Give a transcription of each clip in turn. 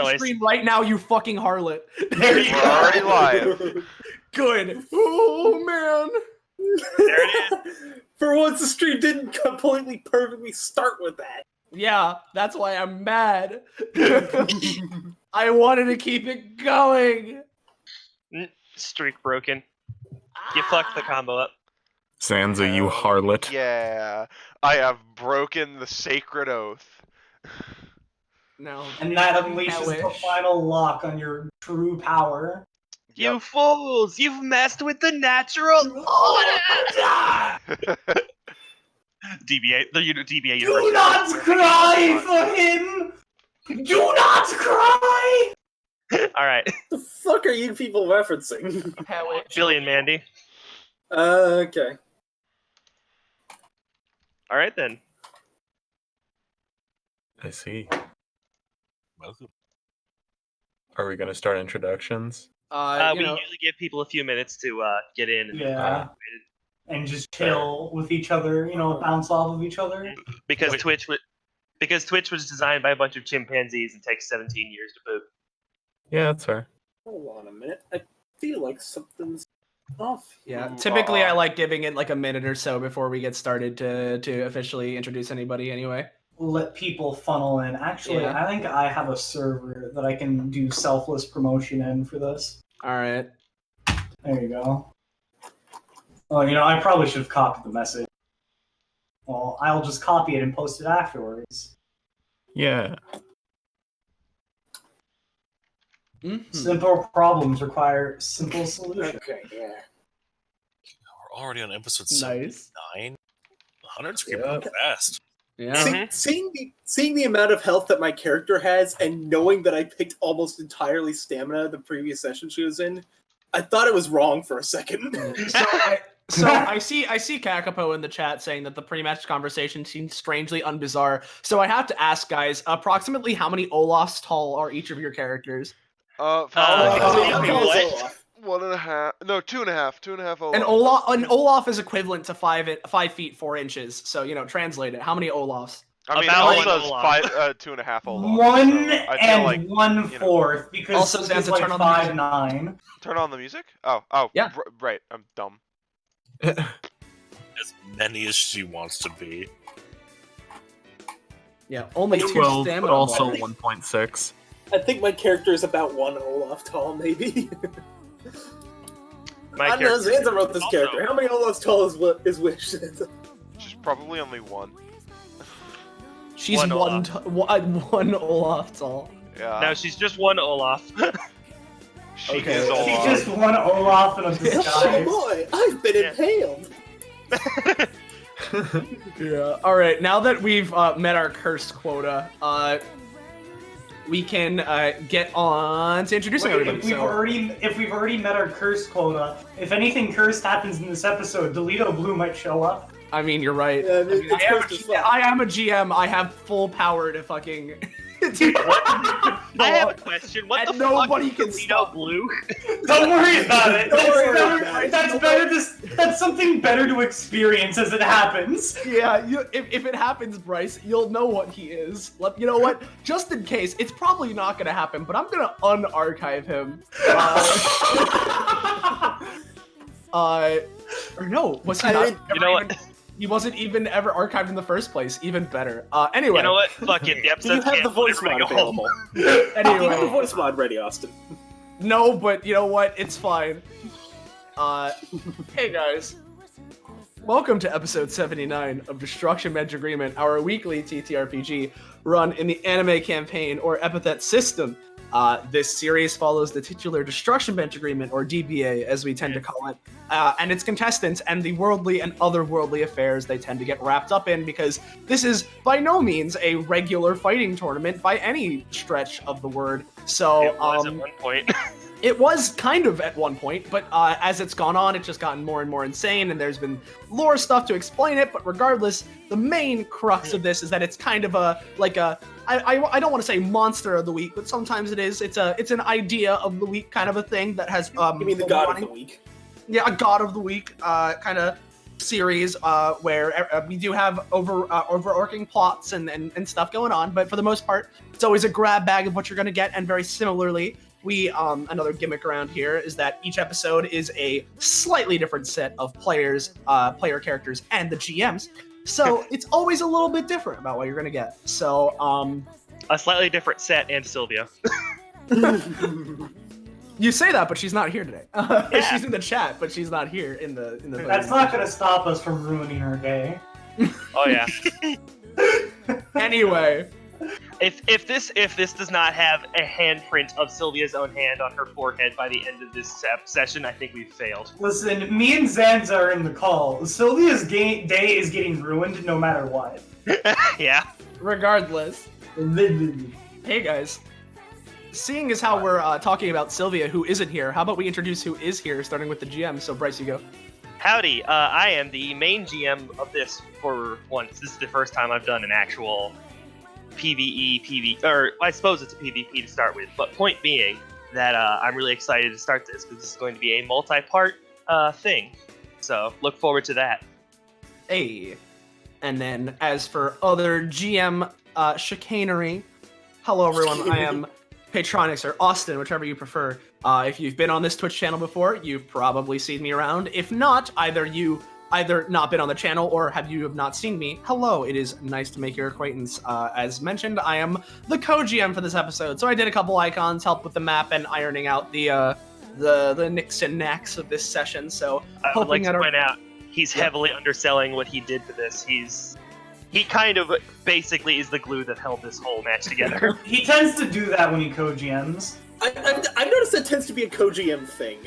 Stream right now, you fucking harlot. There you We're already live. Good. Oh, man. There it is. For once, the stream didn't completely perfectly start with that. Yeah, that's why I'm mad. I wanted to keep it going. Streak broken. You fucked the combo up. Sansa, you harlot. Yeah, I have broken the sacred oath. No. And that unleashes the Hellish. final lock on your true power. You Yep. fools! You've messed with the natural order! DBA, the DBA Do University. not cry for him! Do not cry! Alright, The fuck are you people referencing? Billy and Mandy. Okay. Alright then. I see. Welcome. Are we gonna start introductions? We usually give people a few minutes to get in. And, Yeah. And just chill with each other, bounce off of each other. because Twitch was designed by a bunch of chimpanzees and takes 17 years to poop. Yeah, that's fair. Hold on a minute. I feel like something's off. Yeah, typically I like giving it like a minute or so before we get started to officially introduce anybody anyway. Let people funnel in. Actually, Yeah. I think I have a server that I can do selfless promotion in for this. All right. There you go. Oh, I probably should have copied the message. Well, I'll just copy it and post it afterwards. Yeah. Simple problems require simple solutions. Okay, yeah. We're already on episode Nice. 79. 100's creeping up fast. Yeah. Seeing the amount of health that my character has and knowing that I picked almost entirely stamina the previous session she was in, I thought it was wrong for a second. So I see Kakapo in the chat saying that the pre-match conversation seems strangely unbizarre. So I have to ask, guys, approximately how many Olafs tall are each of your characters? what? 1.5. No, 2.5. 2.5 Olaf. An Olaf is equivalent to 5 feet 4 inches. So Mm-hmm. How many Olafs? I mean, About Elsa's Olaf. 2.5 Olaf. One so I feel and like, 1/4 because Also, it's Zanza, like turn on the music. 5'9". Turn on the music? Oh, Yeah. Right, I'm dumb. As many as she wants to be. Yeah, only 2 12, stamina. but also balls. 1.6. I think my character is about 1 Olaf tall, maybe. My I don't know, character. Zanza wrote this Also- character. How many Olafs tall is Wish? She's probably only one. She's One one Olaf tall. Yeah. No, she's just one Olaf. she okay. is She's Olaf. just one Olaf in a Oh disguise. boy, I've been Yeah. impaled. Yeah. All right. Now that we've met our cursed quota, we can get on to introducing Wait, everybody. if we've already met our curse quota, if anything cursed happens in this episode, Delito Blue might show up. I mean, you're right. Yeah, it's cursed as fuck. I am a GM. I have full power to fucking. I have a question. What And the fuck nobody is can Toledo stop. Blue? Don't worry about it. Don't worry about it. That's better. That's something better to experience as it happens. Yeah, if it happens, Bryce, you'll know what he is. You know what? Just in case, it's probably not gonna happen, but I'm gonna unarchive him. Or no, was he I not? mean, You know what? He wasn't even ever archived in the first place. Even better. Anyway. You know what? Fuck it. The you episode's have the canceled. voice Everybody mod go home. available. You have the Anyway. voice mod ready, Austin. No, but you know what? It's fine. Hey guys. Welcome to episode 79 of Destruction Bench Agreement, our weekly TTRPG run in the anime campaign or epithet system. This series follows the titular Destruction Bench Agreement, or DBA as we tend to call it, and its contestants and the worldly and otherworldly affairs they tend to get wrapped up in, because this is by no means a regular fighting tournament by any stretch of the word. So, It was at one point. it was kind of at one point, but as it's gone on, it's just gotten more and more insane, and there's been lore stuff to explain it. But regardless, the main crux of this is that it's kind of I don't want to say monster of the week, but sometimes it is. It's an idea of the week kind of a thing that has. You mean the god of the week? Yeah, a god of the week kind of series where we do have overarching plots and stuff going on, but for the most part, it's always a grab bag of what you're going to get. And very similarly, we another gimmick around here is that each episode is a slightly different set of players, player characters, and the GMs. So it's always a little bit different about what you're going to get. So A slightly different set and Sylvia. you say that, but she's not here today. She's in the chat, but she's not here in the. That's not going to stop us from ruining her day. Oh yeah. Anyway. If this does not have a handprint of Sylvia's own hand on her forehead by the end of this session, I think we've failed. Listen, me and Zanza are in the call. Sylvia's day is getting ruined no matter what. Yeah. Regardless. Hey guys. Seeing as how we're talking about Sylvia, who isn't here, how about we introduce who is here, starting with the GM. So Bryce, you go. Howdy, I am the main GM of this for once. This is the first time I've done an actual PvE, or I suppose it's a PvP to start with, but point being that I'm really excited to start this because this is going to be a multi-part thing. So look forward to that. Hey. And then as for other GM chicanery, hello everyone, I am Patronix or Austin, whichever you prefer. If you've been on this Twitch channel before, you've probably seen me around. If not, either not been on the channel or you have not seen me, hello, it is nice to make your acquaintance. As mentioned, I am the co-GM for this episode, so I did a couple icons, helped with the map and ironing out the nicks and knacks of this session, so I would like to point out, he's heavily underselling what he did for this. He kind of basically is the glue that held this whole match together. He tends to do that when he co-GMs. I've noticed that tends to be a co-GM thing.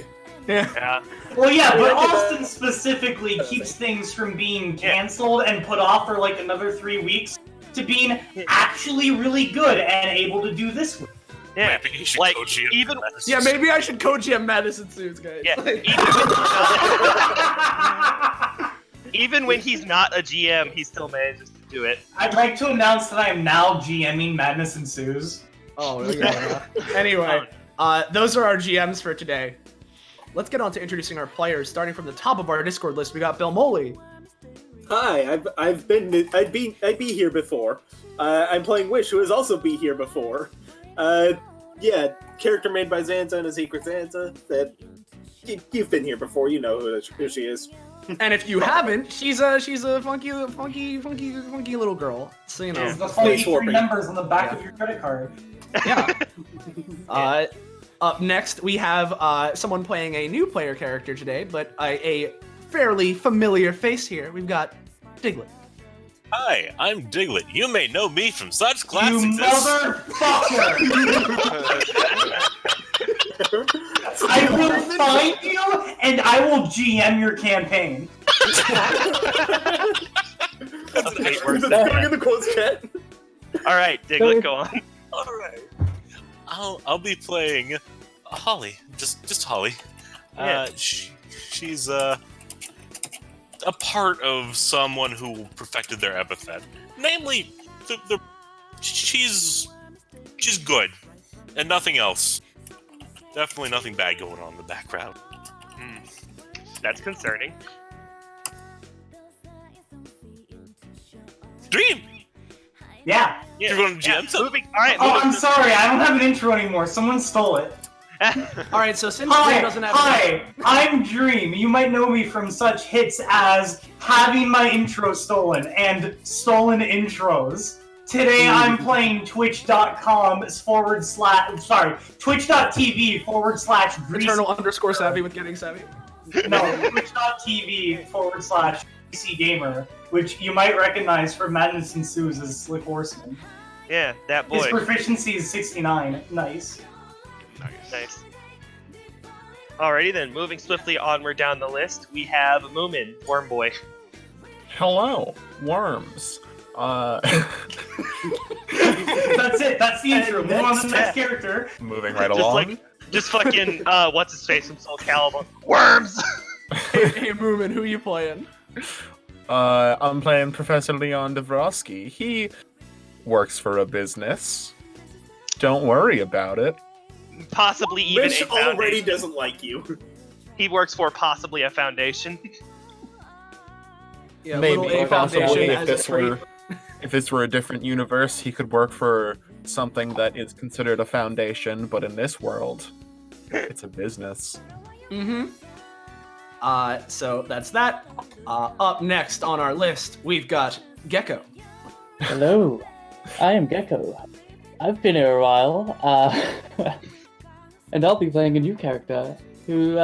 Yeah. Well, yeah, but Austin specifically keeps things from being canceled and put off for like another 3 weeks to being actually really good and able to do this. Yeah, Maybe you should like co-GM even Madison. maybe I should co-GM Madison Suits, guys. yeah, even when he's not a GM, he still manages to do it. I'd like to announce that I am now GMing Madness Ensues. Oh, yeah. Anyway, those are our GMs for today. Let's get on to introducing our players. Starting from the top of our Discord list, we got Bill Moley. Hi, I'd be here before. I'm playing Wish, who has also be here before. Yeah, character made by Zanza and a secret Zanza. That you've been here before. You know who she is. And if you haven't, she's a funky little girl. So you know. It's the funny Space three warping. numbers on the back of your credit card. Yeah. Up next, we have someone playing a new player character today, but a fairly familiar face here. We've got Diglet. Hi, I'm Diglet. You may know me from such classics You as... motherfucker! I will find you and I will GM your campaign. That's an 8 word That's sentence. going in the quotes chat. All right, Diglet, go on. All right. I'll be playing Holly. Just Holly. Yeah. She's a part of someone who perfected their epithet. Namely, she's good, and nothing else. Definitely nothing bad going on in the background. That's concerning. Dream. Yeah. You're going to GM? Moving. All right. Oh, moving I'm sorry. I don't have an intro anymore. Someone stole it. All right, so since Dream doesn't have Hi, I'm Dream. You might know me from such hits as having my intro stolen and stolen intros. Today I'm playing twitch.tv /greasy. Eternal_savvy with getting savvy. No, twitch.tv /PC Gamer, which you might recognize from Madness Ensues as Slick Horseman. Yeah, that His boy. proficiency is 69. Nice. Nice. Alrighty then, moving swiftly onward down the list, we have Moomin, Worm Boy. Hello, worms. That's it. That's the intro. Move on to the next character. Moving right Just along. Just fucking, what's his face from Soul Calibur? Worms! Hey, Moomin, who you playing? I'm playing Professor Leon DeVrosky. He works for a business. Don't worry about it. Possibly even Wish a foundation. already doesn't like you. He works for possibly a foundation. Yeah, Maybe little A possibly Foundation if as a this trait. were if this were a different universe, he could work for something that is considered a foundation, but in this world, it's a business. Mm-hmm. So that's that. Up next on our list, we've got Gecko. Hello, I am Gecko. I've been here a while, and I'll be playing a new character who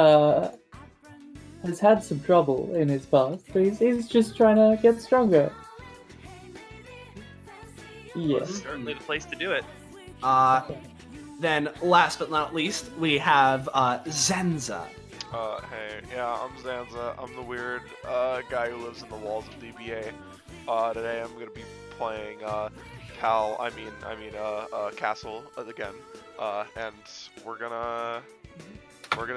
has had some trouble in his past, but he's just trying to get stronger. Yeah. That's certainly the place to do it. Then, last but not least, we have Zenza. Hey, yeah, I'm Zanza. I'm the weird guy who lives in the walls of DBA. Today I'm gonna be playing Castle again, and we're gonna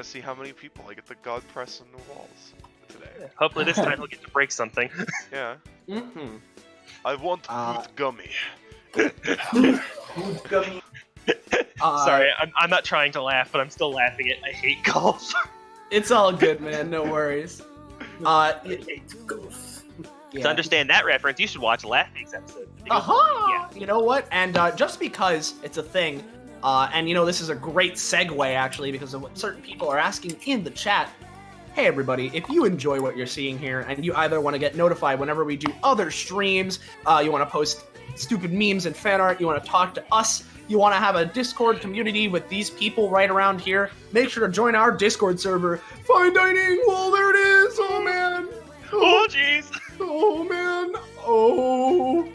see how many people I get the God press in the walls today. Hopefully this time he'll get to break something. Yeah. Mm-hmm. I want fruit gummy. Sorry, I'm not trying to laugh, but I'm still laughing at I hate golf. It's all good, man. No worries. I hate golf. To understand that reference, you should watch last week's episode. Yeah. You know what? And just because it's a thing, and you know this is a great segue actually because of what certain people are asking in the chat. Hey everybody, if you enjoy what you're seeing here and you either want to get notified whenever we do other streams, you want to post stupid memes and fan art, you want to talk to us, you want to have a Discord community with these people right around here, make sure to join our Discord server. Fine dining! Well, there it is! Oh man! Oh jeez! Oh man! Oh!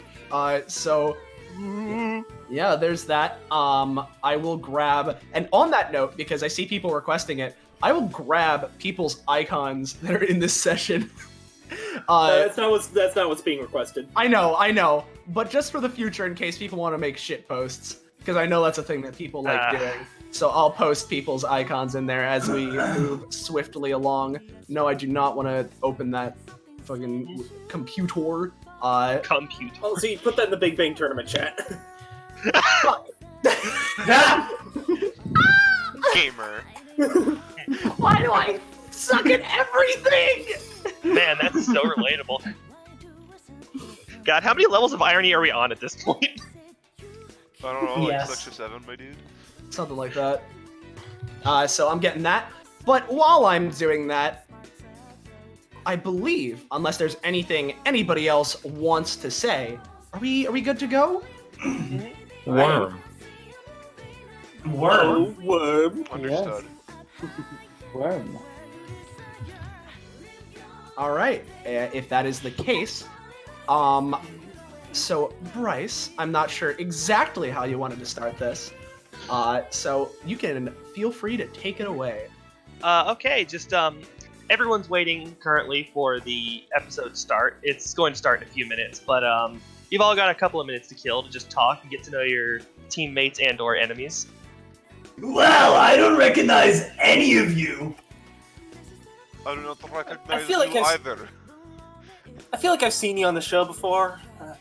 Yeah, there's that. I will grab, and on that note, because I see people requesting it, I will grab people's icons that are in this session. That's not what's being requested. I know, but just for the future, in case people want to make shit posts, because I know that's a thing that people like doing. So I'll post people's icons in there as we move swiftly along. No, I do not want to open that fucking computer. Compute. Oh, see, put that in the Big Bang Tournament chat. Gamer. Why do I suck at everything? Man, that's so relatable. God, how many levels of irony are we on at this point? I don't know, like Yes. 6 or 7, my dude. Something like that. So I'm getting that. But while I'm doing that, I believe, unless there's anything anybody else wants to say, are we good to go? Worm. Worm. Worm. Understood. Worm. All right. If that is the case, so Bryce, I'm not sure exactly how you wanted to start this. So you can feel free to take it away. Okay, just everyone's waiting currently for the episode to start. It's going to start in a few minutes, but you've all got a couple of minutes to kill to just talk and get to know your teammates and/or enemies. Well, I don't recognize any of you. I do not recognize feel like you I've- either. I feel like I've seen you on the show before. I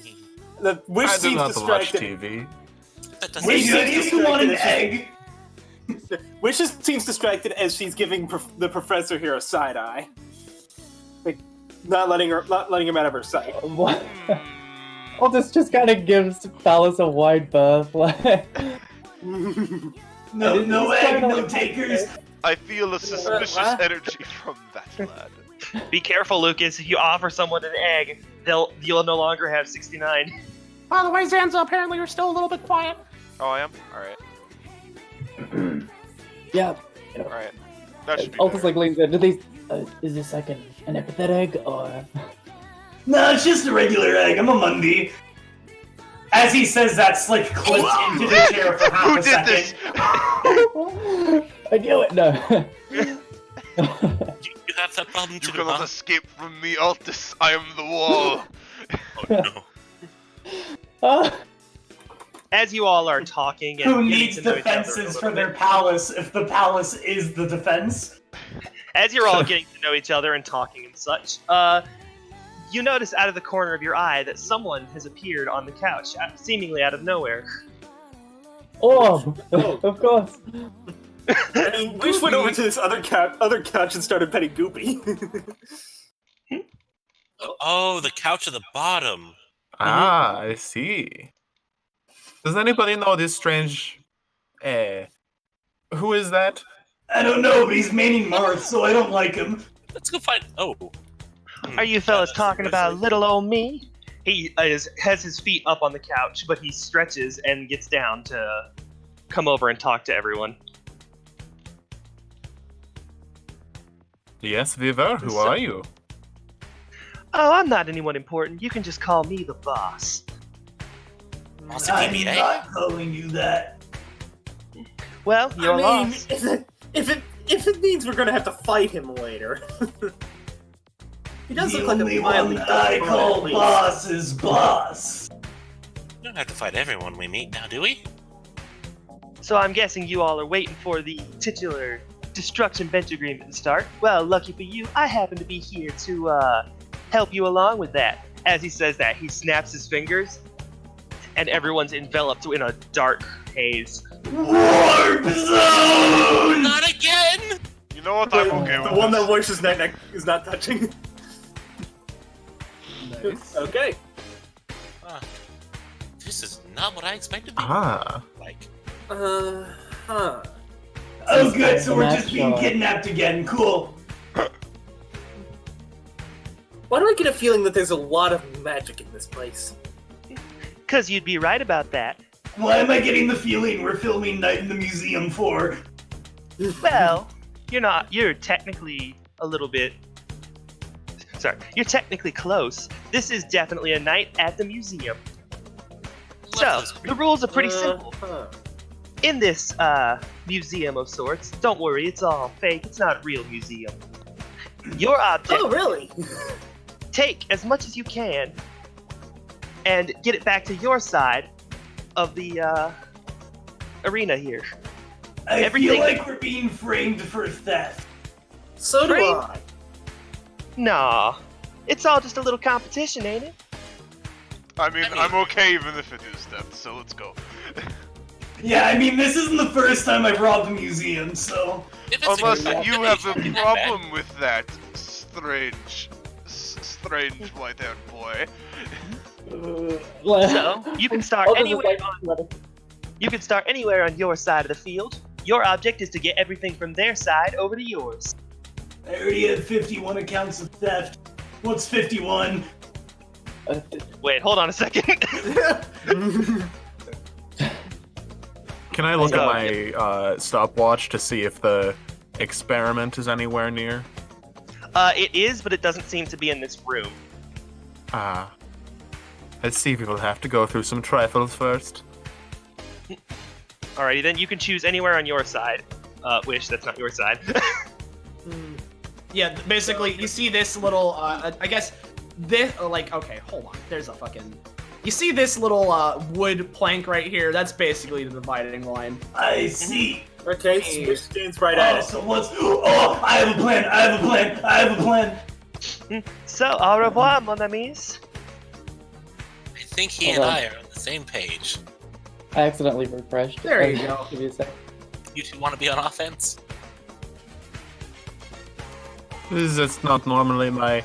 mean, The Wish I do seems not watch distracted. TV. that doesn't Wait, Wish do any seems of you want an distracted egg? Wish seems distracted as she's giving the professor here a side eye, like not letting him out of her sight. What? Well, this just kind of gives Phallus a wide berth. Like, No, no It's egg, kinda no like- takers. I feel a suspicious What? energy from that lad. Be careful, Lucas. If you offer someone an egg, you'll no longer have 69. By the way, Zanza, apparently you're still a little bit quiet. Oh, I am? Alright. yeah. Alright. That should be Altus better. like leans in. Do these? Is this like an epithet egg or? No, it's just a regular egg. I'm a Mundi. As he says that, Slick clicks into the chair for half Who a did second. this? I knew it. No. You have that problem You too, cannot huh? escape from me, Altus. I am the wall. Oh no. As you all are talking and Who getting needs to know each other a defenses little for their bit, palace if the palace is the defense? as you're all getting to know each other and talking and such, you notice out of the corner of your eye that someone has appeared on the couch, seemingly out of nowhere. Orb. Of course. I mean, Wish went over to this other couch and started petting Goopy. Oh, the couch at the bottom. Ah, I see. Does anybody know this strange... who is that? I don't know, but he's maining Marth, so I don't like him. Let's go find. Oh. Are you fellas talking about little old me? He has his feet up on the couch, but he stretches and gets down to come over and talk to everyone. Yes, Viver, who are you? Oh, I'm not anyone important. You can just call me the boss. Also I'm DBA. not calling you that. Well, you're lost. If it means we're gonna have to fight him later. He does The look like a only mildly one I different call at least. boss is boss. We don't have to fight everyone we meet now, do we? So I'm guessing you all are waiting for the titular destruction bench agreement to start. Well, lucky for you, I happen to be here to help you along with that. As he says that, he snaps his fingers, and everyone's enveloped in a dark haze. Warp zone! Not again! You know what? I'm okay with The one this. that Voice's neck is not touching. Nice. Okay. This is not what I expected. To be Ah. like. Huh. Oh, good, so we're Match just being shot. kidnapped again. Cool. Why do I get a feeling that there's a lot of magic in this place? 'Cause you'd be right about that. Why am I getting the feeling we're filming Night in the Museum for? Well, you're not. You're technically a little bit. Sorry, you're technically close. This is definitely a night at the museum. So, the rules are pretty simple. In this museum of sorts, don't worry, it's all fake. It's not a real museum. Your object, Oh, really? take as much as you can and get it back to your side of the arena here. I Everything- feel like we're being framed for theft. So do Frame? I. Nah, it's all just a little competition, ain't it? I mean, I mean- I'm okay even if it is theft, so let's go. Yeah, I mean, this isn't the first time I've robbed a museum, so... If it's Unless a you have a not that bad. problem with that, strange white-haired boy. So, you can start anywhere You can start anywhere on your side of the field. Your object is to get everything from their side over to yours. I already have 51 accounts of theft. What's 51? Wait, hold on a second. Can I look So- at my stopwatch to see if the experiment is anywhere near? It is, but it doesn't seem to be in this room. Ah. Let's see if we'll have to go through some trifles first. Alrighty, then you can choose anywhere on your side. Wish, that's not your side. Yeah, basically, you see this little, I guess, this, like, okay, hold on, there's a fucking, you see this little, wood plank right here, that's basically the dividing line. I see. Okay, Swish stands right at Oh, it. so what's... Oh, I have a plan, I have a plan, I have a plan. So, au revoir, mon amis. I think he and Hold on. I are on the same page. I accidentally refreshed. There you go. Give me a sec. You two want to be on offense? It's not normally my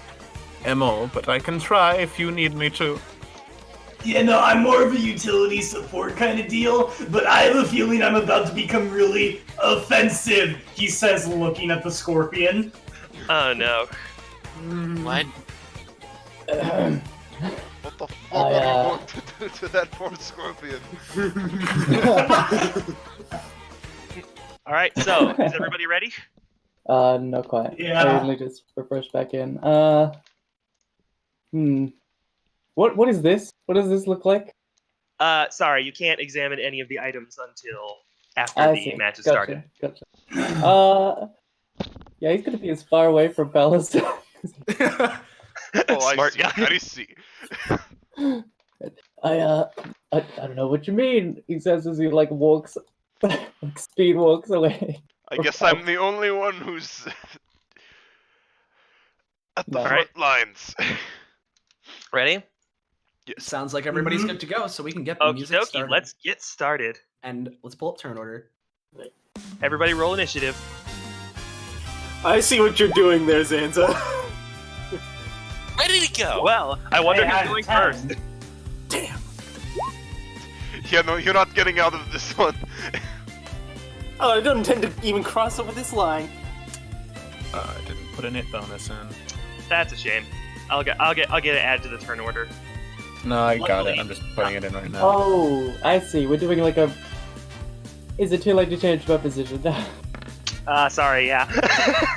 MO, but I can try if you need me to. Yeah, no, I'm more of a utility support kind of deal, but I have a feeling I'm about to become really offensive, he says, looking at the scorpion. Oh no. What? What the fuck I, are you going to do to that poor scorpion? Alright, so, is everybody ready? No, quite. Yeah. I only just refreshed back in. What is this? What does this look like? Sorry, you can't examine any of the items until after I the see. match has Gotcha. started. Gotcha. Yeah, he's gonna be as far away from Palace. Oh, Smart guy. I see. I don't know what you mean. He says as he like walks, like speed walks away. I guess I'm the only one who's at the No. front lines. Ready? Yes. Sounds like everybody's Mhm. good to go, so we can get the Okie music dokie, started. let's get started. And let's pull up turn order. Everybody roll initiative. I see what you're doing there, Zanza. Ready to go. Well, I wonder Hey, who's going 10. first. Damn. Yeah, no, you're not getting out of this one. Oh, I don't intend to even cross over this line. I didn't put a hit bonus in. That's a shame. I'll get it added to the turn order. No, I got Luckily- it. I'm just putting it in right now. Oh, I see. We're doing like a. Is it too late to change my position? Sorry, yeah.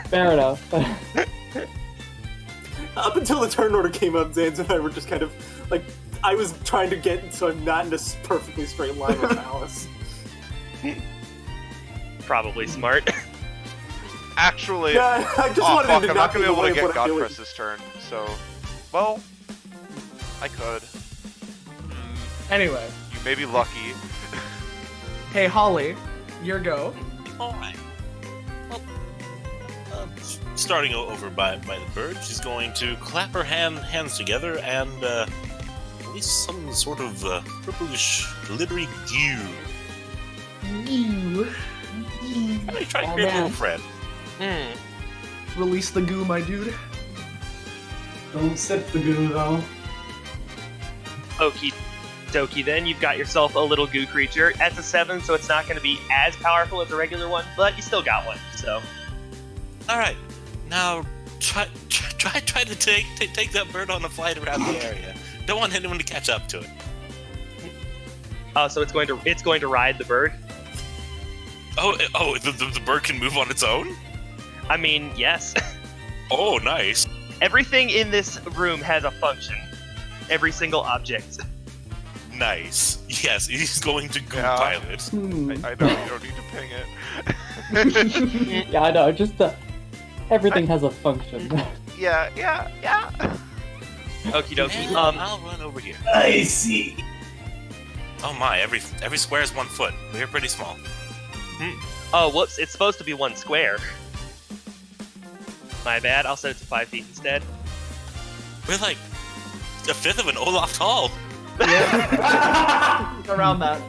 Fair enough. Up until the turn order came up, Zans and I were just kind of like, I was trying to get so I'm not in a perfectly straight line with Alice. Probably smart. Actually, Yeah, I just oh wanted fuck, him to I'm not not gonna be able to get what I'm doing. God Press this turn. So, well, I could. Anyway, You may be lucky. hey Holly, your go. All right. Well, starting over by the bird, she's going to clap her hands together and release some sort of purplish, glittery dew. Try to create a little friend. Release the goo, my dude. Don't sip the goo though. Okie dokie, then you've got yourself a little goo creature. That's a 7, so it's not going to be as powerful as a regular one, but you still got one, so. All right. Now try to take that bird on a flight around the area. Don't want anyone to catch up to it. Oh, so it's going to ride the bird? The bird can move on its own? I mean, yes. Oh, nice. Everything in this room has a function. Every single object. Nice. Yes, he's going to go Yeah. pilot. Hmm. I know you don't need to ping it. Yeah, I know. Just everything has a function. Yeah. Okie dokie. And I'll run over here. I see. Oh my, every square is 1 foot. We're pretty small. Oh, whoops, it's supposed to be 1 square. My bad, I'll set it to 5 feet instead. We're like a fifth of an Olaf tall. Around that.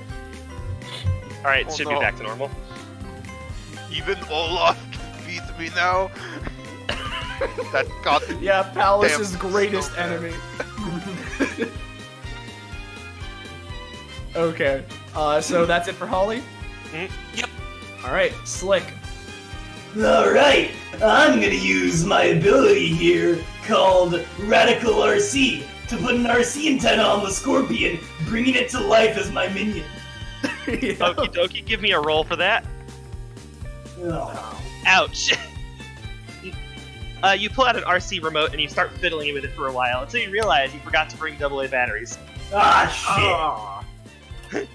Alright, Oh, should no. be back to normal. Even Olaf defeats me now. That god. Yeah, Palace's Damn, greatest so bad. enemy. Okay, so that's it for Holly? Yep. Alright, Slick. Alright, I'm gonna use my ability here called Radical RC to put an RC antenna on the Scorpion, bringing it to life as my minion. Okie dokie, give me a roll for that. Oh. Ouch. You pull out an RC remote and you start fiddling with it for a while until you realize you forgot to bring AA batteries. Ah, shit.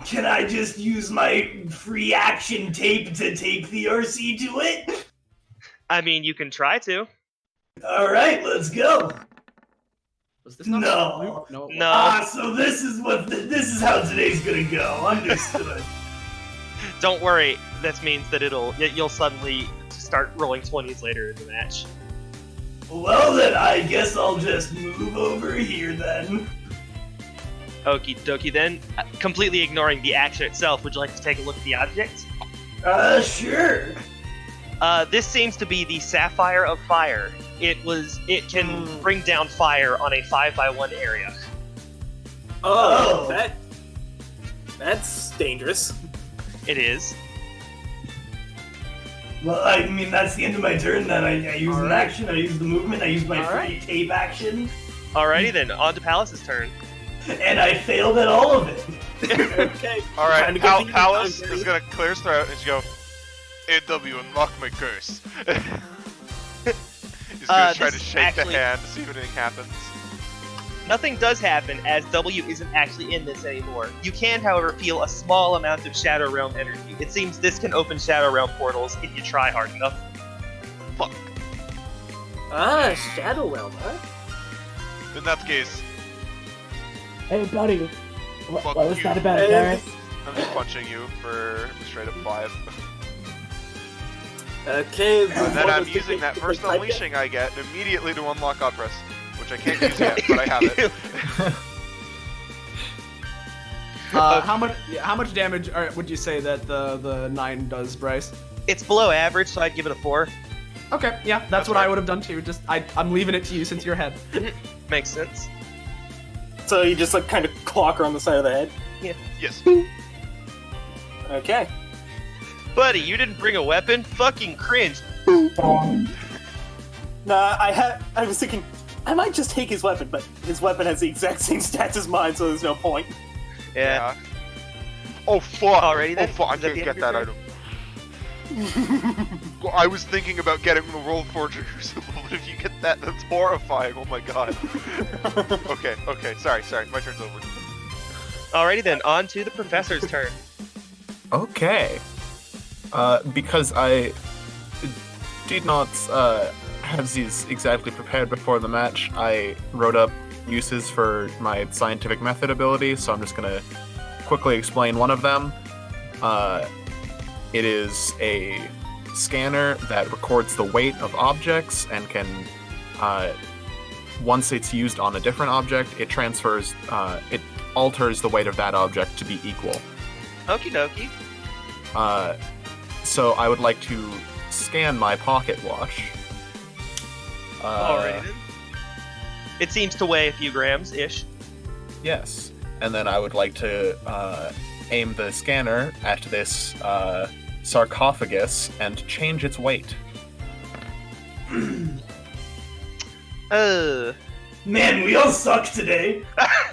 Can I just use my free action tape to tape the RC to it? I mean, you can try to. Alright, let's go. Was this not No. Luke? No. it No. Ah, so this is this is how today's gonna go. Understood. Don't worry, that means that you'll suddenly start rolling 20s later in the match. Well then, I guess I'll just move over here then. Okie dokie then, completely ignoring the action itself, would you like to take a look at the object? Sure. This seems to be the Sapphire of Fire. It can bring down fire on a 5x1 area. Oh, Oh. that's dangerous. It is. Well, I mean, that's the end of my turn then. I use an Alright. action, I use the movement, I use my Alright. free tape action, Alrighty then, on to Palace's turn. and I failed at all of it. Okay. All right, Time to go to Palace the- is gonna clear his throat and just go, AW, unlock my curse. He's gonna try This to is shake actually- the hand to see if anything happens. Nothing does happen, as W isn't actually in this anymore. You can, however, feel a small amount of Shadow Realm energy. It seems this can open Shadow Realm portals if you try hard enough. Fuck. Ah, Shadow Realm, huh? In that case, Hey, buddy. What Fuck was you. that about, Hey, Gareth? I'm just punching you for straight up 5. Okay. And then I'm using that first unleashing I get immediately to unlock God Press, which I can't use yet, but I have it. How much damage would you say that the 9 does, Bryce? It's below average, so I'd give it a 4. Okay, yeah, that's what I would have done too. Just I'm leaving it to you since you're ahead. Makes sense. So you just like kind of clock her on the side of the head. Yes. Okay. Buddy, you didn't bring a weapon? Fucking cringe. Nah, I was thinking I might just take his weapon, but his weapon has the exact same stats as mine, so there's no point. Yeah. Oh fuck! Alrighty then. Oh fuck! I Is that can't the get end of that your item. Well, I was thinking about getting the roll forger crucible, but if you get that, that's horrifying. Oh my god. Okay. Sorry. My turn's over. Alrighty then, on to the professor's turn. Okay. Because I did not have these exactly prepared before the match, I wrote up uses for my scientific method ability, so I'm just gonna quickly explain one of them. It is a scanner that records the weight of objects and can, once it's used on a different object, it alters the weight of that object to be equal. Okie dokie. So I would like to scan my pocket watch. Alrighty then. It seems to weigh a few grams-ish. Yes. And then I would like to aim the scanner at this sarcophagus and change its weight. Man, we all suck today.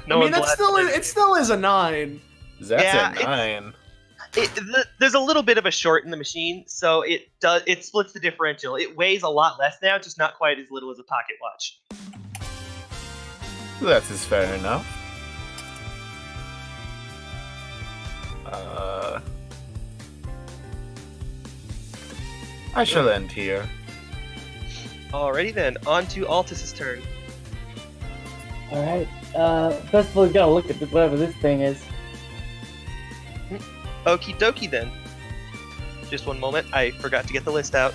No I mean, one's it still is a 9. That's Yeah, a 9. There's a little bit of a short in the machine, so it splits the differential. It weighs a lot less now, just not quite as little as a pocket watch. That is fair enough. I shall end here. Alrighty then, on to Altus's turn. Alright, first of all, you gotta look at whatever this thing is. Okie dokie then. Just one moment, I forgot to get the list out.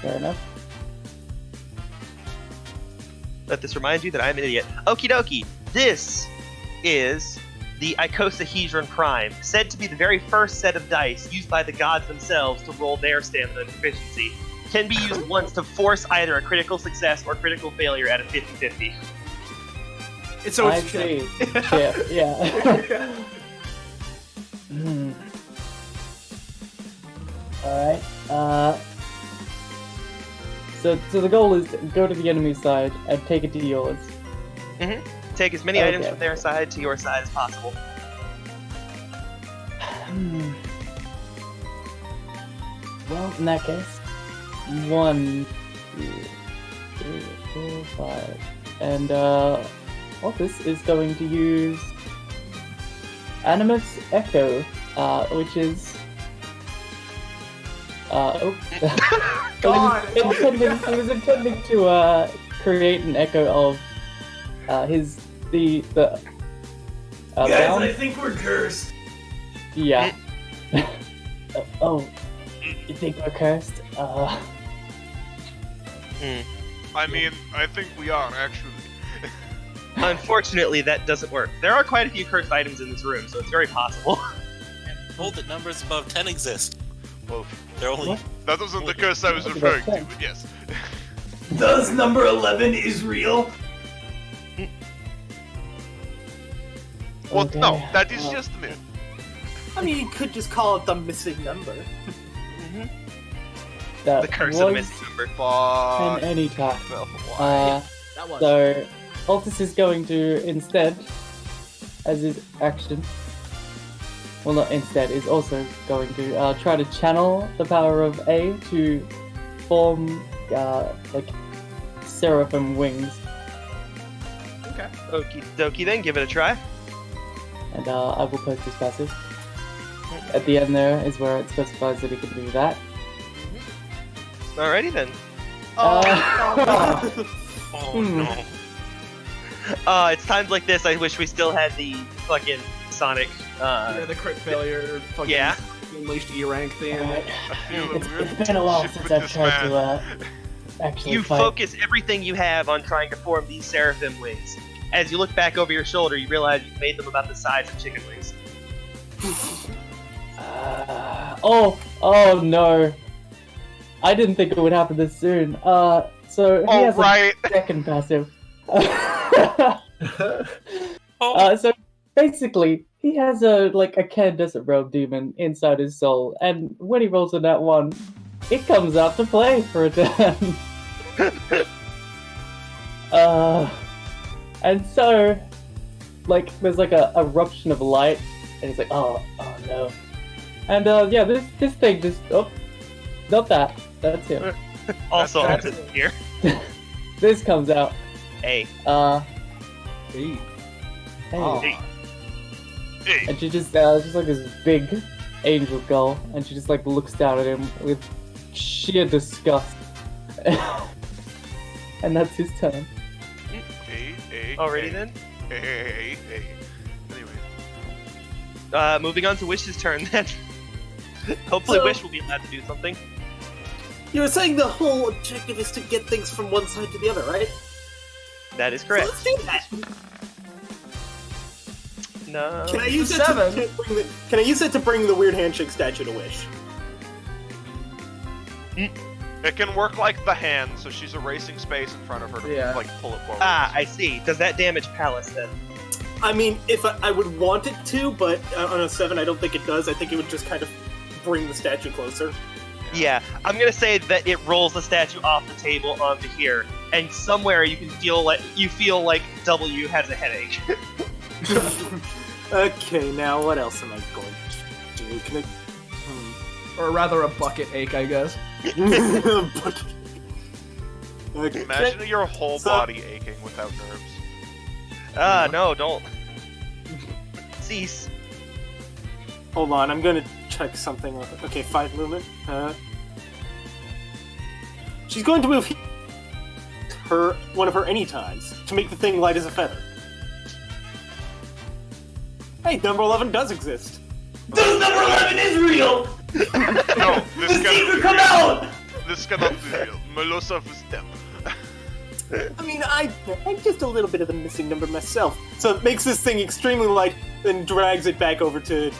Fair enough. Let this remind you that I'm an idiot. Okie dokie, this is the icosahedron prime, said to be the very first set of dice used by the gods themselves to roll their stamina and proficiency. Can be used once to force either a critical success or critical failure at a 50-50. It's always Actually, chip. yeah. Alright, so the goal is to go to the enemy side and take it to yours. Take as many items Okay. from their side to your side as possible. Well, in that case, 1, 2, 3, 4, 5, and Opus is going to use Animus Echo, which is God. He was intending to create an echo of the Guys, I bound. think we're cursed. Yeah. Oh, you think we're cursed? I mean, I think we are actually. Unfortunately, that doesn't work. There are quite a few cursed items in this room, so it's very possible. Told that numbers above 10 exist. Well, They're only. What? that wasn't the curse I was That's referring to, about but yes. Does number 11 is real? Well, Okay, no, that is well. just a myth. I mean, you could just call it the missing number. That The curse of the was missing number. an Fuck. any time. Well, why? That was. So, Altus is going to instead, as his action, well, not instead, is also going to try to channel the power of A to form, like, seraphim wings. Okay. Okie dokie then, give it a try. And I will post this passive. At the end there is where it specifies that he can do that. Alrighty then. Oh Hmm. no. It's times like this I wish we still had the fucking Sonic, Yeah, the crit failure. Fucking Yeah. Unleashed E rank thing. Alright. I feel that we're It's been a while shit since with I've this tried to man. actually You fight. focus everything you have on trying to form these seraphim wings. As you look back over your shoulder, you realize you've made them about the size of chicken wings. Oh no. I didn't think it would happen this soon. So he has right. a second passive. Oh, So basically, he has a Desert Robe demon inside his soul, and when he rolls a nat 1, it comes out to play for a turn. And so, there's a eruption of light, and he's like, oh no. And yeah, this thing just, not that. That's him. Also, That's I'm here. This comes out. Hey. Hey. Hey. Aw. Hey. And she just this big angel gull, and she just looks down at him with sheer disgust. And that's his turn. Alrighty then. Hey. Anyway. Moving on to Wish's turn then. Hopefully So- Wish will be allowed to do something. You were saying the whole objective is to get things from one side to the other, right? That is So correct. let's do that. No. Can I use it Seven. Can I use it to bring the weird handshake statue to Wish? It can work like the hand, so she's erasing space in front of her to Yeah. pull it forward. Ah, I see. Does that damage Palace then? I mean, if I would want it to, but on a 7, I don't think it does. I think it would just kind of bring the statue closer. Yeah, I'm gonna say that it rolls the statue off the table onto here, and somewhere you feel like W has a headache. Okay, now what else am I going to do? Can Or rather a bucket ache, I guess. I... okay. Imagine your whole So- body aching without nerves. No, don't. Cease. Hold on, I'm gonna check something. Okay, 5 movement. She's going to move one of her anytimes to make the thing light as a feather. Hey, number 11 does exist. This number 11 is real! No, The this secret come out! This cannot be real. Melosa is dead. I mean, I'm just a little bit of the missing number myself. So it makes this thing extremely light, then drags it back over to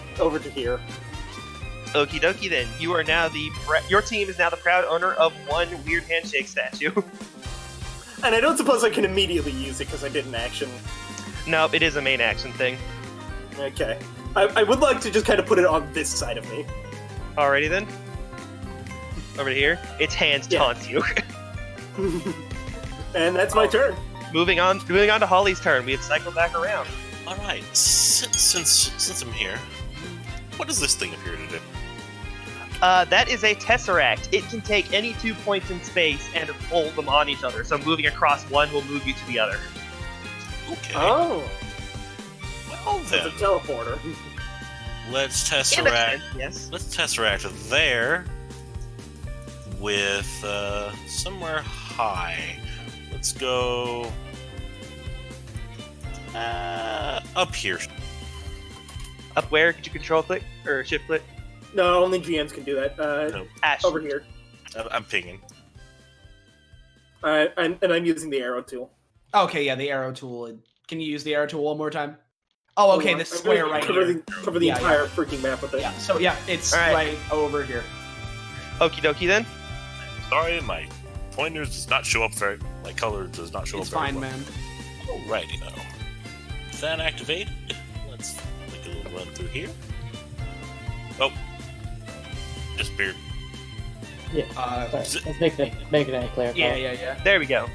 here. Okie dokie then. You are now your team is now the proud owner of one weird handshake statue. And I don't suppose I can immediately use it because I did an action. Nope, it is a main action thing. Okay. I would like to just kind of put it on this side of me. Alrighty then. Over here. Its hands Yeah. taunt you. And that's my turn. Moving on to Holly's turn. We have cycled back around. all right. Since I'm here, what does this thing appear to do? That is a Tesseract. It can take any 2 points in space and hold them on each other. So moving across one will move you to the other. Okay. Oh, Well it's then, a teleporter. let's In a tesseract. sense, yes. Let's tesseract there with somewhere high. Let's go up here. Up where? Could you control click or shift click? No, only GMs can do that. No, Ash. Over here. I'm pinging. I'm using the arrow tool. Okay, yeah, the arrow tool. Can you use the arrow tool one more time? Oh, okay, the I'm square gonna right cover here. cover the Yeah, entire freaking map with it. Yeah, so yeah, it's All right. right over here. Okie dokie then. Sorry, my pointers does not show up very. My color does not show It's up very fine, well. man. Alrighty though. With that activated, let's make a little run through here. Oh, disappeared. Sorry, let's make it any clearer. Yeah. There we go.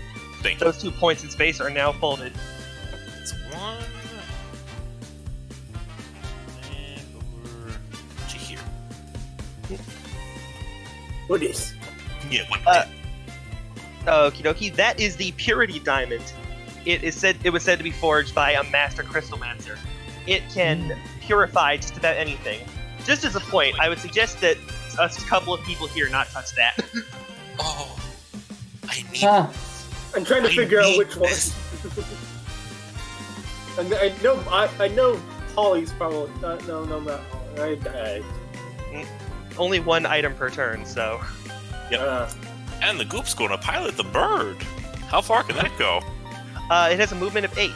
Thank you. Those 2 points in space are now folded. That's one. And over to here. What is? Yeah, what? Okie dokie. That is the Purity Diamond. It was said to be forged by a master crystalmancer. It can purify just about anything. Just as a point, I would suggest that a couple of people here not touch that. Oh, I need. I'm trying to I figure out need which one. this. And I know Holly's probably no, not Holly. Only one item per turn, so. And the goop's going to pilot the bird. How far can that go? It has a movement of 8.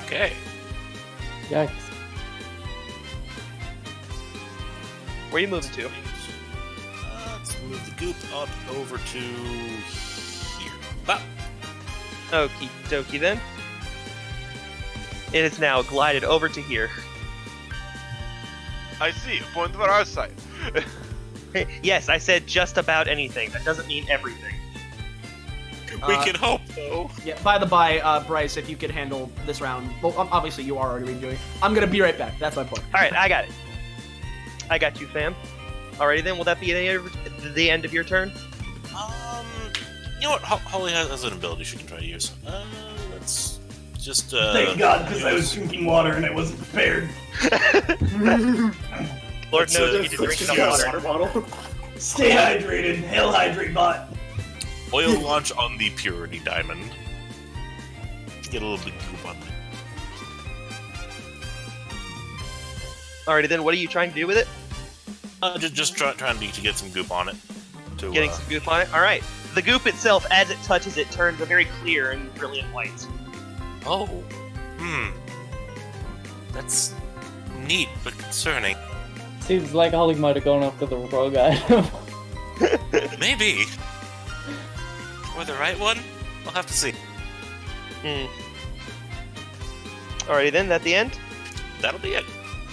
Okay. Yikes. Where are you moving to? Let's move the goop up over to here. Ah, Okie dokie then. It is now glided over to here. I see. A point of our side. Yes, I said just about anything. That doesn't mean everything. we can hope, though. Yeah, by the by, Bryce, if you could handle this round, well, obviously you are already doing. I'm gonna be right back. That's my point. All right, I got it. I got you, fam. Alrighty then, will that be the end of your turn? You know what? Holly has an ability she can try to use. Let's just. Thank God, because I was drinking water and I wasn't prepared. Lord knows a- you didn't drink let's enough use- water. Water bottle. Stay hydrated. Hail Hydrate Bot. Oil launch on the Purity Diamond. Get a little bit goop on it. Alrighty then, what are you trying to do with it? Just trying to get some goop on it. To, Getting some goop on it? Alright. The goop itself, as it touches it, turns a very clear and brilliant white. Oh. That's neat, but concerning. Seems like Holly might have gone after the wrong item. Maybe. Or the right one? We'll have to see. Alrighty then, that the end? That'll be it.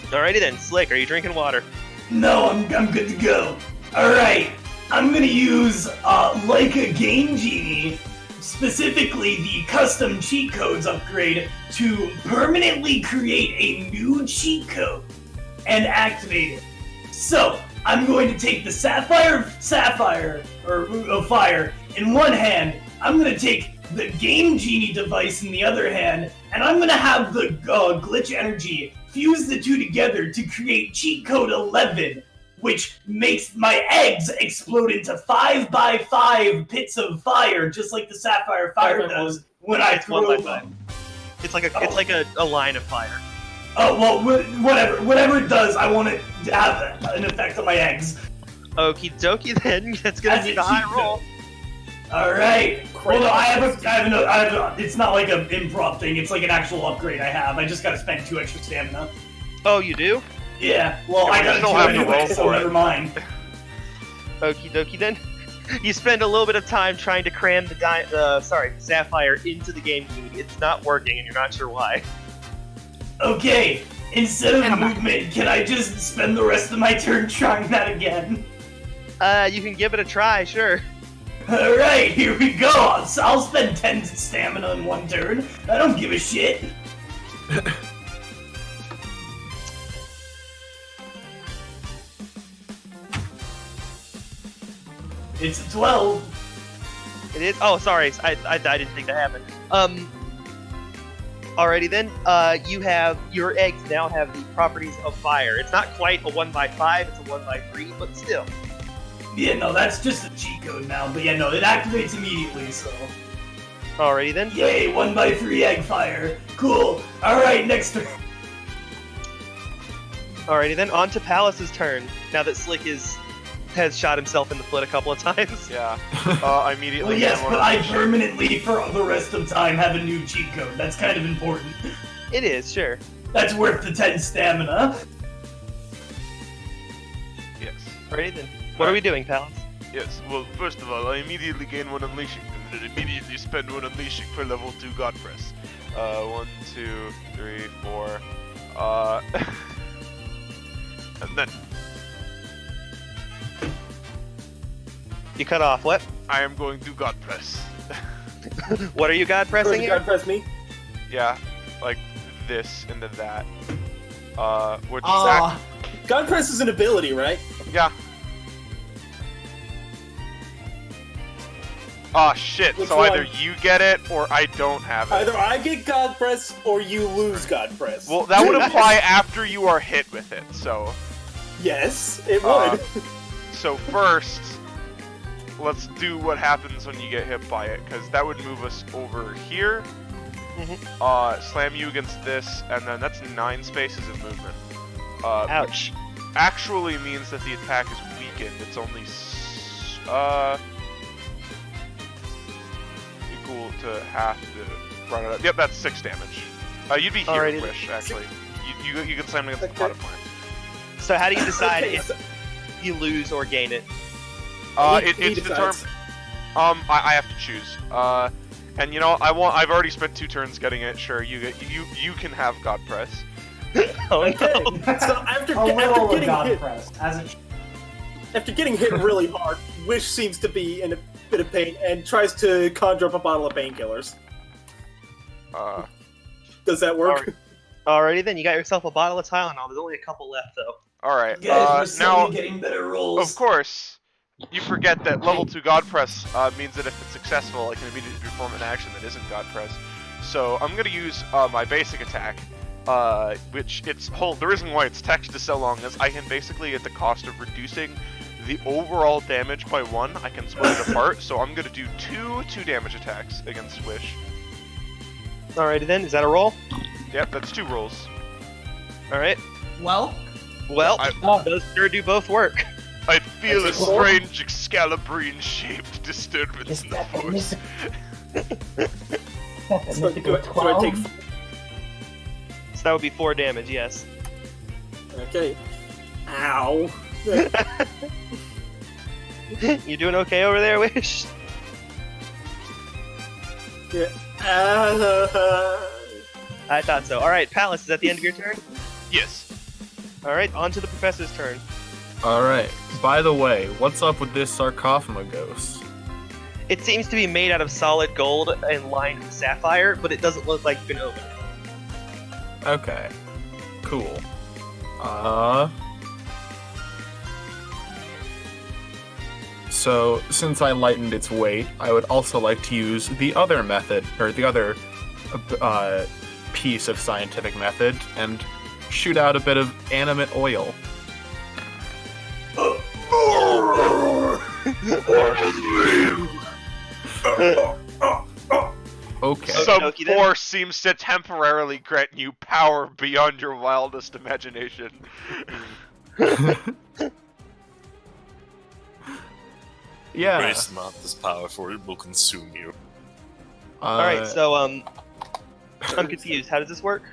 Alrighty then, Slick, are you drinking water? No, I'm good to go. Alright, I'm gonna use, like a Game Genie, specifically the custom cheat codes upgrade to permanently create a new cheat code and activate it. So, I'm going to take the Sapphire, or Fire in one hand, I'm gonna take the Game Genie device in the other hand, and I'm gonna have the Glitch Energy fuse the two together to create cheat code 11, which makes my eggs explode into 5x5 pits of fire, just like the Sapphire Fire does when I throw 1 by them. 5. It's like a line of fire. Oh, well, whatever it does, I want it to have an effect on my eggs. Okie dokie then, that's gonna As be a the high cheat roll. code. Alright. Well, no, I have a, it's not like an improv thing, it's like an actual upgrade I have. I just gotta spend 2 extra stamina. Oh, you do? Yeah, well, Yeah, I we gotta still do have it to anyway, roll so for it. never mind. Okie dokie then. You spend a little bit of time trying to cram the Sapphire into the game Genie. It's not working and you're not sure why. Okay, instead of movement, can I just spend the rest of my turn trying that again? You can give it a try, sure. Alright, here we go. I'll spend 10 stamina in 1 turn. I don't give a shit. It's a 12. It is? Oh, sorry. I didn't think that happened. Alrighty then. Your eggs now have the properties of fire. It's not quite a 1x5, it's a 1x3, but still. Yeah, no, that's just a cheat code now. But yeah, no, it activates immediately, so. Alrighty then. Yay, 1x3 egg fire. Cool. Alright, next turn. Alrighty then. On to Palace's turn. Now that Slick has shot himself in the foot a couple of times. Yeah. I immediately. Well, yes, gain but one I unleashing. permanently, for the rest of time, have a new cheat code. That's kind of important. It is, sure. That's worth the 10 stamina. Yes. Alrighty then. What are we doing, Palace? Yes. Well, first of all, I immediately gain 1 unleashing, and then immediately spend 1 unleashing for level 2 God Press. 1, 2, 3, 4. And then You cut off. What? I am going to God Press. What are you God pressing First, here? God press me. Yeah, like this and then that. Which is God press is an ability, right? yeah. Ah, shit. Which So either one? you get it or I don't have it. Either I get God press or you lose God press. Well, that would imply after you are hit with it. So, yes, it Uh, would. so first, let's do what happens when you get hit by it, because that would move us over here. Slam you against this, and then that's 9 spaces of movement. Ouch. Actually means that the attack is weakened. It's only equal to half the run it up. Yep, that's 6 damage. You'd be here, Alrighty. Wish. Actually, you can slam against the Okay. modifier. So how do you decide Okay, if you lose or gain it? He It's determined. decides. I have to choose. And you know, I've already spent 2 turns getting it. Sure, you can have God Press. Oh Okay. no. So after A little of getting God hit, pressed, as it after getting hit really hard, Wish seems to be in a bit of pain and tries to conjure up a bottle of painkillers. Does that work? Alrighty then, you got yourself a bottle of Tylenol. There's only a couple left though. All right. You guys were slowly Now, getting better rolls. of course, you forget that level 2 God Press means that if it's successful, I can immediately perform an action that isn't God Press. So I'm gonna use my basic attack, which the reason why it's texted so long is I can basically, at the cost of reducing the overall damage by 1, I can split it apart. So I'm gonna do 2 damage attacks against Wish. Alrighty then, is that a roll? Yep, that's 2 rolls. Alright. Well, Well, Oh. those sure do both work. I feel a That's a four. strange Excalibrine-shaped disturbance Is in the that the force. So do I take? So that would be 4 damage, yes. Okay. Ow. You doing okay over there, Wish? Yeah. I thought so. Alright, Palace, is that the end of your turn? Yes. Alright, on to the professor's turn. Alright. By the way, what's up with this sarcophagus? It seems to be made out of solid gold and lined with sapphire, but it doesn't look like you can open it. Okay. Cool. So, since I lightened its weight, I would also like to use the other method, or the other piece of scientific method, and shoot out a bit of animate oil. Okay. Some Okie then. force seems to temporarily grant you power beyond your wildest imagination. Yeah. Grace not this power, for it will consume you. Alright, so, I'm confused. How does this work?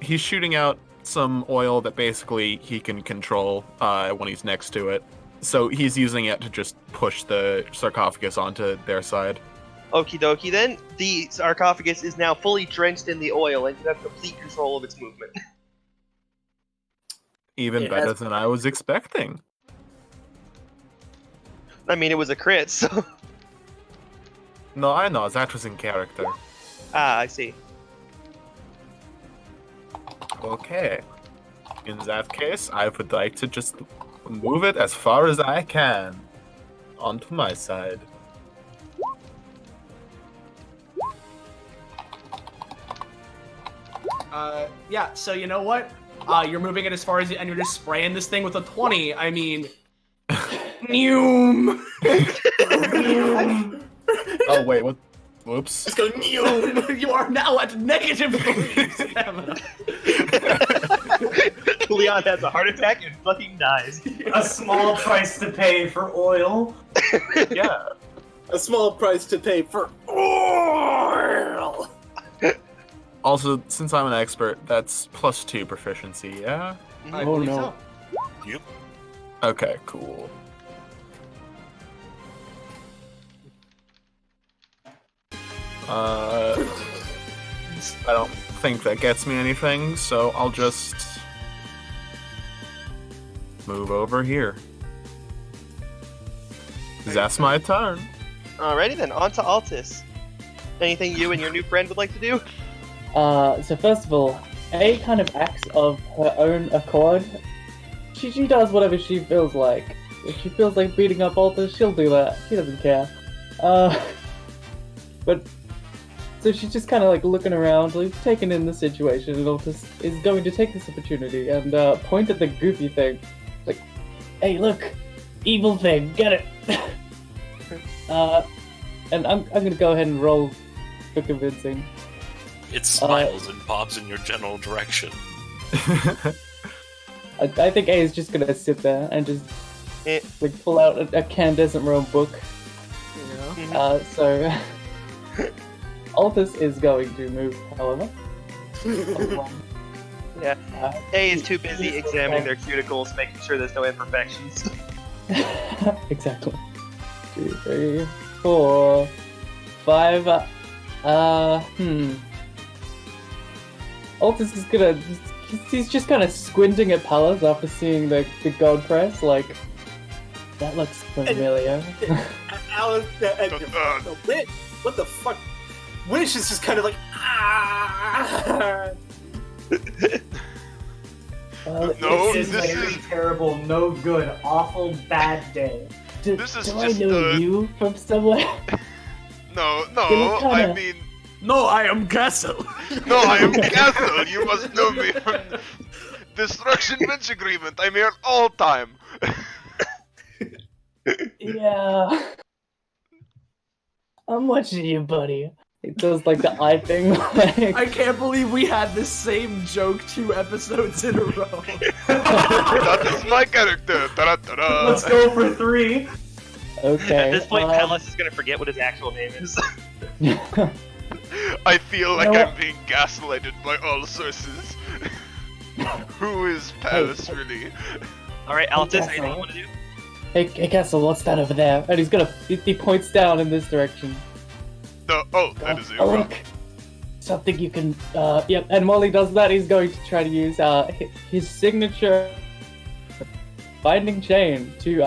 He's shooting out some oil that basically he can control when he's next to it. So he's using it to just push the sarcophagus onto their side. Okie dokie then. The sarcophagus is now fully drenched in the oil, and you have complete control of its movement. Even It better has- than I was expecting. I mean, it was a crit, so... No, I know, that was in character. Ah, I see. Okay. In that case, I would like to just move it as far as I can onto my side. yeah, so you know what? You're moving it as far as and you're just spraying this thing with a 20. I mean, Noom. Oh wait, what? Whoops. Just go. Noom. You are now at -3 stamina. Leon has a heart attack and fucking dies. a small price to pay for oil. Yeah. A small price to pay for oil. Also, since I'm an expert, that's +2 proficiency, yeah? I Oh, believe no. so. Okay, cool. I don't think that gets me anything, so I'll just move over here. That's my turn. Alrighty then, on to Altus. Anything you and your new friend would like to do? So first of all, A kind of acts of her own accord. She does whatever she feels like. If she feels like beating up Altus, she'll do that. She doesn't care. But so she's just kind of like looking around, like taking in the situation, and Altus is going to take this opportunity and point at the goofy thing, like, "Hey, look, evil thing, get it!" And I'm gonna go ahead and roll for convincing. It smiles and pops in your general direction. I think A is just gonna sit there and just Eh. like pull out a Candescent Realm book. Yeah. So Altus is going to move, however. Yeah. Uh, A is too busy examining their cuticles, making sure there's no imperfections. Exactly. 2, 3, 4, 5. Altus is gonna. He's just kind of squinting at Pallas after seeing the gold press. Like, that looks familiar. Alice, Wish, what the fuck? Wish is just kind of like, No, this is very terrible, no good, awful, bad day. Do This is I just know you from somewhere? No, You look I kinda- mean, No, I am Castle. no, I am Castle. You must know me from Destruction Bench Agreement. I'm here all time. Yeah. I'm watching you, buddy. It does like the eye thing. Like... I can't believe we had the same joke 2 episodes in a row. That is my character. Ta-da-ta-da. Let's go for 3. Okay. At this point, Pallas is gonna forget what his actual name is. I feel like You know I'm being gaslighted by all sources. Who is Paris, really? Alright, Altus, Okay. anything you want to do? Hey, Castle, what's that over there? And he's gonna. He points down in this direction. No, that is it. Oh, look. Something you can. Yep. And while he does that, he's going to try to use his signature binding chain to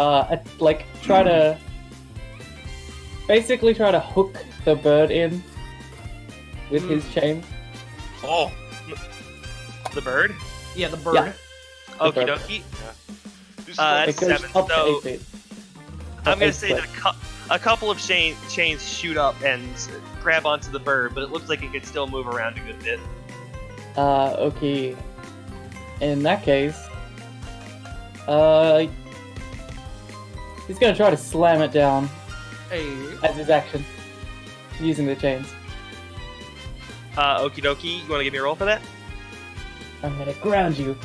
like try to basically try to hook the bird in with his chain. Oh, The bird? Yeah, the bird. Yeah. Okie bird. dokie. This is That's It goes 7, up to so 8 feet. I'm gonna 8 say foot. that a couple of chains shoot up and grab onto the bird, but it looks like it can still move around a good bit. Okay. In that case, he's gonna try to slam it down Hey. as his action, using the chains. Okie dokie, you wanna give me a roll for that? I'm gonna ground you.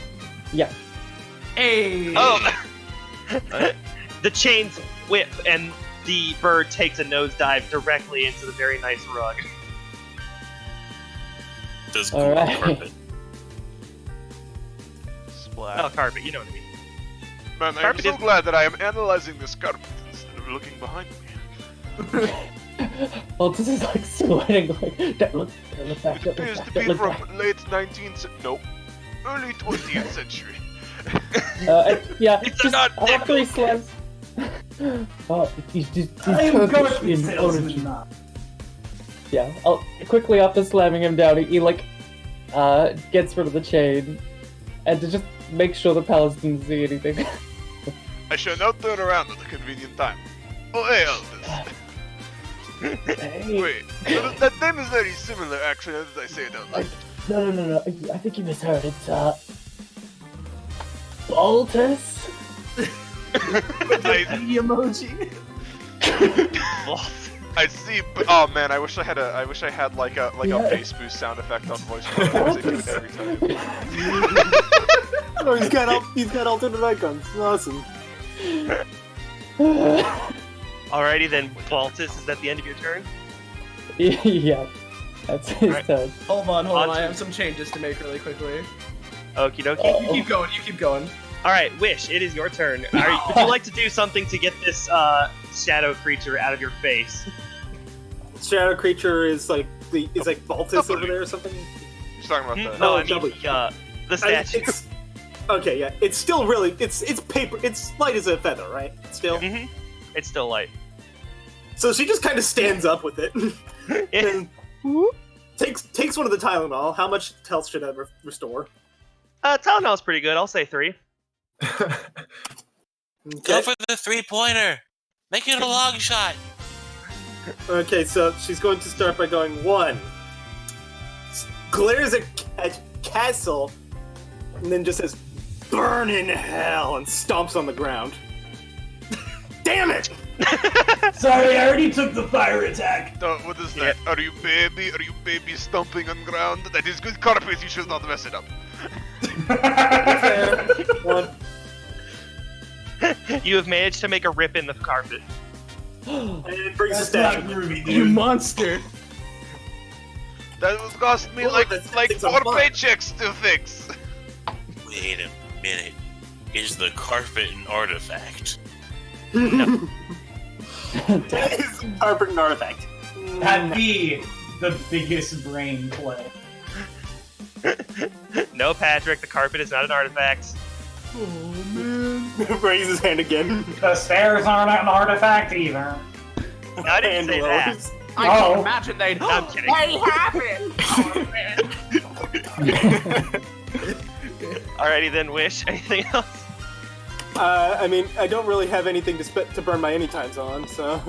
Yeah. Hey. Oh! The chains whip and the bird takes a nosedive directly into the very nice rug. does All cool right. carpet. Splash. Oh, carpet, you know what I mean. Man, I'm carpet so is- glad that I am analyzing this carpet instead of looking behind me. Well, this is like sweating. Like, don't look back. It Don't appears look to back. be Don't look from back. late 19th nope, early 20th century. Yeah. These are Just not after he nickels. slams. Oh, he's I am Turkish going to in salesman origin. now. Yeah. Quickly after slamming him down, he like gets rid of the chain, and to just make sure the palace didn't see anything. I shall now turn around at a convenient time. Oh, hey, Aldous. Hey. Wait, that name is very similar, actually, now that I say it out loud. No. I think you misheard. It's Baltus. I, The emoji. I see. Oh man, I wish I had like a Yeah. bass boost sound effect on voice because I do it every time. Oh, he's got alternate icons. Awesome. Alrighty then, Baltus, is that the end of your turn? Yeah. That's his Alright. turn. Hold on. On I to- have some changes to make really quickly. Okie dokie. You keep going. You keep going. Alright, Wish, it is your turn. Would you like to do something to get this shadow creature out of your face? Shadow creature is like Baltus over there or something. He's talking about that. No, Oh, I mean double. the statue. It's okay. Yeah, it's still really it's paper. It's light as a feather, right? Still. Mhm. It's still light. So she just kind of stands up with it and takes one of the Tylenol. How much health should I restore? Tylenol's pretty good. I'll say 3. Go Okay. for the 3-pointer. Make it a long shot. Okay, so she's going to start by going 1. Glares at Castle, and then just says, "Burn in hell," and stomps on the ground. Damn it! Sorry, I already took the fire attack. What is that? Are you baby stomping on ground? That is good carpet. You should not mess it up. One. You have managed to make a rip in the carpet. And it brings the That's not statue. groovy, You dude. monster. That would cost me Well, like that's- 4 it's a month. paychecks to fix. Wait a minute. Is the carpet an artifact? Is carpet an artifact? That'd be the biggest brain play. No, Patrick, the carpet is not an artifact. Oh man. Raise his hand again. The stairs aren't an artifact either. I didn't say that. lowers. I can Oh. imagine they'd. I'm kidding. They happened. Oh man. Alrighty then, Wish. Anything else? I mean, I don't really have anything to burn my anytimes on, so.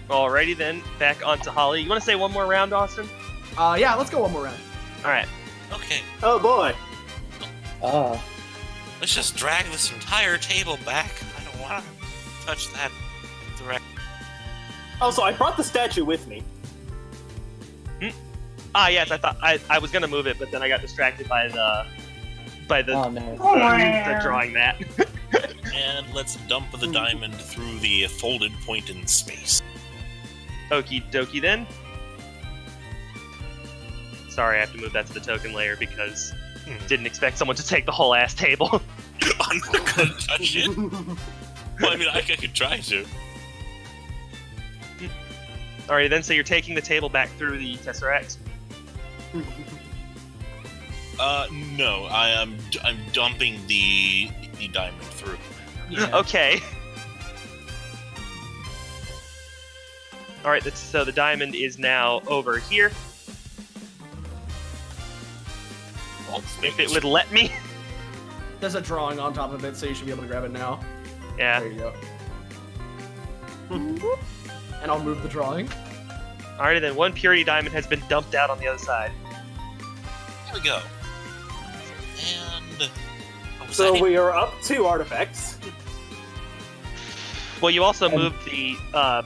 Alrighty then, back onto Holly. You want to say one more round, Austin? Yeah, let's go one more round. Alright. Okay, Oh boy. Ah. let's just drag this entire table back. I don't want to touch that direct. Also, I brought the statue with me. Ah, yes, I thought I was gonna move it, but then I got distracted by the Oh no. the drawing that. And let's dump the diamond through the folded point in space. Okie dokie then. Sorry, I have to move that to the token layer because didn't expect someone to take the whole ass table. I'm not gonna touch it. Well, I mean, I could try to. Alright then, so you're taking the table back through the Tesseract? No, I'm dumping the diamond through. Okay. Alright, so the diamond is now over here. If it would let me. There's a drawing on top of it, so you should be able to grab it now. Yeah. There you go. And I'll move the drawing. Alrighty then, one purity diamond has been dumped out on the other side. There we go. And So we are up 2 artifacts. Well, you also moved the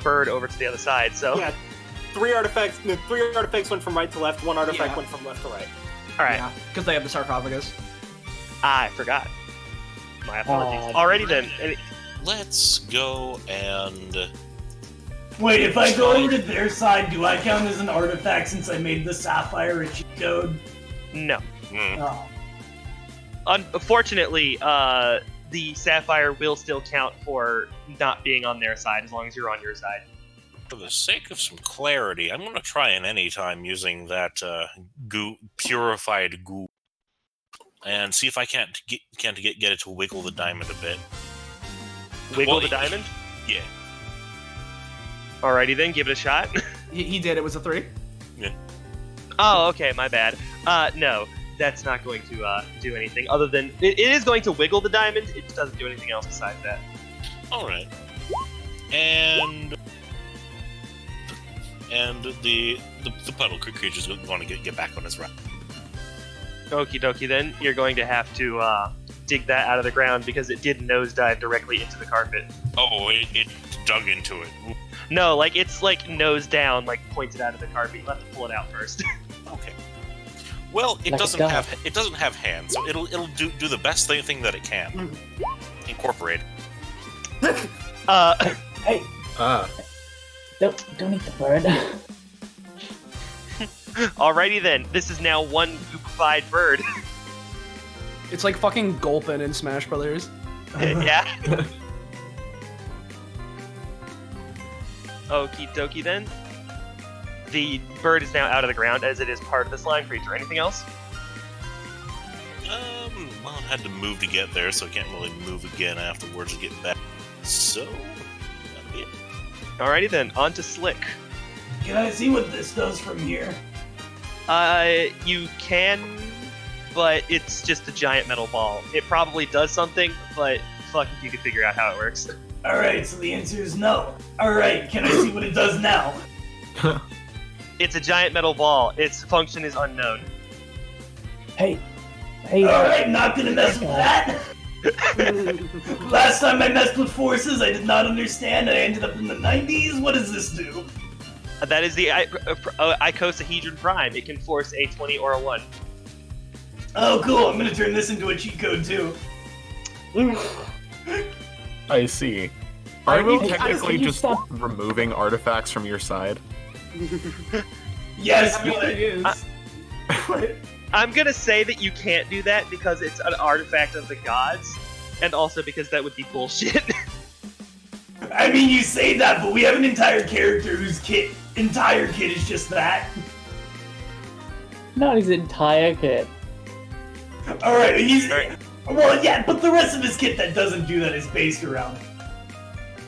bird over to the other side, so. Yeah, 3 artifacts. No, 3 artifacts went from right to left. 1 artifact Yeah. went from left to right. Alright. Yeah, because they have the sarcophagus. I forgot. My apologies. Oh, Alrighty then. let's go and Wait, if I go over to their side, do I count as an artifact since I made the sapphire a cheat code? No. Oh. Unfortunately, the sapphire will still count for not being on their side as long as you're on your side. for the sake of some clarity, I'm going to try an anytime using that purified goo, and see if I can't get it to wiggle the diamond a bit. Wiggle the diamond? Yeah. Alrighty then, give it a shot. He did. It was a 3. Oh, okay, my bad. No, that's not going to do anything other than it is going to wiggle the diamond. It just doesn't do anything else besides that. All right. And the puddle creature's going to get back on his route. Okie dokie then, you're going to have to dig that out of the ground because it did nosedive directly into the carpet. Oh, it dug into it. No, like it's like nose down, like pointed out of the carpet. You have to pull it out first. Okay. Well, it Like a doesn't dog. have hands, so it'll do the best thing that it can. Incorporate. Hey, don't eat the bird. Alrighty then, this is now one goopified bird. It's like fucking Gulpin in Smash Brothers. Yeah. Okie dokie then. The bird is now out of the ground as it is part of the slime creature. Anything else? Well, I had to move to get there, so I can't really move again afterwards to get back. So, that'll be it. Alrighty then, on to Slick. Can I see what this does from here? You can, but it's just a giant metal ball. It probably does something, but fuck if you can figure out how it works. Alright, so the answer is no. Alright, can I see what it does now? It's a giant metal ball. Its function is unknown. Hey, Alright, not gonna mess with that. Last time I messed with forces, I did not understand. I ended up in the 90s. What does this do? That is the icosahedron prime. It can force a 20 or a 1. Oh, cool. I'm gonna turn this into a cheat code too. I see. Are you I technically see you just stop. removing artifacts from your side? Yes, I mean, but it is. I'm gonna say that you can't do that because it's an artifact of the gods, and also because that would be bullshit. I mean, you say that, but we have an entire character whose entire kit is just that. Not his entire kit. Alright, well, yeah, but the rest of his kit that doesn't do that is based around it.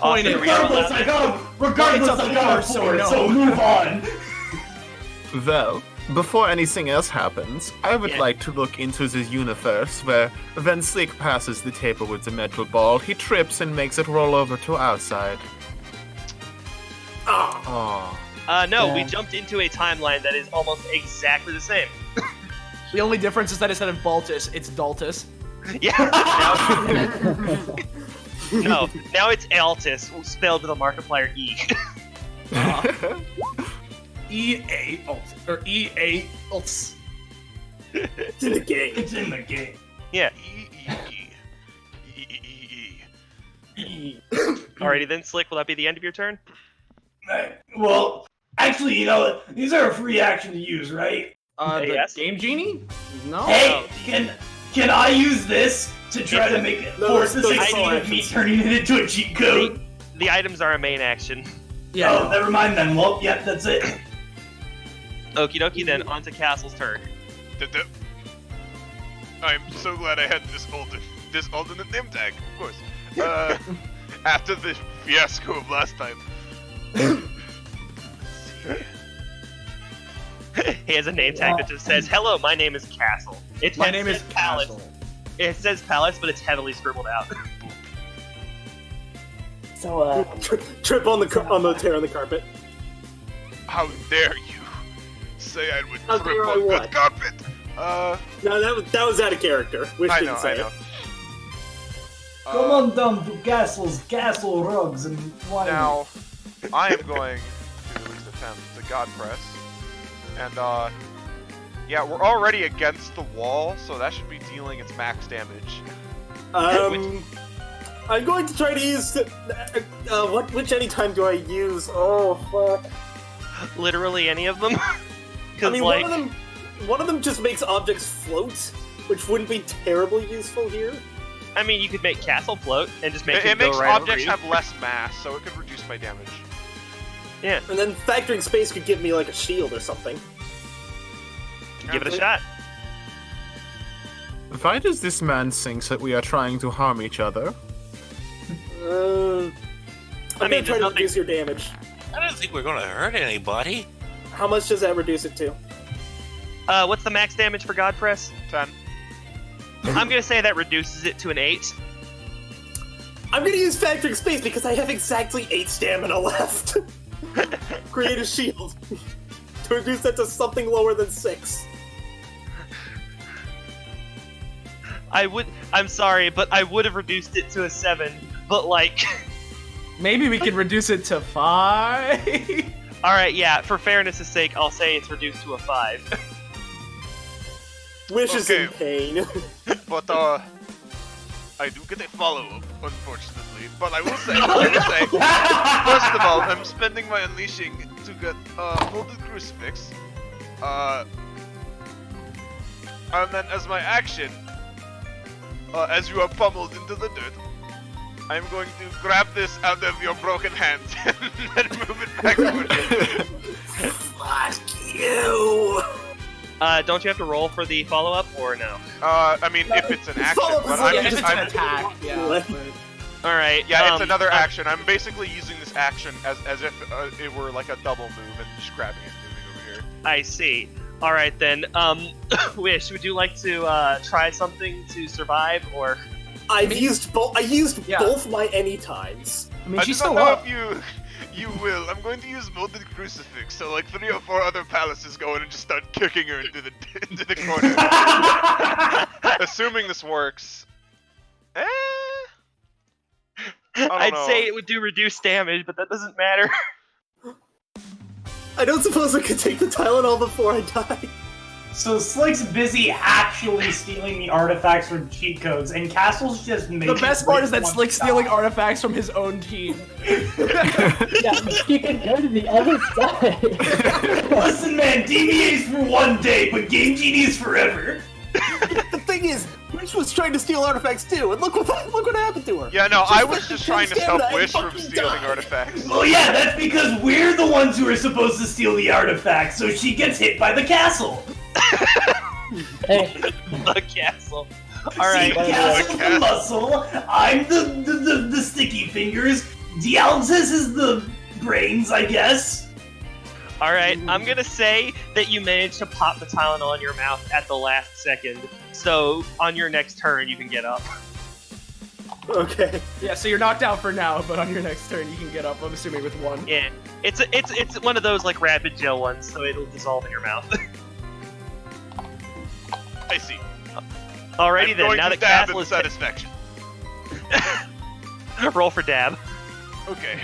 Regardless, I got a sword, so move on. Well, before anything else happens, I would like to look into this universe where when Slick passes the table with the metal ball, he trips and makes it roll over to our side. Oh. No, we jumped into a timeline that is almost exactly the same. The only difference is that instead of Baltus, it's Daltus. Yeah. No, now it's Altus, spelled with a Markiplier E. EA Altus. Or EA Altus. It's in the game. It's in the game. Yeah. Alrighty then, Slick, will that be the end of your turn? Well, actually, you know what? These are a free action to use, right? The yes. Game Genie? No. Hey, can I use this to try to make it force the 16 of me turning it into a cheat code? The items are a main action. Yeah. Oh, never mind then. Well, yep, that's it. Okie dokie, then on to Castle's turn. I'm so glad I had this alternate name tag, of course. After the fiasco of last time. He has a name tag that just says, "Hello, my name is Castle." My name is Palace. Castle. It says Palace, but it's heavily scribbled out. So, Trip on the tear on the carpet. How dare you say I would How trip dare I on what? good carpet? No, that was out of character. Wish I didn't know, say I know. it. Come on down to Castle's Castle Rugs and wine. Now, I am going to at least attempt the God Press. And, yeah, we're already against the wall, so that should be dealing its max damage. I'm going to try to use... which anytime do I use? Oh, fuck. Literally any of them. I mean, one of them just makes objects float, which wouldn't be terribly useful here. I mean, you could make Castle float and just make It go makes right objects over you. have less mass, so it could reduce my damage. Yeah, And then factoring space could give me, like, a shield or something. give it a shot. Why does this man think that we are trying to harm each other? I'm I mean, gonna try there's to nothing- reduce your damage. I don't think we're gonna hurt anybody. How much does that reduce it to? What's the max damage for God Press? 10. I'm gonna say that reduces it to an 8. I'm gonna use factoring space because I have exactly 8 stamina left. Create a shield. To reduce that to something lower than 6. I'm sorry, but I would have reduced it to a 7, but like... Maybe we can reduce it to 5. Alright, yeah, for fairness' sake, I'll say it's reduced to a 5. Wish is in pain. But, I do get a follow-up, unfortunately. But I will say, first of all, I'm spending my unleashing to get, Molded Crucifix. And then as my action, as you are pummeled into the dirt, I'm going to grab this out of your broken hands and then move it back over to you. Fuck you! Don't you have to roll for the follow-up, or no? I mean, if it's an action, Follow-up but is I'm like just, It's an I'm, attack. Yeah. Alright, yeah, it's another action. I'm basically using this action as if it were like a double move and just grabbing it and moving over here. I see. Alright then, Wish, would you like to, try something to survive, or... I used Yeah. both my anytimes. I mean, I she's just don't still know up. if you will. I'm going to use Molded Crucifix, so like 3 or 4 other palaces go in and just start kicking her into the corner. Assuming this works. I'd know. say it would do reduced damage, but that doesn't matter. I don't suppose I could take the Tylenol before I die. So Slick's busy actually stealing the artifacts from cheat codes, and Castle's just making. The best part is that one Slick's stop. stealing artifacts from his own team. yeah, you can go to the other side. Listen, man, DVA's for one day, but Game Genie is forever. The thing is, Wish was trying to steal artifacts too, and look what happened to her. Yeah, no, I was just trying to stop Damn it, I Wish from fucking stealing died. artifacts. Well, yeah, that's because we're the ones who are supposed to steal the artifacts, so she gets hit by the castle. Hey, The castle. See, Alright. castle's the muscle, I'm the sticky fingers, Dialxis is the brains, I guess. Alright, I'm gonna say that you managed to pop the Tylenol in your mouth at the last second. So on your next turn you can get up. Okay. Yeah, so you're knocked out for now, but on your next turn you can get up, I'm assuming with one. Yeah. It's one of those like rapid gel ones, so it'll dissolve in your mouth. I see. Alrighty I'm then, going now to that dab Castle in is satisfaction. roll for dab. Okay.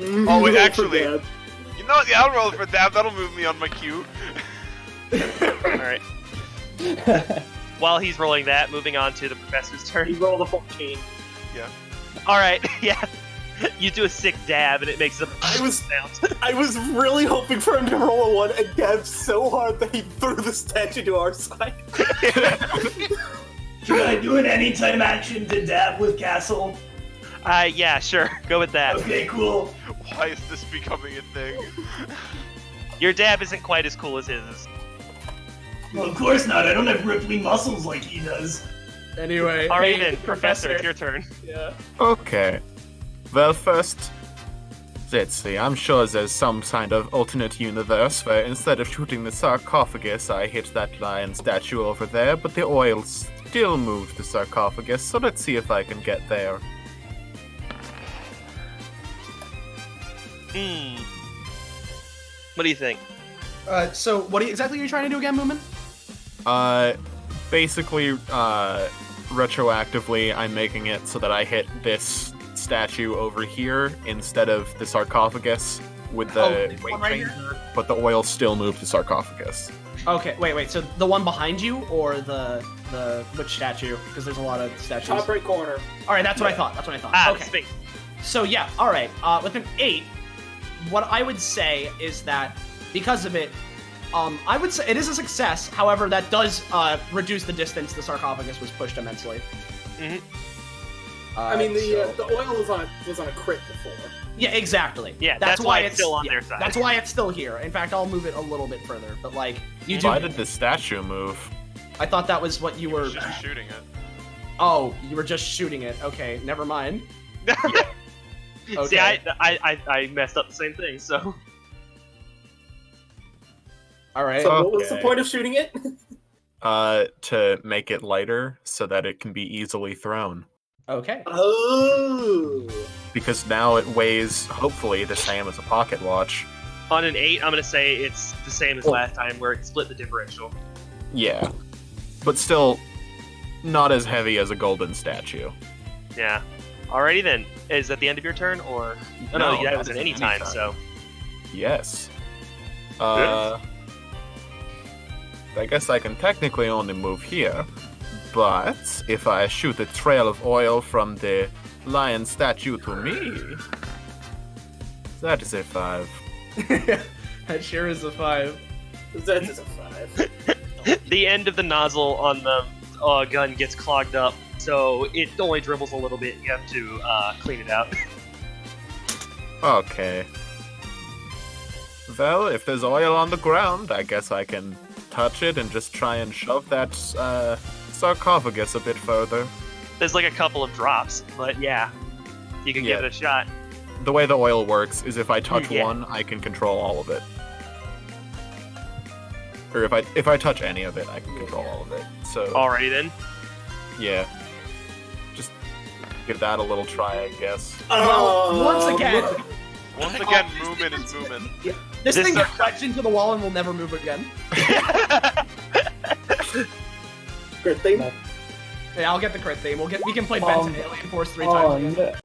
Oh, wait, actually- Dad. You know what? Yeah, I'll roll for dab. That'll move me on my queue. Alright. While he's rolling that, moving on to the professor's He turn. rolled a 14. Alright, yeah. You do a sick dab and it makes a I was- sound. I was really hoping for him to roll a 1 and dab so hard that he threw the statue to our side. Can I do an anytime action to dab with castle? Yeah, sure. Go with that. Okay, cool. Why is this becoming a thing? Your dab isn't quite as cool as his. is. Well, of course not, I don't have rippling muscles like he does. Anyway, Alright hey, then, Professor, it's your turn. Yeah. Okay. Well, first, let's see. I'm sure there's some kind of alternate universe where instead of shooting the sarcophagus, I hit that lion statue over there, but the oil still moved the sarcophagus, so let's see if I can get there. What do you think? So what exactly are you trying to do again, Moomin? Basically, retroactively, I'm making it so that I hit this statue over here instead of the sarcophagus with the this weight one right changer, but the oil still moved the sarcophagus. Okay, wait, so the one behind you or the which statue? Because there's a lot of statues. Top right corner. Alright, that's what I thought. Ah, Okay. space. So yeah, alright. With an 8, what I would say is that because of it, I would say it is a success. However, that does reduce the distance the sarcophagus was pushed immensely. Mhm. I mean, So- the oil was on a crit before. Yeah, exactly. Yeah, that's why it's still on yeah, their side. That's why it's still here. In fact, I'll move it a little bit further. But like, you do. Why did the statue move? I thought that was what you He were. was just shooting it. Oh, you were just shooting it. Okay, never mind. See, Okay. I messed up the same thing, so. All right. So what was the Okay. point of shooting it? To make it lighter so that it can be easily thrown. Okay. Oh. Because now it weighs, hopefully, the same as a pocket watch. On an 8, I'm gonna say it's the same as last time, where it split the differential. Yeah. But still, not as heavy as a golden statue. Yeah. Alrighty then. Is that the end of your turn, or? Oh, no, that was that's an anytime, so. Yes. I guess I can technically only move here. But if I shoot a trail of oil from the lion statue to me, that is a 5. That sure is a 5. That is a 5. The end of the nozzle on the gun gets clogged up, so it only dribbles a little bit. You have to clean it out. Okay. Well, if there's oil on the ground, I guess I can touch it and just try and shove that sarcophagus a bit further. There's like a couple of drops, but yeah, you can give Yeah. it a shot. The way the oil works is if I touch Yeah. one, I can control all of it. Or if I touch any of it, I can control all of it. So Alrighty then. yeah, just give that a little try, I guess. Well, once again, Once again, Moomin is Moomin. this This thing is- crashed into the wall and will never move again. Great thing. Yeah, I'll get the crit theme. We can play Um, Benton Alien Force 3 Oh, times again.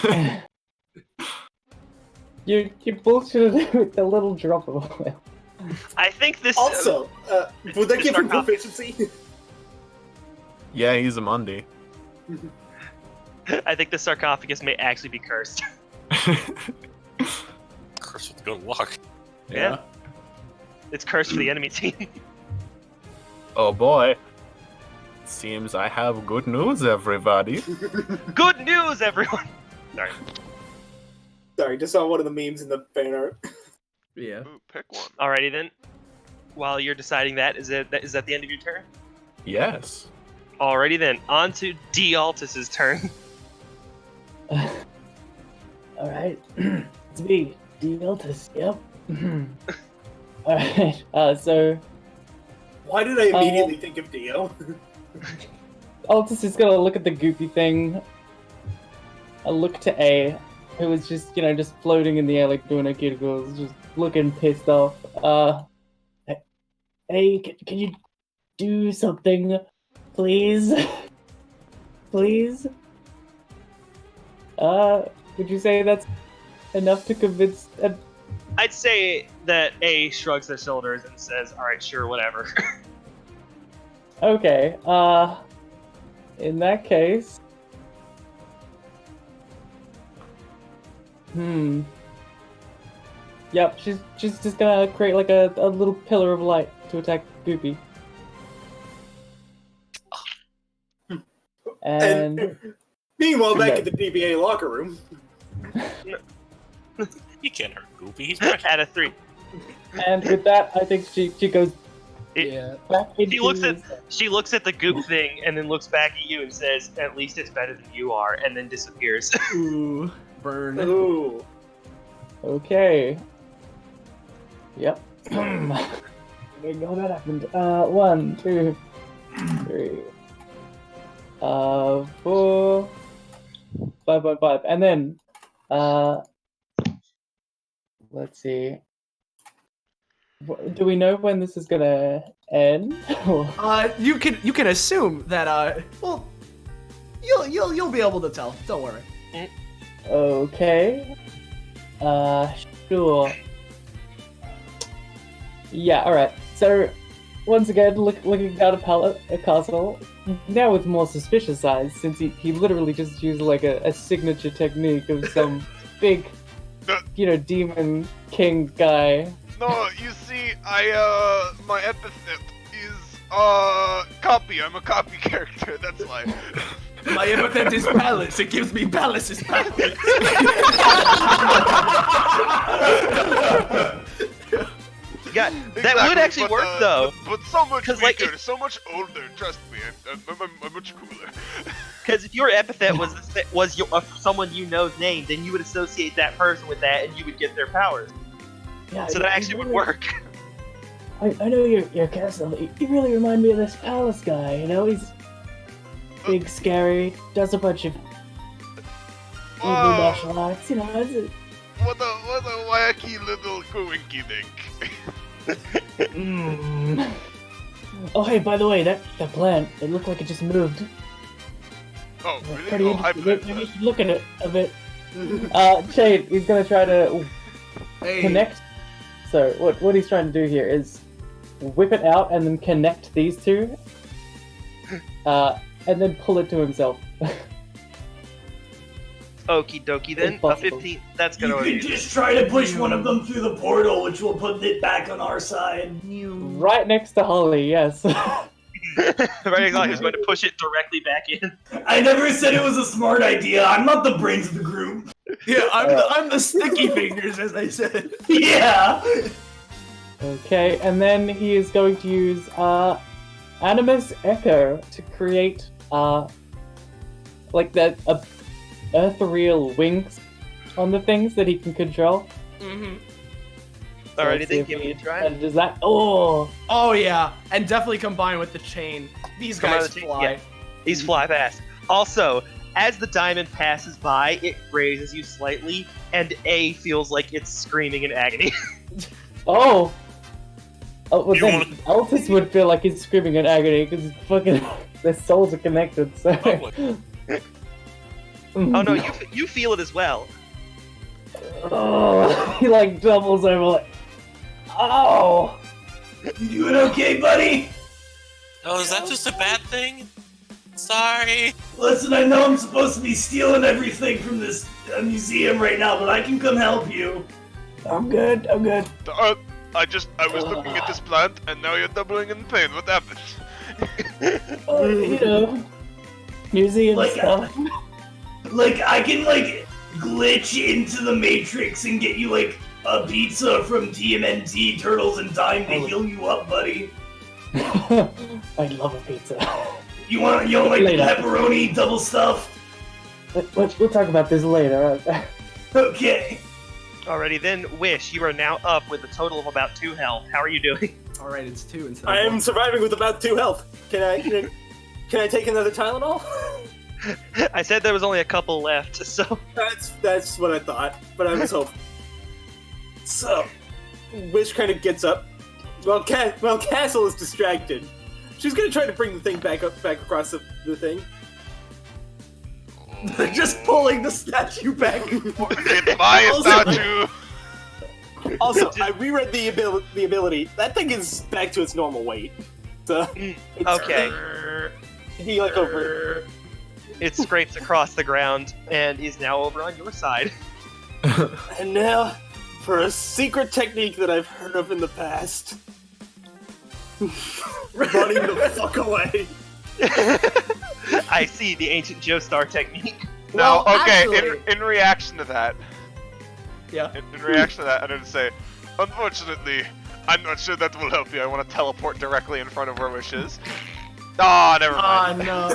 no. You bullshitted with the little drop of oil. I think this. Also, would that give him sarcophagus. proficiency? Yeah, he's a Mundi. I think the sarcophagus may actually be cursed. Curse with good luck. Yeah. It's cursed for the enemy team. Oh boy. seems I have good news, everybody. Good news, everyone. Sorry. Sorry, just saw one of the memes in the fan art. Yeah. Ooh, pick one. Alrighty then. While you're deciding that, is that the end of your turn? Yes. Alrighty then. On to D'Altus's turn. Alright. It's me, D'Altus, yep. Alright, so Why did I immediately think of Dio? Altus is gonna look at the goopy thing. I'll look to A, who was just, just floating in the air like doing a giggles, just looking pissed off. Hey, can you do something, please? Please? Would you say that's enough to convince... I'd say that A shrugs their shoulders and says, alright, sure, whatever. Okay, in that case... Yep, she's just gonna create like a little pillar of light to attack Goopy. And meanwhile, back at the DBA locker room. You can't hurt Goopy. He's At a 3. and with that, I think she goes Yeah. back into... She looks at the goop thing and then looks back at you and says, at least it's better than you are, and then disappears. Ooh, burn. Ooh. Okay. Yep. I didn't know that happened. 1, 2, 3, 4, 5.5, and then let's see. Do we know when this is gonna end? You can assume that well, you'll be able to tell. Don't worry. Okay. Sure. Yeah, alright. So, once again, looking down a castle, now with more suspicious eyes, since he literally just used like a signature technique of some big, demon king guy. No, you see, my epithet is, copy. I'm a copy character, that's why. My epithet is palace. It gives me palace's power. Yeah, that would actually work though. But so much 'Cause, weaker, like, so much older, trust me, I'm much cooler. Because if your epithet was someone you know's name, then you would associate that person with that, and you would get their powers. Yeah, So that actually would work. I know your castle. You really remind me of this palace guy. He's big, scary, does a bunch of evil martial arts. What a wacky little coinky dink. Oh, hey, by the way, that plant, it looked like it just moved. Oh, really? Pretty Oh, interesting. Maybe you should look at it a bit. Shade, he's gonna try to connect. So, what he's trying to do here is whip it out and then connect these two. And then pull it to himself. Okie dokie then. A 15. That's You gonna could just try to push one of them through the portal, which will put it back on our side. Right next to Holly, yes. Right, exactly. He's going to push it directly back in. I never said it was a smart idea. I'm not the brains of the group. Yeah, I'm the sticky fingers, as I said. Yeah. Okay, and then he is going to use Animus Echo to create like that ethereal wings on the things that he can control. Mm-hmm. Alrighty then, give me a try. And does that? Oh yeah, and definitely combined with the chain. These guys fly. Yeah. These fly fast. Also, as the diamond passes by, it grazes you slightly, and A feels like it's screaming in agony. well then wanna- Altus would feel like he's screaming in agony because fucking their souls are connected. So. Oh no, you feel it as well. Oh, he like doubles over like, oh. You doing okay, buddy? Oh, is that just a bad thing? Sorry. Listen, I know I'm supposed to be stealing everything from this museum right now, but I can come help you. I'm good. I was looking at this plant, and now you're doubling in pain. What happened? Oh, you know, museum Like, stuff. Like, I can, like, glitch into the Matrix and get you, like, a pizza from TMNT Turtles in Time to heal you up, buddy. I love a pizza. You want like Later. pepperoni double stuff? We'll talk about this later. Okay. Alrighty then, Wish, you are now up with a total of about 2 health. How are you doing? All right, it's 2 instead. I of am 1. surviving with about 2 health. Can I take another Tylenol? I said there was only a couple left, so... That's what I thought, but I was hoping. So, Wish kind of gets up. Well, Castle is distracted. She's gonna try to bring the thing back across the thing. They're just pulling the statue back and forth. It's my statue! Also, I reread the ability. That thing is back to its normal weight. So, it's, Okay. He like over. It scrapes across the ground and is now over on your side. And now, for a secret technique that I've heard of in the past. Running the fuck away. I see the ancient Joestar technique. Now, Well, okay, actually- in reaction to that, Yeah. in reaction to that, I'm gonna say, unfortunately, I'm not sure that will help you. I want to teleport directly in front of where Wish is. Ah, never mind. No.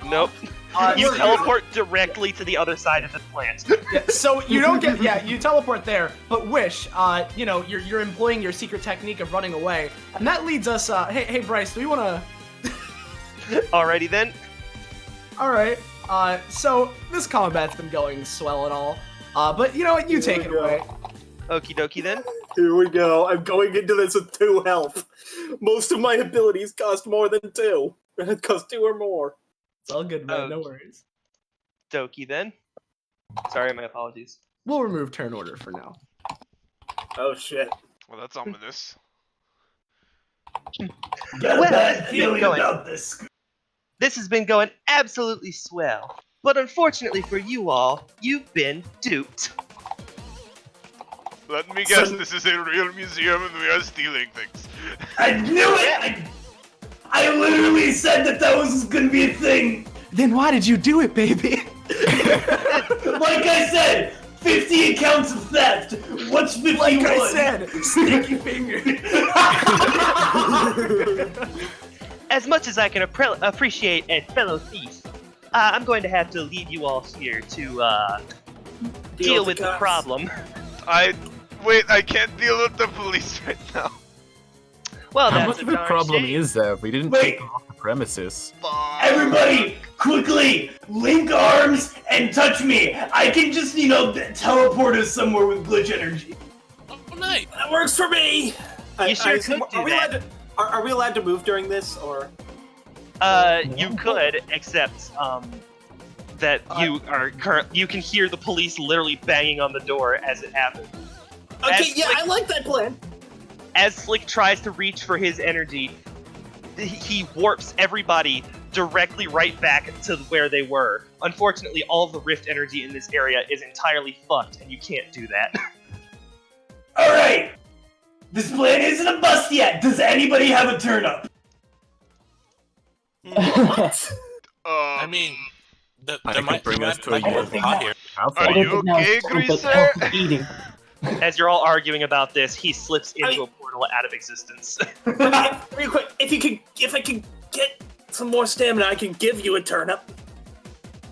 Nope. You teleport directly to the other side of the plant. Yeah, so you don't get, you teleport there, but Wish, you're employing your secret technique of running away, and that leads us, hey Bryce, do we want to, Alrighty then. alright, so this combat's been going swell and all, but you know what, you take it away. Okie dokie then. Here we go. I'm going into this with 2 health. Most of my abilities cost more than 2. It costs 2 or more. It's all good, man, no worries. Dokie then. Sorry, my apologies. We'll remove turn order for now. Oh shit. Well, that's ominous. Got a Well, bad feeling going. about this. This has been going absolutely swell, but unfortunately for you all, you've been duped. Let me guess, this is a real museum and we are stealing things. I knew it! I literally said that was gonna be a thing. Then why did you do it, baby? Like I said, 50 accounts of theft. What's 51? Like I said, sticky finger. As much as I can appreciate a fellow thief, I'm going to have to leave you all here to deal with the problem. Wait, I can't deal with the police right now. Well, How that's much a of a darn problem shame. is there? We didn't Wait. take them off the premises. Everybody, quickly, link arms and touch me. I can just, teleport us somewhere with glitch energy. Oh, nice. That works for me. You sure could do that. Are we allowed to move during this, or? You could, except that you can hear the police literally banging on the door as it happens. Okay, As yeah, Slick- I like that plan. As Slick tries to reach for his energy, he warps everybody directly right back to where they were. Unfortunately, all of the rift energy in this area is entirely fucked, and you can't do that. Alright, this plan isn't a bust yet. Does anybody have a turnip? I mean, I there could might bring us to a might be uniform. pot here. How Are far? you okay, Greaser? Eating. As you're all arguing about this, he slips into a portal out of existence. Real quick, if I can get some more stamina, I can give you a turnip.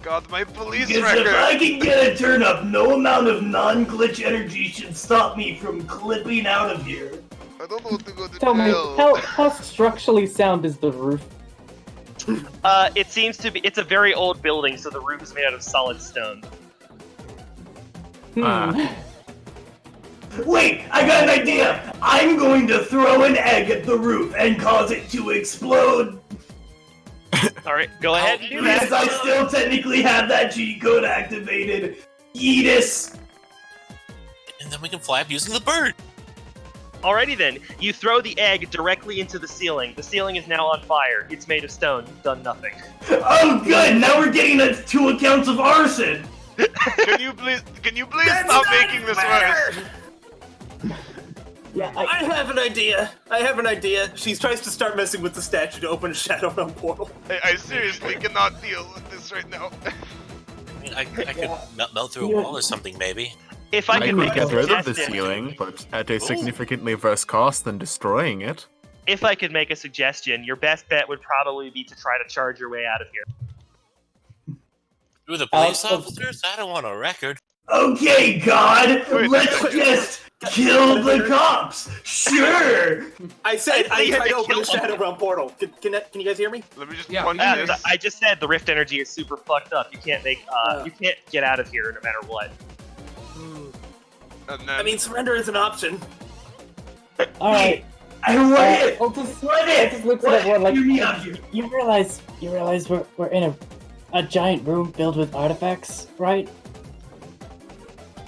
God, my police Because if I record. can get a turnip, no amount of non-glitch energy should stop me from clipping out of here. I don't want to go to Tell me, jail. how structurally sound is the roof? It seems to be. It's a very old building, so the roof is made out of solid stone. Wait, I got an idea! I'm going to throw an egg at the roof and cause it to explode! Alright, go ahead and do Because that. I still technically have that cheat code activated. Yeetus! And then we can fly up using the bird. Alrighty then, you throw the egg directly into the ceiling. The ceiling is now on fire. It's made of stone. You've done nothing. Oh good, now we're getting 2 accounts of arson! Can you please stop making this worse? Yeah, I have an idea. She tries to start messing with the statue to open a Shadow Realm portal. I seriously cannot deal with this right now. I mean, I could melt through a wall or something, maybe. If I I could could make a get rid of the suggestion, ceiling, but at a significantly worse cost than destroying it. if I could make a suggestion, your best bet would probably be to try to charge your way out of here. Through the police Out of- officers? I don't want a record. Okay, God, Wait, let's just kill the cops. Sure. I said I think had I to open killed the Shadow Realm portal. Can you guys hear me? Let me just Yeah, punch yeah, this. I just said the rift energy is super fucked up. You can't make you can't get out of here no matter what. And then, I mean, surrender is an option. All right. I want it. I'll just What I just looked at everyone like, Hear me out here. you realize we're in a giant room filled with artifacts, right?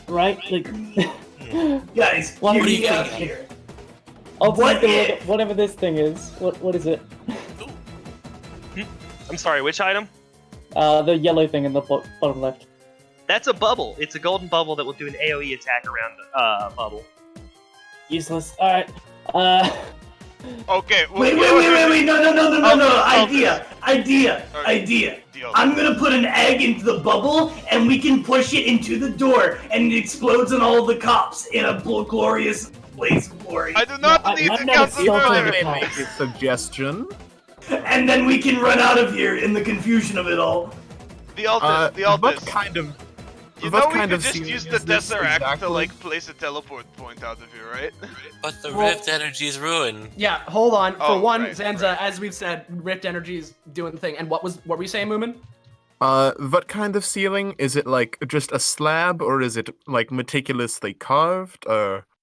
Right? Like, Guys, What hear do me you out think? here. I'll What take a if- look at whatever this thing is. What is it? I'm sorry, which item? The yellow thing in the bottom left. That's a bubble. It's a golden bubble that will do an AoE attack around the bubble. Useless. All right. okay, well, Wait, you know what? no. Okay. Idea. Deal. I'm gonna put an egg into the bubble, and we can push it into the door, and it explodes on all the cops in a glorious blaze of glory. I do not No, need I've to never count the seen earlier. something like Make a suggestion. And then we can run out of here in the confusion of it all. The Altus. What kind of... You what know we kind could of just ceiling use the is this Tesseract to, exactly? like, place a teleport point out of here, right? But the Well- rift energy's ruined. Yeah, hold on. For Oh, one, right, Zanza, right. as we've said, Rift Energy's doing the thing. And what were you saying, Moomin? What kind of ceiling? Is it like just a slab, or is it like meticulously carved?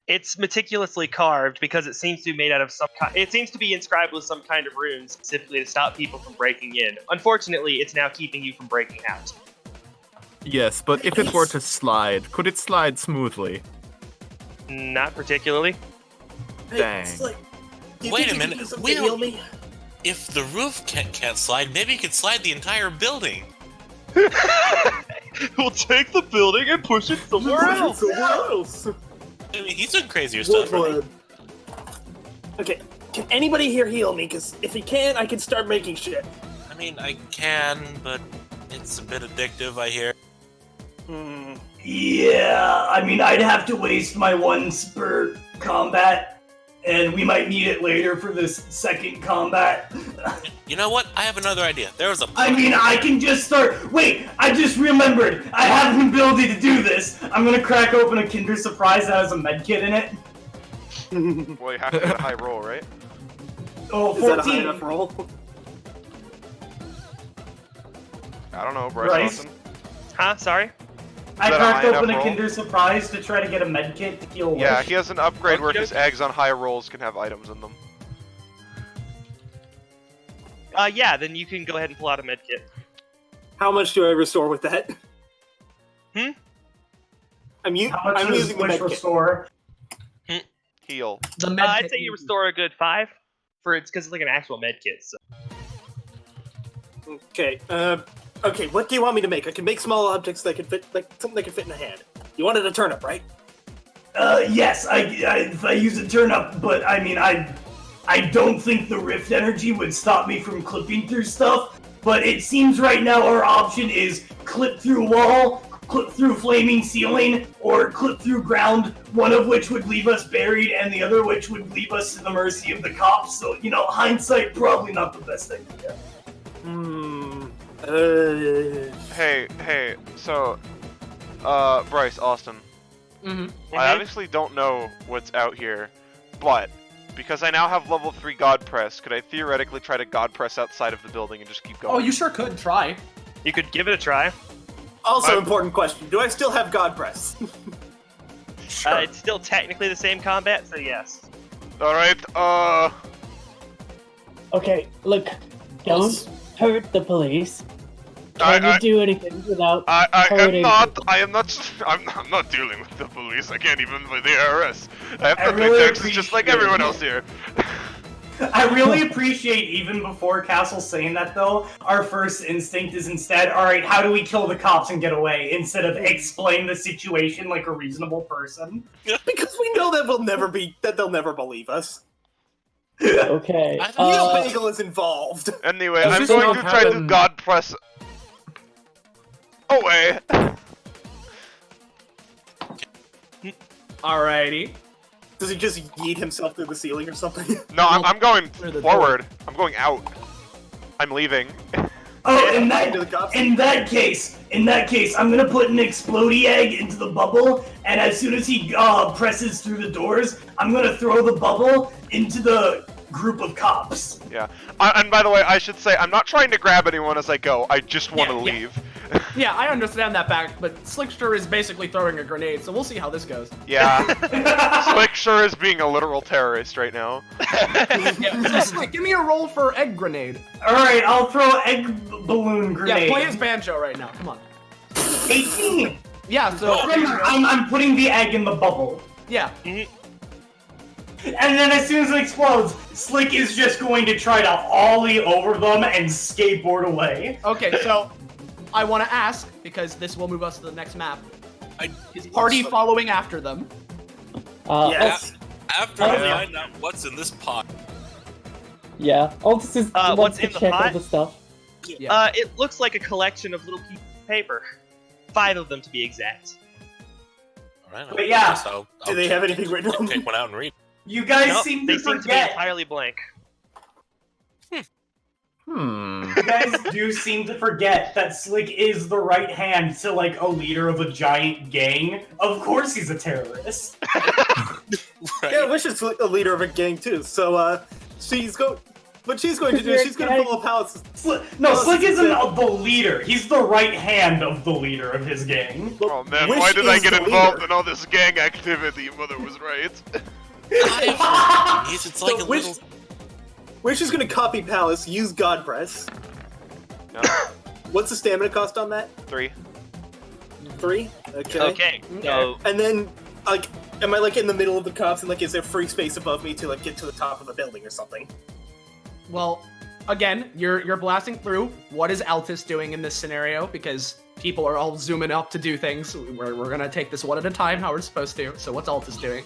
It's meticulously carved because it seems to be made out of some kind. It seems to be inscribed with some kind of rune specifically to stop people from breaking in. Unfortunately, it's now keeping you from breaking out. Yes, but if it were to slide, could it slide smoothly? Not particularly. Hey, Dang. it's like, do you Wait think a you can minute, do something we to heal don't- me? If the roof can't slide, maybe you could slide the entire building. We'll take the building and push it somewhere else. Somewhere else. I mean, he's doing crazier stuff. Right? Woodwood. Okay, can anybody here heal me? Because if he can, I can start making shit. I mean, I can, but it's a bit addictive, I hear. Yeah, I mean, I'd have to waste my one spur combat, and we might need it later for this second combat. You know what? I have another idea. There was a... I mean, I can just start. Wait, I just remembered. I have the ability to do this. I'm gonna crack open a Kinder Surprise that has a medkit in it. Well, you have to get a high roll, right? Oh, Is that a high 14. enough roll? I don't know, Bryce Bryce? Austin. Huh? Sorry? I Is that a cracked high enough open a roll? Kinder Surprise to try to get a medkit to heal Yeah, Wish. he has an upgrade where his Okey-dokey. eggs on high rolls can have items in them. Yeah, then you can go ahead and pull out a medkit. How much do I restore with that? Hmm? I'm How much I'm does using the Wish medkit. restore? Heal. The med I'd say you restore a good 5 for it's because it's like an actual medkit. So. Okay. Okay. What do you want me to make? I can make small objects that can fit, like something that can fit in a hand. You wanted a turnip, right? Yes, if I use a turnip, but I mean, I don't think the rift energy would stop me from clipping through stuff, but it seems right now our option is clip through wall, clip through flaming ceiling, or clip through ground, one of which would leave us buried and the other which would leave us to the mercy of the cops. So, you know, hindsight, probably not the best idea. Hey, so, Bryce Austin. Mm-hmm. I obviously don't know what's out here, but because I now have level 3 God Press, could I theoretically try to God Press outside of the building and just keep going? Oh, you sure could try. You could give it a try. Also, important question: do I still have God Press? It's still technically the same combat, so yes. Alright, Okay, look, don't hurt the police. I- Can you do anything without I am hurting not, people? I'm not dealing with the police. I can't even with the IRS. I have I to really pay taxes just like appreciate everyone it. else here. I really appreciate, even before Castle saying that, though, our first instinct is instead, alright, how do we kill the cops and get away, instead of explain the situation like a reasonable person. Because we know that they'll never believe us. Okay. I think You know Uh, Bagel is involved. Anyway, Does I'm this going not to try to happen- God press away. Alrighty. Does he just yeet himself through the ceiling or something? No, I'm going Through the forward. I'm going out. I'm leaving. Oh, Into the cops? in that case, I'm gonna put an explodey egg into the bubble, and as soon as he presses through the doors, I'm gonna throw the bubble into the group of cops. Yeah. And by the way, I should say, I'm not trying to grab anyone as I go. I just want to Yeah, yeah. leave. Yeah, I understand that back, but Slickster is basically throwing a grenade, so we'll see how this goes. Yeah. Slick sure is being a literal terrorist right now. Yeah, so Slick, give me a roll for egg grenade. Alright, I'll throw egg balloon grenade. Yeah, play his banjo right now. Come on. 18! Yeah, so I'm putting the egg in the bubble. yeah. And then as soon as it explodes, Slick is just going to try to ollie over them and skateboard away. Okay, so I want to ask, because this will move us to the next map. I- Is party following after them? Yes. After I find out what's in this pot, Yeah. Altus is What's wants to in the check all pot? the stuff. Yeah. It looks like a collection of little pieces of paper. 5 of them to be exact. alright, But yeah, I'll Do they have anything written on take them? one out and read. You guys Nope, seem they to seem to be forget. entirely blank. You guys do seem to forget that Slick is the right hand to, like, a leader of a giant gang. Of course he's a terrorist. Yeah, Wish is a leader of a gang too. So what she's going to do is she's going to follow Palace. Slick isn't the leader. He's the right hand of the leader of his gang. Oh man, Wish why did I is get the involved leader. in all this gang activity? Mother was right. It's like a Wish, little. Wish is going to copy Palace, use God Press. No, What's the stamina cost on that? 3. 3? Okay. Okay, so And then, like, am I like in the middle of the cops and like is there free space above me to like get to the top of the building or something? Well, again, you're blasting through. What is Altus doing in this scenario? Because people are all zooming up to do things. We're gonna take this one at a time, how we're supposed to. So what's Altus doing?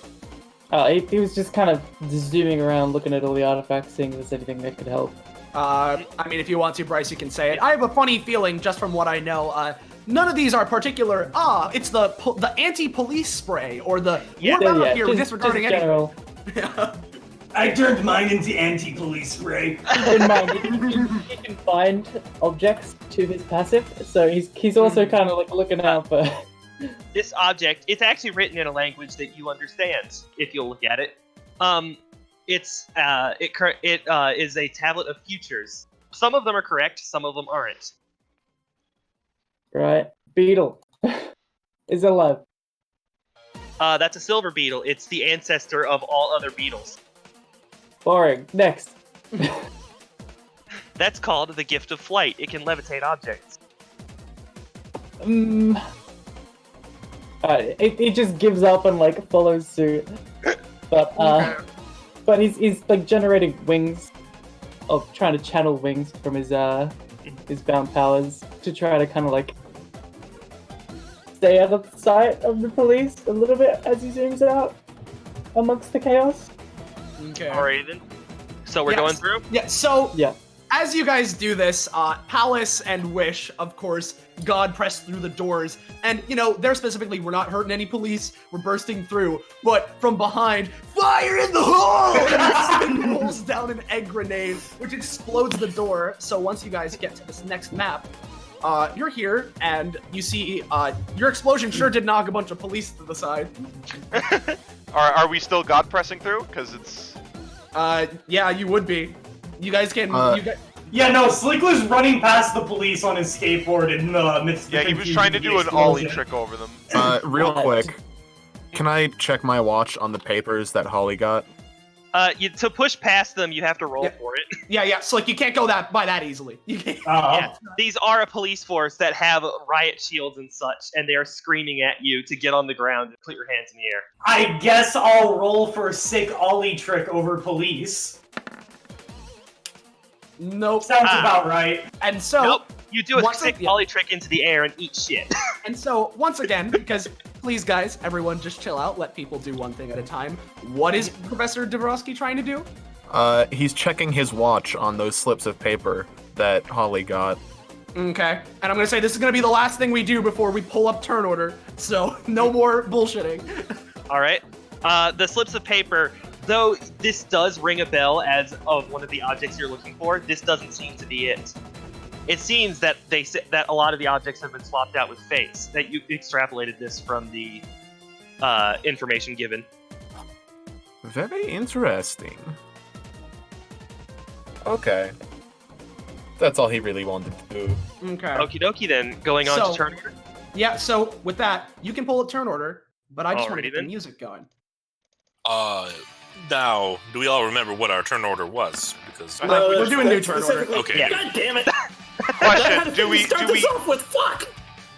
He was just kind of zooming around, looking at all the artifacts, seeing if there's anything that could help. I mean, if you want to, Bryce, you can say it. I have a funny feeling, just from what I know, none of these are particular. It's the anti-police spray or the Yeah. we're out Yeah, here just disregarding anything. general. I turned mine into anti-police spray. Keep in mind, he can find objects to his passive, so he's also kind of like looking out for. this object, it's actually written in a language that you understand, if you'll look at it. It is a tablet of futures. Some of them are correct, some of them aren't. Right, beetle is alive. That's a silver beetle. It's the ancestor of all other beetles. Boring. Next. That's called the gift of flight. It can levitate objects. It just gives up and like follows suit, but but he's like generating wings, of trying to channel wings from his bound powers to try to kind of like stay out of sight of the police a little bit as he zooms out amongst the chaos. Okay. Alright then. So we're Yes. going through? Yeah. So Yeah. as you guys do this, Palace and Wish, of course, God press through the doors, and they're specifically, we're not hurting any police, we're bursting through, but from behind, fire in the hole! And he rolls down an egg grenade, which explodes the door. So once you guys get to this next map, you're here, and you see, your explosion sure did knock a bunch of police to the side. Are we still God pressing through? Because it's. Yeah, you would be. You guys can. Yeah, no, Slick was running past the police on his skateboard in the midst of the Yeah, he was confusion trying to of the do an ollie explosion. trick over them. Real quick, can I check my watch on the papers that Holly got? To push past them, you have to roll Yeah. for it. Yeah, so like you can't go by that easily. You can't. Yeah, these are a police force that have riot shields and such, and they are screaming at you to get on the ground and put your hands in the air. I guess I'll roll for a sick ollie trick over police. Nope. Sounds about right. And so, Nope. You do a once sick again- volley trick into the air and eat shit. And so, once again, because please, guys, everyone just chill out. Let people do one thing at a time. What is Professor DeVrosky trying to do? He's checking his watch on those slips of paper that Holly got. Okay. And I'm going to say this is going to be the last thing we do before we pull up turn order. So, no more bullshitting. All right. The slips of paper, though this does ring a bell as of one of the objects you're looking for, this doesn't seem to be it. It seems that that a lot of the objects have been swapped out with face. That you extrapolated this from the information given. Very interesting. Okay. That's all he really wanted to do. Okay. Okie dokie then, going on So- to turn order. Yeah, so with that, you can pull up turn order, but I just want to Alrighty get the then. music going. Now, do we all remember what our turn order was? Because We're doing new turn order. specifically- Okay. Yeah. God damn it! Question: Do we start this off with fuck?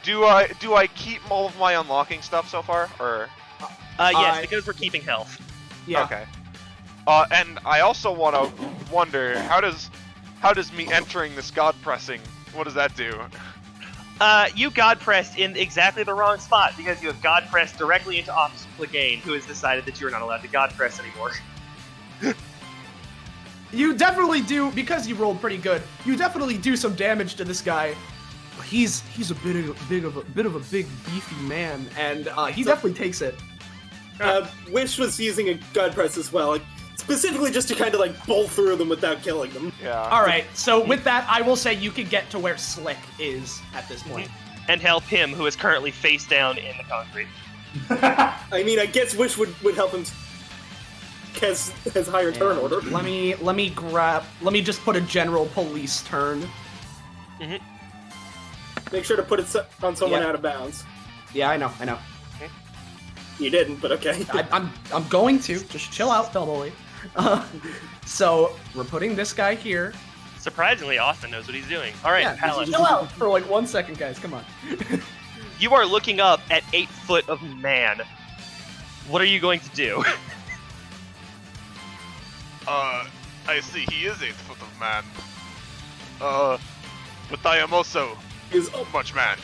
do I keep all of my unlocking stuff so far, or Yes, because we're keeping health. Yeah. okay? And I also want to wonder how does me entering this god pressing, what does that do? You god pressed in exactly the wrong spot because you have god pressed directly into Officer Clegane, who has decided that you are not allowed to god press anymore. You definitely do, because you rolled pretty good, you definitely do some damage to this guy. He's a bit of a big beefy man, and he definitely takes it. Wish was using a god press as well, like, specifically just to kind of like bowl through them without killing them. Yeah. All right, so with that, I will say you could get to where Slick is at this point. And help him, who is currently face down in the concrete. I mean, I guess Wish would help him has higher turn order. Let me just put a general police turn. Make sure to put it on someone Yeah. out of bounds. Yeah, I know. You didn't, but okay. I'm going to. Just chill out, Bellboy. So we're putting this guy here. Surprisingly, Austin knows what he's doing. All right, Yeah, Palace. just chill out for like 1 second, guys. Come on. You are looking up at 8 foot of man. What are you going to do? I see he is 8 foot of man. But I am also He's much man.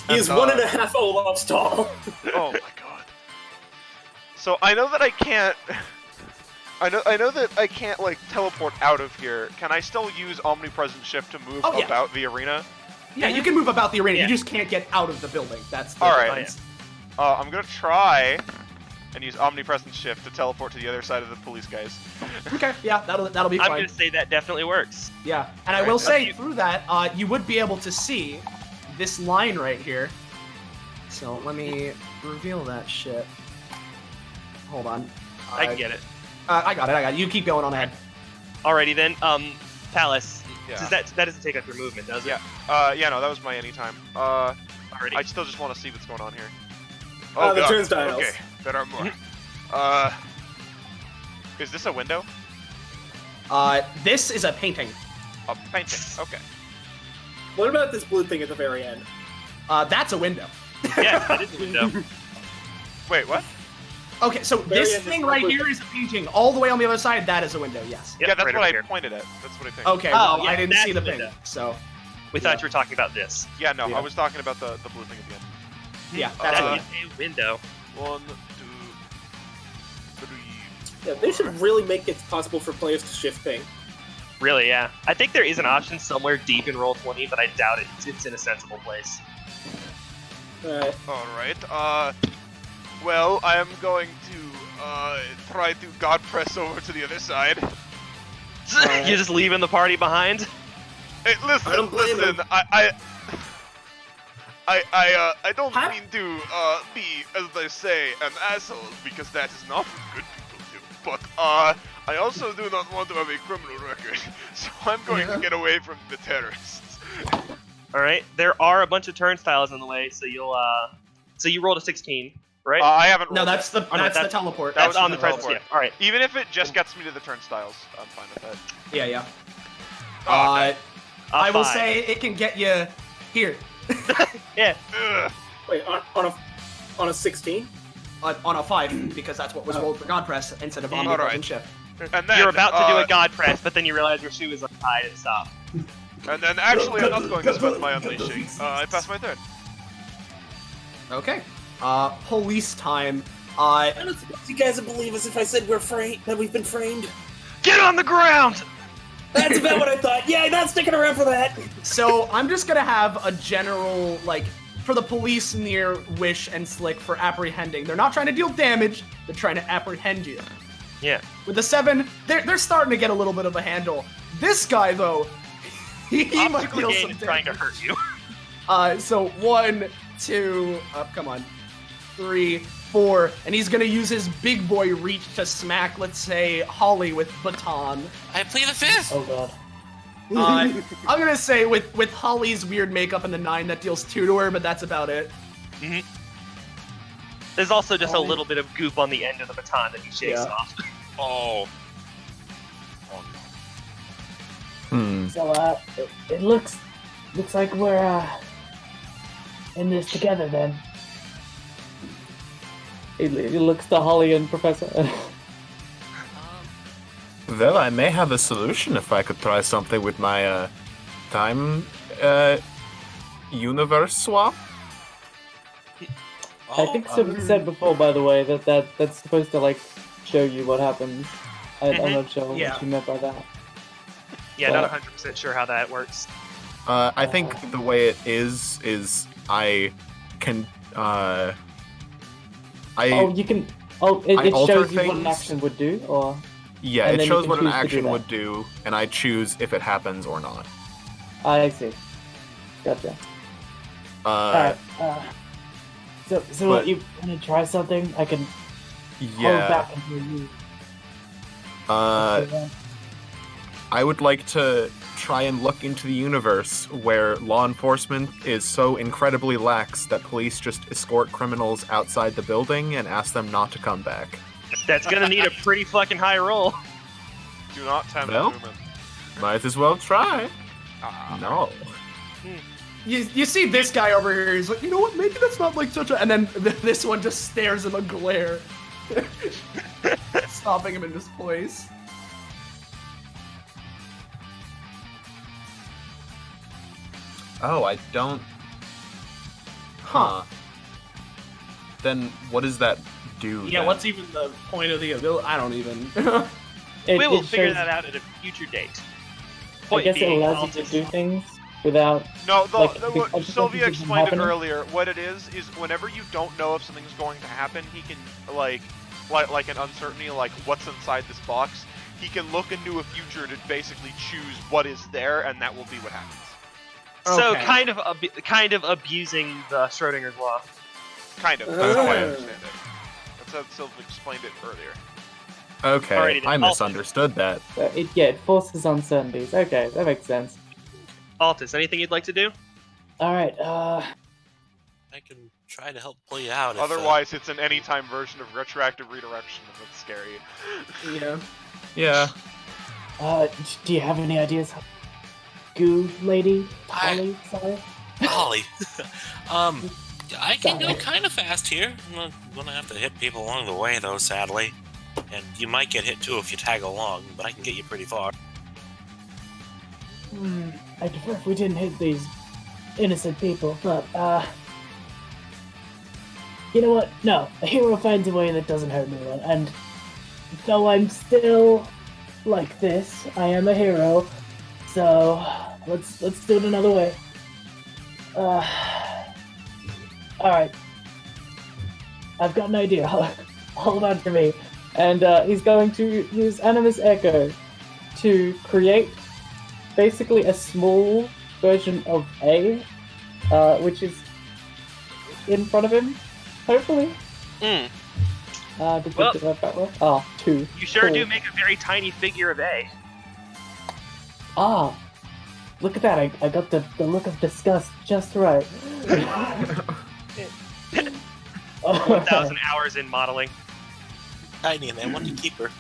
he is And, 1.5 Olafs tall. Oh my god. So I know that I can't. I know that I can't like teleport out of here. Can I still use omnipresent shift to move Oh, yeah. about the arena? Yeah, you can move about the arena. Yeah. You just can't get out of the building. That's the All right. difference. I'm gonna try and use omnipresent shift to teleport to the other side of the police guys. Okay, yeah, that'll be I'm fine. going to say that definitely works. Yeah, and I Alright, will that's say you. through that, you would be able to see this line right here. So let me reveal that shit. Hold on. I get it. I got it. You keep going on ahead. Alrighty then, Palace. Yeah. That doesn't take up your movement, does it? Yeah, no, that was my anytime. Alrighty. I still just want to see what's going on here. The God. turnstiles. Okay, there are more. Is this a window? This is a painting. A painting. Okay. What about this blue thing at the very end? That's a window. Yeah, that is a window. Wait, what? Okay, so Very this end is thing the right blue here is a painting. All the way on the other side, that is a window. Yes. Yep, yeah, that's right what over I here. pointed at. That's what I think. Okay. Oh, well, yeah, I didn't that's see the the thing. window. So We thought you were talking about this. Yeah, no, Yeah. I was talking about the blue thing at the end. yeah, that's That it. is a window. 1, 2, 3. Yeah, they should really make it possible for players to shift ping. Really, yeah. I think there is an option somewhere deep in Roll20, but I doubt it. It's in a sensible place. Alright, well, I am going to, try to god press over to the other side. You're just leaving the party behind? Hey, I don't blame listen, him. I don't Huh? mean to, be, as they say, an asshole, because that is not what good people do. But, I also do not want to have a criminal record, so I'm going to get away from the terrorists. Alright, there are a bunch of turnstiles in the way, so you'll, so you rolled a 16, right? I haven't No, rolled that's the it. no, that's the that's- teleport. That's was on the the presence, teleport. yeah. Alright. Even if it just gets me to the turnstiles, I'm fine with that. Yeah. Oh, okay. I will 5. say it can get you here Yeah. Ugh. Wait, on a 16? on a 5 because that's what was rolled for God Press instead of omnipresent shift. And then You're about to do a god press, but then you realize your shoe is untied and stop. And then actually, I'm not going to spend my unleashing. I pass my turn. Okay. Police time. I don't suppose you guys would believe us if I said that we've been framed. Get on the ground! That's about what I thought. Yeah, not sticking around for that. So I'm just gonna have a general, like, for the police near Wish and Slick for apprehending. They're not trying to deal damage, they're trying to apprehend you. Yeah. With the 7, they're starting to get a little bit of a handle. This guy, though, he might Obstacle deal gain some is trying to damage. hurt you. So 1, 2, come on, 3, 4, and he's gonna use his big boy reach to smack, let's say, Holly with baton. I play the 5th. Oh god. I'm gonna say with Holly's weird makeup and the 9 that deals 2 to her, but that's about it. Mm-hmm. There's also just a little bit of goop on the end of the baton that he shakes Yeah. off. Oh. Oh no. So it looks like we're in this together then. He looks to Holly and Professor. Well, I may have a solution if I could try something with my time universe swap. I think somebody said before, by the way, that's supposed to like show you what happens. I'm not sure Yeah. what you meant by that. Yeah, not 100% sure how that works. I think the way it is I can Oh, you can. Oh, I it alter shows you what an things. action would do, or yeah, and it then you shows can what an choose to do action that. would do, and I choose if it happens or not. I see. Gotcha. Uh, Alright. So but- what, you want to try something? I can hold yeah. back until you. I would like to try and look into the universe where law enforcement is so incredibly lax that police just escort criminals outside the building and ask them not to come back. That's gonna need a pretty fucking high roll. Do not tempt Well? Moomin. Might as well try. Ah. No. You see this guy over here, he's like, you know what, maybe that's not like such a... And then this one just stares him a glare. Stopping him in his place. Oh, I don't... Huh. Then what does that do? Yeah, then? what's even the point of the ability? I don't even... We will it figure shows- that out at a future date. I Point guess it being, allows you Altus- to do things without. No, Like, what because Sylvia something's explained it happening? earlier. What it is whenever you don't know if something's going to happen, he can like an uncertainty, like what's inside this box. He can look into a future to basically choose what is there, and that will be what happens. So Okay. kind of abusing the Schrodinger's law. Kind of. That's how I understand it. That's how Sylvia explained it earlier. Okay, Alrighty then. I misunderstood that. It forces uncertainties. Okay, that makes sense. Altus, anything you'd like to do? All right. I can try to help pull you out. If, Otherwise, it's an anytime version of retroactive redirection, and that's scary. Yeah. Yeah. Do you have any ideas? Goo lady, I- Holly, sorry. Holly. I can go kind of fast here. I'm gonna have to hit people along the way, though, sadly. And you might get hit too if you tag along, but I can get you pretty far. I prefer if we didn't hit these innocent people, but you know what? No, a hero finds a way that doesn't hurt anyone, and though I'm still like this, I am a hero. So let's do it another way. All right, I've got an idea. Hold on to me. And he's going to use Animus Echo to create basically a small version of A, which is in front of him, hopefully. Mm. Did Well- you get that well? Ah, 2. You sure Cool. do make a very tiny figure of A. Ah, look at that. I got the look of disgust just right. 1,000 hours in modeling. Tiny, and I want to keep her.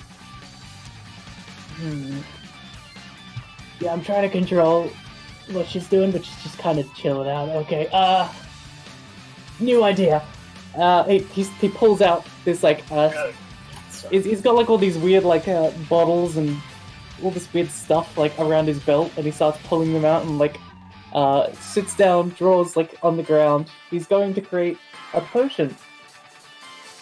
Yeah, I'm trying to control what she's doing, but she's just kind of chilling out. Okay, new idea. He pulls out this like he's got like all these weird like bottles and all this weird stuff like around his belt, and he starts pulling them out and like sits down, draws like on the ground. He's going to create a potion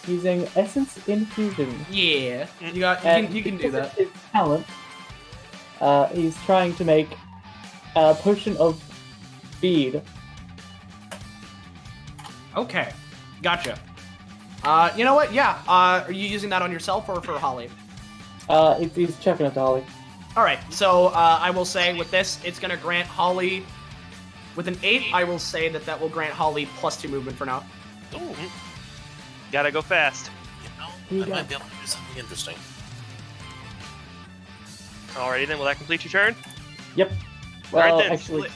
using essence infusion. Yeah, you can do that. His talent. He's trying to make a potion of speed. Okay, gotcha. You know what? Yeah. Are you using that on yourself or for Holly? He's checking it to Holly. All right. So I will say with this, it's gonna grant Holly. With an 8, I will say that will grant Holly +2 movement for now. Ooh. Gotta go fast. You know, I might be able to do something interesting. Alrighty then, will that complete your turn? Yep. Well, Alright then. actually,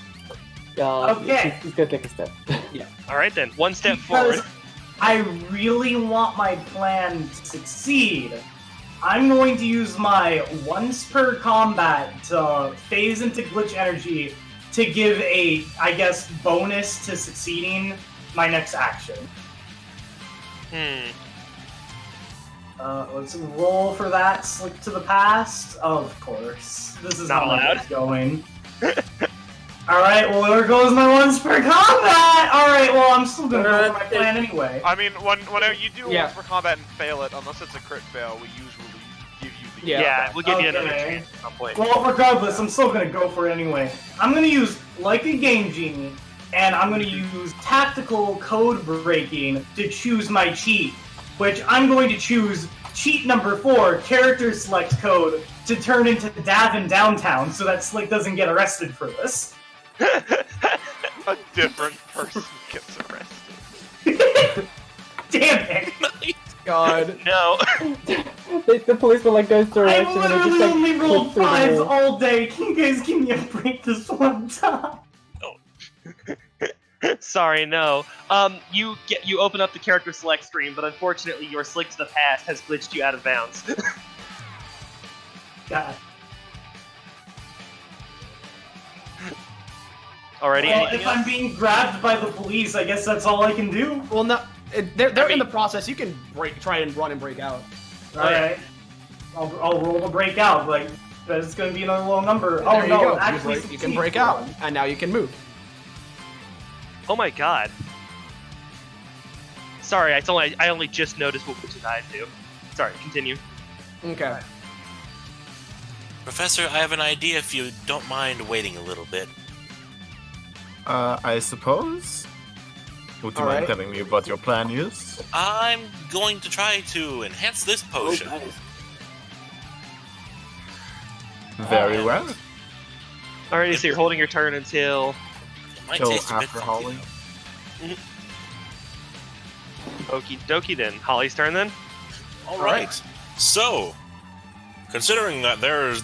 Okay. he's gonna take a step. Yeah. Alright then, one step Because forward. I really want my plan to succeed. I'm going to use my once per combat to phase into glitch energy to give a, I guess, bonus to succeeding my next action. Let's roll for that. Slip to the past. Of course. This is Not how allowed. it's going. Alright, well, there goes my once per combat! Alright, well, I'm still gonna go for my plan anyway. I mean, whenever you do Yeah. once per combat and fail it, unless it's a crit fail, we usually give you the Yeah. We'll give you another Okay. chance at some point. Well, regardless, I'm still gonna go for it anyway. I'm gonna use Like a Game Genie, and I'm gonna use Tactical Code Breaking to choose my cheat, which I'm going to choose cheat number 4, Character Select Code, to turn into Davin Downtown so that Slick doesn't get arrested for this. A different person gets arrested. Damn it! God. No. The policeman like goes to I've arrest him and it literally just like only rolled clicks through the 5s wall. all day. Can you guys give me a break this one time? Sorry, no. You open up the character select screen, but unfortunately your Slick to the Past has glitched you out of bounds. God. Alrighty, Well, anything if else? I'm being grabbed by the police, I guess that's all I can do. Well, no. They're I in mean- the process. You can try and run and break out. Alright. I'll roll the breakout, like, but it's gonna be another low number. Oh There you no, go. actually You can break out, and now you can move. Oh my god. Sorry, I only just noticed what witches' eyes do. Sorry, continue. Okay. Professor, I have an idea if you don't mind waiting a little bit. I suppose? Would you mind Alright. telling me what your plan is? I'm going to try to enhance this potion. Very well. Alrighty, so you're holding your turn until... It might Till taste a bit after funky, Holly. Okie dokie then. Holly's turn then? though. All right. So, considering that there's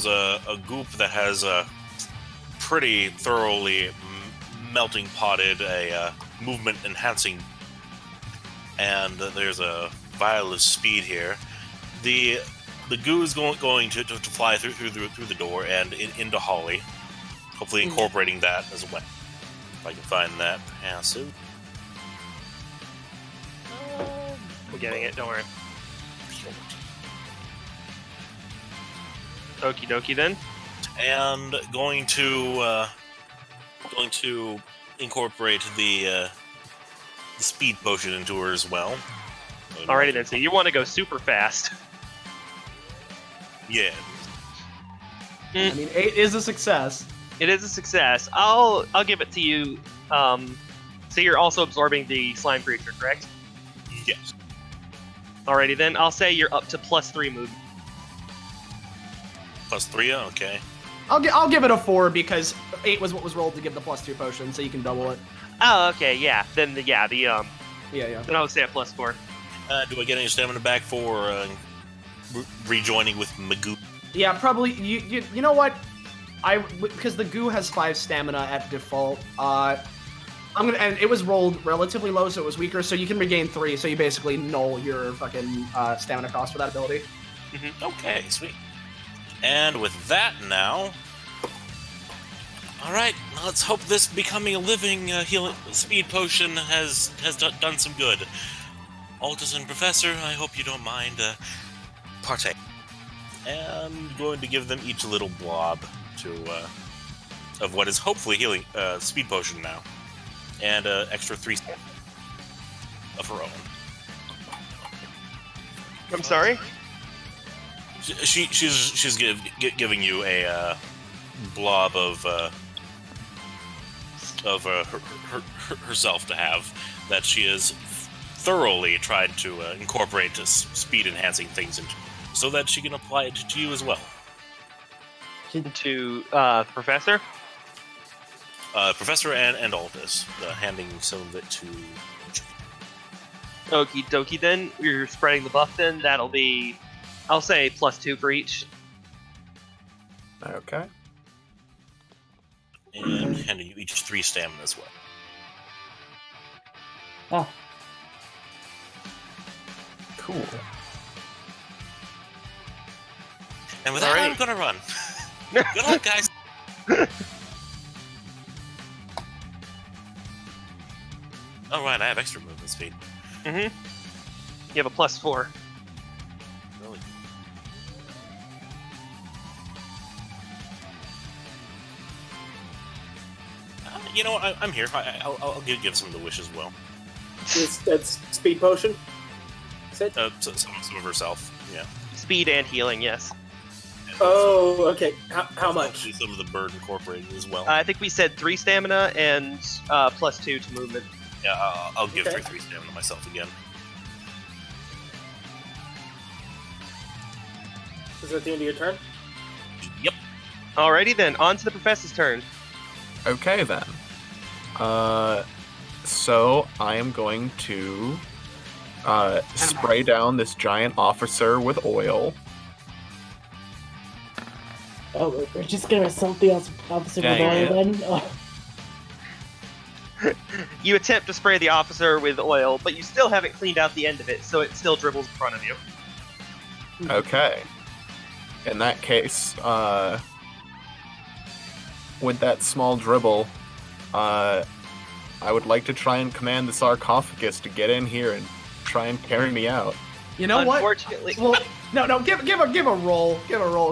a goop that has pretty thoroughly melting potted a movement enhancing, and there's a vial of speed here. The goo is going to fly through the door and into Holly, hopefully incorporating that as well. If I can find that passive. I'm getting it, don't worry. Okie dokie then. And going to incorporate the speed potion into her as well. Alrighty then, so you want to go super fast. Yeah. I mean, 8 is a success. It is a success. I'll give it to you. So you're also absorbing the slime creature, correct? Yes. Alrighty then, I'll say you're up to +3 movement. +3. Okay. I'll give it a 4 because 8 was what was rolled to give the +2 potion, so you can double it. Oh, okay, yeah. Then Yeah. then I would say a +4. Do I get any stamina back for rejoining with Magoo? Yeah, probably. You know what? Because the goo has 5 stamina at default. And it was rolled relatively low, so it was weaker. So you can regain 3. So you basically null your fucking stamina cost for that ability. Okay, sweet. And with that now, all right. Let's hope this becoming a living healing speed potion has done some good. Altus and Professor, I hope you don't mind partake. And I'm going to give them each a little blob of what is hopefully healing speed potion now, and extra 3 of her own. I'm sorry? She's giving you a blob of herself to have that she has thoroughly tried to incorporate speed enhancing things into, so that she can apply it to you as well. To Professor? Professor and Aldous, handing some of it to. Okie dokie then. You're spreading the buff then. That'll be, I'll say, +2 for each. Okay. And handing you each 3 stamina as well. Ah, Cool. And with that, I'm gonna run. Good luck, guys. Oh, right, I have extra movement speed. Mm-hmm. You have a +4. Really? You know what? I'm here. I'll give some of the wish as well. That's speed potion. Is it? Some of herself. Yeah. Speed and healing, yes. Oh, okay. How much? Some of the bird incorporated as well. I think we said 3 stamina and +2 to movement. Yeah, I'll give Okay. 3 stamina myself again. Is that the end of your turn? Yep. Alrighty then, on to the Professor's turn. Okay then. So I am going to spray down this giant officer with oil. oh, we're just gonna assault the officer Yeah, with yeah. oil then? Oh. You attempt to spray the officer with oil, but you still haven't cleaned out the end of it, so it still dribbles in front of you. Okay. In that case, with that small dribble, I would like to try and command the sarcophagus to get in here and try and carry me out. You know what? Unfortunately, Well, no, give a roll,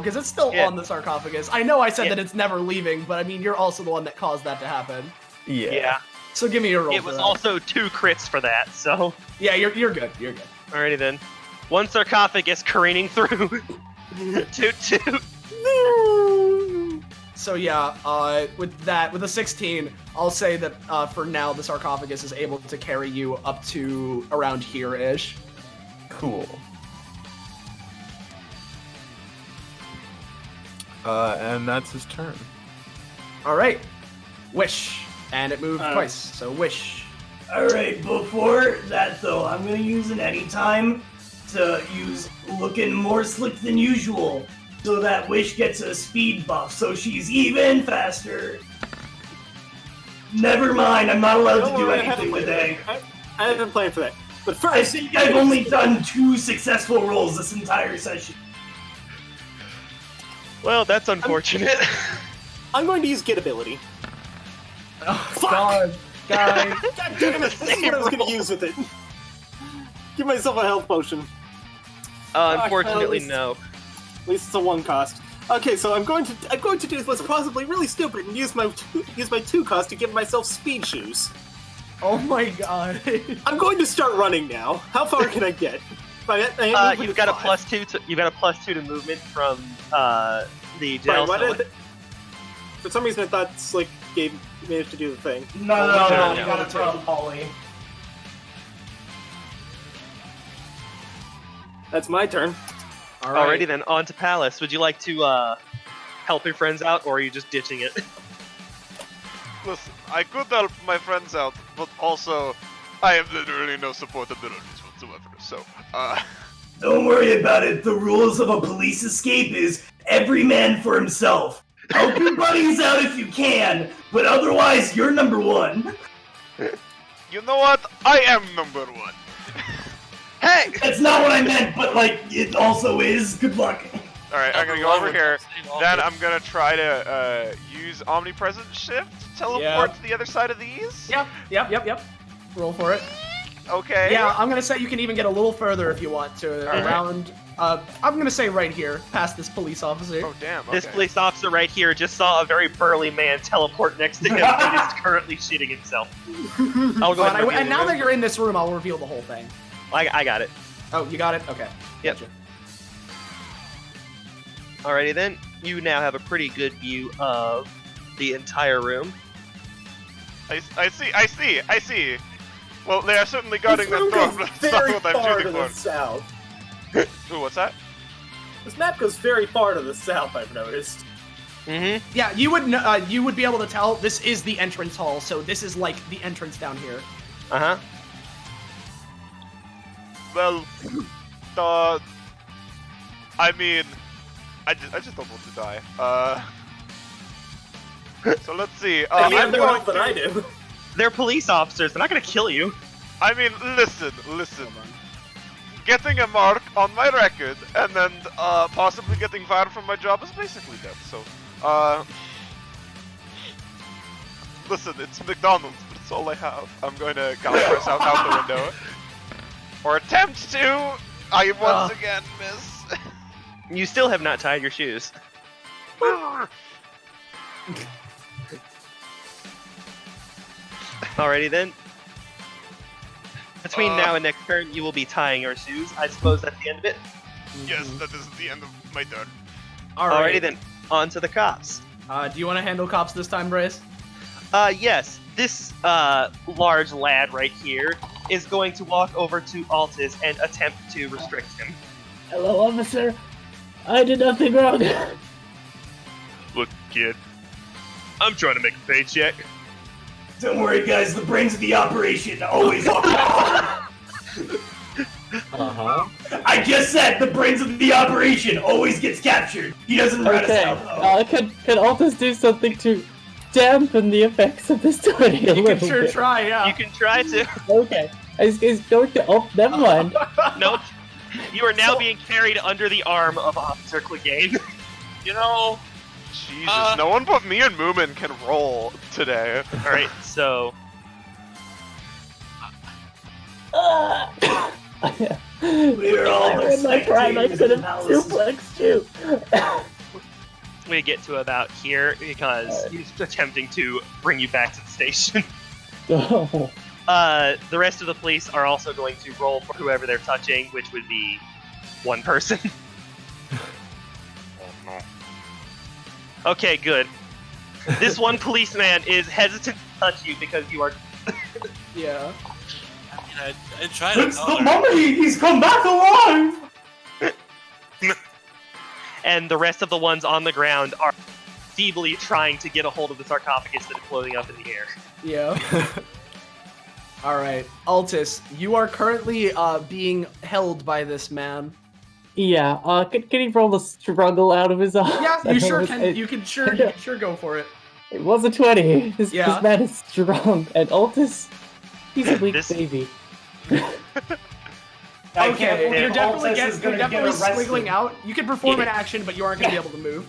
because it's still Yeah. on the sarcophagus. I know I said Yeah. that it's never leaving, but I mean you're also the one that caused that to happen. Yeah. yeah, So give me a roll. it for was that. also 2 crits for that, so... Yeah, you're good. You're good. Alrighty then. 1 sarcophagus careening through. Toot toot. So yeah, with a 16, I'll say that for now the sarcophagus is able to carry you up to around here-ish. Cool. And that's his turn. All right, wish, and it moved twice. So wish. Alright, before that though, I'm gonna use an anytime to use looking more slick than usual, so that Wish gets a speed buff, so she's even faster. Never mind, I'm not allowed to do anything with A. I haven't planned for that. But first, I think I've only done 2 successful rolls this entire session. Well, that's unfortunate. I'm going to use Get Ability. Oh Fuck! God, guys. God damn it! This is what I was going to use with it. Give myself a health potion. Unfortunately, Fuck, no. At least it's a 1 cost. Okay, so I'm going to do what's possibly really stupid and use my 2 cost to give myself speed shoes. Oh my God. I'm going to start running now. How far can I get? You've got a +2 to +2 to movement from the jail cell. For some reason, I thought Slick managed to do the thing. No, no, you gotta throw out Polly. That's my turn. All right. Alrighty then, on to Palace. Would you like to help your friends out, or are you just ditching it? Listen, I could help my friends out, but also, I have literally no support abilities whatsoever, so, Don't worry about it, the rules of a police escape is every man for himself. Help your buddies out if you can, but otherwise, you're number 1. You know what? I am number 1. Hey! That's not what I meant, but like, it also is. Good luck. Alright, I'm gonna go over here. Then I'm gonna try to use Omnipresent Shift to teleport to the other side of these. Yep. Roll for it. Okay. Yeah, I'm gonna say you can even get a little further if you want to, All right. around. I'm gonna say right here, past this police officer. Oh damn. Okay. This police officer right here just saw a very burly man teleport next to him and is currently shitting himself. I'll go ahead and reveal And the now room. that you're in this room, I'll reveal the whole thing. I got it. Oh, you got it? Okay. Yep. Gotcha. Alrighty then, you now have a pretty good view of the entire room. I see. Well, they are certainly guarding This that room door, goes but that's not very what I'm far to shooting the for. south. Ooh, what's that? This map goes very far to the south, I've noticed. Mm-hmm. Yeah, you would be able to tell this is the entrance hall, so this is like the entrance down here. Uh-huh. Well, I mean, I just don't want to die. So let's see. You I'm have more going health than to- I do. They're police officers. They're not gonna kill you. I mean, listen. Getting a mark on my record and then possibly getting fired from my job is basically death. So, listen, it's McDonald's, but it's all I have. I'm going to press out the window, or attempt to. I once again miss. You still have not tied your shoes. Alrighty then. Between now and next turn, you will be tying your shoes. I suppose that's the end of it. Yes, that is the end of my turn. Alrighty then, on to the cops. Do you want to handle cops this time, Brace? Yes, this large lad right here is going to walk over to Altus and attempt to restrict him. Hello, officer. I did nothing wrong. Look, kid, I'm trying to make a paycheck. Don't worry, guys. The brains of the operation always are. I just said the brains of the operation always gets captured. He doesn't rat us Okay. out, though. Can Altus do something to dampen the effects of this 20 a You little can sure bit? try, yeah. You can try to. Okay. He's going to. Oh, never mind. Nope. You are now being carried under the arm of Officer Clegane. You know, Jesus, no one but me and Moomin can roll today. Alright, so We're all in my prime. I spectators could have of analysis. suplexed you. we get to about here because he's attempting to bring you back to the station. Oh. The rest of the police are also going to roll for whoever they're touching, which would be one person. oh no. Okay, good. This one policeman is hesitant to touch you because you are. Yeah. I mean, I tried to It's tell the her. mummy! He's come back alive! And the rest of the ones on the ground are feebly trying to get a hold of the sarcophagus that is floating up in the air. Yeah. Alright. Altus, you are currently being held by this man. Yeah. Can he roll the struggle out of his eyes? Yeah, I you mean, sure it- can. It, You can sure go for it. it was a 20. This Yeah. man is strong, and Altus, he's a weak This- baby. I Okay, can't believe you're definitely, Altus is you're gonna definitely get arrested. squiggling out. You can perform an action, but you aren't going to be able to move.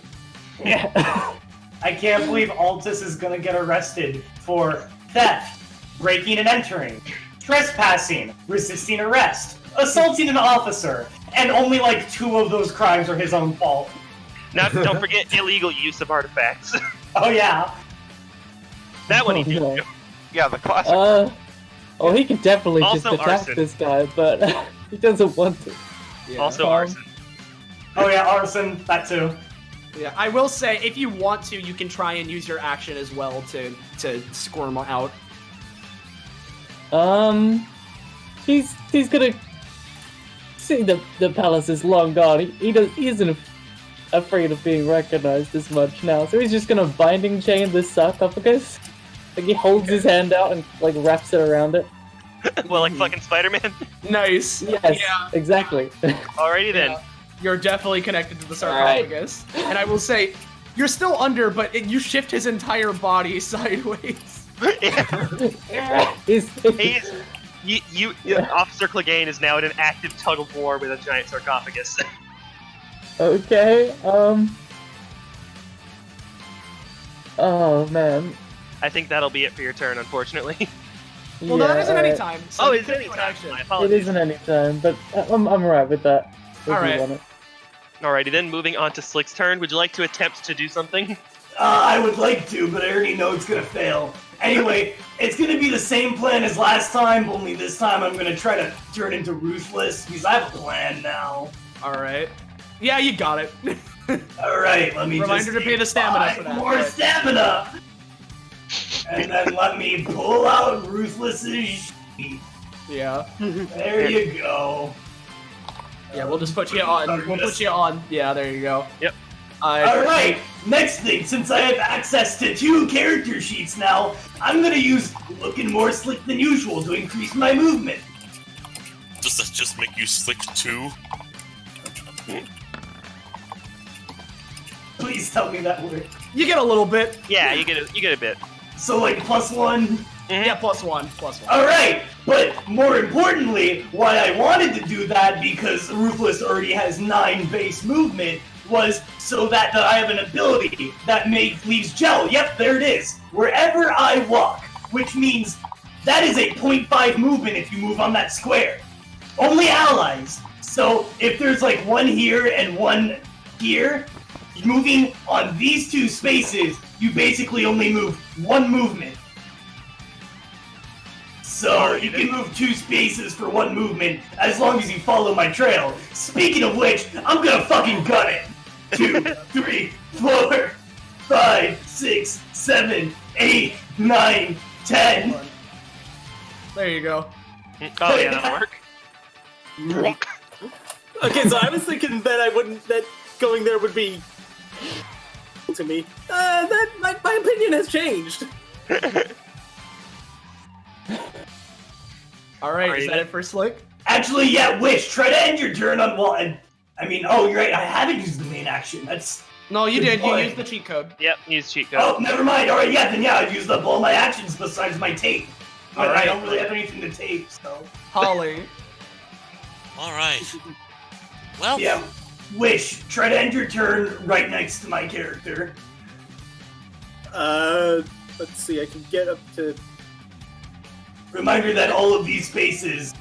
I can't believe Altus is gonna get arrested for theft, breaking and entering, trespassing, resisting arrest, assaulting an officer, and only like 2 of those crimes are his own fault. Now, don't forget illegal use of artifacts. Oh yeah. That one he did. no. do. Yeah, the classic. Oh, he could definitely just Also attack arson. this guy, but he doesn't want to. Yeah. Also Um, arson. Oh yeah, arson, that too. Yeah, I will say, if you want to, you can try and use your action as well to squirm out. He's gonna see the palace is long gone. He isn't afraid of being recognized as much now, so he's just gonna binding chain this sarcophagus. Like he holds his hand out and like wraps it around it. Well, like fucking Spider-Man. Nice. Yes, Yeah. exactly. Alrighty then. Yeah. You're definitely connected to the sarcophagus. And I will say, you're still under, but you shift his entire body sideways. He's, He's, Officer Clegane is now in an active tug of war with a giant sarcophagus. okay. Oh man. I think that'll be it for your turn, unfortunately. Well, no, that isn't any alright. time. Oh, you it's could any do an time. action. My It apologies. isn't any time, but I'm alright with that. If Alright. you want it. Alrighty, then moving on to Slick's turn. Would you like to attempt to do something? I would like to, but I already know it's gonna fail. Anyway, it's gonna be the same plan as last time, only this time I'm gonna try to turn into Ruthless, because I have a plan now. All right. Yeah, you got it. Alright, let me Reminder just to pay the stamina for that. more Right. stamina! And then let me pull out Ruthless's Yeah. There you go. Yeah, we'll just put you on. We'll put you on. Yeah, there you go. Yep. Alright, next thing, since I have access to 2 character sheets now, I'm gonna use looking more slick than usual to increase my movement. Does that just make you slick too? Please tell me that word. You get a little bit. Yeah, you get a bit. So like +1? Yeah, +1. +1. Alright, but more importantly, why I wanted to do that, because Ruthless already has 9 base movement, was so that I have an ability that leaves gel. Yep, there it is. Wherever I walk, which means that is a 0.5 movement if you move on that square. Only allies. So if there's like 1 here and 1 here, moving on these 2 spaces, you basically only move 1 movement. So you can move 2 spaces for 1 movement as long as you follow my trail. Speaking of which, I'm gonna fucking gun it. 2, 3, 4, 5, 6, 7, 8, 9, 10. There you go. Oh yeah, that'll work. Okay, so I was thinking that going there would be to me. That my opinion has changed. All right, Alrighty is that then. it for Slick? Actually, yeah, Wish, try to end your turn on oh, you're right, I haven't used the main action. That's... No, you Good did. You boy. used the cheat code. Yep, use cheat code. Oh, never mind. Alright, yeah, then yeah, I've used up all my actions besides my tape. But Alright. I don't really have anything to tape, so... Holly. All right. Well, Yeah, Wish, try to end your turn right next to my character. Let's see. I can get up to. Reminder that all of these spaces,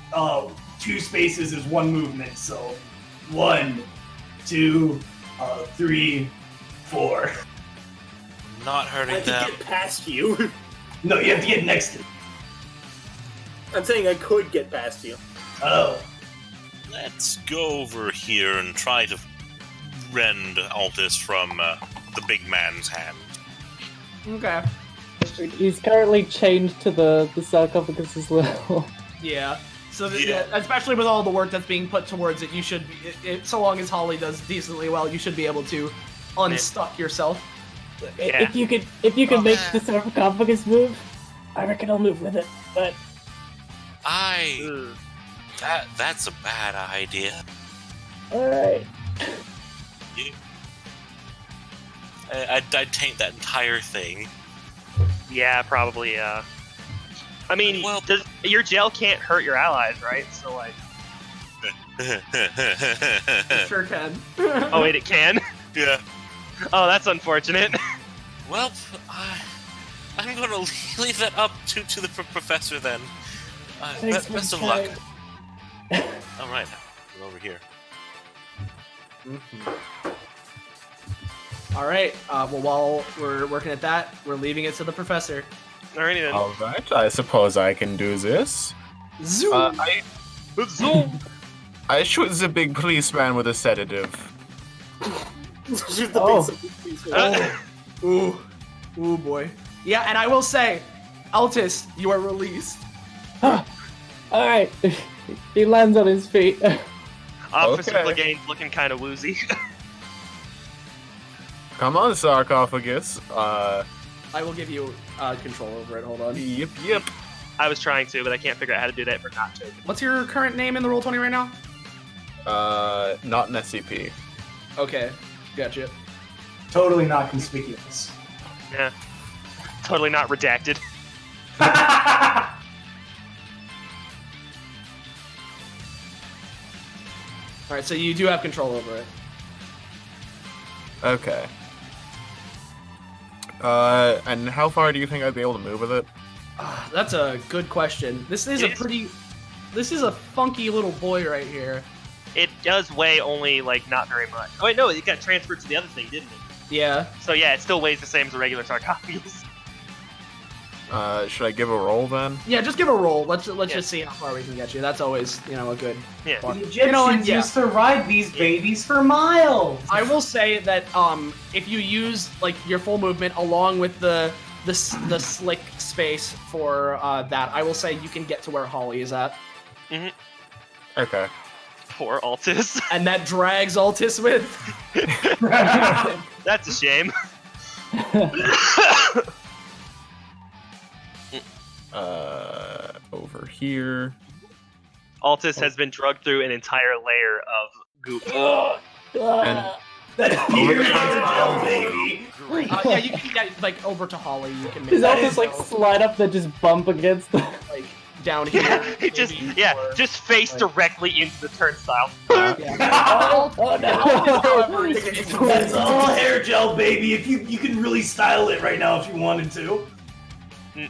2 spaces is 1 movement, so 1, 2, 3, 4. not I hurting can them. get past you. No, you have to get next to me. I'm saying I could get past you. Oh. Let's go over here and try to rend Altus from the big man's hand. Okay. He's currently chained to the sarcophagus as well. Yeah. So Yeah. especially with all the work that's being put towards it, you should, so long as Holly does decently well, you should be able to unstuck yourself. Yeah. If you could make the sarcophagus move, I reckon I'll move with it. But That's a bad idea. all right. I'd taint that entire thing. Yeah, probably. I mean, Well- your gel can't hurt your allies, right? So like, Sure can. oh wait, it can. Yeah. Oh, that's unfortunate. Well, I'm gonna leave that up to the professor then. Thanks, Best of Miss luck. All right, we're over here. All right. Well, while we're working at that, we're leaving it to the professor. Alrighty then. All right, I suppose I can do this. Zoom. I shoot the big policeman with a sedative. Shoot the Oh. big Ooh. Ooh, boy. Yeah, and I will say, Altus, you are released. All right. He lands on his feet. Officer Okay. Clegane's looking kind of woozy. Come on, sarcophagus. I will give you control over it. Hold on. Yep. I was trying to, but I can't figure out how to do that for not to. What's your current name in the Roll20 right now? Not an SCP. Okay, gotcha. Totally not conspicuous. Yeah. Totally not redacted. All right, so you do have control over it. Okay. And how far do you think I'd be able to move with it? That's a good question. This is a funky little boy right here. It does weigh only, like, not very much. Oh, wait, no, it got transferred to the other thing, didn't it? Yeah. So, yeah, it still weighs the same as a regular sarcophagus. Should I give a roll then? Yeah, just give a roll. Let's just see how far we can get you. That's always, a good Yeah. one. The Egyptians used to ride these babies for miles. I will say that if you use like your full movement along with the slick space for that, I will say you can get to where Holly is at. Mm-hmm. Okay. Poor Altus. And that drags Altus with. That's a shame. Over here. Altus has been drugged through an entire layer of goop. And That beer gel, baby. Yeah, you can get like over to Holly. You can make Does that Altus like slide up then just bump against the... like down here. Just face directly into the turnstile. Oh no! That's all hair gel, baby. If you can really style it right now if you wanted to.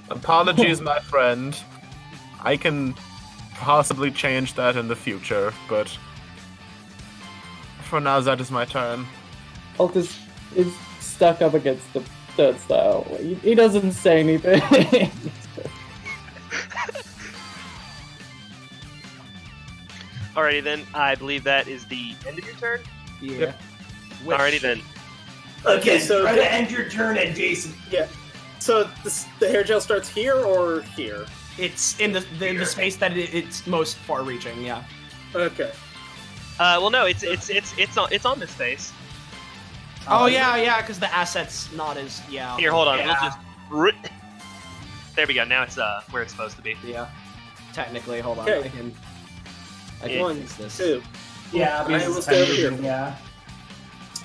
Apologies, my friend. I can possibly change that in the future, but for now, that is my turn. Altus is stuck up against the turnstile. He doesn't say anything. Alrighty then, I believe that is the end of your turn. Yeah. Alrighty then. Okay, so try to end your turn adjacent. Yeah. So the hair gel starts here or here? It's in the space that it's most far-reaching. Yeah. Okay. Well, no, it's on this space. Oh yeah, because the asset's not as Here, hold on. Yeah. We'll just. There we go. Now it's where it's supposed to be. Yeah. Technically, hold on. Okay. I can One, fix this. 2. Yeah, I because will it's stay over here. Yeah.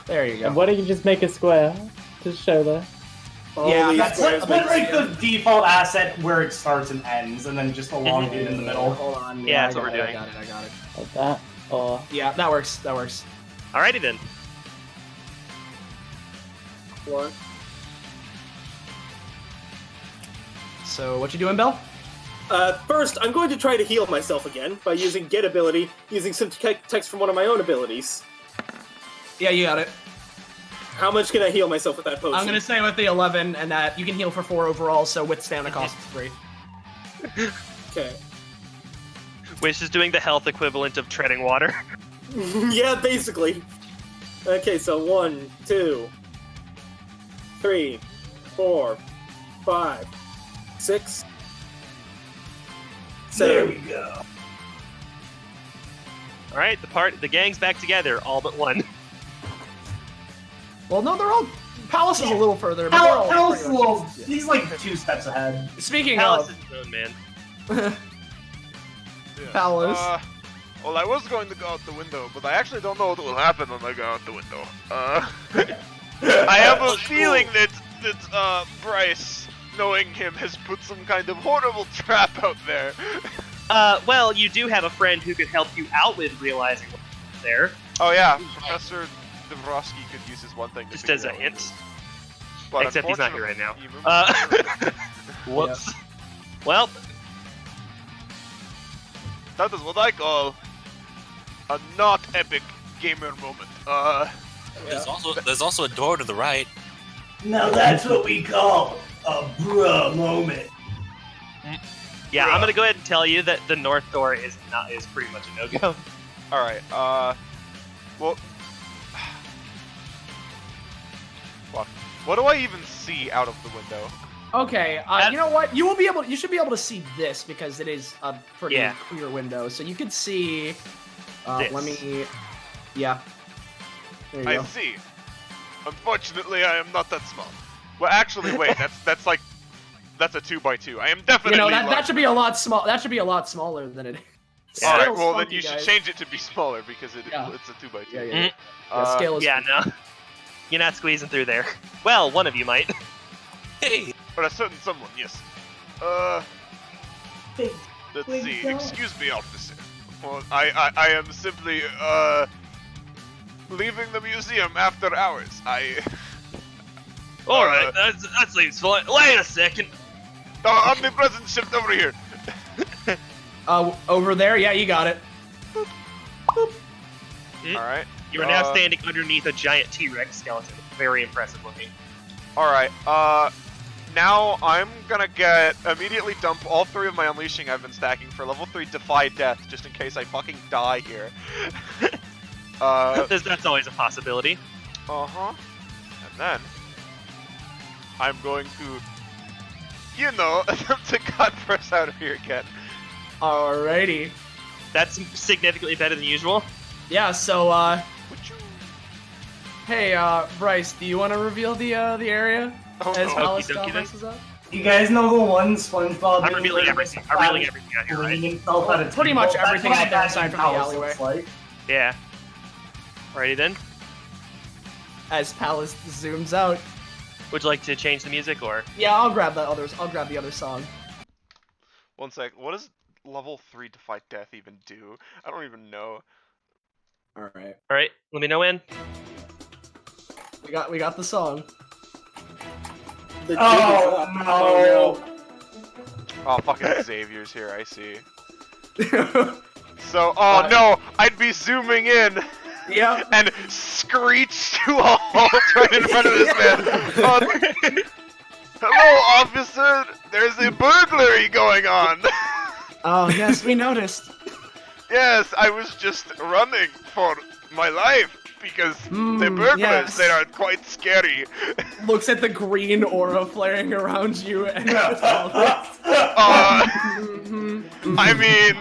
There you go. And why don't you just make a square to show that? Yeah, these that's squares Put make like sense. the default asset where it starts and ends, and then just elongate in the middle. Hold on. Yeah, that's I what got we're it, doing. I got it. Like that? Or... Yeah, that works. Alrighty then. One. So what you doing, Bell? First, I'm going to try to heal myself again by using Get ability, using some text from one of my own abilities. Yeah, you got it. How much can I heal myself with that potion? I'm gonna stay with the 11, and that you can heal for 4 overall. So with stamina cost 3. Okay. Wish is doing the health equivalent of treading water. Yeah, basically. Okay, so 1, 2, 3, 4, 5, 6, There 7. we go. Alright, the gang's back together, all but one. Well, no, they're all. Palace is a little further. But they're all Hal's pretty a little. much- He's like 2 steps ahead. Speaking Palace of is his own man. Yeah. Palace. Well, I was going to go out the window, but I actually don't know what will happen when I go out the window. I have a feeling that Bryce, knowing him, has put some kind of horrible trap out there. Well, you do have a friend who could help you out with realizing what's there. Oh yeah, Professor DeVrosky could use his one thing to Just figure as a out what hint. it is. But Except he's not here right now. unfortunately, Whoops. Well, that is what I call a not epic gamer moment. There's also a door to the right. Now that's what we call a bruh moment. yeah, I'm gonna go ahead and tell you that the north door is pretty much a no-go. All right. Well, fuck. What do I even see out of the window? Okay, you know what? You should be able to see this because it is a pretty clear window. So you could see. This. Let me. Yeah. There you I go. see. Unfortunately, I am not that small. Well, actually, wait. That's like that's a 2x2. I am definitely. You know that large. should be a lot small. That should be a lot smaller than it is. All right. Scale's Well, then funky, you should guys. change it to be smaller because Yeah. it's a 2x2. Yeah, yeah. Mhm. Yeah, scale is. Yeah, no. You're not squeezing through there. Well, one of you might. Hey, But a certain someone, yes. Let's Wait, see. no. Excuse me, officer. Well, I am simply leaving the museum after hours. Alright, that seems fine. Wait a second. Omnipresent, shift over here. Over there. Yeah, you got it. Alright. You are now standing underneath a giant T-Rex skeleton. Very impressive looking. Alright, now I'm gonna immediately dump all 3 of my Unleashing I've been stacking for level 3 Defy Death, just in case I fucking die here. That's always a possibility. Uh-huh. And then, I'm going to, attempt to cut first out of here again. Alrighty. That's significantly better than usual. Yeah. So, hey, Bryce, do you want to reveal the area Oh, as no. Palace Okey dokey Complex is up? You guys know the one SpongeBob? I'm revealing everything. I'm revealing everything out here, right? Himself at a Pretty table? much That's everything what out there I aside imagine from the Palace alleyway. looks like. Yeah. Alrighty then. As Palace zooms out. Would you like to change the music or? Yeah, I'll grab the other song. One sec, what does level 3 Defy Death even do? I don't even know. Alright. Alright, let me know when. We got the song. The Oh, jig is up. no. Oh, fucking Xavier's here, I see. So, oh no, I'd be zooming in Yep. and screech to a halt right in front of this man. Hello, officer! There's a burglary going on! Oh, yes, we noticed. Yes, I was just running for my life because the burglars, yes. they are quite scary. Looks at the green aura flaring around you and just all this. I mean,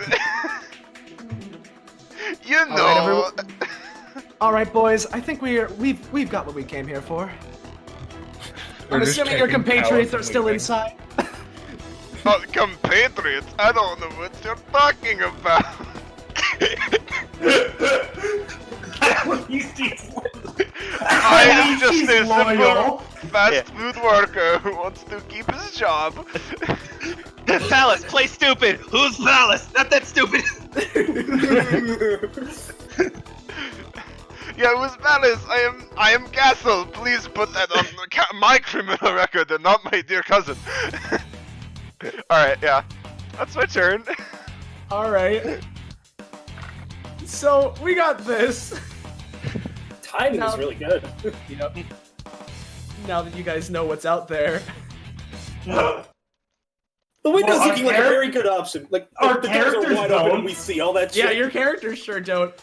you know. Alright, boys, I think we've got what we came here for. We're I'm just assuming your checking compatriots Palace are and still leaving. inside. Compatriots? I don't know what you're talking about. I am just a simple fast food worker who wants to keep his job. Palace, play stupid! Who's Palace? Not that stupid! Yeah, it was Malice. I am Castle. Please put that on my criminal record and not my dear cousin. Alright, yeah. That's my turn. Alright. So, we got this. Timing is really good. Yep. Now that you guys know what's out there. The window's looking like a very good option. Like, Our the doors are characters wide open don't. and we see all that shit. Yeah, your characters sure don't.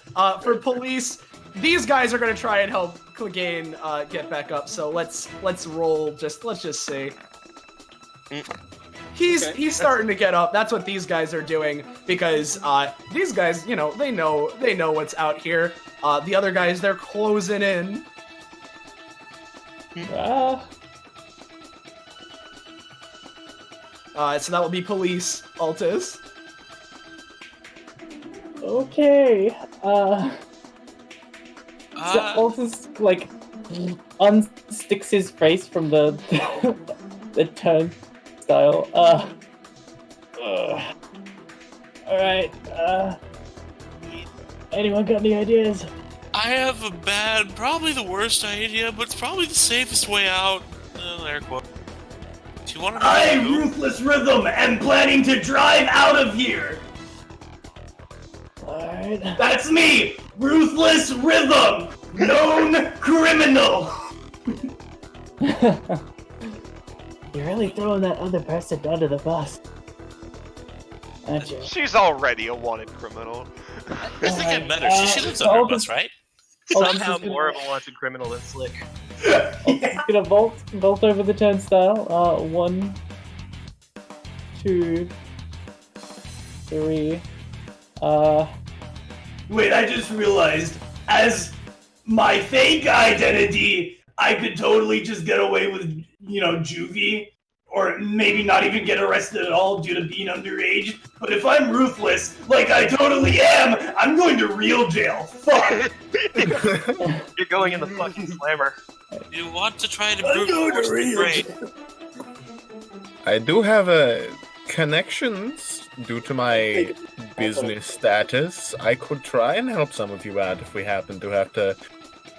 For police, these guys are gonna try and help Clegane get back up. So let's roll. Let's just see. He's starting to get up. That's what these guys are doing because these guys, they know what's out here. The other guys, they're closing in. So that will be police, Altus. Okay. So Altus like unsticks his face from the the turnstile. Alright. Anyone got any ideas? I have a probably the worst idea, but it's probably the safest way out. Air quote. Do you want to I, know? Ruthless Rhythm, am planning to drive out of here. Alright. That's me, Ruthless Rhythm, known criminal. You're really throwing that other person under the bus. Aren't you? She's already a wanted criminal. I think it matters. She lives so under us, right? Somehow just gonna- more of a wanted criminal than Slick. He's gonna vault over the turnstile. 1, 2, 3. Wait, I just realized, as my fake identity, I could totally just get away with, juvie, or maybe not even get arrested at all due to being underage. But if I'm ruthless, like I totally am, I'm going to real jail. Fuck. You're going in the fucking slammer. You want to try to I'm brute going force to the real brain. jail. I do have connections due to my business status. I could try and help some of you out if we happen to have to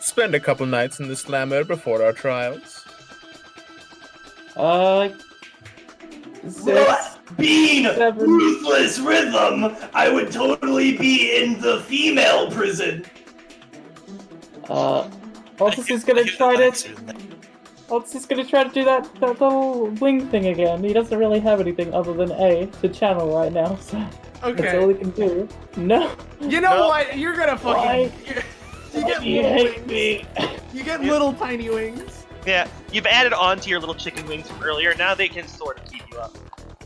spend a couple nights in the slammer before our trials. Well, being 7. ruthless rhythm, I would totally be in the female prison. Altus is gonna try to. Altus is gonna try to do that little wing thing again. He doesn't really have anything other than A to channel right now, so that's all he can do. No. You know what? You're gonna Why? fucking. You get You little hate wings. me. You get little tiny wings. Yeah, you've added on to your little chicken wings from earlier. Now they can sort of keep you up.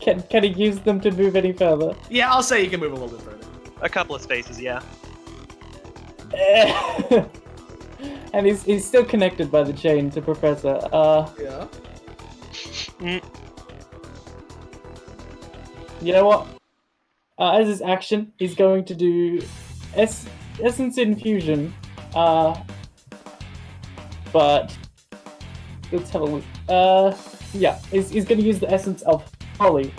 Can he use them to move any further? Yeah, I'll say you can move a little bit further. A couple of spaces, yeah. And he's still connected by the chain to Professor. Yeah. You know what? As his action, he's going to do Essence Infusion. But let's have a look. Yeah, he's going to use the essence of Holly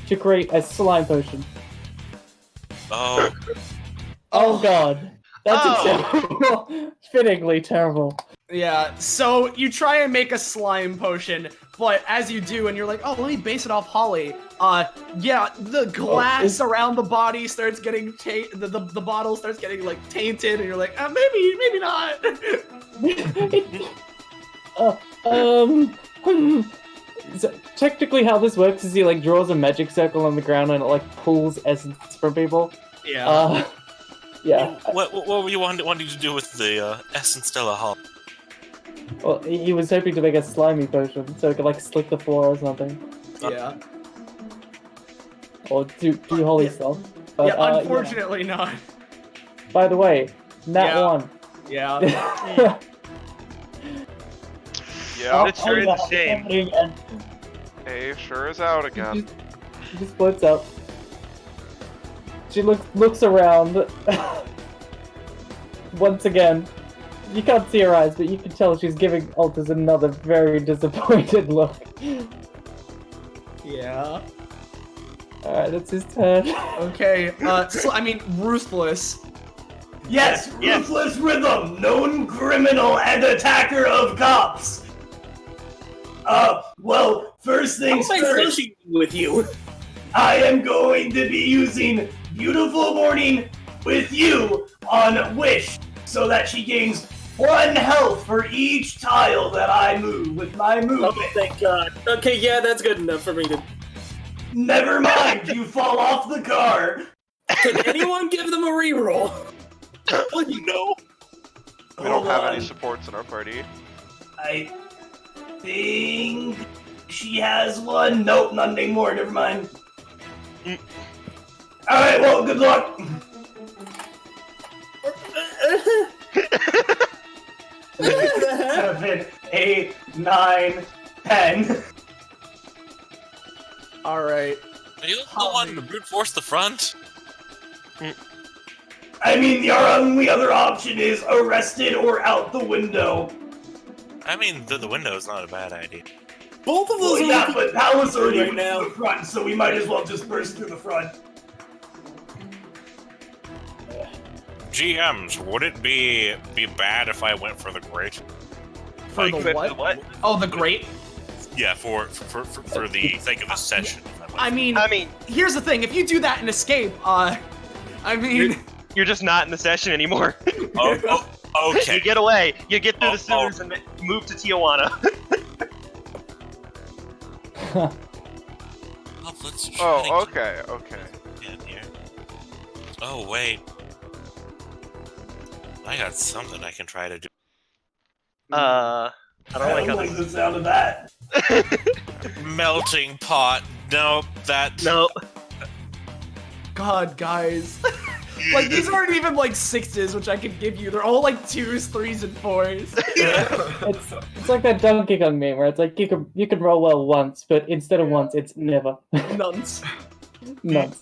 to create a slime potion. Oh, Oh god, that's a terrible, fittingly terrible. Yeah, so you try and make a slime potion, but as you do, and you're like, oh, let me base it off Holly. Yeah, the glass around the body starts getting the bottle starts getting like tainted, and you're like, maybe not. So technically, how this works is he like draws a magic circle on the ground and it like pulls essence from people. Yeah. Yeah. what were you wanting to do with the Essence Stella Hall? Well, he was hoping to make a slimy potion, so it could like slick the floor or something, Yeah. or do holy stuff. But, Yeah, unfortunately not. By the way, Nat Yeah. 1. Yeah. Yeah, It sure is a shame. And A sure is out again. she just splits up. She looks around. Once again. You can't see her eyes, but you can tell she's giving Altus another very disappointed look. Yeah. Alright, that's his turn. Okay. Ruthless. Yes, ruthless rhythm, known criminal and attacker of cops. Well, first things How am I first, associating with you? I am going to be using Beautiful Morning with you on Wish, so that she gains 1 health for each tile that I move with my movement. Oh, thank God. Okay, yeah, that's good enough for me to... Never mind, you fall off the car. Can anyone give them a reroll? We don't Hold have on. any supports in our party. I think she has one. Nope, not anymore. Never mind. Alright, well, good luck. 7, 8, 9, 10. Alright. Are you the one to brute force the front? I mean, your only other option is arrested or out the window. I mean, the window is not a bad idea. Both of those Well, are yeah, looking but Palace already right went now. to the front, so we might as well just burst through the front. GMs, would it be bad if I went for the grate? For Like, the what? What? Oh, the great. Yeah, for the sake of the session. I mean, I mean, here's the thing. If you do that in Escape, you're just not in the session anymore. Okay. You get away. You get through Oh, the sewers and move to Tijuana. Well, let's try to Oh, get okay. in here. Oh wait, I got something I can try to do. I don't I like don't how like the sound of that. Melting pot. Nope, that. No. God, guys. Like, these aren't even like 6s, which I could give you. They're all like 2s, 3s, and 4s. It's like that Donkey Kong meme where it's like you can roll well once, but instead of once, it's never. Nuns. Nuts.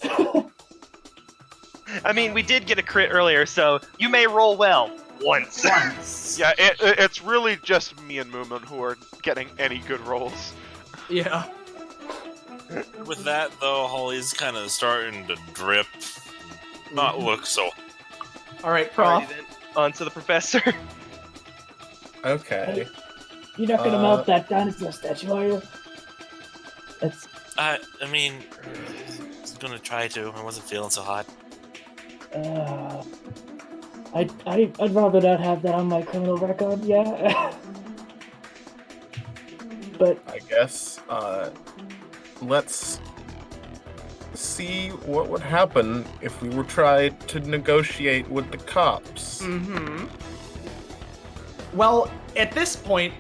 I mean, we did get a crit earlier, so you may roll well once. Yeah, it's really just me and Moomin who are getting any good rolls. Yeah. With that though, Holly's kind of starting to drip. Not look so. Alright, Alrighty Prof. then, on to the professor. Okay. You're not gonna melt that dinosaur statue, are you? It's I mean, I was gonna try to. I wasn't feeling so hot. I'd rather not have that on my criminal record, yeah. But I guess, let's see what would happen if we were trying to negotiate with the cops. Mm-hmm. Well, at this point,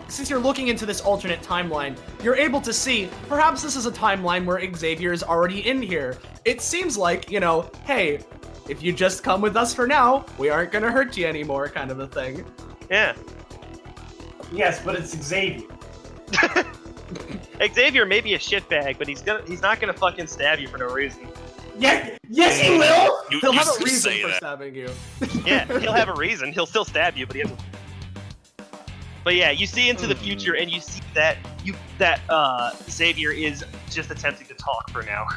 since you're looking into this alternate timeline, you're able to see perhaps this is a timeline where Xavier is already in here. It seems like, you know, hey, if you just come with us for now, we aren't gonna hurt you anymore, kind of a thing. Yeah. Yes, but it's Xavier. Xavier may be a shitbag, but he's not gonna fucking stab you for no reason. Yes, he will. He'll have a you reason say for that. stabbing you. Yeah, he'll have a reason. He'll still stab you, but he has. But yeah, you see into the future, and you see that Xavier is just attempting to talk for now.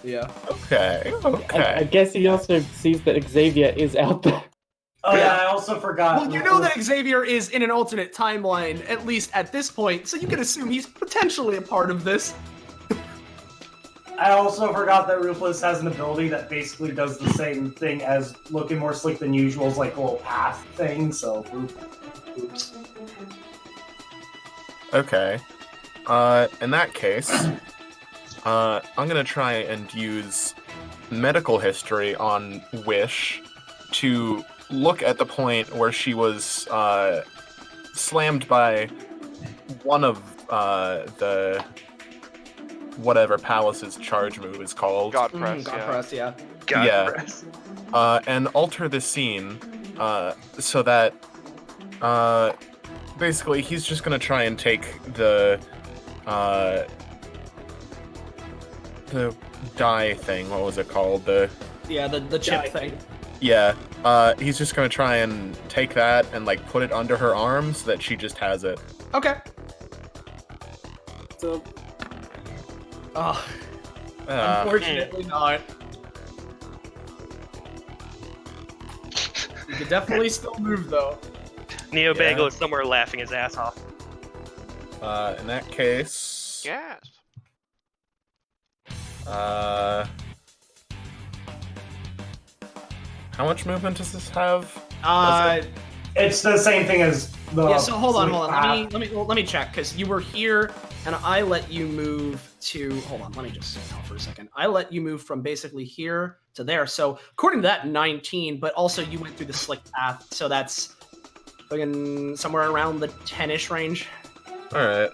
Yeah. Okay. I guess he also sees that Xavier is out there. Oh yeah, I also forgot. Well, you know that Xavier is in an alternate timeline, at least at this point, so you can assume he's potentially a part of this. I also forgot that Ruthless has an ability that basically does the same thing as looking more slick than usual's like a little path thing, so oops. Okay. In that case, I'm gonna try and use medical history on Wish to look at the point where she was slammed by one of the whatever Palace's charge move is called. God press, God yeah. press, yeah. God Yeah. bless. And alter the scene so that basically he's just gonna try and take the die thing. What was it called? The chip thing. Yeah, he's just gonna try and take that and like put it under her arm so that she just has it. Okay. So, Unfortunately not. You can definitely still move though. Neo Yeah. Bagel is somewhere laughing his ass off. In that case, Yes. how much movement does this have? It's the same thing as the. Yeah, so hold on. path. Let me check, because you were here, and I let you move to. Hold on, let me just zoom out for a second. I let you move from basically here to there. So according to that, 19, but also you went through the slick path, so that's fucking somewhere around the 10-ish range. All right.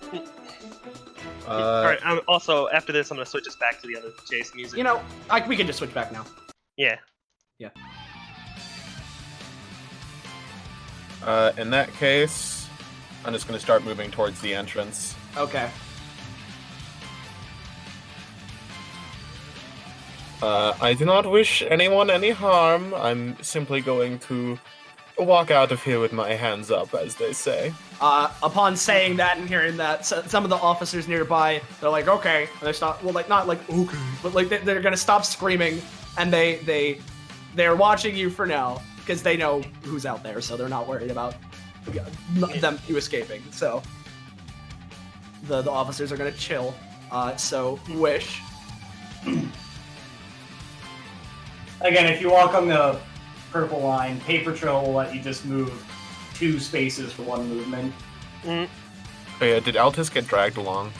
All right. Also, after this, I'm gonna switch us back to the other chase music. You know, we can just switch back now. Yeah. In that case, I'm just gonna start moving towards the entrance. Okay. I do not wish anyone any harm. I'm simply going to walk out of here with my hands up, as they say. Upon saying that and hearing that, some of the officers nearby, they're like, okay, and they stop. Well, like not like okay, but like they're gonna stop screaming, and they're watching you for now because they know who's out there, so they're not worried about you escaping. So the officers are gonna chill. So Wish. Again, if you walk on the purple line, Paper Trail will let you just move 2 spaces for 1 movement. Oh yeah, did Altus get dragged along?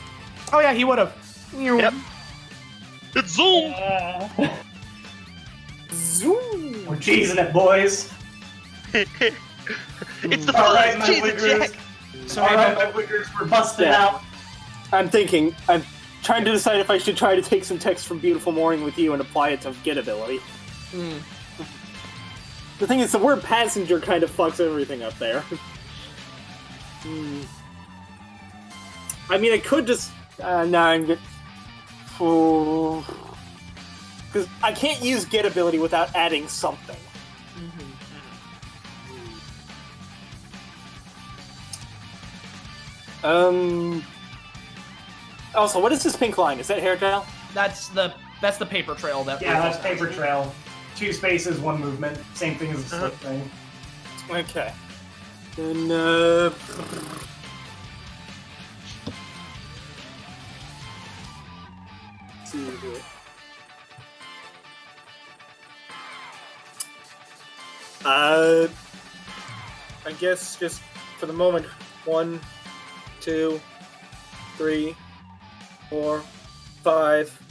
Oh yeah, he would have. Yep. It's Zoom. zoom. We're cheesing it, boys. It's the All right, fullest my cheese and wiggers. jack. So All right, my wiggers, we're busting out. I'm thinking. I'm trying to decide if I should try to take some text from Beautiful Morning with You and apply it to Get ability. The thing is, the word passenger kind of fucks everything up there. I mean, I could just... no, I'm good. Because I can't use Get ability without adding something. Also, what is this pink line? Is that hair gel? that's the paper trail that. Yeah, that's Paper Trail. 2 spaces, 1 movement. Same thing as the slip thing. Okay. Then, see here. I guess just for the moment, 1, 2, 3, 4, 5.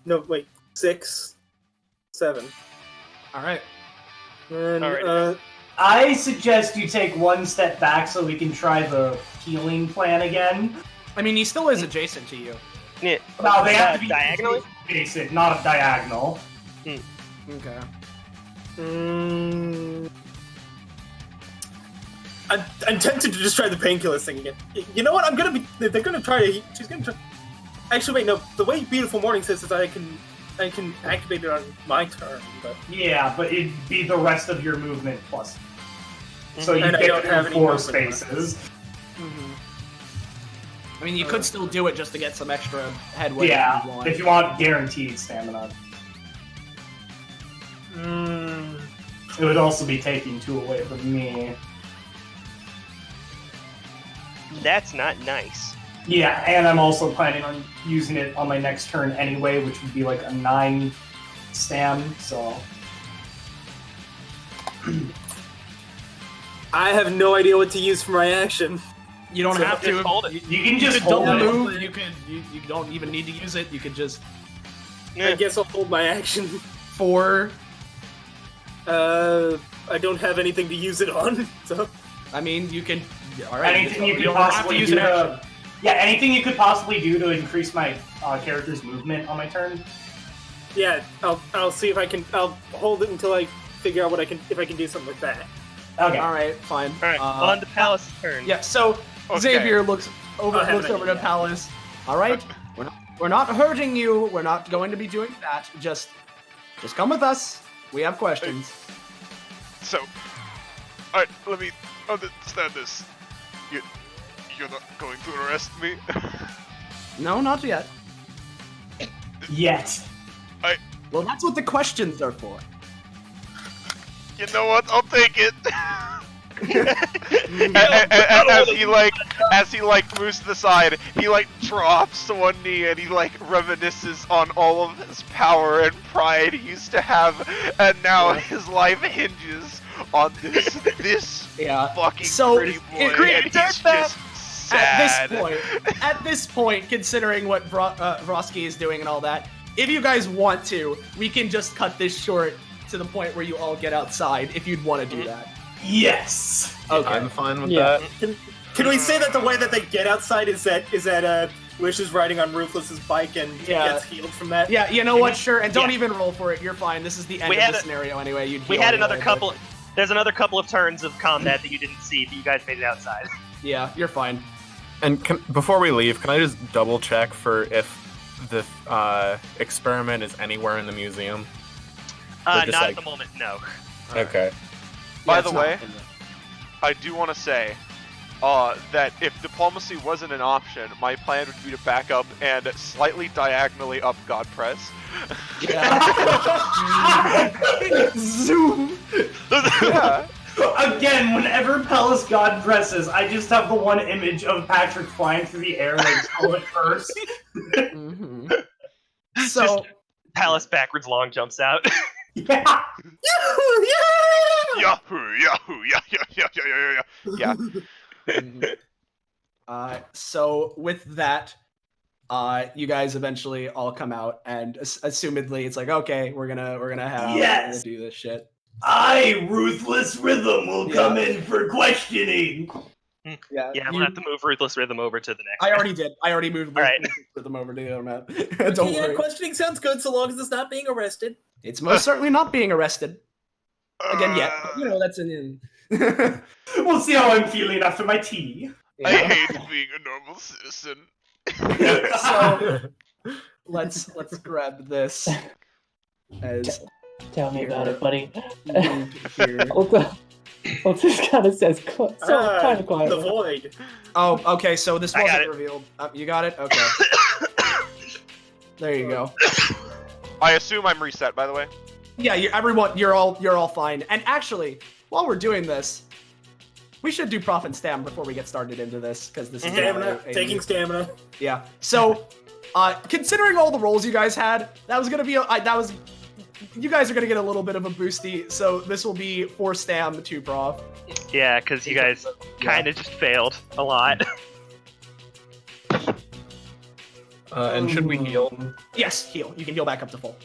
No, wait, 6, 7. All right. And Alright. I suggest you take one step back so we can try the healing plan again. I mean, he still is adjacent to you. Yeah. No, they have to be diagonally. basic, not a diagonal. Okay. I'm tempted to just try the painkillers thing again. You know what? They're gonna try to. She's gonna try. Actually, wait, no. The way Beautiful Morning says is I can activate it on my turn, but Yeah, but it'd be the rest of your movement plus. So you And I get don't have through any 4 movement spaces. I mean, you could still do it just to get some extra headway. Yeah, if you want. if you want guaranteed stamina. It would also be taking 2 away from me. That's not nice. Yeah, and I'm also planning on using it on my next turn anyway, which would be like a 9 stam, so... I have no idea what to use for my action. You don't have to. Just hold it. You can just Don't hold it. move. You don't even need to use it. You could just I guess I'll hold my action. 4. I don't have anything to use it on, so. I mean, you can. All right. Anything you could don't have to possibly use do an action. to... Yeah, anything you could possibly do to increase my character's movement on my turn. Yeah, I'll see if I can. I'll hold it until I figure out if I can do something like that. Okay. All right, fine. All right, on to Palace's turn. Yeah. So Okay. Xavier looks over I have to an idea. Palace. All right. We're not hurting you. We're not going to be doing that. Just come with us. We have questions. So, alright, let me understand this. You're not going to arrest me? No, not yet. Yet. Well, that's what the questions are for. You know what? I'll take it. As he moves to the side, he drops to one knee and he reminisces on all of his power and pride he used to have, and now his life hinges on this Yeah. fucking So, pretty boy, it- and he's just sad. At this point, considering what DeVrosky is doing and all that, if you guys want to, we can just cut this short to the point where you all get outside if you'd want to do that. Yes. Okay. I'm fine with Yeah. that. Can we say that the way that they get outside is that Wish is riding on Ruthless's bike and he Yeah. gets healed from that? Yeah, you know what? Sure, and don't Yeah. even roll for it. You're fine. This is the end We of had the a- scenario anyway. We had another anyway, couple. There's another couple of turns of combat that you didn't see, but you guys made it outside. but- yeah, you're fine. And before we leave, can I just double check for if the experiment is anywhere in the museum? Not just at like- the moment, no. Okay. By Yeah, the it's not way, in the- I do want to say that if diplomacy wasn't an option, my plan would be to back up and slightly diagonally up God Press. Zoom. Yeah. Again, whenever Palace God presses, I just have the one image of Patrick flying through the air like Soleil first. Mhm. So Palace backwards long jumps out. Yeah. Yahoo! Yahoo! Yeah. So with that, you guys eventually all come out, and assumedly, it's like, okay, we're gonna head out. We're Yes. gonna do this shit. Ruthless Rhythm will come in for questioning. Yeah, Yeah, we'll have to move Ruthless Rhythm over to the next. I already did. I already moved All right. them over to the other map. Don't Yeah, worry. questioning sounds good so long as it's not being arrested. It's most certainly not being arrested again yet. But, you know, that's an. We'll see how I'm feeling after my tea. I hate being a normal citizen. So let's grab this as Tell me about it, buddy. here. Well, this kind of says kind of quiet. The void. Oh, okay. So this I got wasn't it. revealed. You got it. Okay. There you go. I assume I'm reset, by the way. Yeah, you're all fine. And actually, while we're doing this, we should do Prof and Stam before we get started into this, because this is Stamina. Taking stamina. Yeah. So, considering all the rolls you guys had, that was gonna be you guys are gonna get a little bit of a boosty. So this will be 4 Stam, 2 Prof. Yeah, because you guys kind of just failed a lot. And should we heal? Yes, heal. You can heal back up to full.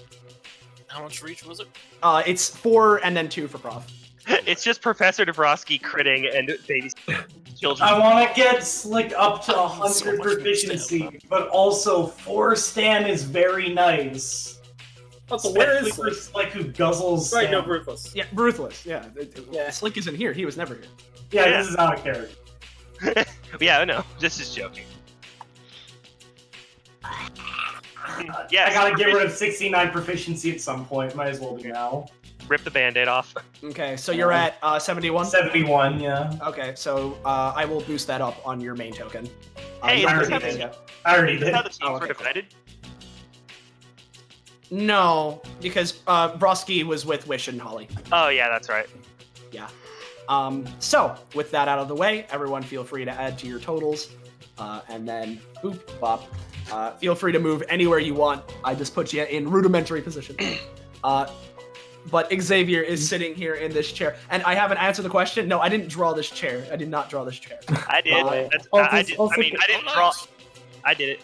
How much reach was it? It's 4 and then 2 for Prof. It's just Professor DeVrosky critting and baby children. I want to get Slick up to 100 So much more proficiency, but also 4 Stam is very nice. Also, where is Especially for Slick? Slick who guzzles Right, no, Stam. Ruthless. Yeah, Ruthless. Yeah. Yeah. Slick isn't here. He was never here. Yeah, this is out of character. Yeah, I know. Just joking. Yeah, I gotta get rid of 69 proficiency at some point. Might as well do now. Rip the band-aid off. Okay, so you're at 71? 71, yeah. Okay, so I will boost that up on your main token. Hey, you is already this how did, the- yeah. I already did. How the teams Oh, were okay. divided? No, because Brosky was with Wish and Holly. Oh yeah, that's right. Yeah. So, with that out of the way, everyone feel free to add to your totals. And then, boop, bop. Feel free to move anywhere you want. I just put you in rudimentary position. But Xavier is sitting here in this chair. And I haven't answered the question. No, I didn't draw this chair. I did not draw this chair. I did. That's, Altus I did. also I mean, I didn't draw. I did it.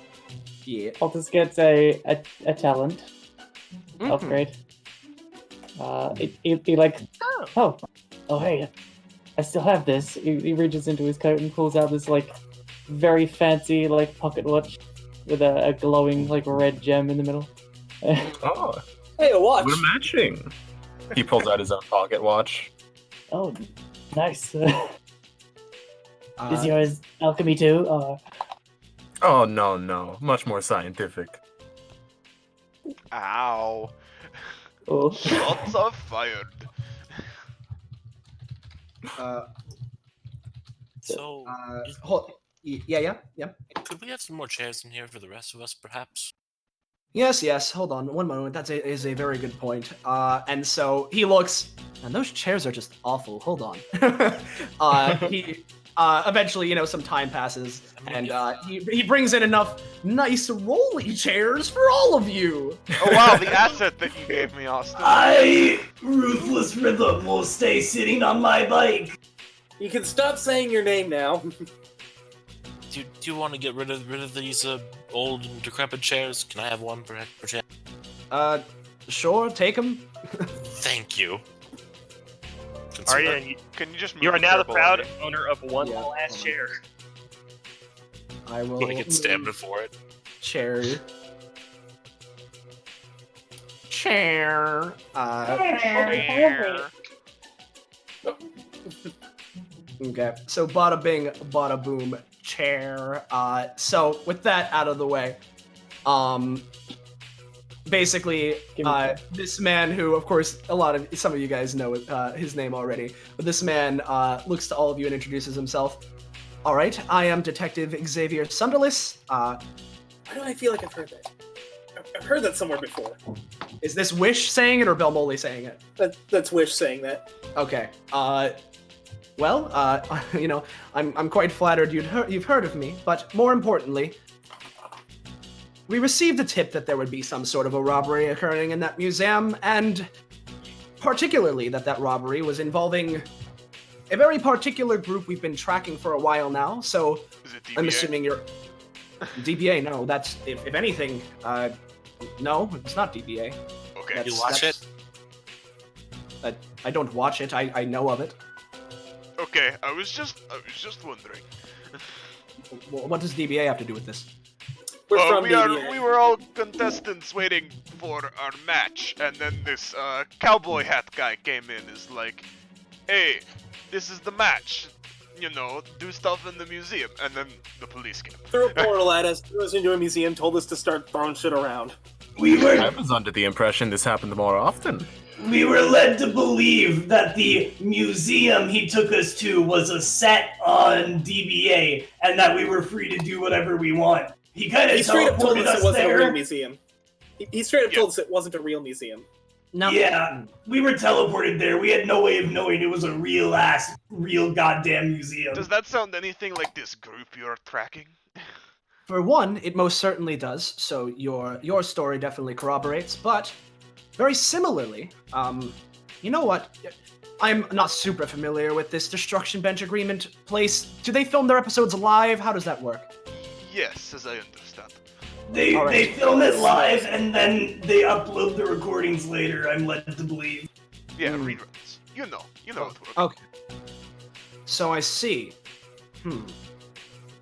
Yeah. Altus gets a talent Mhm. upgrade. He like, Oh. oh hey, I still have this. He reaches into his coat and pulls out this like very fancy like pocket watch with a glowing like red gem in the middle. Oh, Hey, a watch. we're matching. He pulls out his own pocket watch. Oh, nice. Is Uh, yours alchemy too? Oh, no. Much more scientific. Ow. Oh. Shots are fired. So, yeah. could we have some more chairs in here for the rest of us, perhaps? Yes. Hold on, one moment. That is a very good point. And so he looks, and those chairs are just awful. Hold on. He eventually, some time passes, and he brings in enough nice rolly chairs for all of you. Oh wow, the asset that you gave me, Austin. I, Ruthless Rhythm, will stay sitting on my bike. You can stop saying your name now. Do you want to get rid of these old and decrepit chairs? Can I have one per chair? Sure, take them. Thank you. Arya, Can you just move you are now the turbo proud on it? owner of one Yeah, little ass hold on. chair. I will I'm gonna get stabbed for it. chair. Chair. Okay, so bada bing, bada boom, chair. So with that out of the way, basically, this man who, of course, some of you guys know his name already, but this man looks to all of you and introduces himself. All right, I am Detective Xavier Sunderless. Why do I feel like I've heard that? I've heard that somewhere before. Is this Wish saying it or Belmoli saying it? That's Wish saying that. Okay. Well, I'm quite flattered you've heard of me, but more importantly, we received a tip that there would be some sort of a robbery occurring in that museum, and particularly that robbery was involving a very particular group we've been tracking for a while now. So Is it DBA? I'm assuming you're DBA. No, that's if anything. No, it's not DBA. Okay. You watch it? I don't watch it. I know of it. Okay, I was just wondering. What does DBA have to do with this? We're from we DBA. were all contestants waiting for our match, and then this cowboy hat guy came in. Is like, hey, this is the match. Do stuff in the museum, and then the police came. Threw a portal at us, threw us into a museum, told us to start throwing shit around. I was under the impression this happened more often. We were led to believe that the museum he took us to was a set on DBA, and that we were free to do whatever we want. He kind He of straight up told teleported us us it wasn't a real there. museum. He straight up told us it wasn't a real museum. Now, Yeah, we were teleported there. We had no way of knowing it was a real goddamn museum. Does that sound anything like this group you're tracking? for one, it most certainly does. So your story definitely corroborates. But very similarly, you know what? I'm not super familiar with this Destruction Bench Agreement place. Do they film their episodes live? How does that work? Yes, as I understand. They film it live and then they upload the recordings later, I'm led to believe. Yeah, reruns. You know how it works. Okay. So I see.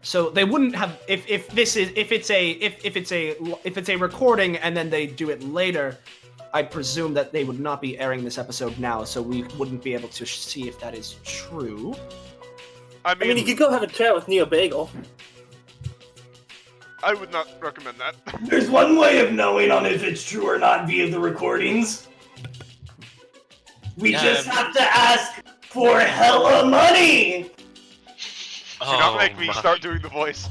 So they wouldn't have if it's a recording and then they do it later. I presume that they would not be airing this episode now, so we wouldn't be able to see if that is true. I I mean, mean, you could go have a chat with Neo Bagel. I would not recommend that. There's one way of knowing on if it's true or not via the recordings. We just have to ask for hella money! Do not make me start doing the voice.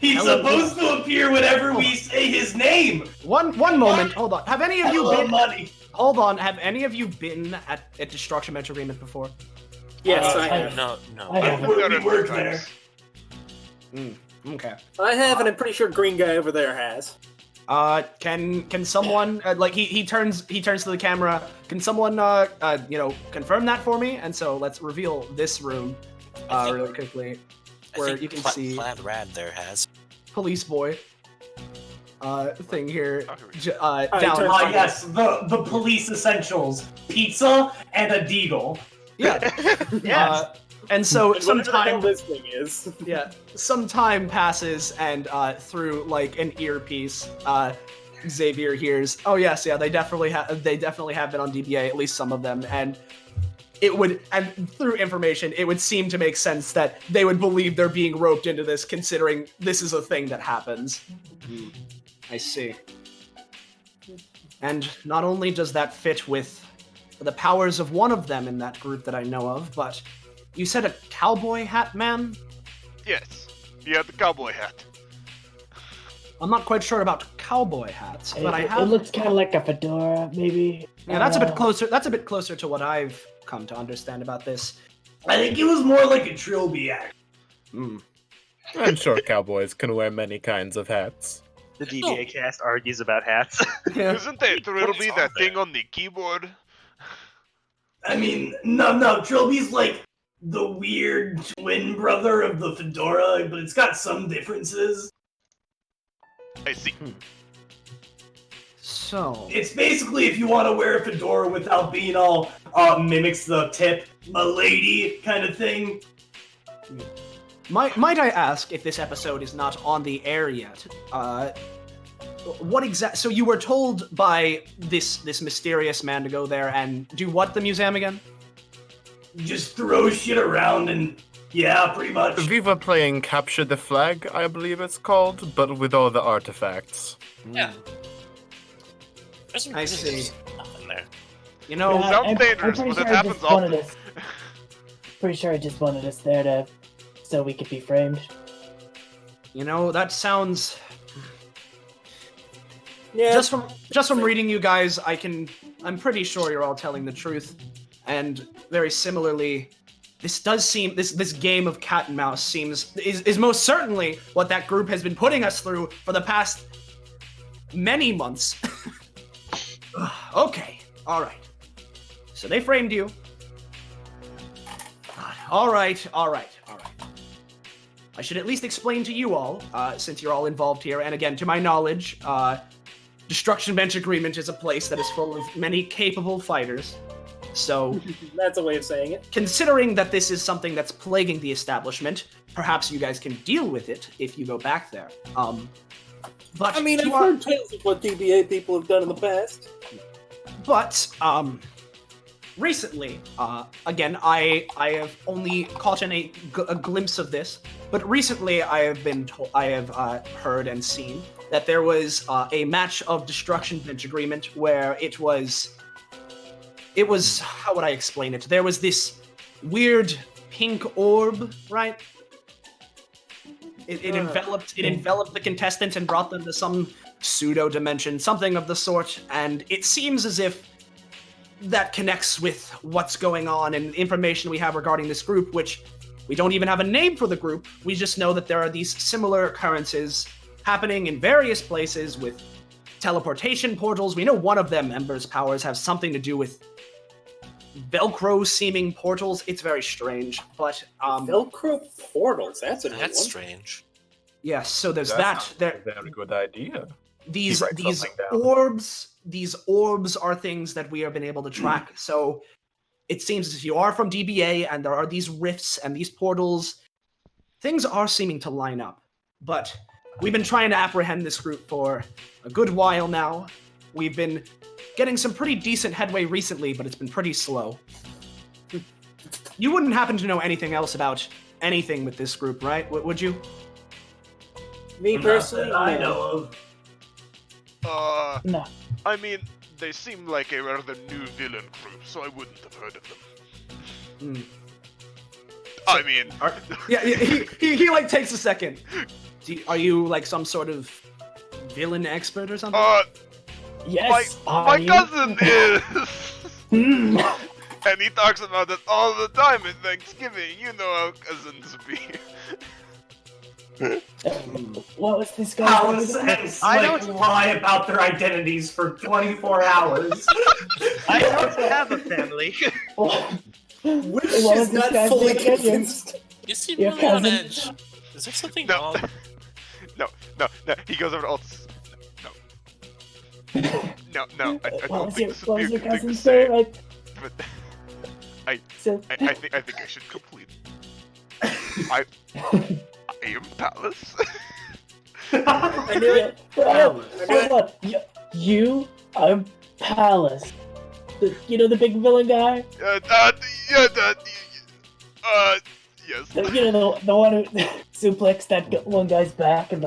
He's supposed to appear whenever we say his name! One moment, hold on. Have any of you Hella been money! Hold on, have any of you been at Destruction Bench Agreement before? Yes, I have. No. I haven't. We worked there. Okay. I have, and I'm pretty sure green guy over there has. Can someone like he turns to the camera? Can someone confirm that for me? And so let's reveal this room really quickly, where you can see Plaid Rad there has. police boy thing here turn down. Yes, the police essentials. Pizza and a deagle. Yeah. Yes. And so And whatever the hell sometime this thing is. some time passes, and through like an earpiece, Xavier hears, "Oh yes, yeah, they definitely have been on DBA, at least some of them." And through information, it would seem to make sense that they would believe they're being roped into this, considering this is a thing that happens. I see. And not only does that fit with the powers of one of them in that group that I know of, but you said a cowboy hat man? Yes, he had the cowboy hat. I'm not quite sure about cowboy hats, but I have. It looks kind of like a fedora, maybe. Yeah, that's a bit closer. That's a bit closer to what I've come to understand about this. I think it was more like a trilby act. I'm sure cowboys can wear many kinds of hats. The DBA cast argues about hats. Yeah. Isn't that Trilby that thing on the keyboard? I mean, no, Trilby's like the weird twin brother of the fedora, but it's got some differences. I see. So It's basically if you want to wear a fedora without being all mimics the tip, a lady kind of thing. might I ask, if this episode is not on the air yet, so you were told by this mysterious man to go there and do what, the museum again? Just throw shit around and yeah, pretty much. We were playing Capture the Flag, I believe it's called, but with all the artifacts. Yeah. There's I see. nothing there. You know, Yeah, sounds I'm dangerous, pretty but sure it I happens just wanted often. us. Pretty sure I just wanted us there so we could be framed. that sounds. Yeah. Just from reading you guys, I'm pretty sure you're all telling the truth. And very similarly, this does seem this game of cat and mouse is most certainly what that group has been putting us through for the past many months. Okay, all right. So they framed you. All right. I should at least explain to you all, since you're all involved here, and again, to my knowledge, Destruction Bench Agreement is a place that is full of many capable fighters. So, That's a way of saying it. considering that this is something that's plaguing the establishment, perhaps you guys can deal with it if you go back there. But I mean, to I've our- heard tales of what DBA people have done in the past. But recently, again, I have only caught a glimpse of this. But recently, I have heard and seen that there was a match of Destruction Bench Agreement where it was how would I explain it? There was this weird pink orb, right? It enveloped the contestants and brought them to some pseudo dimension, something of the sort, and it seems as if that connects with what's going on and information we have regarding this group, which we don't even have a name for the group. We just know that there are these similar occurrences happening in various places with teleportation portals. We know one of them, Ember's powers, have something to do with Velcro-seeming portals. It's very strange, but Velcro portals. That's a new That's one. strange. yes. So there's That's that. not a very good idea. These write something down. orbs are things that we have been able to track. So it seems as if you are from DBA and there are these rifts and these portals, things are seeming to line up. But we've been trying to apprehend this group for a good while now. We've been getting some pretty decent headway recently, but it's been pretty slow. You wouldn't happen to know anything else about anything with this group, right? Would you? Me personally, Not that I no. know of. No. I mean, they seem like a rather new villain group, so I wouldn't have heard of them. Hmm. I mean, Yeah, he like takes a second. Are you like some sort of villain expert or something? Yes. my cousin is, Hmm. and he talks about it all the time at Thanksgiving. You know how cousins be. What was this guy? Thousands lie about their identities for 24 hours. I don't have a family. Wish What was is this not guy's fully name again? convinced. You seem Your really on cousin. edge. Is there something No. wrong? No. He goes over to Altus. No. I What don't was think your, this what would be was a your good thing to cousin's say. name? But So, I think I should complete. I am Palace. I knew it. Hold on. You are Palace. The big villain guy? Yes. The one who suplexed that one guy's back and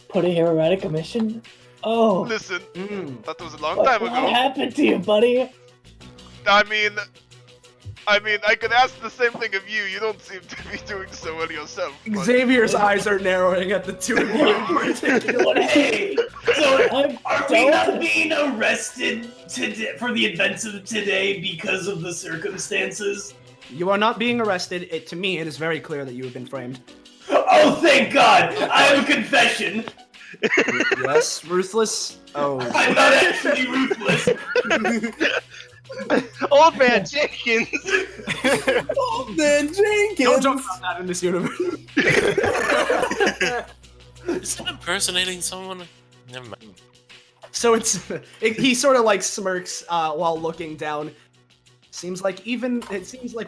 put him out of commission? Oh. Listen, Mm. that was a long What time ago. happened to you, buddy? I mean, I could ask the same thing of you. You don't seem to be doing so well yourself. But... Xavier's eyes are narrowing at the two of you in particular. Hey, so are we Don't- not being arrested today for the events of today because of the circumstances? You are not being arrested. To me, it is very clear that you have been framed. Oh, thank God! I have a confession. Yes, ruthless. Oh. I'm not actually ruthless. Old man Jenkins. Old man Jenkins. Don't talk about that in this universe. Is it impersonating someone? Never mind. So he sort of smirks while looking down. It seems like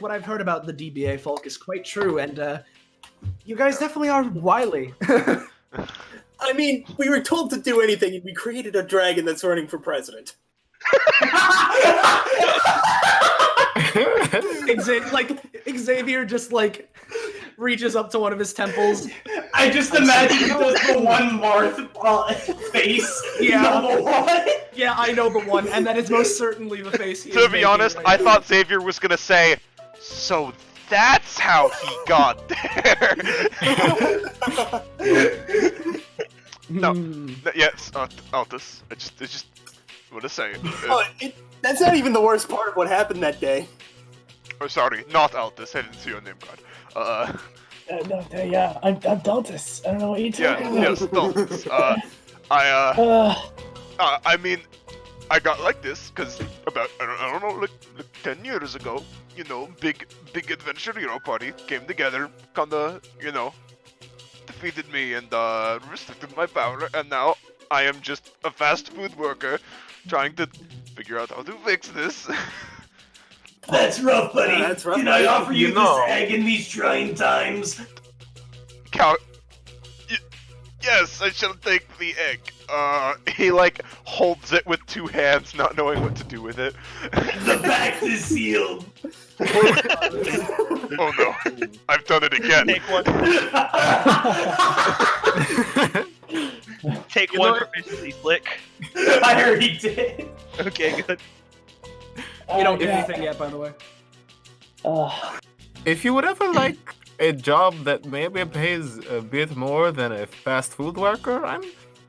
what I've heard about the DBA folk is quite true, and you guys definitely are wily. I mean, we were told to do anything, and we created a dragon that's running for president. Xavier just reaches up to one of his temples. I just imagine he does the one Marth face. Yeah. Number one. Yeah, I know the one, and that is most certainly the face he is To be making honest, right I now. thought Xavier was gonna say, "So that's how he got there." No. Hmm. Yes, Altus. I just want to say. Oh, that's not even the worst part of what happened that day. Oh, sorry, not Altus. I didn't see your name card. Yeah, I'm Daltus. I don't know what you're Yeah, talking about. yes, Altus. I mean, I got like this because about I don't know, like 10 years ago, big adventure hero party came together, kinda, defeated me and restricted my power, and now I am just a fast food worker trying to figure out how to fix this. That's rough, buddy. That's rough, Can I buddy. offer you You know. this egg in these trying times? Yes, I shall take the egg. He holds it with two hands, not knowing what to do with it. The pact is sealed. Oh no, I've done it again. Take one. Take You one know what? proficiency flick. I already did. Okay, good. You don't get anything yet, by the way. If you would ever like a job that maybe pays a bit more than a fast food worker, I'm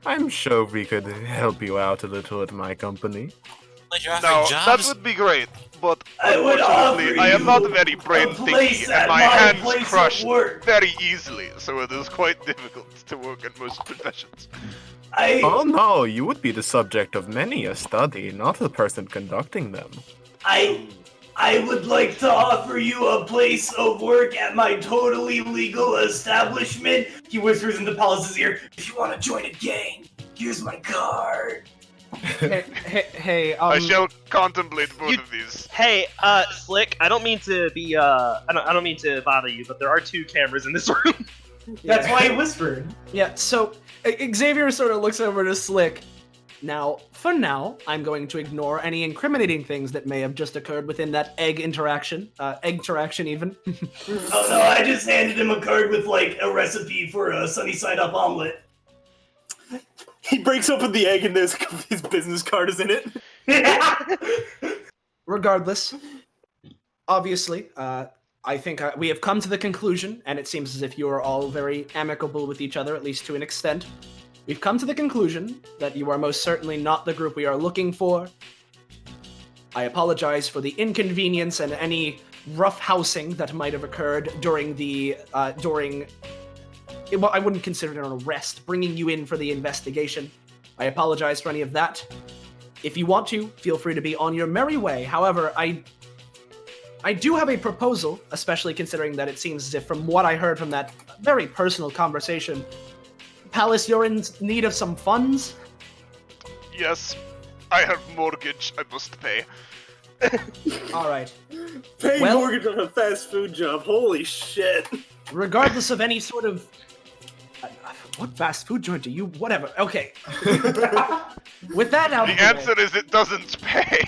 I'm sure we could help you out a little at my company. Like you're offering Now, that jobs? would be great, but I would unfortunately, offer I am not you very brain a place thinky, at and my my hands place of crush work. very easily, so it is quite difficult to work in most professions. Oh no, you would be the subject of many a study, not the person conducting them. I would like to offer you a place of work at my totally legal establishment. He whispers into Palace's ear, if you want to join a gang, here's my card. Hey, I shall contemplate both of these. Hey, Slick, I don't mean to be, I don't mean to bother you, but there are 2 cameras in this room. That's why he whispered. Yeah, so Xavier sort of looks over to Slick. Now, for now, I'm going to ignore any incriminating things that may have just occurred within that egg interaction even. Oh no, I just handed him a card with like a recipe for a sunny side up omelet. He breaks open the egg and there's his business card is in it. Regardless, obviously, I think we have come to the conclusion, and it seems as if you are all very amicable with each other, at least to an extent. We've come to the conclusion that you are most certainly not the group we are looking for. I apologize for the inconvenience and any roughhousing that might have occurred during well, I wouldn't consider it an arrest, bringing you in for the investigation. I apologize for any of that. If you want to, feel free to be on your merry way. However, I do have a proposal, especially considering that it seems as if, from what I heard from that very personal conversation, Palace, you're in need of some funds? Yes, I have mortgage I must pay. Alright. Paying Well- mortgage on a fast food job. Holy shit. Regardless of any sort of... what fast food joint do you... Whatever. Okay. With that out The of the answer is it doesn't pay.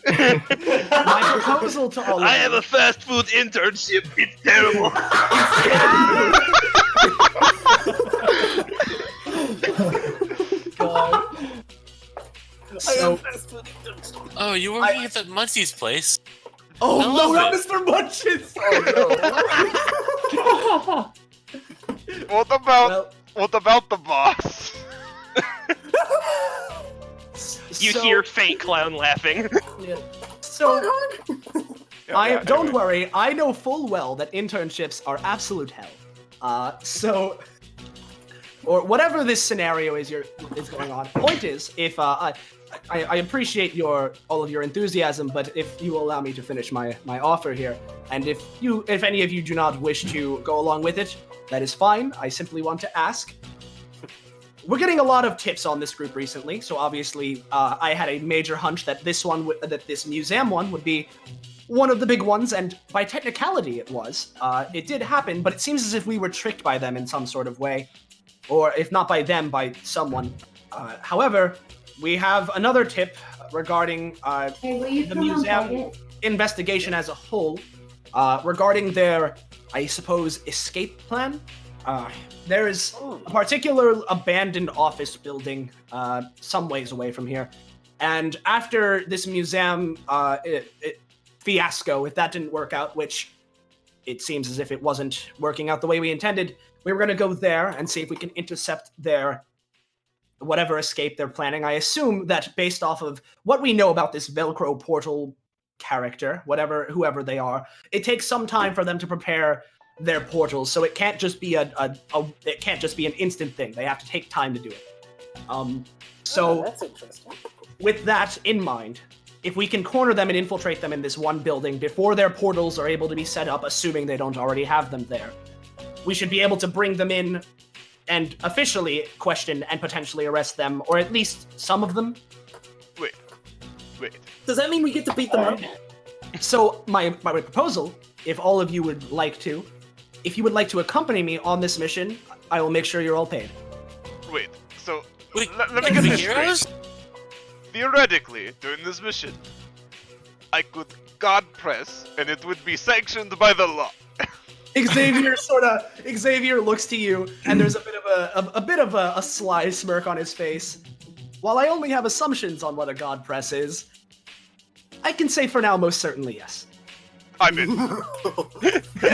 way, my proposal to all of I have you... a fast food internship. It's terrible. So, Oh, you were working at that Muncie's place. oh I no, love not it. Mr. Munches! Oh What no. about Well, what about the boss? You so- hear fake clown laughing. Yeah. So, Yeah, don't anyway. worry, I know full well that internships are absolute hell. Or whatever this scenario is going on. Point is, if I appreciate all of your enthusiasm, but if you will allow me to finish my offer here, and if any of you do not wish to go along with it, that is fine. I simply want to ask. We're getting a lot of tips on this group recently, so obviously I had a major hunch that this museum one would be one of the big ones, and by technicality it was. It did happen, but it seems as if we were tricked by them in some sort of way. Or if not by them, by someone. However, we have another tip regarding the museum investigation as a whole, regarding their, I suppose, escape plan. There is a particular abandoned office building some ways away from here. And after this museum fiasco, if that didn't work out, which it seems as if it wasn't working out the way we intended, we were going to go there and see if we can intercept their whatever escape they're planning. I assume that based off of what we know about this Velcro portal character, whoever they are, it takes some time for them to prepare their portals, so it can't just be an instant thing. They have to take time to do it. So That's interesting. with that in mind, if we can corner them and infiltrate them in this one building before their portals are able to be set up, assuming they don't already have them there, we should be able to bring them in and officially question and potentially arrest them, or at least some of them. Wait. Does that mean we get to beat them up? So my proposal, if all of you would like to, if you would like to accompany me on this mission, I will make sure you're all paid. Wait. So Wait, let me like get the this heroes? straight. Theoretically, during this mission, I could God press, and it would be sanctioned by the law. Xavier looks to you, and there's a bit of a sly smirk on his face. While I only have assumptions on what a god press is, I can say for now most certainly yes. I'm in.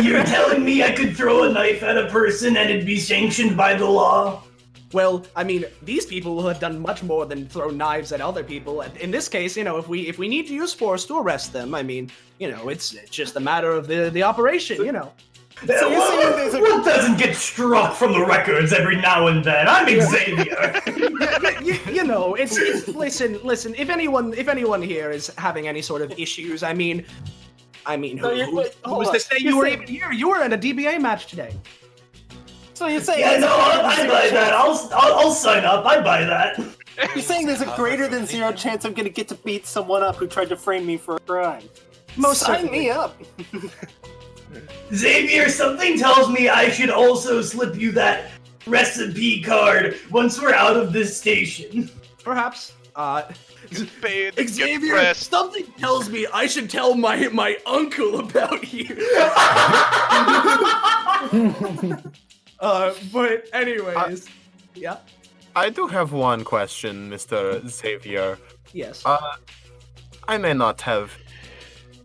You're telling me I could throw a knife at a person and it'd be sanctioned by the law? well, I mean, these people will have done much more than throw knives at other people. In this case, you know, if we need to use force to arrest them, I mean, you know, it's just a matter of the operation, you know. So you're saying there's What doesn't get struck from the records every now and then? I'm Xavier. you know, it's listen. If anyone here is having any sort of issues, I mean, who's to say you were even here? You were in a DBA match today. So you're saying Yeah, no, I buy that. I'll sign up. I buy that. you're saying there's a greater than 0 chance I'm gonna get to beat someone up who tried to frame me for a crime. Sign me up. Xavier, something tells me I should also slip you that recipe card once we're out of this station. Perhaps. Bathe, get Xavier, dressed. something tells me I should tell my uncle about you. But anyways, yeah. I do have one question, Mr. Xavier. Yes. I may not have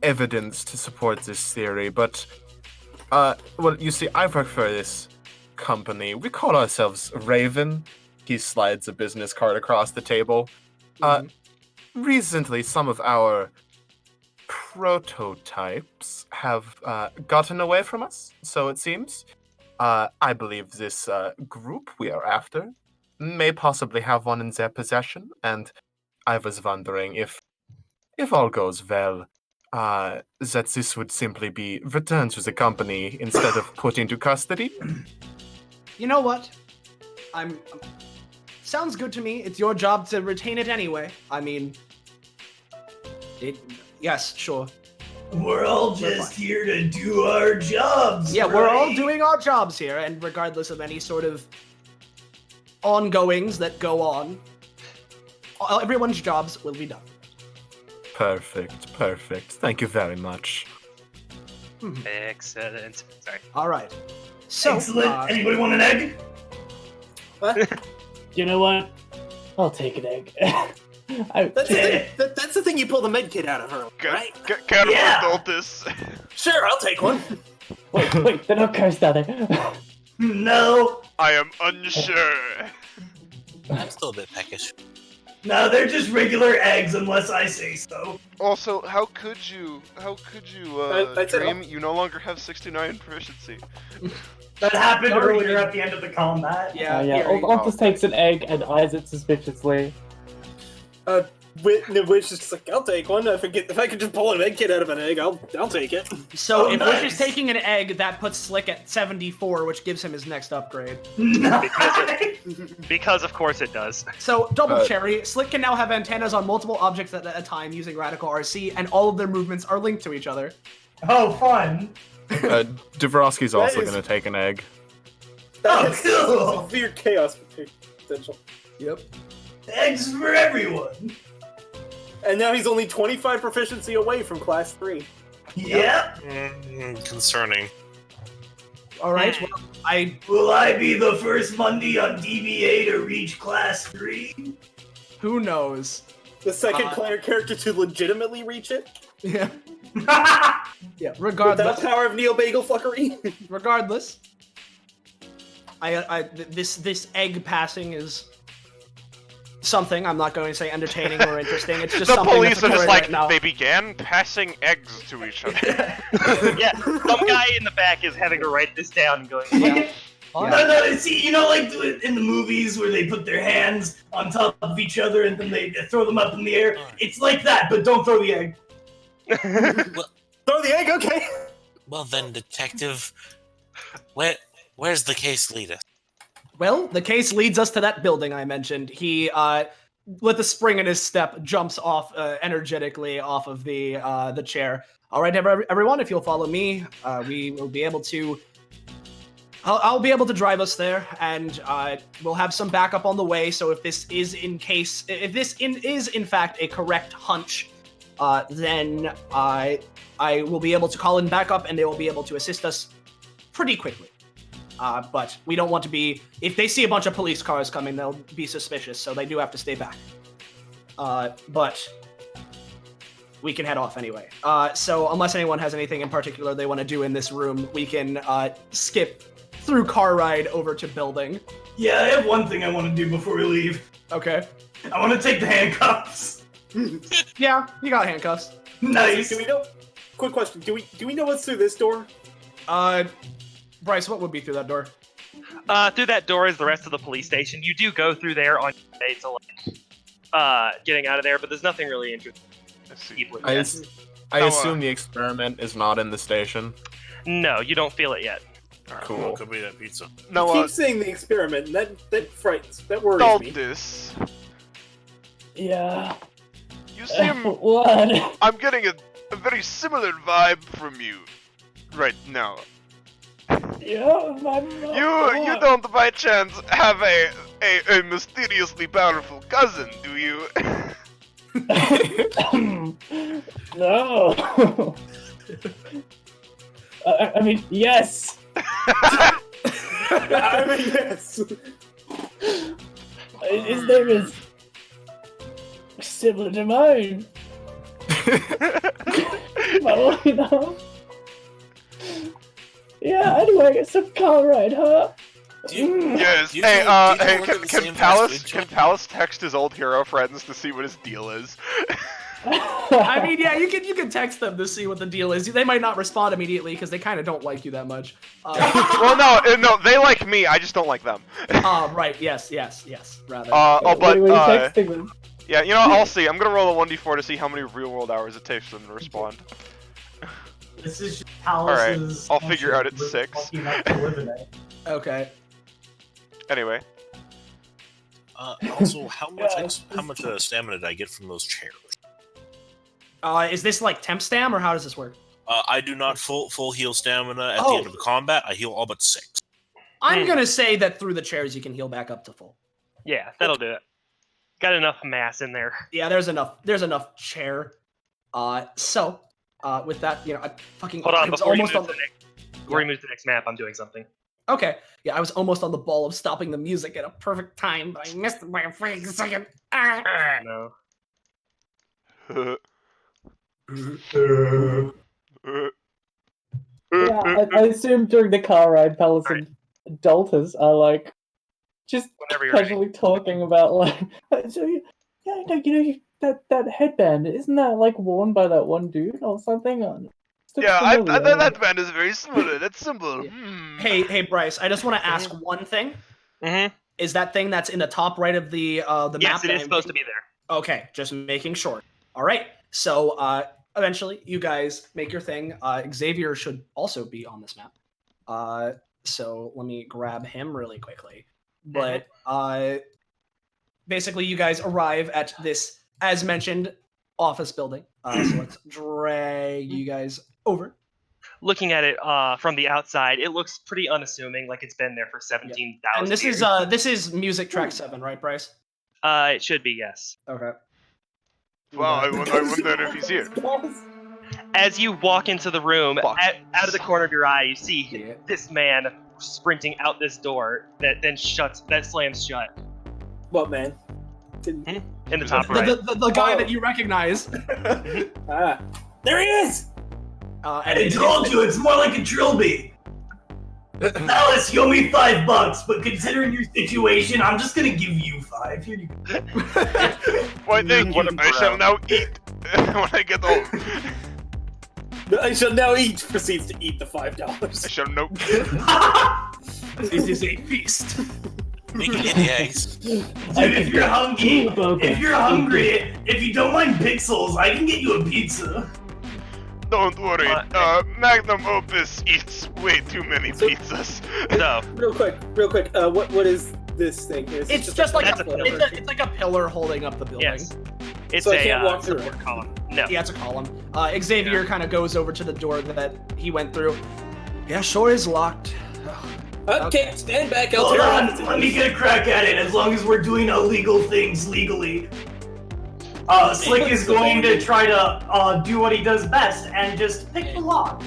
evidence to support this theory, but, well, you see, I work for this company. We call ourselves Raven. He slides a business card across the table. Recently, some of our prototypes have gotten away from us, so it seems. I believe this group we are after may possibly have one in their possession, and I was wondering if all goes well, that this would simply be returned to the company instead of put into custody. You know what? Sounds good to me. It's your job to retain it anyway. I mean, yes, sure. We're all just here to do our jobs. Yeah, we're all right? doing our jobs here, and regardless of any sort of ongoings that go on, everyone's jobs will be done. Perfect. Thank you very much. Excellent. Sorry. All right. So, Excellent. Anybody want an egg? You know what? I'll take an egg. That's the thing you pull the med kit out of her, right? Counterproductus. Sure, I'll take one. Wait, they're not cursed, are they? No. I am unsure. I'm still a bit peckish. No, they're just regular eggs unless I say so. Also, how could you, that's it. Dream? You no longer have 69 proficiency. That happened Sorry. earlier at the end of the combat. yeah, Yeah. here you go. Octus takes an egg and eyes it suspiciously. Wish is just like, I'll take one. If I could just pull a med kit out of an egg, I'll take it. So Oh, if nice. Wish is taking an egg, that puts Slick at 74, which gives him his next upgrade. Nice. Because of course it does. So, double cherry, Slick can now have antennas on multiple objects at a time using Radical RC, and all of their movements are linked to each other. Oh, fun. DeVrosky's also is- going to take an egg. Oh, cool. Severe chaos potential. Yep. Eggs for everyone. And now he's only 25 proficiency away from class 3. Yep. Concerning. All right. Well, Will I be the first Monday on DBA to reach class 3? who knows? The second player character to legitimately reach it. Yeah. Yeah. With that Regardless. power of Neo Bagel fuckery. Regardless. This egg passing is something. I'm not going to say entertaining or interesting. It's just The something police that's are just occurring like, right now. they began passing eggs to each other. Yeah, some guy in the back is having to write this down and going, Yeah. No, see, you know, like in the movies where they put their hands on top of each other and then they throw them up in the air? It's like that, but don't throw the egg. Throw the egg, okay. Well then, detective, where's the case lead us? Well, the case leads us to that building I mentioned. He, with a spring in his step, jumps off energetically off of the chair. All right, everyone, if you'll follow me, we will be able to. I'll be able to drive us there, and we'll have some backup on the way. So if this is is in fact a correct hunch, then I will be able to call in backup, and they will be able to assist us pretty quickly. But we don't want to be... If they see a bunch of police cars coming, they'll be suspicious, so they do have to stay back. But we can head off anyway. So unless anyone has anything in particular they want to do in this room, we can skip through car ride over to building. Yeah, I have one thing I want to do before we leave. Okay. I want to take the handcuffs. Yeah, you got handcuffs. Nice. Do we know? Quick question. Do we know what's through this door? Bryce, what would be through that door? Through that door is the rest of the police station. You do go through there on your way to getting out of there, but there's nothing really interesting. Let's see. Keep with I, that. as- I assume the experiment is not in the station. No, you don't feel it yet. Cool. Could be that pizza. Now, Keep saying the experiment. That frightens. That worries me. Daltis, Yeah. you seem. What? I'm getting a very similar vibe from you right now. Yeah, You don't by chance have a mysteriously powerful cousin, do you? No. I mean, yes. I mean, yes. His name is similar to mine. Well, you know. Yeah. Anyway, some car ride, huh? Yes. do you Hey, think- do you hey, think we're the can same Palace fast food can joint? Palace text his old hero friends to see what his deal is? I mean, yeah, you can text them to see what the deal is. They might not respond immediately because they kind of don't like you that much. Well, no, they like me. I just don't like them. Right, yes, rather. Oh, but What are you texting them? yeah, you know, I'll see. I'm gonna roll a 1d4 to see how many real-world hours it takes for them to respond. This is just Palace's. I'll figure out it's 6. Lucky enough to live in it. Okay. Anyway, Also, how much stamina did I get from those chairs? Is this like temp stam or how does this work? I do not full heal stamina at the Oh. end of the combat. I heal all but 6. I'm gonna say that through the chairs you can heal back up to full. Yeah, that'll do it. Got enough mass in there. Yeah, there's enough chair. So with that, I fucking Hold I on, was before you almost move on to the next, before you move to the next map, I'm doing something. Okay. Yeah, I was almost on the ball of stopping the music at a perfect time, but I missed it by a freaking second. Ah. No. Yeah, I assume during the car ride, Palace and Daltas are like just Whenever you're ready. casually talking about like, so that headband isn't that like worn by that one dude or something? yeah, that band is very similar. That's simple. Yeah. Hmm. Hey, Bryce, I just want to ask one thing. Mm-hmm. Is that thing that's in the top right of the map? Yes, it that is supposed to be there. Okay, just making sure. All right. So eventually, you guys make your thing. Xavier should also be on this map. So let me grab him really quickly. But basically, you guys arrive at this, as mentioned, office building. So let's drag you guys over. Looking at it from the outside, it looks pretty unassuming, like it's been there for 17,000 And this years. this is music track 7, right, Bryce? It should be, yes. Okay. Well, I wonder if he's here. As you walk into the room, Fuck. out of the corner of your eye, you see Yeah. this man sprinting out this door that then slams shut What, man? in the top right. The guy that you recognize. There he is. And I it- told you, it's more like a trilby. Alice, you owe me $5, but considering your situation, I'm just gonna give you 5. Here you go. Why, thank What you. a I shall bro. now eat when I get home. I shall now eat. Proceeds to eat the $5. I shall know. This is a feast. Make it in the eggs. Dude, if you're hungry, if you don't mind pixels, I can get you a pizza. Don't worry. Magnum Opus eats way too many pizzas. So, Real quick. What is this thing? Is it It's just like That's a, a pillar. it's like a pillar holding up the building. yes. It's So I a can't walk through support it? column. No. Yeah, it's a column. Xavier kind of goes over to the door that he went through. Yeah, sure is locked. Okay, stand back. I'll Hold tear on, it. let me get a crack at it, as long as we're doing illegal things legally. Slick is going to try to do what he does best, and just pick the lock.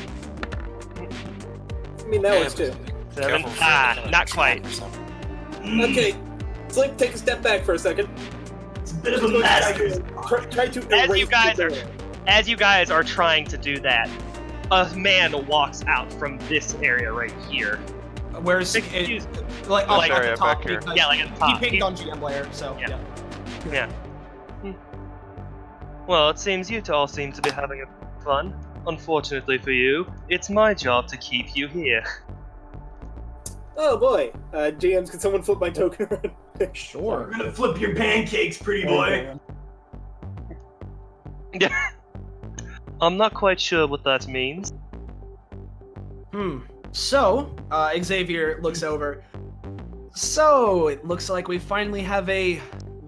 I mean, that works too. 7. Careful, Not quite. Okay, Slick, take a step back for a second. It's a bit of a master's. Try to As erase you guys the are door. As you guys are trying to do that, a man walks out from this area right here. Where's Excuse- like This up at area the top back here. because Yeah, like at the top. he pinged on GM layer, so Yeah. yeah. Yeah. Well, it seems you all seem to be having fun. Unfortunately for you, it's my job to keep you here. Oh boy, GMs, can someone flip my token around? Sure. We're gonna flip your pancakes, pretty boy. I'm not quite sure what that means. So, Xavier looks over. So, it looks like we finally have a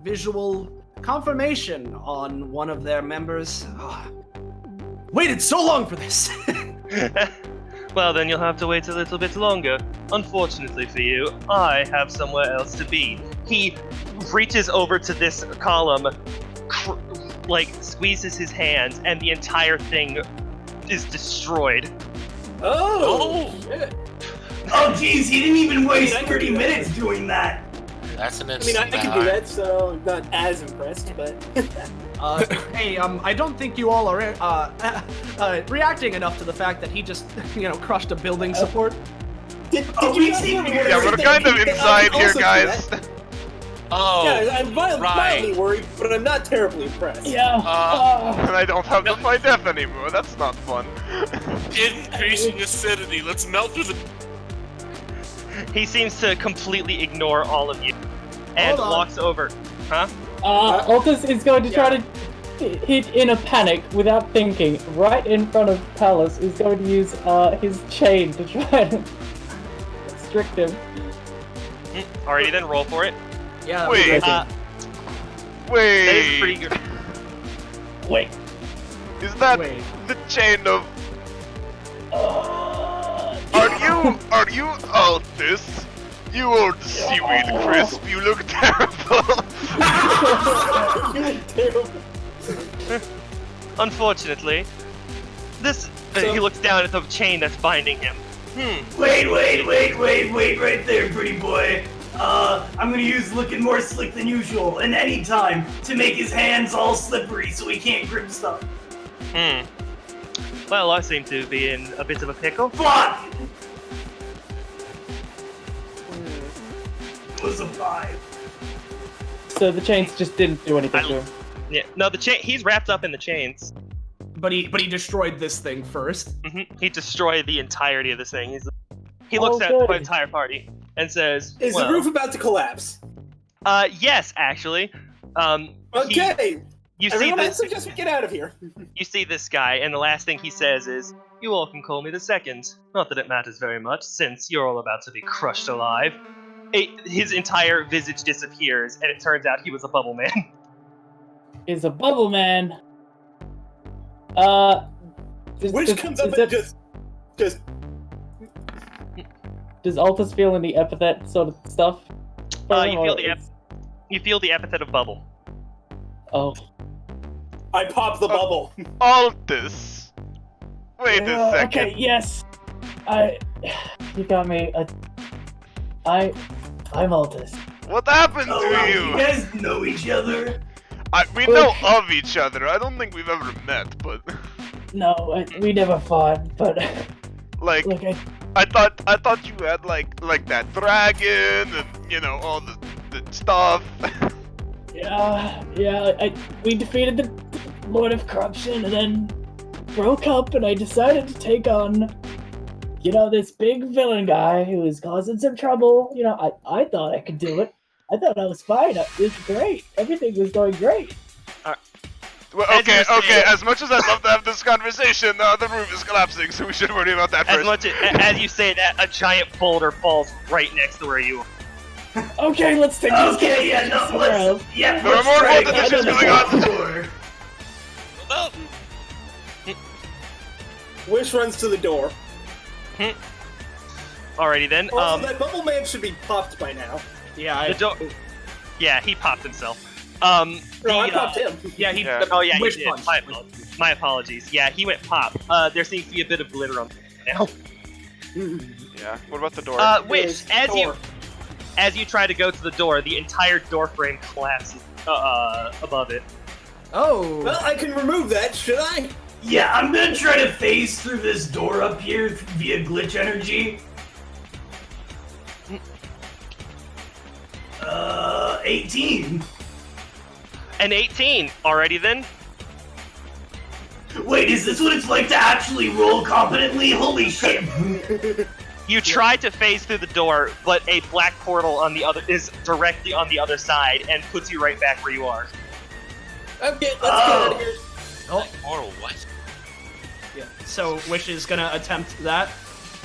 visual confirmation on one of their members. Waited so long for this! Well, then you'll have to wait a little bit longer. Unfortunately for you, I have somewhere else to be. He reaches over to this column, squeezes his hands, and the entire thing is destroyed. Oh! Shit. Oh, jeez, he didn't even waste 30 minutes doing that. That's an I mean, I can do that, so I'm not as impressed, but... Hey, I don't think you all are reacting enough to the fact that he just, crushed a building support. Did we've you seen see worse. Yeah, we're kind of inside here, guys. Oh, Yeah, I'm mildly right. worried, but I'm not terribly impressed. Yeah. And I don't have to fight death anymore. That's not fun. Increasing acidity. Let's melt through the. He seems to completely ignore all of you and Hold on. walks over. Huh? Altus is going to try to hit in a panic without thinking. Right in front of Palace is going to use his chain to try and restrict him. Alrighty then, roll for it. Yeah. Wait. That is pretty Wait. good. Wait. Is that Wait. the chain of? Are you Altus? You old seaweed crisp, you look terrible. You look terrible. Unfortunately, this. He looks down at the chain that's binding him. Wait right there, pretty boy. I'm gonna use looking more slick than usual, and any time to make his hands all slippery so he can't grip stuff. Well, I seem to be in a bit of a pickle. Fuck! It was a 5. So the chains just didn't do anything to him. Yeah, no, the chain. He's wrapped up in the chains. But he destroyed this thing first. He destroyed the entirety of this thing. He looks at good. the entire party and says, Is the roof about to collapse? Yes, actually. Okay. You see Everyone, I this. suggest we get out of here. You see this guy, and the last thing he says is, "You all can call me the second. Not that it matters very much, since you're all about to be crushed alive." His entire visage disappears, and it turns out he was a bubble man. Is a bubble man. Which comes up and just Does Altus feel any epithet sort of stuff? You feel the epithet of bubble. Oh. I pop the bubble. Altus. Wait a second. Okay, yes. You got me. I'm Altus. What happened Oh, to wow, you? you guys know each other? We know of each other. I don't think we've ever met, but No, we never fought, but like look, I thought you had like that dragon and all the stuff. we defeated the Lord of Corruption and then broke up, and I decided to take on, this big villain guy who was causing some trouble. I thought I could do it. I thought I was fine. It was great. Everything was going great. Well, As okay. you were saying- As much as I'd love to have this conversation, the roof is collapsing, so we should worry about that As first. much as you say that, a giant boulder falls right next to where you are. Okay, let's take this. Okay, yeah, no, let's There are more try important to issues get going on. the door. Oh, Wish runs to the door. Alrighty then. Also, that bubble man should be popped by now. Yeah. The door. Yeah, he popped himself. No, I popped him. Yeah. He. Yeah. Oh yeah, he Wish did. punch. My apologies. Yeah, he went pop. There seems to be a bit of glitter on now. Yeah. What about the door? Wish, as you try to go to the door, the entire door frame collapses above it. Oh. Well, I can remove that, should I? Yeah, I'm gonna try to phase through this door up here via glitch energy. 18. An 18. Alrighty then. Wait, is this what it's like to actually roll competently? Holy shit! You try to phase through the door, but a black portal on the other is directly on the other side and puts you right back where you are. Okay, let's get out of here. Oh, Portal, what? yeah. So Wish is gonna attempt that.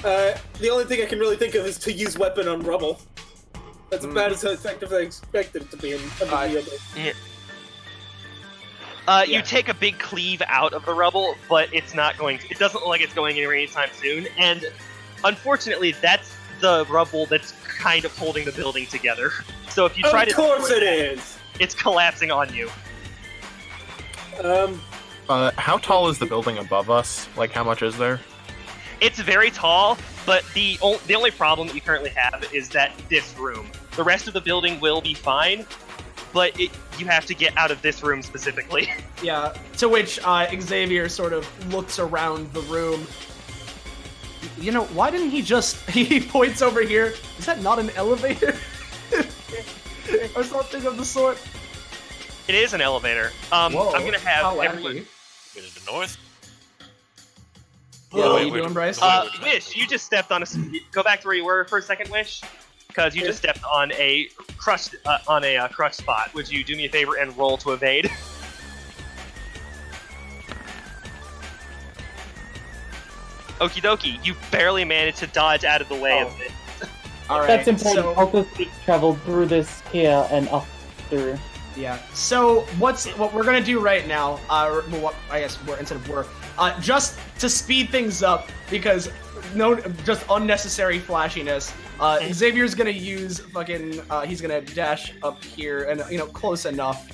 The only thing I can really think of is to use weapon on rubble. That's about as effective as I expected it to be in Yeah. Yeah. You take a big cleave out of the rubble, but it's not going. It doesn't look like it's going anywhere anytime soon. And unfortunately, that's the rubble that's kind of holding the building together. So if you try to, Of course it is. it's collapsing on you. How tall is the building above us? Like, how much is there? It's very tall, but the only problem that you currently have is that this room. The rest of the building will be fine, but you have to get out of this room specifically. Yeah. To which Xavier sort of looks around the room. You know, why didn't he just... He points over here. Is that not an elevator? Or something of the sort? It is an elevator. Whoa, I'm gonna have how everyone. wacky. Go to the north. Yeah, Oh, what wait, are you wait, doing, Bryce? Wish, you just stepped on a. Go back to where you were for a second, Wish, because you just stepped on a crushed spot. Would you do me a favor and roll to evade? Okie dokie, you barely managed to dodge out of the way of it. All right. That's important. So, Also, speed traveled through this here and up through. yeah. So what we're gonna do right now? Instead of work, just to speed things up because just unnecessary flashiness. Xavier's gonna use fucking. He's gonna dash up here and close enough.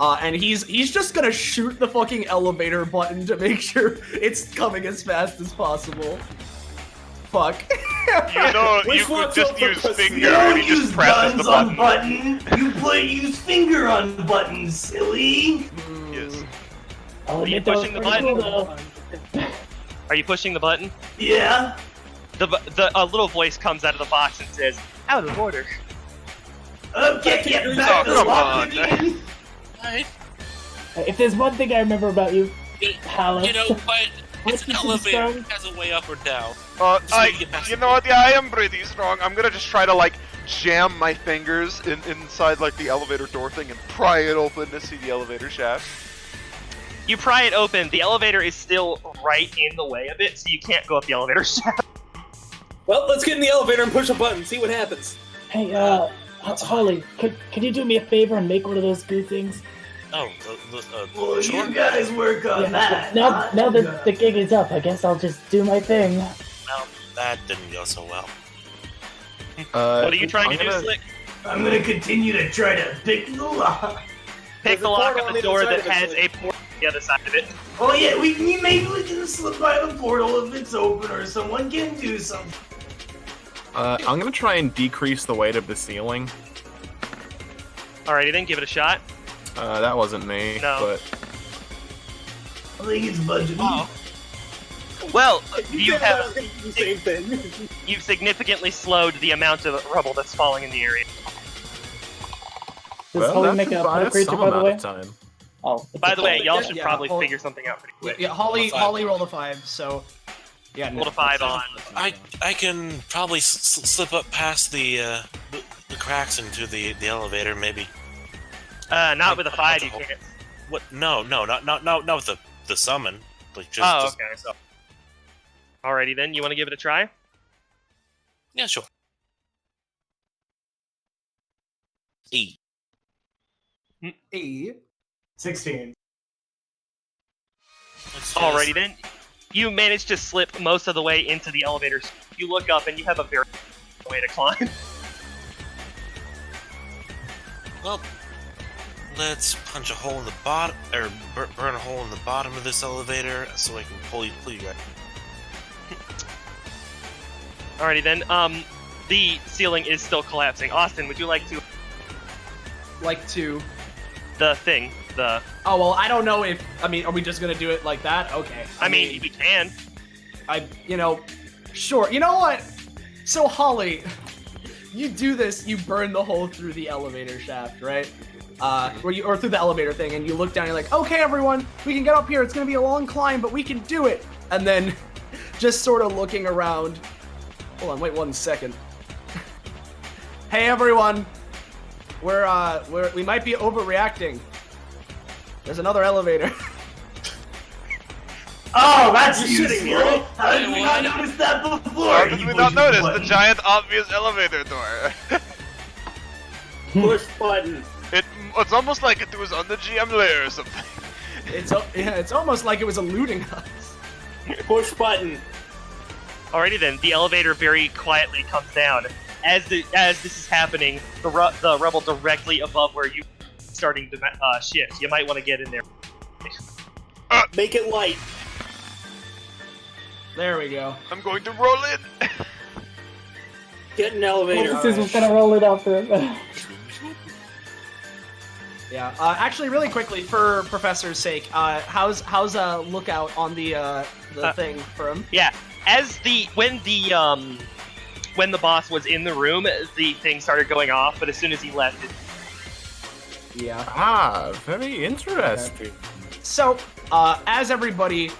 And he's just gonna shoot the fucking elevator button to make sure it's coming as fast as possible. Fuck. You know, Which you could one's just up use for finger You and don't he just use presses the buttons on button. button. Use finger on button, silly. Yes. I'll Are you admit that was pushing the pretty button? cool, though. Are you pushing the button? Yeah. A little voice comes out of the box and says, "Out of order." Okay, get back to the come lock on. again. Right. If there's one thing I remember about you, You, Palace. you know what? It's an What's elevator. the It has a way up or down. You know what? Yeah, I am pretty strong. I'm gonna just try to like jam my fingers inside like the elevator door thing and pry it open to see the elevator shaft. You pry it open. The elevator is still right in the way of it, so you can't go up the elevator shaft. Well, let's get in the elevator and push a button. See what happens. Hey, Holly, could you do me a favor and make one of those goo things? Oh, Well, sure. you guys work on that. Now that the gig is up, I guess I'll just do my thing. Well, that didn't go so well. What are you trying to do, Slick? I'm gonna continue to try to pick the lock. Pick There's the a lock portal of on the the door other that side of has it, a port on the other side of it. Oh yeah, maybe we can slip by the portal if it's open, or someone can do something. I'm gonna try and decrease the weight of the ceiling. Alrighty then, give it a shot. That wasn't me, No. but I think it's budget. Oh. Well, you said I have was gonna do the same thing. you've significantly slowed the amount of rubble that's falling in the area. Does Holly that's make a about creature, some by the amount way? of time. Oh. it's By the way, okay. y'all should Yeah, probably Holly- figure something out pretty quick. Yeah, Holly Roll a 5. Holly rolled a 5, so yeah. Roll a 5 on. I can probably slip up past the cracks into the elevator. Maybe. Not with a 5, you That's a can't. What? No, not with the summon. Like just. Oh, just okay. So. Alrighty then, you want to give it a try? Yeah, sure. 8. A. 16. Alrighty then. You manage to slip most of the way into the elevator. You look up and you have a very way to climb. Well, let's punch a hole in the bottom, or burn a hole in the bottom of this elevator, so I can pull you guys. Alrighty then. The ceiling is still collapsing. Austin, would you like to Like to. the thing? The Oh well, I don't know if. I mean, are we just gonna do it like that? Okay. I mean, we can. Sure. You know what? So Holly, you do this, you burn the hole through the elevator shaft, right? Or through the elevator thing, and you look down, you're like, okay, everyone, we can get up here. It's gonna be a long climb, but we can do it. And then, just sort of looking around. Hold on, wait 1 second. Hey, everyone, we might be overreacting. There's another elevator. Oh, that's useful. How did we not notice that before? How did we not notice the giant obvious elevator door? Push button. It's almost like it was on the GM layer or something. It's almost like it was eluding us. Push button. Alrighty then, the elevator very quietly comes down. As this is happening, the rubble directly above where you starting to shift. You might want to get in there. Make it light. There we go. I'm going to roll in. Get an elevator. This was gonna roll it after him. Yeah. Actually, really quickly, for Professor's sake, how's a lookout on the thing for him? Yeah. When the boss was in the room, the thing started going off, but as soon as he left, it... Yeah. Ah, very interesting. Okay. So, as everybody,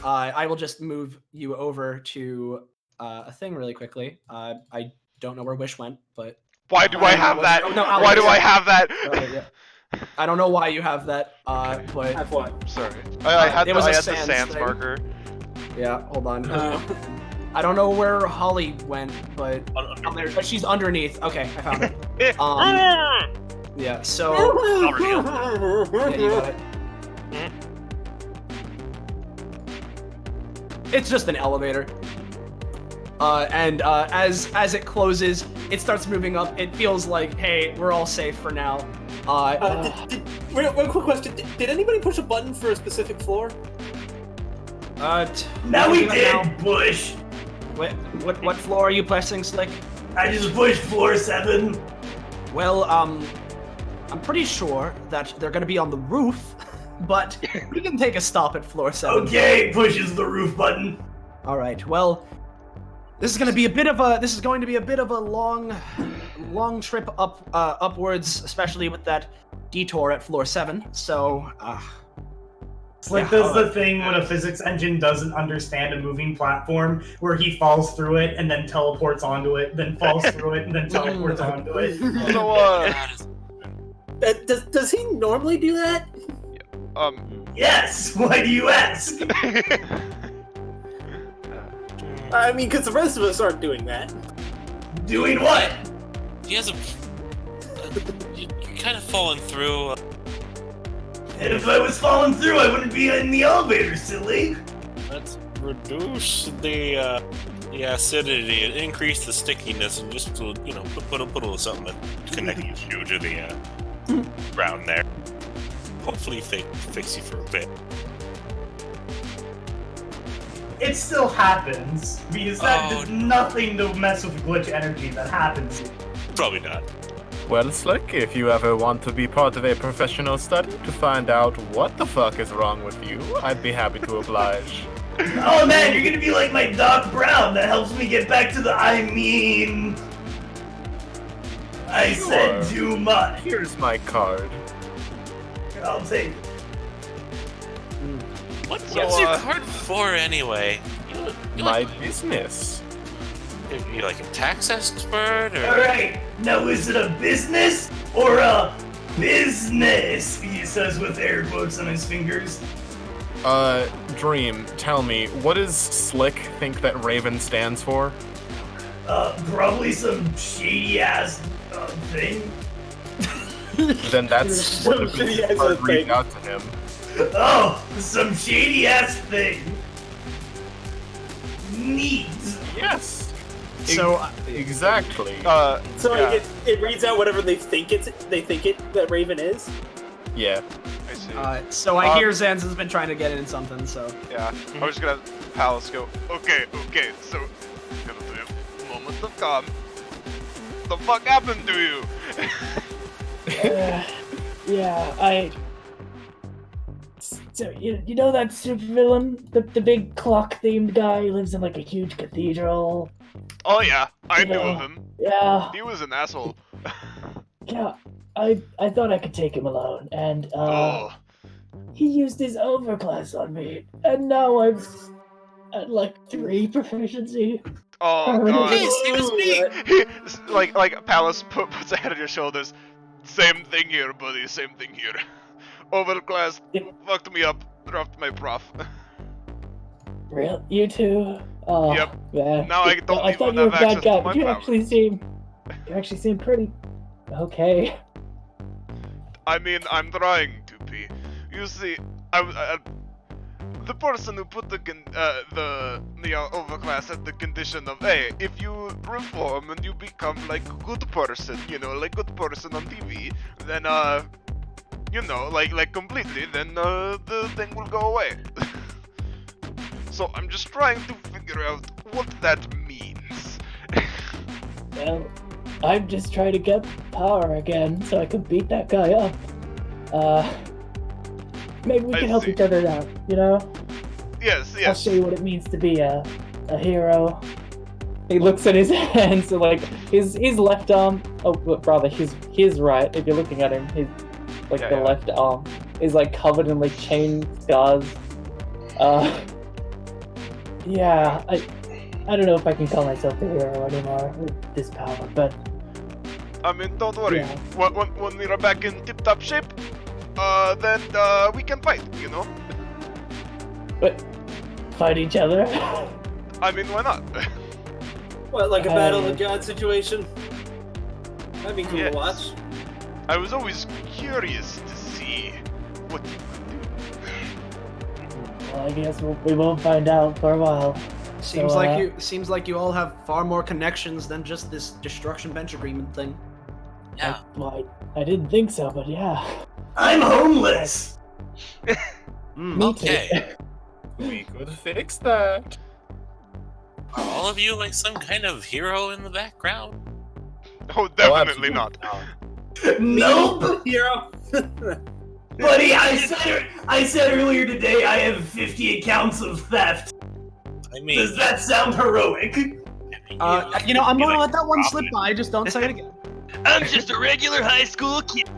I will just move you over to a thing really quickly. I don't know where Wish went, but... Why do I have that? No, Why do I have that? Yeah. I don't know why you have that, but... Have what? Sorry. I had it was the a sans sans thing. marker. Yeah, hold on. I don't know where Holly went, but but she's underneath. Okay, I found her. Yeah. So yeah, you got it. It's just an elevator. And as it closes, it starts moving up. It feels like, hey, we're all safe for now. Real quick question: did anybody push a button for a specific floor? Now we did, now. Bush. What floor are you pressing, Slick? I just pushed floor 7. Well, I'm pretty sure that they're gonna be on the roof, but we can take a stop at floor 7. Okay, pushes the roof button. All right. Well, this is going to be a bit of a long trip upwards, especially with that detour at floor 7. So, Slick does the thing when a physics engine doesn't understand a moving platform, where he falls through it and then teleports onto it, then falls through it and then teleports onto it. So, Does he normally do that? Yes. Why do you ask? I mean, because the rest of us aren't doing that. Doing what? He has you kind of fallen through. And if I was falling through, I wouldn't be in the elevator, silly. Let's reduce the acidity and increase the stickiness, and just put a little something to connect you to the ground there. Hopefully, fix you for a bit. It still happens, because that does nothing to mess with glitch energy that happens. Probably not. Well, Slick, if you ever want to be part of a professional study to find out what the fuck is wrong with you, I'd be happy to oblige. Oh man, you're gonna be like my Doc Brown that helps me get back to the I said too much. Here's my card. I'll take it. What's your card for anyway? My business. Are you like a tax expert or? Alright, now is it a business or a business? He says with air quotes on his fingers. Dream, tell me, what does Slick think that Raven stands for? Probably some shady ass thing. Then that's what the business card read out to him. Oh, some shady ass thing. Neat. Yes. So exactly. So yeah. it reads out whatever they think that Raven is. Yeah. I see. So I hear Zanz has been trying to get in something. So Yeah, I was just gonna Palace go. Okay, so gonna do a moment of calm. What the fuck happened to you? So you know that supervillain, the big clock-themed guy who lives in like a huge cathedral? Oh yeah, I knew Yeah. of him. Yeah, He was an asshole. yeah. I thought I could take him alone, and Oh, he used his overclass on me, and now I'm at like 3 proficiency. oh god. Hey, same as me. like Palace puts a head on your shoulders. Same thing here, buddy. Same thing here. Overclass fucked me up. Dropped my prof. Real? You too? Oh, Yep. man. Now I don't I even thought you were a have bad access guy, to but my you actually seem pretty okay. I mean, I'm trying to be. You see, the person who put the overclass at the condition of, hey, if you reform and you become like a good person, like good person on TV, then like completely, then the thing will go away. So I'm just trying to figure out what that means. Well, I'm just trying to get power again so I can beat that guy up. Maybe we I can help see. each other out, you know? Yes, I'll yes. show you what it means to be a hero. He looks at his hands, so like his left arm. Oh, rather his right. If you're looking at him, his the left arm is like covered in like chain scars. Yeah, I don't know if I can call myself a hero anymore with this power, but I mean, don't worry. Yeah. When we are back in tip-top shape, then we can fight, but fight each other. I mean, why not? What, like a Battle of the Gods situation? That'd be cool Yes. to watch. I was always curious to see what you would do. Well, I guess we won't find out for a while. Seems So, like you all have far more connections than just this destruction bench agreement thing. Yeah. I didn't think so, but yeah. I'm homeless. Me Okay. We could fix that. Are all of you like some kind of hero in the background? Oh, definitely not. Nope. Hero. Buddy, I said earlier today I have 50 accounts of theft. I mean, Does that sound heroic? I'm gonna let that one slip by. Just don't say it again. I'm just a regular high school kid.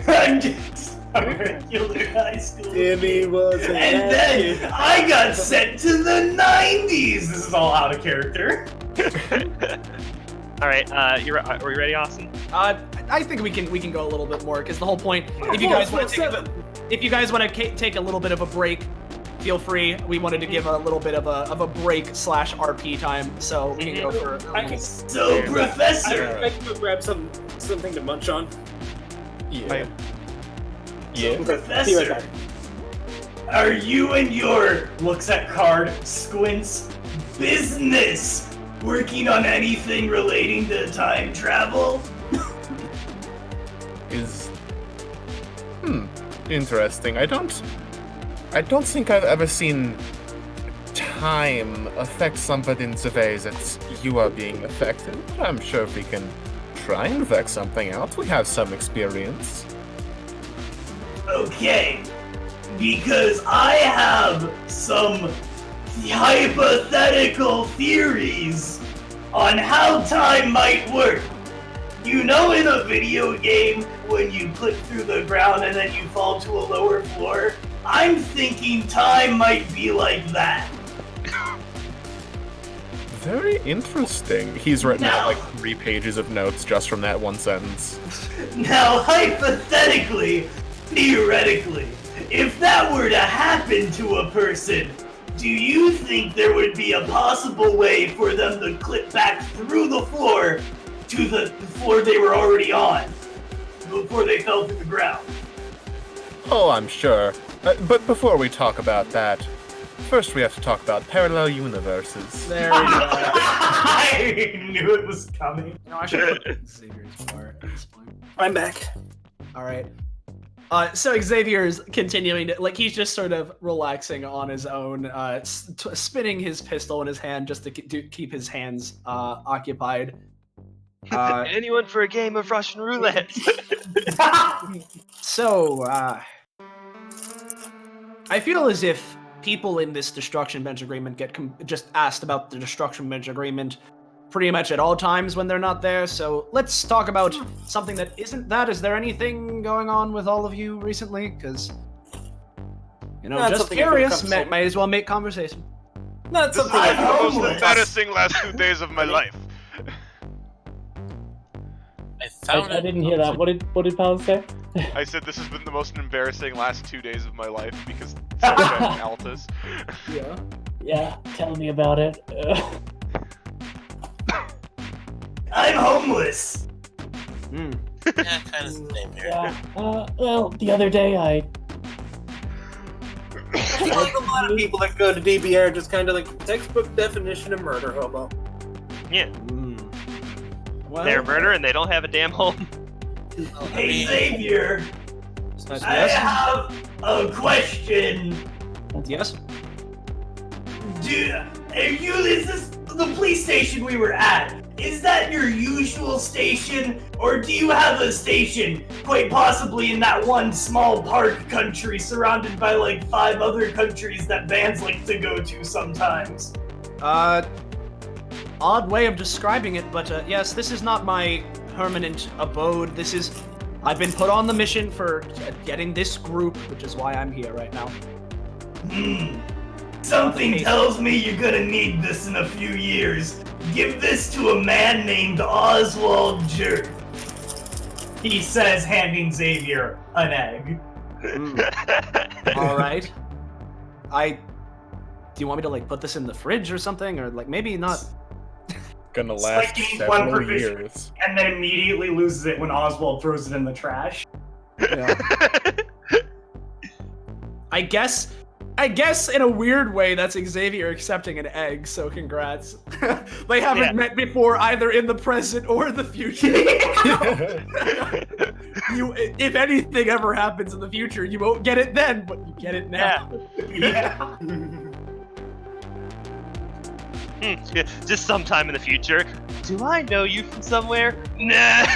I'm just a regular high school. Timmy was an And then I got sent to the 90s. This is all out of character. All right, are we ready, Austin? I think we can go a little bit more because the whole point. If you Well, guys want to take a little bit of a break, feel free. We wanted to give a little bit of a break / RP time, so we can go for. So, Professor, I can go grab something to munch on. Yeah. Yeah. Be right Professor, back. are you and your looks at card squints business working on anything relating to time travel? Interesting. I don't think I've ever seen time affect somebody in the way that you are being affected, but I'm sure if we can try and work something out, we have some experience. Okay, because I have some hypothetical theories on how time might work. You know, in a video game, when you click through the ground and then you fall to a lower floor, I'm thinking time might be like that. Very interesting. He's written out Now- like 3 pages of notes just from that one sentence. Now, hypothetically, theoretically, if that were to happen to a person, do you think there would be a possible way for them to clip back through the floor to the floor they were already on before they fell to the ground? Oh, I'm sure. But before we talk about that, first we have to talk about parallel universes. There we go. I knew it was coming. No, I should put Xavier's bar at this point. I'm back. All right. So Xavier's continuing to, he's just sort of relaxing on his own, spinning his pistol in his hand just to keep his hands occupied. Anyone for a game of Russian roulette? So, I feel as if people in this destruction bench agreement get just asked about the destruction bench agreement pretty much at all times when they're not there. So let's talk about something that isn't that. Is there anything going on with all of you recently? Because Not just something I feel curious. comfortable. Might as well make conversation. Not something This I is feel the most comfortable with. embarrassing last 2 days of my life. I found I didn't hear that. What did Paul say? I said this has been the most embarrassing last 2 days of my life because Sunshine and Altus. Yeah. Yeah, tell me about it. I'm homeless. Hmm. Yeah, kind of the same here. Yeah. Well, the other day I I feel like a lot of people that go to DBA are just kind of like textbook definition of murder hobo. Yeah, Well, they're a murder and they don't have a damn home. Hey Xavier, yes. I have a question. Yes. Is this the police station we were at? Is that your usual station, or do you have a station, quite possibly in that one small park country surrounded by like 5 other countries that bands like to go to sometimes? Odd way of describing it, but yes, this is not my permanent abode. I've been put on the mission for getting this group, which is why I'm here right now. Something tells me you're gonna need this in a few years. Give this to a man named Oswald Jerk. He says, handing Xavier an egg. All right. Do you want me to like put this in the fridge or something, or like maybe not? Gonna It's last like getting one several provision. years. And then immediately loses it when Oswald throws it in the trash. Yeah. I guess in a weird way that's Xavier accepting an egg, so congrats. They haven't met before either in the present or the future. If anything ever happens in the future, you won't get it then, but you get it now. Yeah. Yeah, just sometime in the future. Do I know you from somewhere? Nah.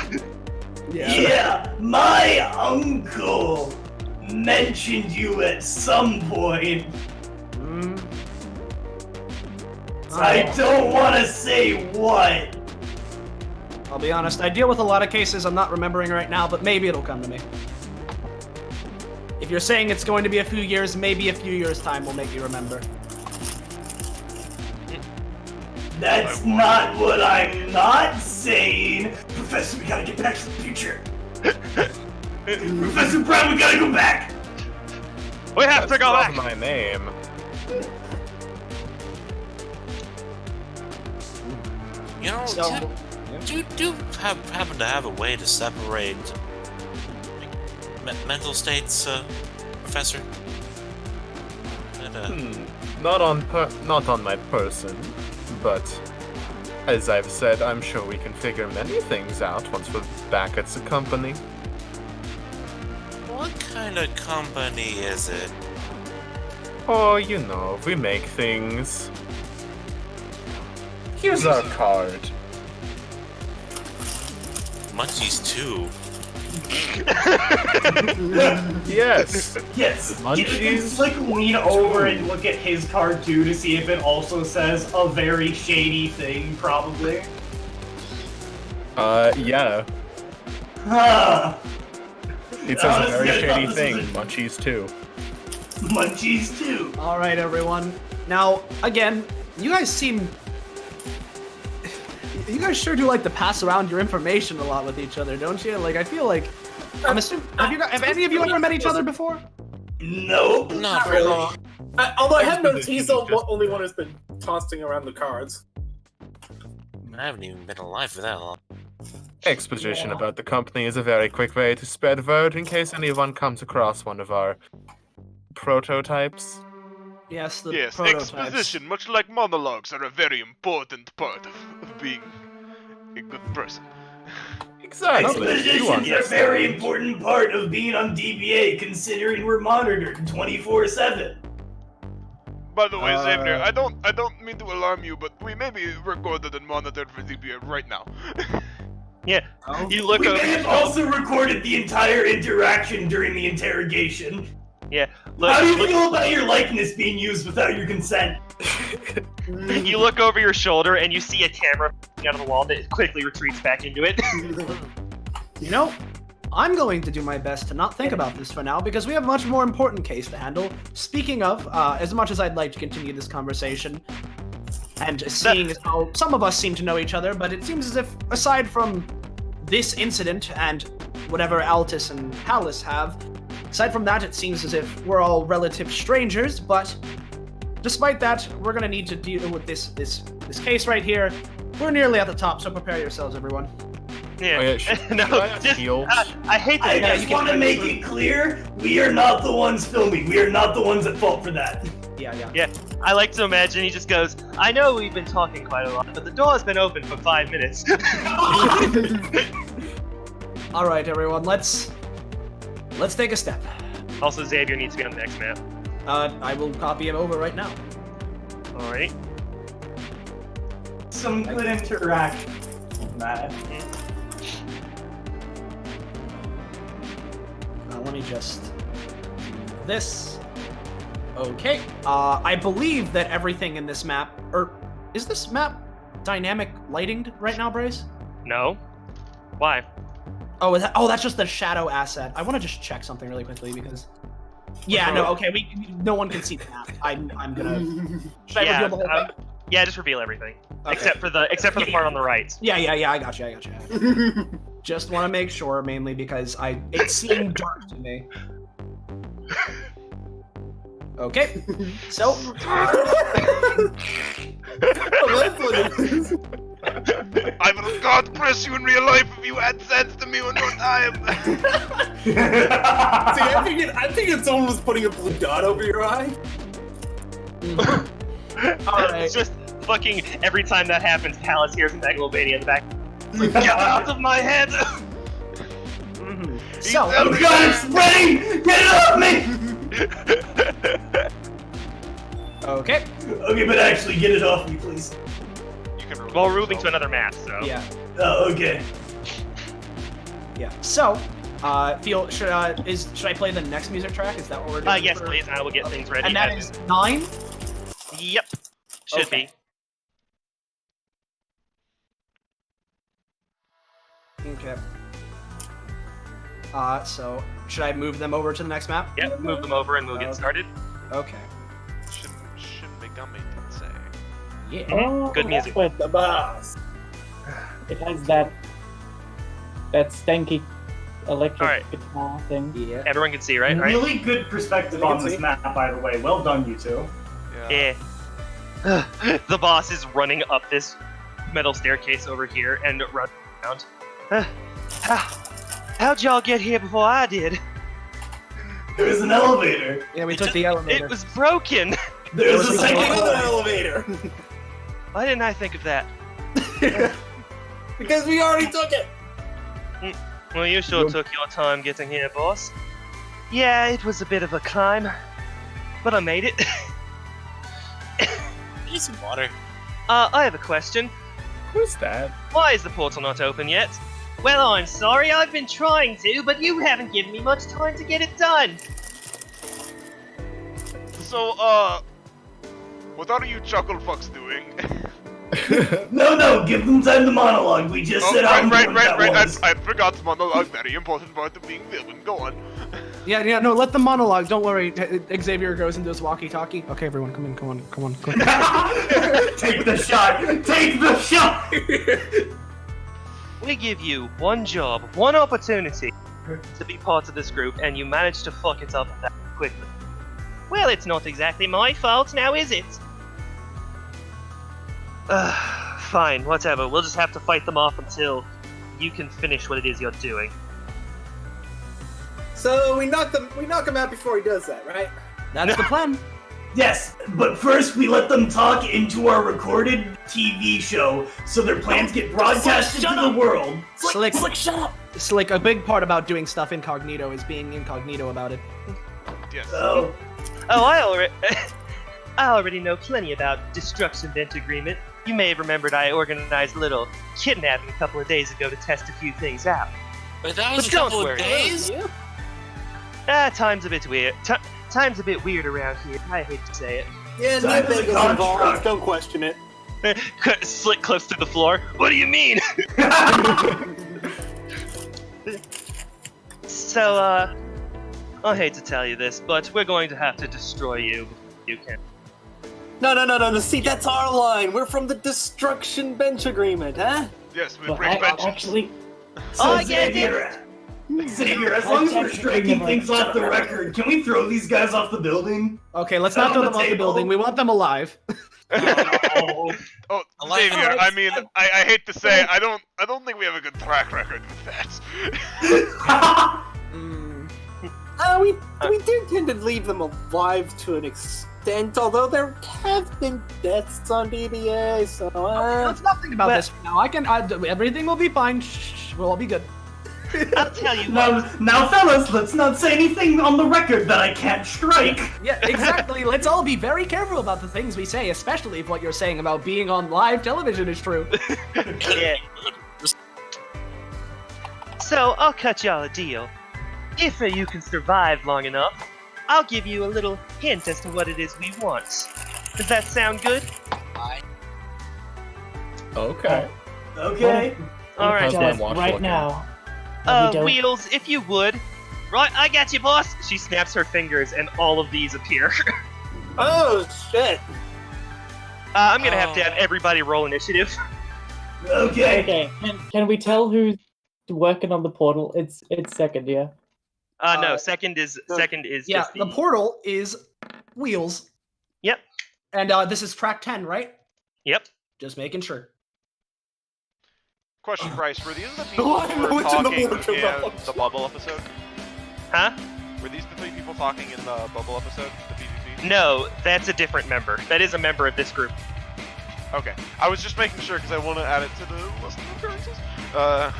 Yeah, my uncle mentioned you at some point. I don't want to say what. I'll be honest, I deal with a lot of cases I'm not remembering right now, but maybe it'll come to me. If you're saying it's going to be a few years, maybe a few years' time will make you remember. That's not what I'm not saying. Professor, we gotta get back to the future. Professor Brown, we gotta go back. We have to That's go not back. my name. You know, So, do you happen to have a way to separate mental states, Professor? Not on my person, but as I've said, I'm sure we can figure many things out once we're back at the company. What kind of company is it? Oh, you know, we make things. Here's our card. Munchies too. Yes. Yes. Munchies? You can like lean over and look at his card too to see if it also says a very shady thing, probably. Yeah. Huh. It says a Honestly, very I thought shady this thing. was a- Munchies too. Munchies too. all right, everyone. Now, again, you guys seem... You guys sure do like to pass around your information a lot with each other, don't you? Like, I feel like... I'm assuming... Have any of you ever met each other before? Nope. Not really. really. Although I have noticed he's the only one who's been tossing around the cards. I haven't even been alive for that long. Exposition about the company is a very quick way to spread word in case anyone comes across one of our prototypes. Yes, the Yes, prototypes. exposition, much like monologues, are a very important part of being a good person. Exactly. You Exposition's a understand. very important part of being on DBA, considering we're monitored 24/7. By the way, Xavier, I don't mean to alarm you, but we may be recorded and monitored for DBA right now. Yeah. You look We over. may have also recorded the entire interaction during the interrogation. Yeah. Look, How do you feel about your likeness being used without your consent? You look over your shoulder and you see a camera out of the wall that quickly retreats back into it. You know, I'm going to do my best to not think about this for now because we have a much more important case to handle. Speaking of, as much as I'd like to continue this conversation, and seeing as how some of us seem to know each other, but it seems as if, aside from this incident and whatever Altus and Pallas have, aside from that, it seems as if we're all relative strangers, but despite that, we're gonna need to deal with this case right here. We're nearly at the top, so prepare yourselves, everyone. Yeah. Oh, yeah, should No, I have just, heals? I hate I that. just want to make it clear, we are not the ones filming. We are not the ones at fault for that. Yeah. I like to imagine he just goes, I know we've been talking quite a lot, but the door's been open for 5 minutes. All right, everyone, let's take a step. Also, Xavier needs to be on the next map. I will copy him over right now. Alright. Some good interaction. Matt. Let me just do this. Okay. I believe that everything in this map, or is this map dynamic lightinged right now, Brace? No. Why? Oh, that's just the shadow asset. I want to just check something really quickly because. Yeah, no, okay, no one can see the map. I'm gonna. Should I reveal the whole thing? Yeah, just reveal everything, Okay. except for the part on the right. Yeah, I got you. Just want to make sure, mainly because it seemed dark to me. Okay, so. I would have God press you in real life if you had sense to me one more time. See, I figured someone was putting a blue dot over your eye. Alright. It's just fucking every time that happens, Pallas hears Megalobania in the back. Get out of my head! So, Oh god, it's spreading! Get it off me! okay. Okay, but actually, get it off me, please. You can Well, we're moving to another map, so. Yeah. Oh, okay. So, should I play the next music track? Is that what we're doing? Yes, please, and I will get things ready. And that is 9? Yep. Should Okay. Okay. So, should I move them over to the next map? be. Yep, move them over and we'll get started. Okay. Shin Megami Tensei. Yeah. Oh, Good music. that's what- The boss. It has that stanky electric Alright. guitar thing. Yeah. Everyone can see, right? Right? Really good perspective on this map, by the way. Well done, you two. Yeah. The boss is running up this metal staircase over here and running around. How'd y'all get here before I did? There's an elevator. Yeah, we took the elevator. It was broken! There's a second Another elevator. elevator. Why didn't I think of that? Because we already took it. Well, you sure took your time getting here, boss. Yeah, it was a bit of a climb, but I made it. Need some water. I have a question. Who's that? Why is the portal not open yet? Well, I'm sorry, I've been trying to, but you haven't given me much time to get it done. So, what are you chuckle fucks doing? No, give them time to monologue. We just said how important that was. I forgot monologue. Very important part of being villain. Go on. Yeah, no, let them monologue. Don't worry. Xavier goes into his walkie-talkie. Okay, everyone, come on. Take the shot! Take the shot! We give you one job, one opportunity to be part of this group, and you manage to fuck it up that quickly. Well, it's not exactly my fault, now is it? Fine, whatever. We'll just have to fight them off until you can finish what it is you're doing. So we knock him out before he does that, right? That's the plan. Yes, but first we let them talk into our recorded TV show, so their plans get broadcasted to the world. Slick, shut up! Slick, a big part about doing stuff incognito is being incognito about it. Yes. Oh, I already know plenty about Destruction Vent Agreement. You may have remembered I organized a little kidnapping a couple of days ago to test a few things out. But that was But a don't couple worry. of days? Time's a bit weird. time's a bit weird around here. I hate to say it. Yeah, Time new is a bagels involved. construct. Don't question it. Slit close to the floor. What do you mean? So, I hate to tell you this, but we're going to have to destroy you before you can. No. See, that's our line. We're from the Destruction Bench Agreement, huh? Yes, we Well, break benches. actually, Oh, So, yeah, Xavier, as long as we're striking things off the record, can we throw these guys off the building? Okay, let's not throw them off the building. We want them alive. Oh, Oh, like Xavier, that. I mean, I hate to say, I don't think we have a good track record with that. We do tend to leave them alive to an extent, although there have been deaths on DBA, so Let's not think about this now. Everything will be fine. Shh, we'll all be good. I'll tell you what. now, fellas, let's not say anything on the record that I can't strike. Yeah, exactly. Let's all be very careful about the things we say, especially if what you're saying about being on live television is true. Yeah. So, I'll cut y'all a deal. If you can survive long enough, I'll give you a little hint as to what it is we want. Does that sound good? Okay. Okay. Alright. How's my just watch right looking? now. We don't- Wheels, if you would. Right, I got you, boss! She snaps her fingers and all of these appear. Oh, shit. I'm gonna have to have everybody roll initiative. Okay. Okay, can we tell who's working on the portal? It's second, yeah. No, second is Yeah, just the portal is Wheels. Yep. And this is track 10, right? Yep. Just making sure. Question, Bryce, were these the people I who know were it's in the talking in wardrobe. the bubble episode? Huh? Were these the three people talking in the bubble episode, the PvP? No, that's a different member. That is a member of this group. Okay. I was just making sure because I want to add it to the list of appearances.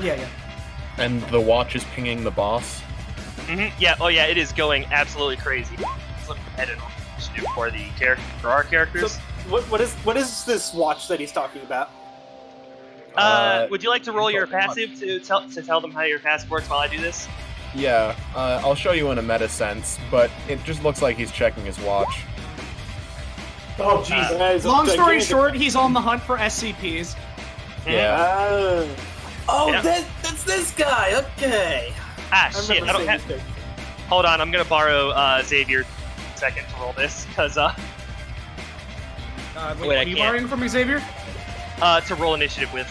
Yeah. And the watch is pinging the boss. Yeah, oh yeah, it is going absolutely crazy. Let's look at it for the character for our characters. So, what is this watch that he's talking about? Would you like to roll your passive to tell them how your passive works while I do this? Yeah, I'll show you in a meta sense, but it just looks like he's checking his watch. Oh, jeez. Guys, Long story gigantic- short, he's on the hunt for SCPs. Yeah. Oh, Yeah. that's this guy. Okay. Ah, I shit! remember I don't seeing have. this thing. Hold on, I'm gonna borrow Xavier a second to roll this, cause Wait, Wait, I what are you can't. borrowing from Xavier? to roll initiative with.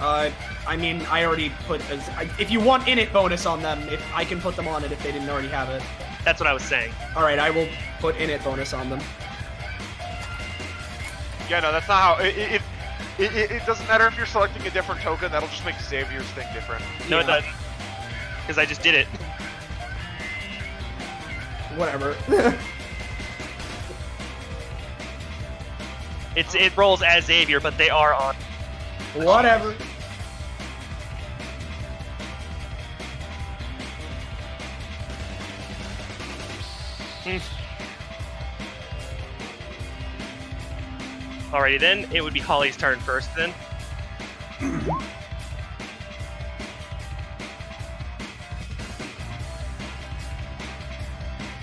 I mean, I already put. If you want init bonus on them, if I can put them on it if they didn't already have it. That's what I was saying. All right, I will put init bonus on them. Yeah, no, that's not how. It doesn't matter if you're selecting a different token. That'll just make Xavier's thing different. No, Yeah. it doesn't. Because I just did it. Whatever. It rolls as Xavier, but they are on. Whatever. Alrighty then, it would be Holly's turn first then.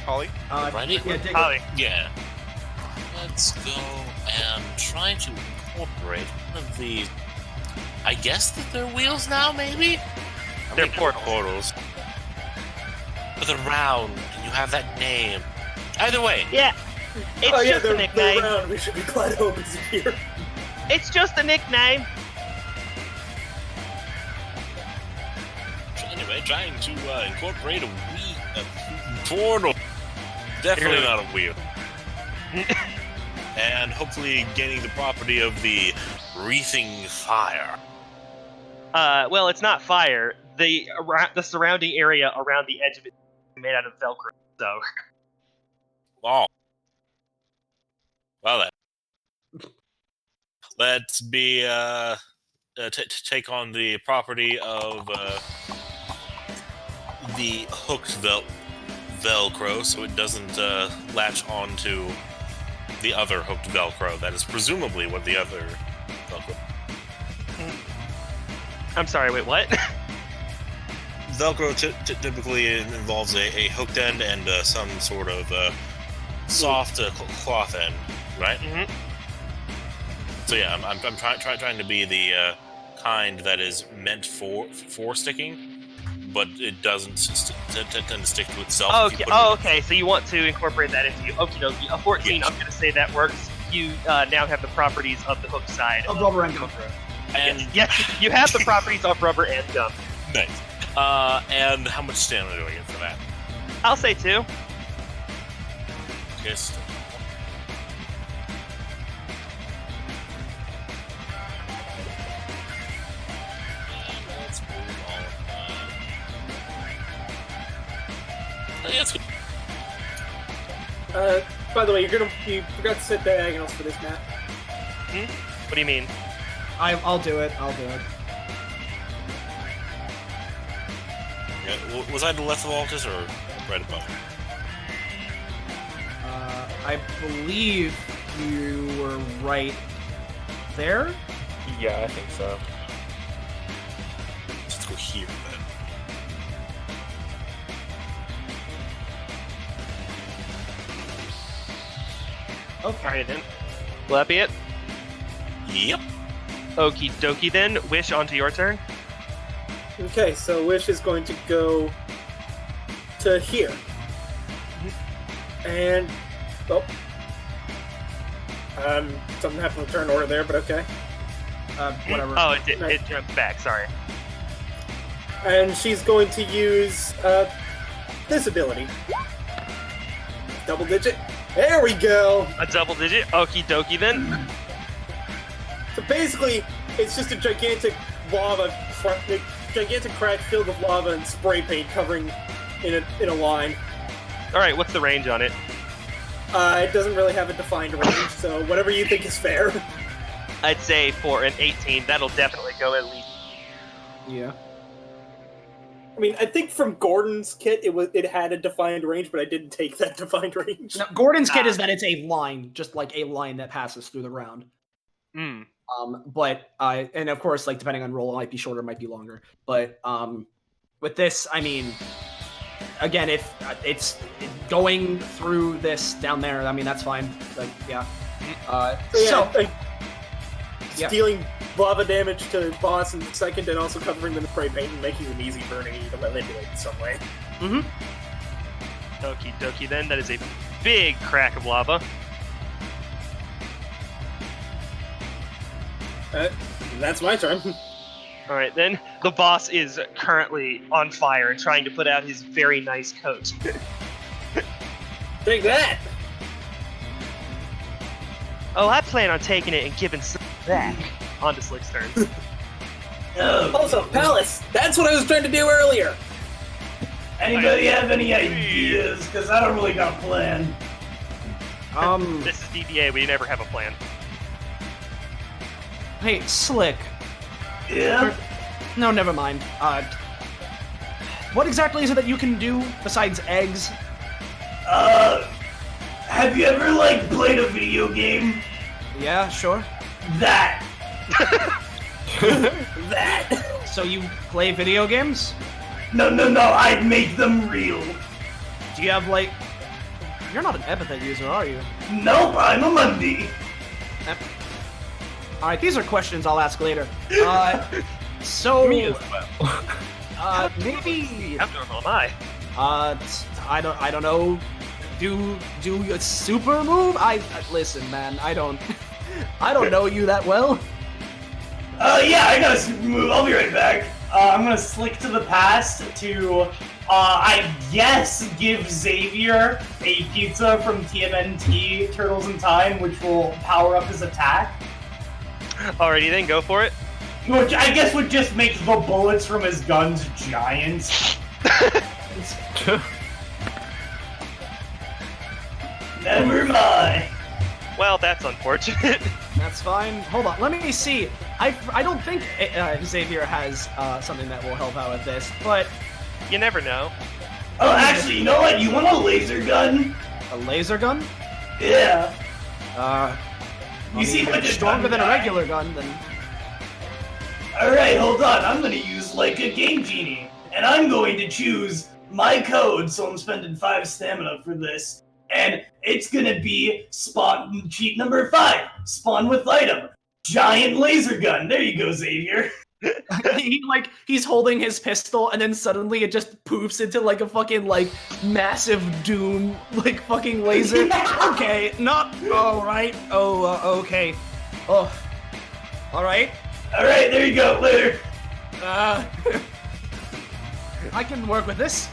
Holly? Ready? Yeah, Diglet. Holly. Yeah. Let's go and try to incorporate one of the. I guess that they're wheels now, maybe? They're I mean, portals. portals. But they're round, and you have that name. Either way, Yeah. It's Oh yeah, just a they're nickname. round. We should be glad Hope is here. It's just a nickname. so anyway, trying to incorporate a portal. Definitely not a wheel. And hopefully gaining the property of the wreathing fire. Well, it's not fire. The surrounding area around the edge of it is made out of Velcro. So, Oh. Well then. Let's be take on the property of the hooked Velcro, so it doesn't latch onto the other hooked Velcro. That is presumably what the other Velcro. I'm sorry. Wait, what? Velcro typically involves a hooked end and some sort of soft cloth end, right? Mm-hmm. So yeah, I'm trying to be the kind that is meant for sticking, but it doesn't tend to stick to itself. Okay. Oh, okay. So you want to incorporate that into you. Okie dokie. A 14. Yes. I'm gonna say that works. You now have the properties of the hook side Of rubber and gum. And yes, you have the properties of rubber and gum. nice. And how much stamina do I get for that? I'll say 2. Okay, so let's move all of that. Yeah, that's good. By the way, you forgot to set diagonals for this map. What do you mean? I'll do it. Yeah, was I to the left of Altus or right above? I believe you were right there. Yeah, I think so. Let's go here then. Okay. Alright then. Will that be it? Yep. Okie dokie then. Wish, onto your turn. Okay, so Wish is going to go to here. And something happened with turn order there, but okay. Whatever. Oh, it jumped back, sorry. And she's going to use this ability. Double digit. There we go. A double digit? Okie dokie then. So basically, it's just a gigantic crack filled with lava and spray paint covering in a line. Alright, what's the range on it? It doesn't really have a defined range, so whatever you think is fair. I'd say for an 18, that'll definitely go at least. Yeah. I mean, I think from Gordon's kit, it had a defined range, but I didn't take that defined range. Now, Gordon's kit is that it's a line, just like a line that passes through the round. Mm. But and of course, like depending on roll, it might be shorter, it might be longer. But with this, I mean, again, if it's going through this down there, I mean that's fine. Like yeah. Dealing lava damage to boss in the second, and also covering them with spray paint and making them easy burning to manipulate in some way. Mm-hmm. Okie dokie then. That is a big crack of lava. That's my turn. Alright then. The boss is currently on fire and trying to put out his very nice coat. Take that! Oh, I plan on taking it and giving some back. On to Slick's turn. Also, Palace! That's what I was trying to do earlier! Anybody have any ideas? Because I don't really got a plan. This is DBA, we never have a plan. Hey, Slick. Yeah? No, never mind. What exactly is it that you can do besides eggs? Have you ever, played a video game? Yeah, sure. That! So you play video games? No, I'd make them real. Do you have you're not an epithet user, are you? Nope, I'm a Monday. Alright, these are questions I'll ask later. So Me as well. maybe How normal am I? I don't know. Do a super move? Listen, man, I don't know you that well. Yeah, I got a super move. I'll be right back. I'm gonna slick to the past to, I guess, give Xavier a pizza from TMNT Turtles in Time, which will power up his attack. Alrighty then, go for it. Which I guess would just make the bullets from his guns giant. Never mind. Well, that's unfortunate. That's fine. Hold on, let me see. I don't think Xavier has something that will help out with this, but You never know. Oh, actually, you know what? You want a laser gun? a laser gun? Yeah. You see if what it's the stronger gun than a guy- regular gun, then Alright, hold on. I'm gonna use, a Game Genie. and I'm going to choose my code, so I'm spending 5 stamina for this, and it's gonna be spawn cheat number 5, spawn with item, giant laser gun. There you go, Xavier. He's holding his pistol, and then suddenly it just poofs into like a fucking like massive doom like fucking laser. Okay, not all right. Okay. Oh, all right. All right, there you go. Later. I can work with this.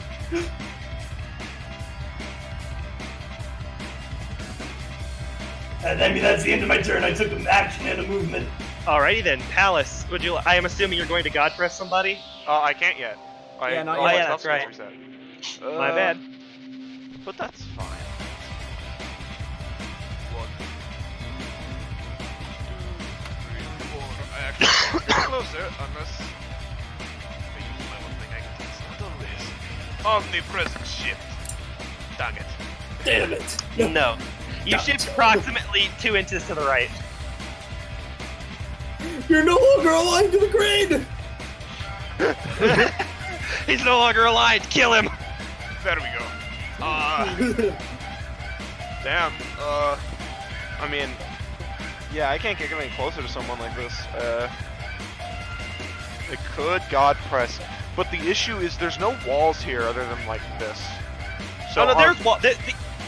And I mean, that's the end of my turn. I took an action and a movement. Alrighty then, Palace. I am assuming you're going to God press somebody. I can't yet. Yeah, not all yet. my Yeah, stuff's that's reset. My bad. But that's fine. 1, 2, 3, 4. I actually can't get closer unless I use my one thing I can do. Not always. Omnipresent shift. Dang it. Damn it. No. You shift approximately 2 inches to the right. You're no longer aligned to the grid! He's no longer alive. Kill him. There we go. Damn. I mean, yeah, I can't get any closer to someone like this. It could God press, but the issue is there's no walls here other than like this. So no, there's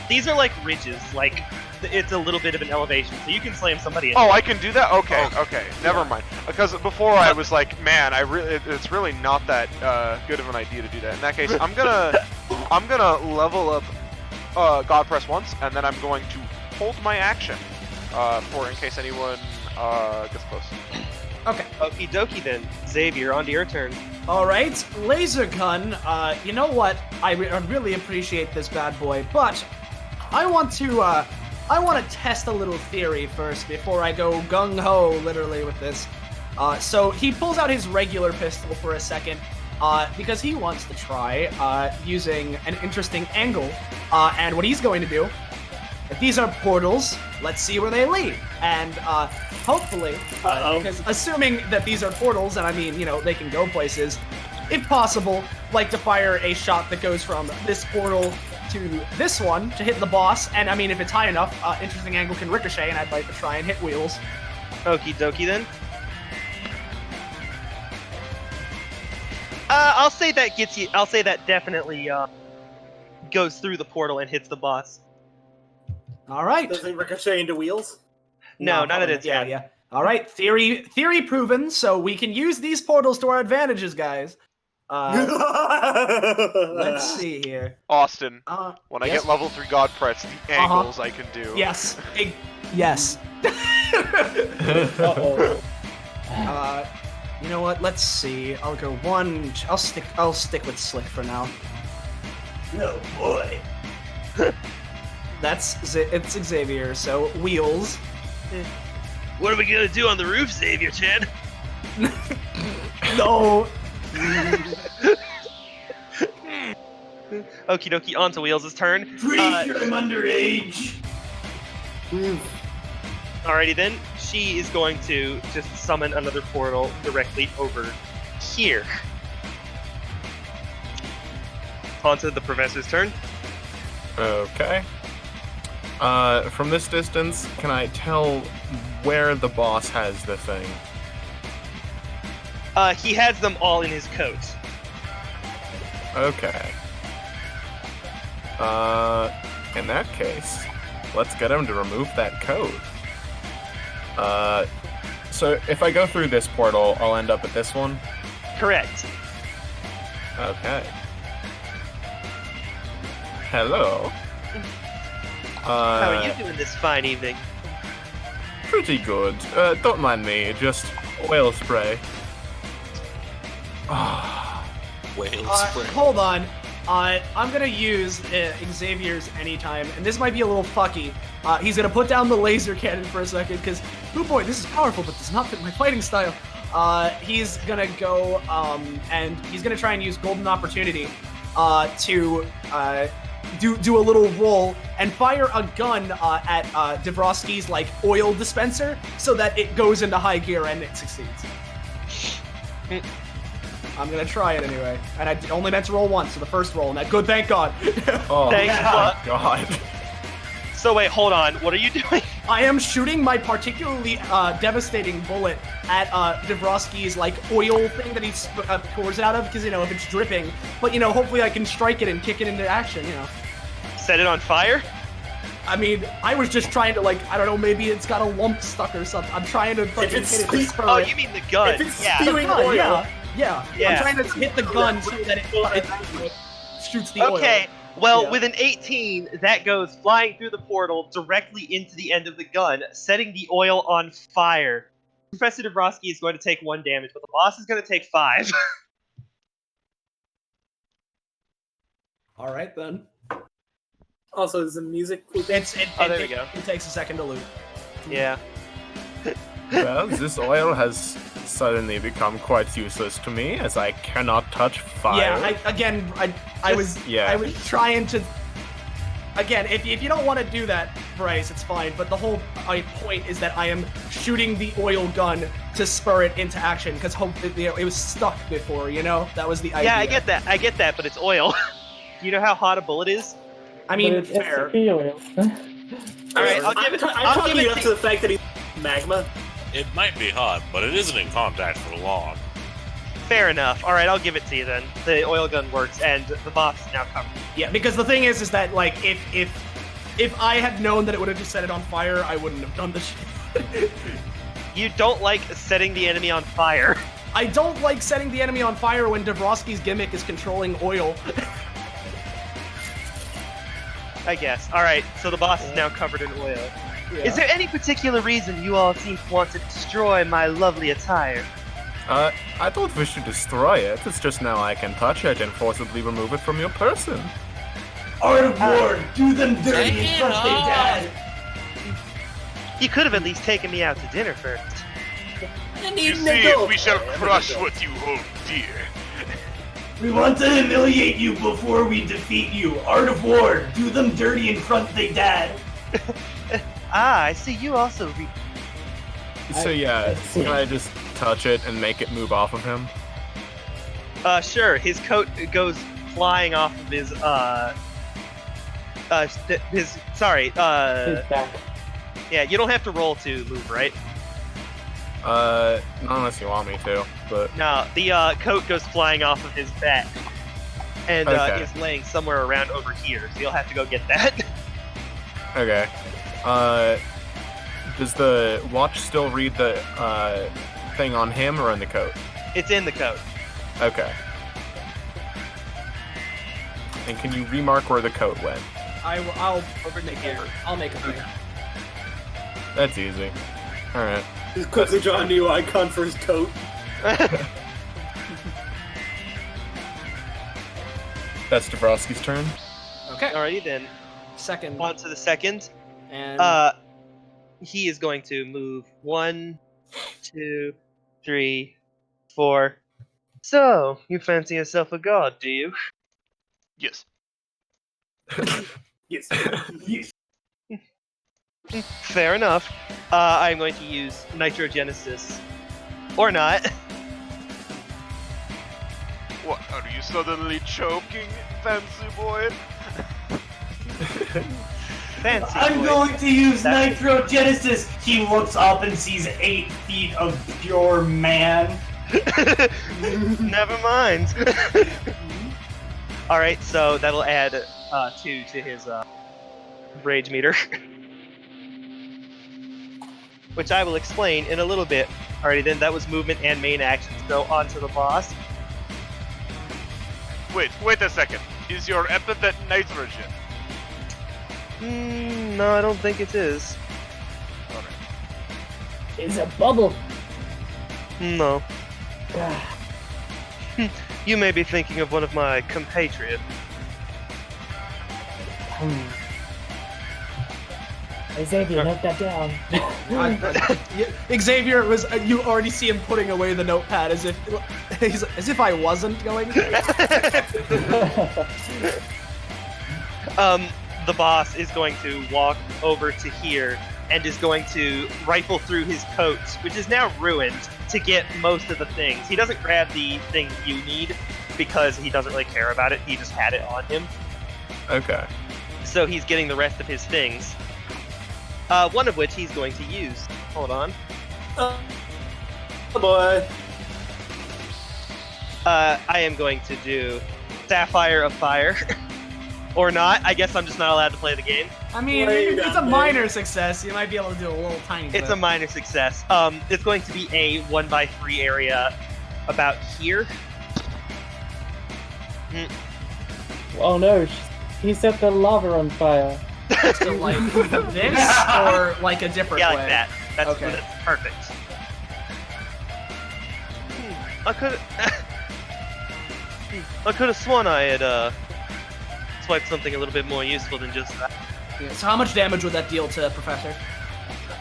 these are like ridges. Like it's a little bit of an elevation, so you can slam somebody in. Oh, I can do that? Okay, Oh. okay. Never mind. Because before I was like, man, it's really not that good of an idea to do that. In that case, I'm gonna level up God press once, and then I'm going to hold my action for in case anyone gets close. Okay. Okie dokie then. Xavier, on to your turn. All right, laser gun. You know what? I really appreciate this bad boy, but I want to test a little theory first before I go gung ho, literally, with this. So he pulls out his regular pistol for a second, because he wants to try using an interesting angle. And what he's going to do, if these are portals, let's see where they lead. And hopefully, because assuming that these are portals, and I mean, you know, they can go places, if possible, like to fire a shot that goes from this portal to this one to hit the boss. And I mean, if it's high enough, interesting angle can ricochet, and I'd like to try and hit wheels. Okie dokie then. I'll say that gets you. I'll say that definitely goes through the portal and hits the boss. All right. Does it ricochet into wheels? No, none of it. Yeah. All right, theory proven. So we can use these portals to our advantages, guys. Let's see here. Austin, when I yes? get level 3 God press, the angles I can do. Yes. Yes. Uh-oh. You know what? Let's see. I'll go one. I'll stick with slick for now. Oh boy. It's Xavier. So wheels. What are we gonna do on the roof, Xavier Chan? No. Okie dokie, on to Wheels' turn. Pretty sure I'm underage. Alrighty then, she is going to just summon another portal directly over here. On to the professor's turn. Okay. From this distance, can I tell where the boss has the thing? He has them all in his coat. Okay. In that case, let's get him to remove that code. So if I go through this portal, I'll end up at this one? Correct. Okay. Hello. How are you doing this fine evening? Pretty good. Don't mind me, just oil spray. Whale spray. Hold on. I'm gonna use Xavier's anytime, and this might be a little fucky. He's gonna put down the laser cannon for a second, because, oh boy, this is powerful, but does not fit my fighting style. He's gonna go, and he's gonna try and use Golden Opportunity to do a little roll and fire a gun at DeVrosky's like oil dispenser, so that it goes into high gear and it succeeds. I'm gonna try it anyway. And I only meant to roll once, so the first roll, and that good, thank God. Oh, Thank God. So wait, hold on. What are you doing? I am shooting my particularly devastating bullet at DeVrosky's like oil thing that he pours out of, because if it's dripping. But hopefully I can strike it and kick it into action. Set it on fire? I mean, I was just trying to I don't know, maybe it's got a lump stuck or something. I'm trying to fucking hit it to spur Oh, it. you mean the gun? If it's Yeah. spewing oil, Yeah. I'm trying to hit the gun so that it shoots the oil. Okay. Well, Yeah. with an 18, that goes flying through the portal directly into the end of the gun, setting the oil on fire. Professor DeVrosky is going to take 1 damage, but the boss is going to take 5. All right then. Also, is the music cool? there we go. It takes a second to loot. Yeah. Well, this oil has suddenly become quite useless to me, as I cannot touch fire. Yeah, I was trying to. Again, if you don't want to do that, Bryce, it's fine. But the whole point is that I am shooting the oil gun to spur it into action, because it was stuck before. That was the idea. Yeah, I get that, but it's oil. You know how hot a bullet is? I mean, But it's fair. SCP oil. Alright, I'll give it I'm talking it up to- to the fact that he's magma. It might be hot, but it isn't in contact for long. Fair enough. Alright, I'll give it to you then. The oil gun works, and the boss is now covered. Yeah, because the thing is that if I had known that it would have just set it on fire, I wouldn't have done this shit. You don't like setting the enemy on fire. I don't like setting the enemy on fire when DeVrosky's gimmick is controlling oil. I guess. Alright, so the boss is now covered in oil. Is there any particular reason you all seem to want to destroy my lovely attire? I thought we should destroy it. It's just now I can touch it and forcibly remove it from your person. Art of War, do them dirty in front they dad. You could have at least taken me out to dinner first. You see, we shall crush what you hold dear. We want to humiliate you before we defeat you. Art of War, do them dirty in front they dad. I see you also read. So yeah, can I just touch it and make it move off of him? Sure. His coat goes flying off of his, his back. yeah, you don't have to roll to move, right? Not unless you want me to, but... No, the, coat goes flying off of his back. And, Okay. is laying somewhere around over here, so you'll have to go get that. Okay. Does the watch still read the, thing on him or in the coat? It's in the coat. Okay. And can you remark where the coat went? I'll make a thing. That's easy. Alright. Just quickly draw a new icon for his coat. That's DeVrosky's turn. Okay. Alrighty then. Second. On to the second. And He is going to move 1, 2, 3, 4. So, you fancy yourself a god, do you? Yes. Yes. Yes. Fair enough. I'm going to use Nitrogenesis. Or not. What, are you suddenly choking, fancy boy? Fancy I'm boy. going to use That's- Nitrogenesis. He looks up and sees 8 feet of pure man. Never mind. Alright, so that'll add 2 to his rage meter. Which I will explain in a little bit. Alrighty then, that was movement and main actions. So on to the boss. Wait a second. Is your epithet nitrogen? No, I don't think it is. It's a bubble. No. You may be thinking of one of my compatriots. Xavier, note that down. Xavier was. You already see him putting away the notepad as if I wasn't going. The boss is going to walk over to here and is going to rifle through his coat, which is now ruined, to get most of the things. He doesn't grab the thing you need because he doesn't really care about it. He just had it on him. Okay. So he's getting the rest of his things. One of which he's going to use. Hold on. Oh boy. I am going to do Sapphire of Fire. Or not. I guess I'm just not allowed to play the game. I mean, it's a minor success. You might be able to do a little tiny bit. It's a minor success. It's going to be a 1x3 area about here. Oh no, he set the lava on fire. So like this, or like a different Yeah, way? like that. That's, Okay. that's perfect. I could have sworn I had swiped something a little bit more useful than just that. Yeah, so how much damage would that deal to Professor?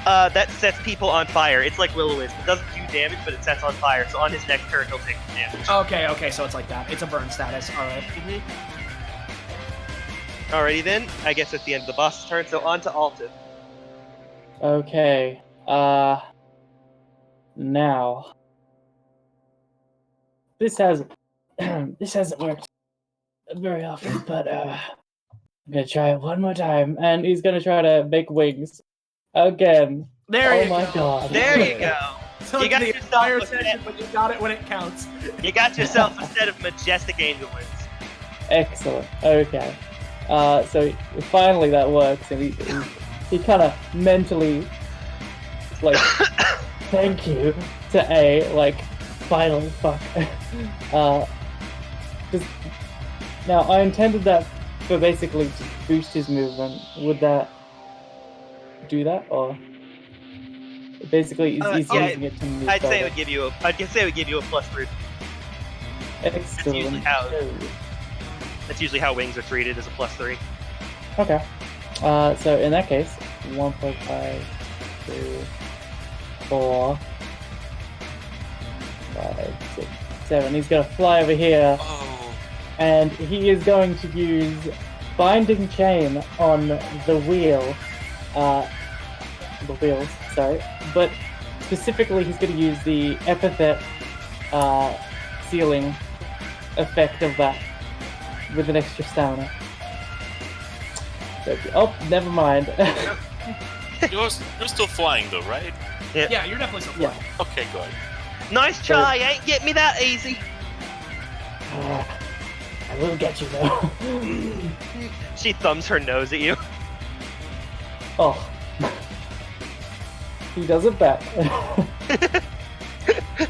That sets people on fire. It's like Will-O-Wisp. It doesn't do damage, but it sets on fire. So on his next turn, he'll take the damage. Okay, so it's like that. It's a burn status. All right. Alrighty then. I guess that's the end of the boss's turn. So on to Alton. Okay. Now. This hasn't worked very often, but I'm gonna try it one more time, and he's gonna try to make wings again. There you my go. god. There you go. So You got the yourself entire a session, but you got it when it counts. You got yourself a set of majestic angel wings. Excellent. Okay. So finally that works, and he kind of mentally like thank you to A, like finally, fuck. Just now I intended that for basically to boost his movement. Would that do that, or basically he's yeah, using it to move? I'd say it further? would give you a. I'd say it would give you a +3. Excellent. usually how- That's usually how wings are treated, as a +3. Okay. So in that case, 1.5, 2, 4, 5, 6, 7. He's gonna fly over here, and he is going to use Binding Chain on the wheel. The wheels, sorry. But specifically, he's gonna use the epithet ceiling effect of that with an extra stamina. Oh, never mind. You're still flying though, right? Yeah, you're definitely so Yeah. Okay, good. Nice try, ain't get me that easy. I will get you though. She thumbs her nose at you. Oh. He does it back.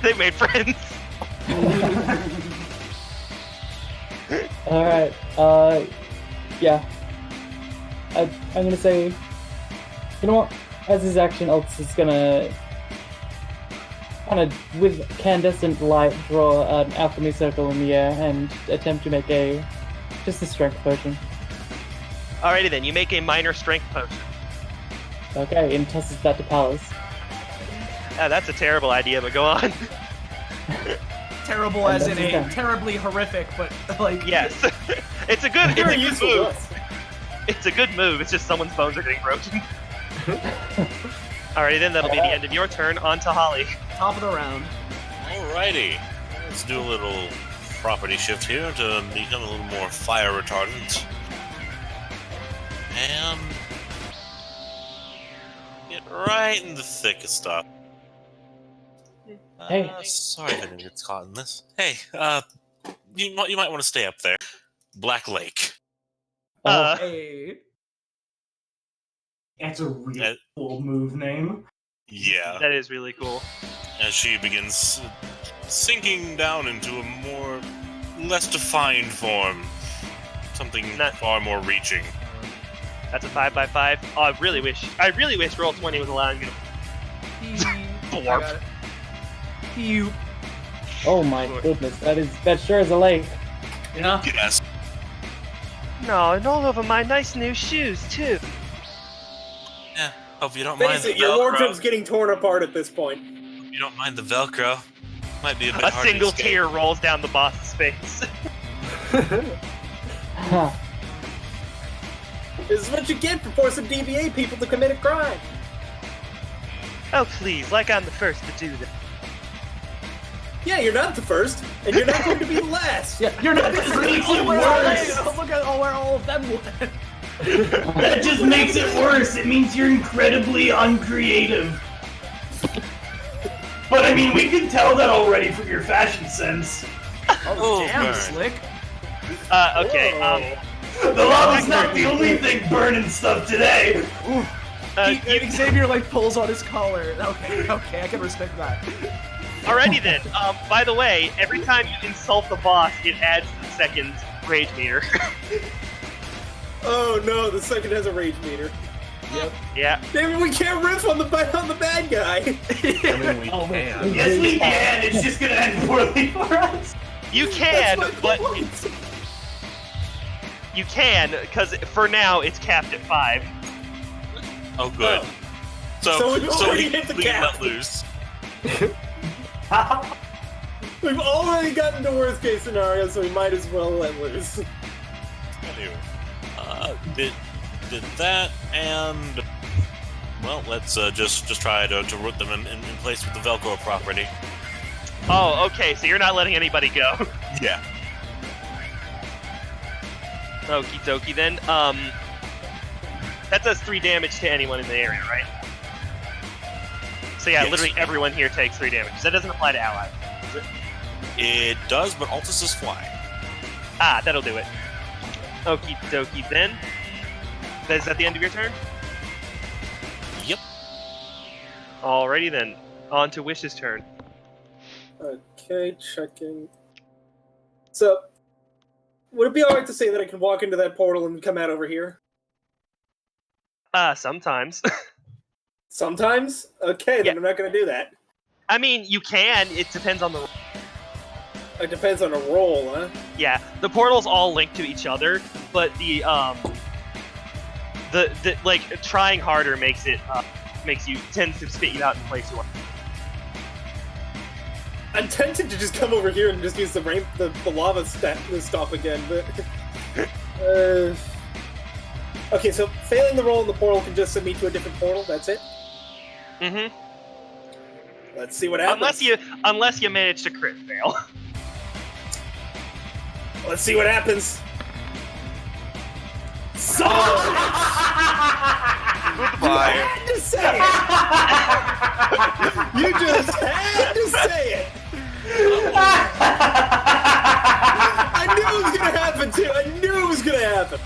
They made friends. Alright, yeah. I'm gonna say, you know what? As his action, Altus is gonna kind of, with Candescent Light, draw an alchemy circle in the air and attempt to make just a strength potion. Alrighty then, you make a minor strength potion. Okay, and tosses that to Palace. That's a terrible idea, but go on. terrible as in a terribly horrific, but like Yes. It's a good Very useful to move. us. It's a good move, it's just someone's bones are getting broken. Alrighty then, that'll be the end of your turn. On to Holly. top of the round. Alrighty. Let's do a little property shift here to become a little more fire retardant. And get right in the thick of stuff. Hey. Sorry if anyone gets caught in this. Hey, you might want to stay up there. Black Lake. Hey. That's a really cool move name. Yeah. That is really cool. As she begins sinking down into a less defined form. Something far more reaching. That's a 5x5. Oh, I really wish Roll20 was allowing you to blorp. You. Oh my goodness, that sure is a lake. Yeah. Yes. No, and all over my nice new shoes too. Yeah. Hope you don't mind Face the it, your Velcro. wardrobe's getting torn apart at this point. Hope you don't mind the Velcro. Might be a bit A hard single to escape. tear rolls down the boss's face. This is what you get for forcing DVA people to commit a crime. Oh, please, like I'm the first to do that. Yeah, you're not the first, and you're not going to be the last. Yeah, you're not. That just makes it Look worse. at where all of them went. That just makes it worse. It means you're incredibly uncreative. But I mean, we can tell that already from your fashion sense. Oh, damn, burn. Slick. Okay, The lava's not the only thing burning stuff today. Xavier like pulls on his collar. Okay, I can respect that. alrighty then. By the way, every time you insult the boss, it adds the second rage meter. Oh no, the second has a rage meter. Yep. Yeah. Maybe we can't riff on the bad guy. I mean, we can. Yes, we can. It's just gonna end poorly for us. You can, That's my but point. you can, because for now it's capped at 5. Oh, good. So So we've already hit the we cap. let loose. We've already gotten to worst case scenario, so we might as well let loose. Anyway, did that, and well, let's just try to root them in place with the Velcro property. Oh, okay, so you're not letting anybody go. Yeah. Okie dokie then. That does 3 damage to anyone in the area, right? So yeah, Yes. literally everyone here takes 3 damage. That doesn't apply to allies. It does, but Altus is flying. Ah, that'll do it. Okie dokie then. Is that the end of your turn? Yep. Alrighty then. On to Wish's turn. Okay, checking. So, would it be alright to say that I can walk into that portal and come out over here? Sometimes. Sometimes? Okay, then Yeah. I'm not gonna do that. I mean, you can. It depends on the... It depends on a roll, huh? Yeah, the portals all link to each other, but the like trying harder makes it tends to spit you out in place you want. I'm tempted to just come over here and just use the lava stop again, but... Okay, so failing the roll in the portal can just send me to a different portal, that's it? Mm-hmm. Let's see what happens. Unless you manage to crit fail. Let's see what happens. So... Goodbye. had to say it! You just had to say it! I knew it was gonna happen too! I knew it was gonna happen!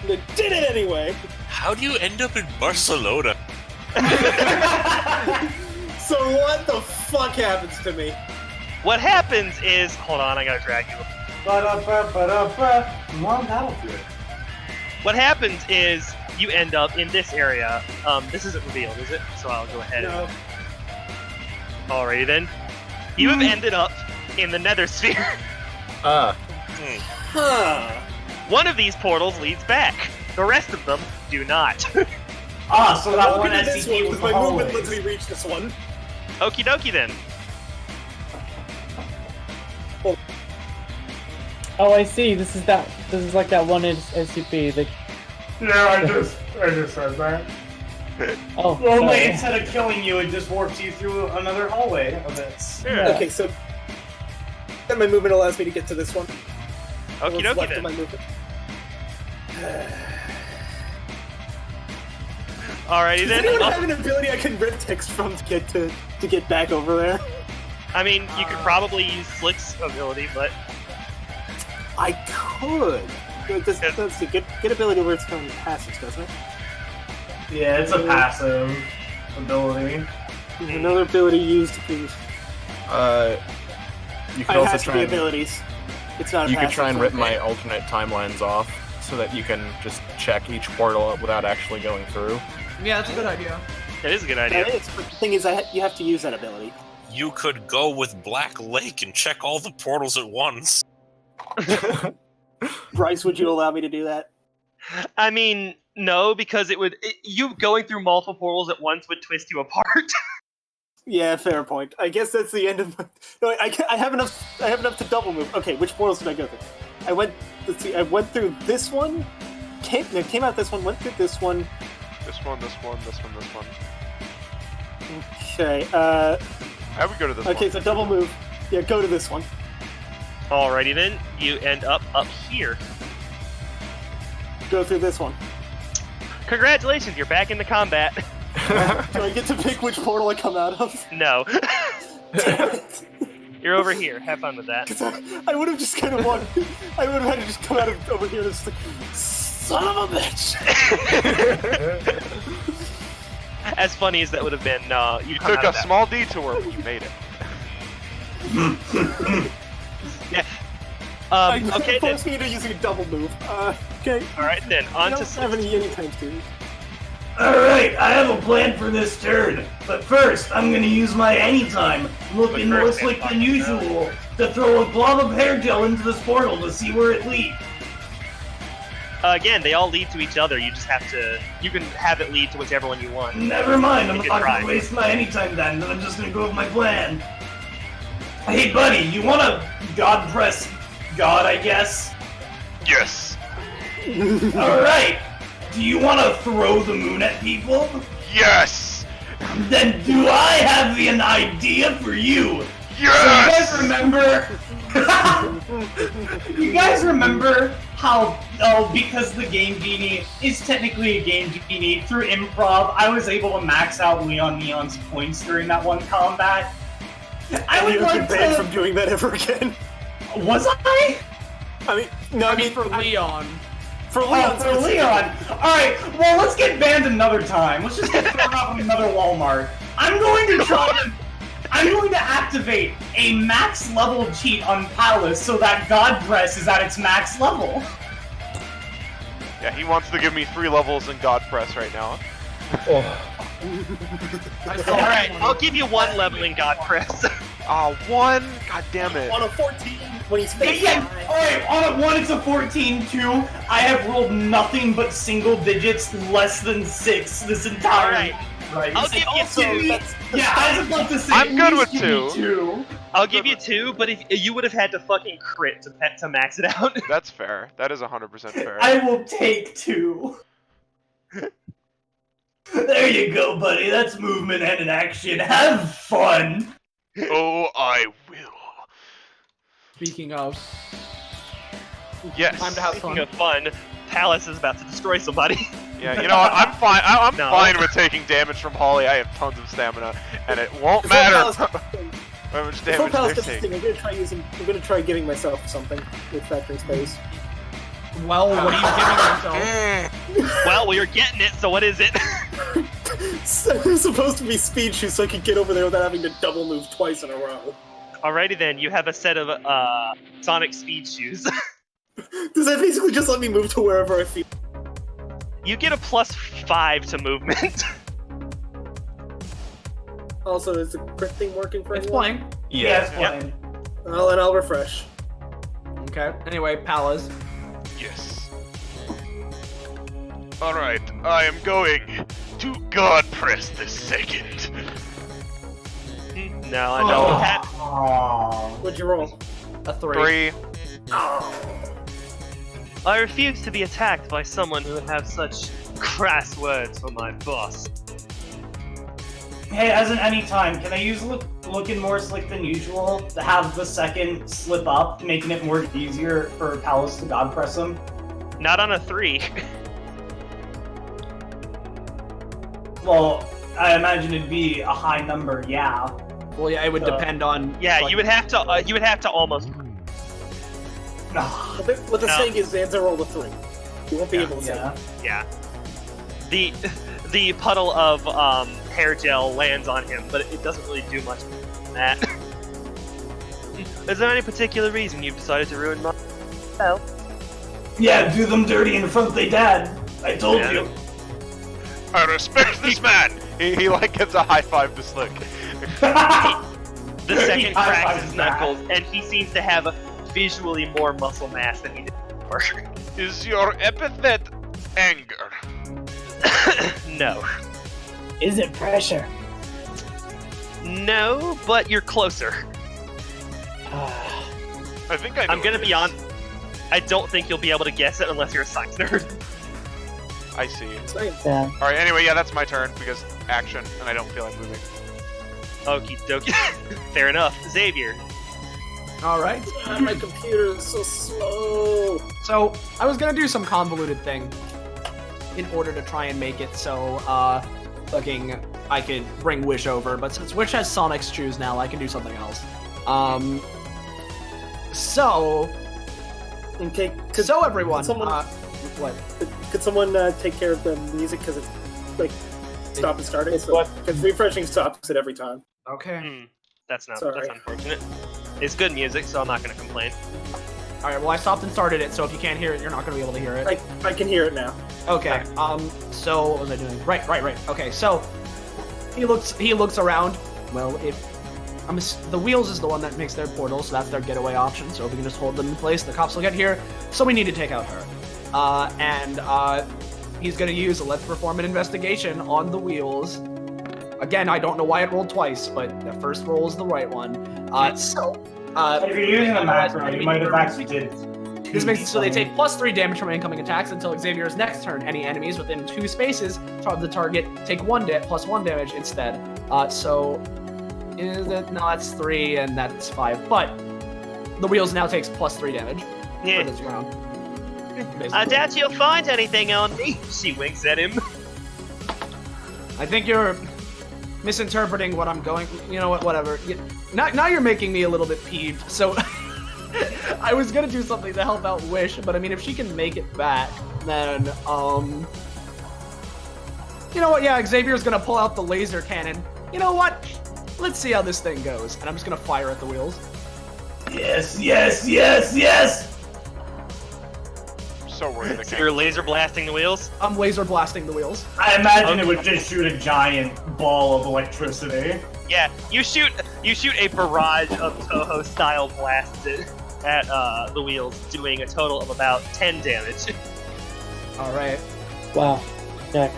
And it did it anyway! How do you end up in Barcelona? So what the fuck happens to me? What happens is, hold on, I gotta drag you. One battlefield. What happens is you end up in this area. This isn't revealed, is it? So I'll go ahead. No. Alrighty then. You have ended up in the Nether Sphere. Huh. One of these portals leads back. The rest of them do not. So that I'll one look at this SCP one was because the my movement lets hallways. me reach this one. Okie dokie then. Oh, I see. This is like that one SCP. The Yeah, I just said that. oh, Only sorry. instead of killing you, it just warps you through another hallway of it. Yeah. Okay, so then my movement allows me to get to this one. Okie What's dokie left of then. my movement. Alrighty Does then. anyone have an ability I can rip text from to get back over there? I mean, you could probably use Slick's ability, but I could. Let's see. Get ability where it's going passive, doesn't it? Yeah, it's a passive ability. There's another ability used to use. You could It also has to try be and, abilities. It's not a you could passive, try and so rip okay. my alternate timelines off so that you can just check each portal without actually going through. Yeah, that's a good idea. it is a good idea. That is, but the thing is, you have to use that ability. You could go with Black Lake and check all the portals at once. Bryce, would you allow me to do that? I mean, no, because you going through multiple portals at once would twist you apart. Yeah, fair point. I guess that's the end of my... No, I have enough. I have enough to double move. Okay, which portals did I go through? Let's see. I went through this one. Came out this one. Went through this one. This one, this one, this one, this one. Okay. I would go to this Okay, one. so double move. Yeah, go to this one. Alrighty then, you end up here. Go through this one. Congratulations, you're back in the combat. Do I get to pick which portal I come out of? No. You're over here. Have fun with that. 'Cause I would have just kind of walked. I would have had to just come out of over here and just like, son of a bitch. As funny as that would have been, you You come took out a of that. small detour, but you made it. Yeah. Okay then. Force me into using a double move. Okay. Alright then, I on to don't have any time to. Alright, I have a plan for this turn. But first, I'm gonna use my anytime, looking more first, slick than usual, to throw a glob of hair gel into this portal to see where it leads. Again, they all lead to each other. You just have to. You can have it lead to whichever one you want. Never mind, I'm Good not try. gonna waste my anytime then, I'm just gonna go with my plan. Hey buddy, you wanna God press God, I guess? Yes. Alright! Do you wanna throw the moon at people? Yes. Then do I have an idea for you? Yes. So you guys remember? You guys remember how, because the Game Genie is technically a Game Genie, through improv, I was able to max out Neon's points during that one combat? I would You've like been banned to... from doing that ever again. Was I? I mean, no, I mean, for Leon. for Leon. Oh, for Leon! Alright, well, let's get banned another time. Let's just get thrown off of another Walmart. I'm going to activate a max level cheat on Palace so that God Press is at its max level. Yeah, he wants to give me 3 levels in God Press right now. Alright, I'll give you 1 leveling God Press. 1? God damn it. On a 14 when he's Yeah, alright, on a 1 it's a 14-2. I have rolled nothing but single digits less than 6 this entire Alright. Right. I'll give you Also, 2. Yeah, I was about to say, I'm good please with give me 2. I'll give you 2, but if you would have had to fucking crit to max it out. That's fair. That is 100% fair. I will take 2. There you go, buddy. That's movement and an action. Have fun. Oh, I will. Speaking of, Yes. time to have Speaking fun. of fun, Palace is about to destroy somebody. Yeah, you know what? I'm fine. I'm No. fine with taking damage from Holly. I have tons of stamina, and it won't matter how much Before damage Palace they're does this taking. thing, I'm gonna try giving myself something with Factory Space. Well, what are you giving yourself? Well, you're getting it, so what is it? So it's supposed to be speed shoes so I could get over there without having to double move twice in a row. Alrighty then, you have a set of Sonic Speed Shoes. Does that basically just let me move to wherever I feel? You get a +5 to movement. Also, is the crit thing working for It's anyone? playing. Yes, fine. Well, and I'll refresh. Okay. Anyway, Palace. Yes. Alright, I am going to God Press this second. No, I know. Aww. What'd you roll? A 3. 3. I refuse to be attacked by someone who would have such crass words for my boss. Hey, as in any time, can I use looking more slick than usual to have the second slip up, making it more easier for Palace to God Press him? Not on a 3. Well, I imagine it'd be a high number, yeah. Well, yeah, it would depend on. Yeah, like, you would have to almost. What the No. saying is, Zanza rolled a 3. You won't be able to say Yeah. Yeah. The puddle of hair gel lands on him, but it doesn't really do much than that. Is there any particular reason you've decided to ruin my... Well, Yeah, do them dirty in front of their dad. I told Yeah. you. I respect this man! He like gets a high five to Slick. the second High cracks five his back. knuckles, and he seems to have visually more muscle mass than he did before. Is your epithet anger? No. Is it pressure? No, but you're closer. I think I know I'm gonna what be it on. is. I don't think you'll be able to guess it unless you're a science nerd. I see. Science. Yeah. Alright, anyway, yeah, that's my turn, because action, and I don't feel like moving. Okie dokie. Fair enough. Xavier. All right. God, my computer is so slow. So I was gonna do some convoluted thing in order to try and make it so I could bring Wish over, but since Wish has Sonic's Choose now, I can do something else. So everyone, what? Could someone take care of the music because it's like stop and start it? It's what? Because refreshing stops it every time. Okay. That's Sorry. unfortunate. It's good music, so I'm not gonna complain. All right. Well, I stopped and started it, so if you can't hear it, you're not gonna be able to hear it. I can hear it now. Okay. So what was I doing? Right. Okay. So he looks around. Well, the wheels is the one that makes their portal, so that's their getaway option. So if we can just hold them in place, the cops will get here. So we need to take out her. And he's gonna use a let's perform an investigation on the wheels. Again, I don't know why it rolled twice, but the first roll is the right one. If you're using a macro, you might have actually did. This makes it so they take +3 damage from incoming attacks until Xavier's next turn. Any enemies within 2 spaces from the target take +1 damage instead. So that's 3 and that's 5. But the wheels now takes +3 damage for this round. I doubt you'll find anything on me. She winks at him. I think you're misinterpreting what I'm going. You know what? Whatever. Now you're making me a little bit peeved. So I was gonna do something to help out Wish, but I mean, if she can make it back, then you know what? Yeah, Xavier's gonna pull out the laser cannon. You know what? Let's see how this thing goes, and I'm just gonna fire at the wheels. Yes, yes, yes, yes! So worried. So you're laser blasting the wheels? I'm laser blasting the wheels. I imagine it would just shoot a giant ball of electricity. Yeah, you shoot a barrage of Toho-style blasts at the wheels, doing a total of about 10 damage. All right. Wow. Jack.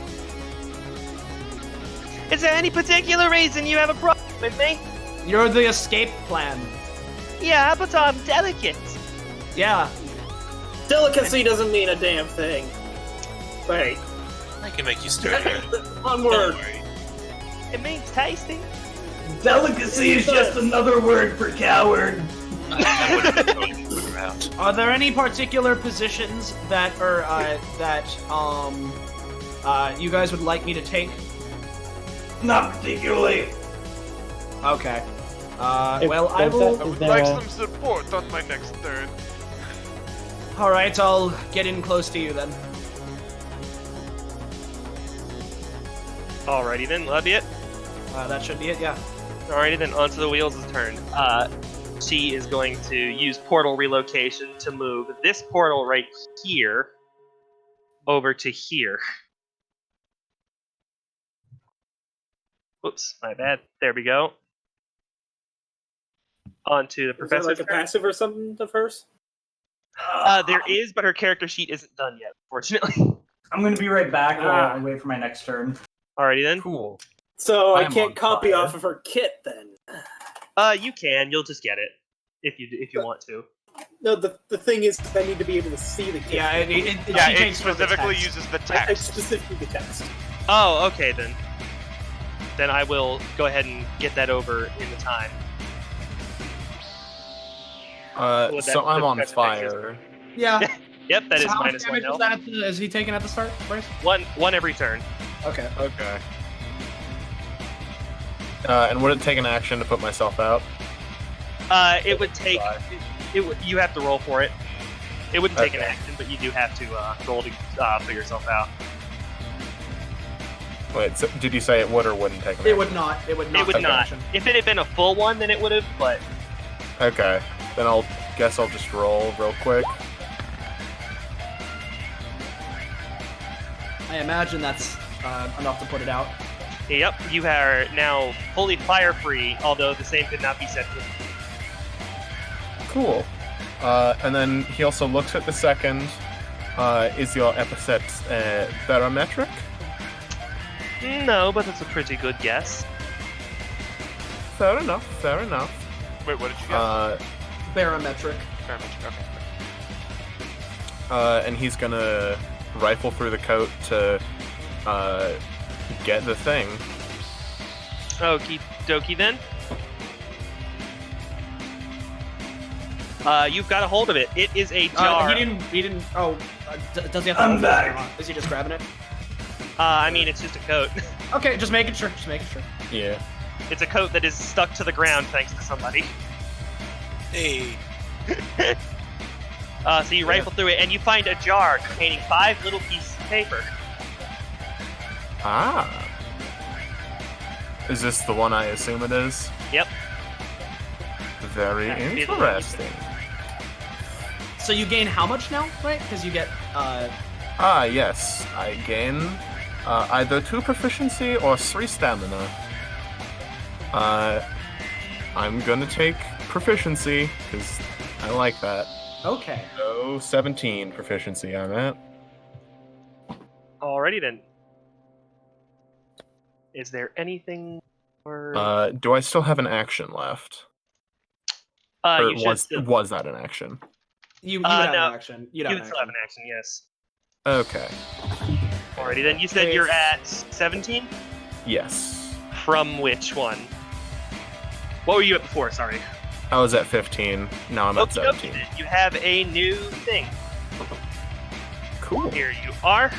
Is there any particular reason you have a problem with me? You're the escape plan. Yeah, but I'm delicate. Yeah. Delicacy doesn't mean a damn thing. Wait. I can make you sturdier. One word. Don't worry. It means tasty. Delicacy is just another word for coward. I wouldn't have told you to put her out. Are there any particular positions that you guys would like me to take? Not particularly. Okay. I Is will. there Like a- some support on my next turn. All right, I'll get in close to you then. Alrighty then, that'll be it. That should be it. Yeah. Alrighty then, onto the wheels' turn. She is going to use portal relocation to move this portal right here over to here. Whoops, my bad. There we go. Onto the Is there professor's like a turn. passive or something of hers? There is, but her character sheet isn't done yet, fortunately. I'm gonna be right back while I wait for my next turn. Alrighty then. Cool. So I I'm can't on copy fire. off of her kit then. You can. You'll just get it if you want to. No, the thing is, I need to be able to see the kit. Yeah. Yeah, she it takes for the specifically text. uses the I text. specifically the text. Oh, okay then. Then I will go ahead and get that over in the time. Would So that- I'm on that's fire. Yeah. Yep, that So is how much -1 damage health. is he taking at the start, Bryce? One every turn. Okay. Okay. And would it take an action to put myself out? It would take. You have to roll for it. It wouldn't take an Okay. action, but you do have to roll to put yourself out. Wait, so did you say it would or wouldn't take an It action? would not. It would not. It would take not. action. If it had been a full one, then it would have. But Okay. Then I'll just roll real quick. I imagine that's enough to put it out. yep, you are now fully fire free. Although the same could not be said for. Cool. And then he also looks at the second. Is your epithet barometric? No, but that's a pretty good guess. Fair enough. Fair enough. Wait, what did you get? Barometric. Okay. And he's gonna rifle through the coat to get the thing. Okie dokie then. You've got a hold of it. It is a jar. He didn't. Oh, does he have to I'm hold it back. or not? Is he just grabbing it? I mean, it's just a coat. Okay, just making sure. Yeah. It's a coat that is stuck to the ground thanks to somebody. Hey. So you rifle through it, and you find a jar containing 5 little pieces of paper. Ah. Is this the one I assume it is? Yep. Very That is interesting. So you gain how much now, right? Because you get Ah, yes. I gain either 2 proficiency or 3 stamina. I'm gonna take proficiency, because I like that. Okay. So, 17 proficiency I'm at. Alrighty then. Is there anything or Do I still have an action left? you should still Was that an action? You would have no. an action. you would still have an action, yes. Okay. Alrighty then. You said you're at 17? Yes. From which one? What were you at before? Sorry. I was at 15. Now I'm at Okie dokie 17. then. You have a new thing. Cool. Here you are.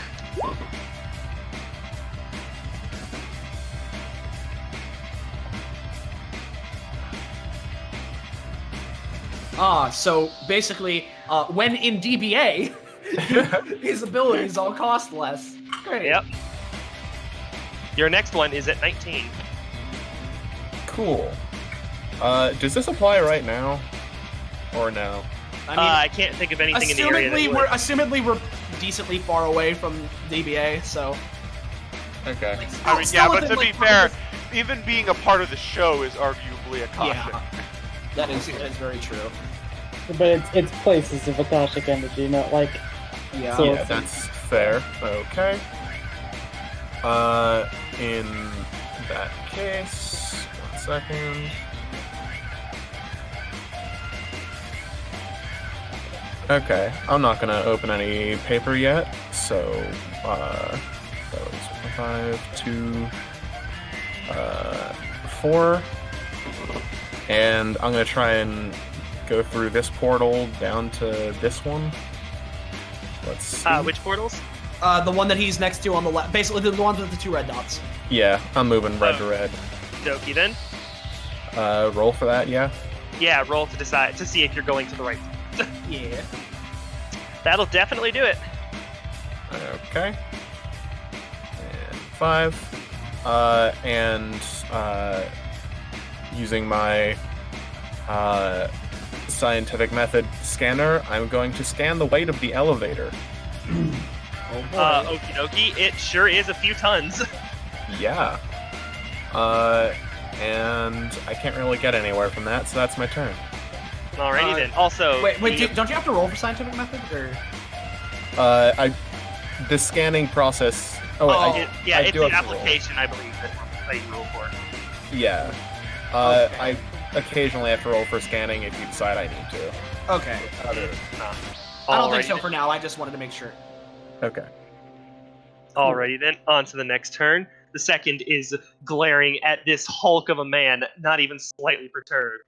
So basically, when in DBA, his abilities all cost less. Great. Yep. Your next one is at 19. Cool. Does this apply right now? Or no? I mean, I can't think of anything in the area that would. assumedly we're decently far away from DBA, so. Okay. I mean, yeah, but to be fair, even being a part of the show is arguably a caution. Yeah, that is very true. But it's places of Akashic energy, not like Yeah. So- Yeah, that's fair. Okay. In that case, 1 second. Okay, I'm not gonna open any paper yet, so, that was 5, 2, 4, and I'm gonna try and go through this portal down to this one. Let's see. Which portals? The one that he's next to on the left, basically the one with the 2 red dots. Yeah, I'm moving red to red. Dokie then. Roll for that, yeah? Yeah, roll to decide to see if you're going to the right. Yeah. That'll definitely do it. Okay. And 5. And using my scientific method scanner, I'm going to scan the weight of the elevator. Oh boy. Okie dokie. It sure is a few tons. Yeah. And I can't really get anywhere from that, so that's my turn. Alrighty then. Also, wait, don't you have to roll for scientific method, or? The scanning process. Oh, wait, I it's do an have to roll. application, I believe, that you roll for. Yeah. Okay. I occasionally have to roll for scanning if you decide I need to. Okay. I don't think Alrighty so then. for now. I just wanted to make sure. Okay. Alrighty then, on to the next turn. The second is glaring at this hulk of a man, not even slightly perturbed.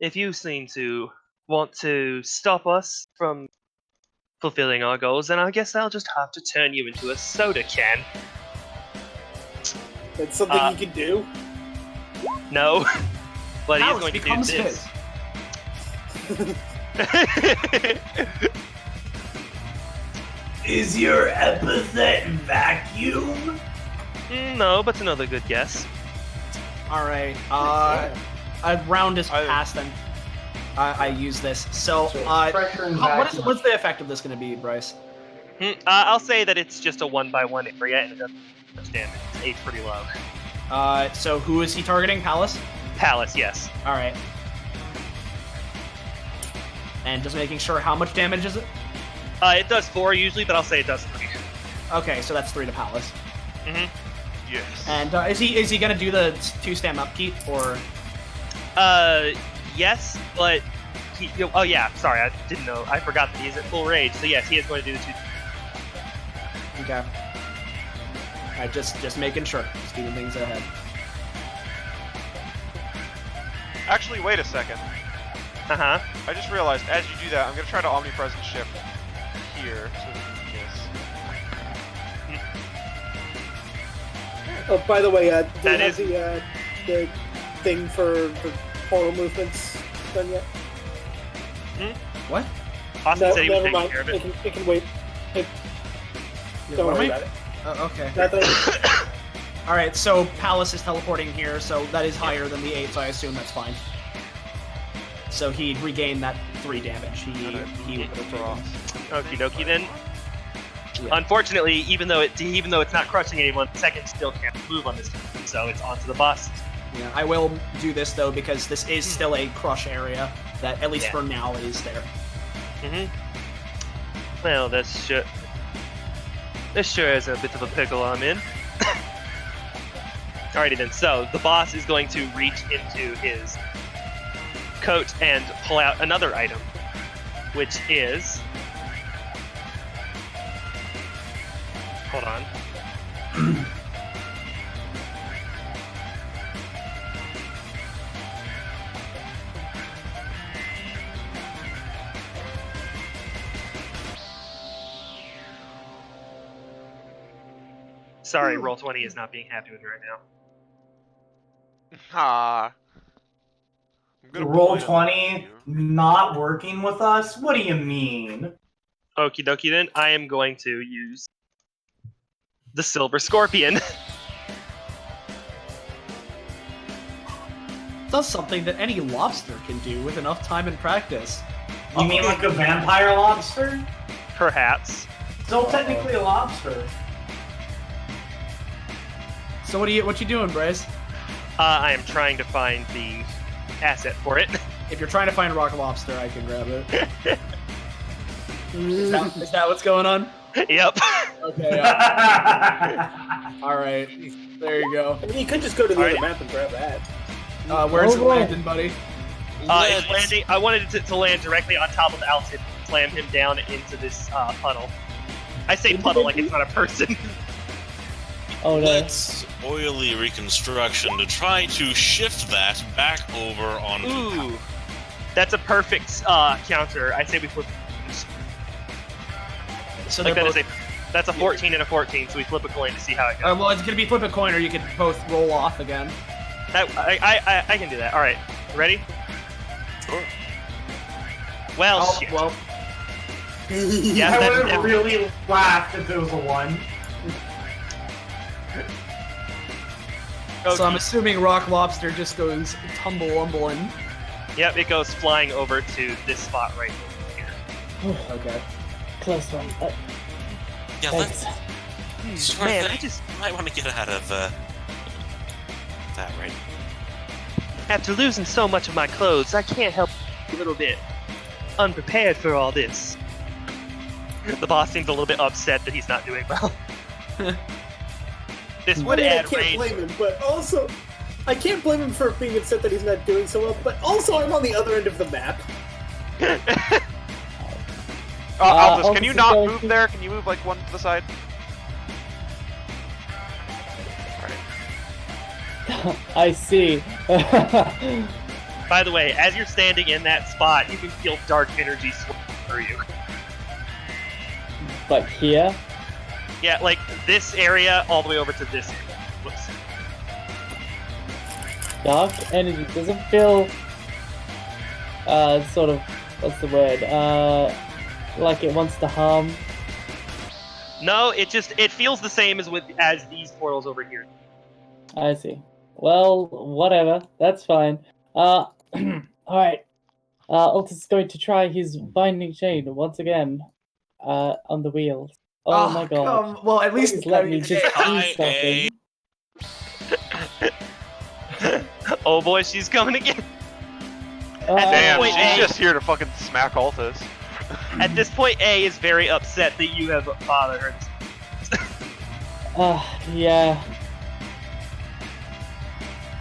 If you seem to want to stop us from fulfilling our goals, then I guess I'll just have to turn you into a soda can. That's something you can do. No. But he's Alice going to do becomes this. Is your epithet vacuum? No, but another good guess. All right. A round is I- passed, and I use this. So, Pressure and what's the effect of this going to be, Bryce? I'll say that it's just a 1x1 area and it doesn't do much damage. It's H pretty low. So who is he targeting? Palace. Palace, yes. All right. And just making sure, how much damage is it? It does 4 usually, but I'll say it does 3. Okay, so that's 3 to Palace. Yes. And is he gonna do the 2 stam upkeep, or? Yes, but oh yeah, sorry, I didn't know. I forgot that he's at full rage. So yes, he is going to do the 2. Okay. Alright, just making sure. Just keeping things ahead. Actually, wait a second. Uh-huh. I just realized, as you do that, I'm gonna try to omnipresent shift here, so that you miss. Oh, by the way, do you That have is- the thing for portal movements done yet? What? Austin said he was never taking mind. care of it. It can wait. Don't What am worry I- about it. Okay. Nothing. All right, so Palace is teleporting here, so that is higher than the 8, so I assume that's fine. So he regained that 3 damage. He would have draw. Okie dokie then. Yeah. Unfortunately, even though it's not crushing anyone, second still can't move on this turn, so it's onto the boss. Yeah, I will do this though because this is still a crush area that, at least Yeah. for now, is there. Well, this sure is a bit of a pickle I'm in. Alrighty then, so the boss is going to reach into his coat and pull out another item, which is... Hold on. Sorry, Roll20 is not being happy with me right now. Ah. I'm gonna Roll point it 20 at you. not working with us? What do you mean? Okie dokie then, I am going to use the Silver Scorpion. Does something that any lobster can do with enough time and practice. You mean like a vampire lobster? Perhaps. Still technically a lobster. So what you doing, Bryce? I am trying to find the asset for it. If you're trying to find rock lobster, I can grab it. Is that what's going on? Yep. Okay. All right. There you go. I mean, you could just go to the Alright. other map and grab that. Where's it Oh, boy. landing, buddy? It's landing. I wanted it to land directly on top of Alton, slam him down into this puddle. I say puddle like it's not a person. Oh no. Let's oily reconstruction to try to shift that back over onto. Ooh, that's a perfect counter. I say we flip. So Like they're that both. is that's a 14 and a 14. So we flip a coin to see how it goes. Well, it's gonna be flip a coin, or you could both roll off again. I can do that. All right, ready? Sure. Well, Oh, shit. well, Yeah, I that- would that- have really laughed if it was a 1. so I'm assuming rock lobster just goes tumbling. Yep, it goes flying over to this spot right here. Okay. Close one. Yeah, Thanks. let's. Man, I just might want to get out of that right. after losing so much of my clothes, I can't help a little bit unprepared for all this. The boss seems a little bit upset that he's not doing well. This would I add can't rage. blame him, but also, I can't blame him for being upset that he's not doing so well. But also, I'm on the other end of the map. Aldous, can you Aldous is not going move to- there? Can you move like one to the side? I see. By the way, as you're standing in that spot, you can feel dark energy sweeping through you. But here, Yeah, like this area all the way over to this area. Whoops. dark energy doesn't feel sort of, what's the word? Like it wants to harm. No, it feels the same as these portals over here. I see. Well, whatever. That's fine. Alright. Altus is going to try his binding chain once again. On the wheels. Oh my god. Well, at least Please let me just do I- something. Oh boy, she's coming again. Damn, Wait, she's hey. just here to fucking smack Altus. At this point, A is very upset that you have bothered her. Yeah.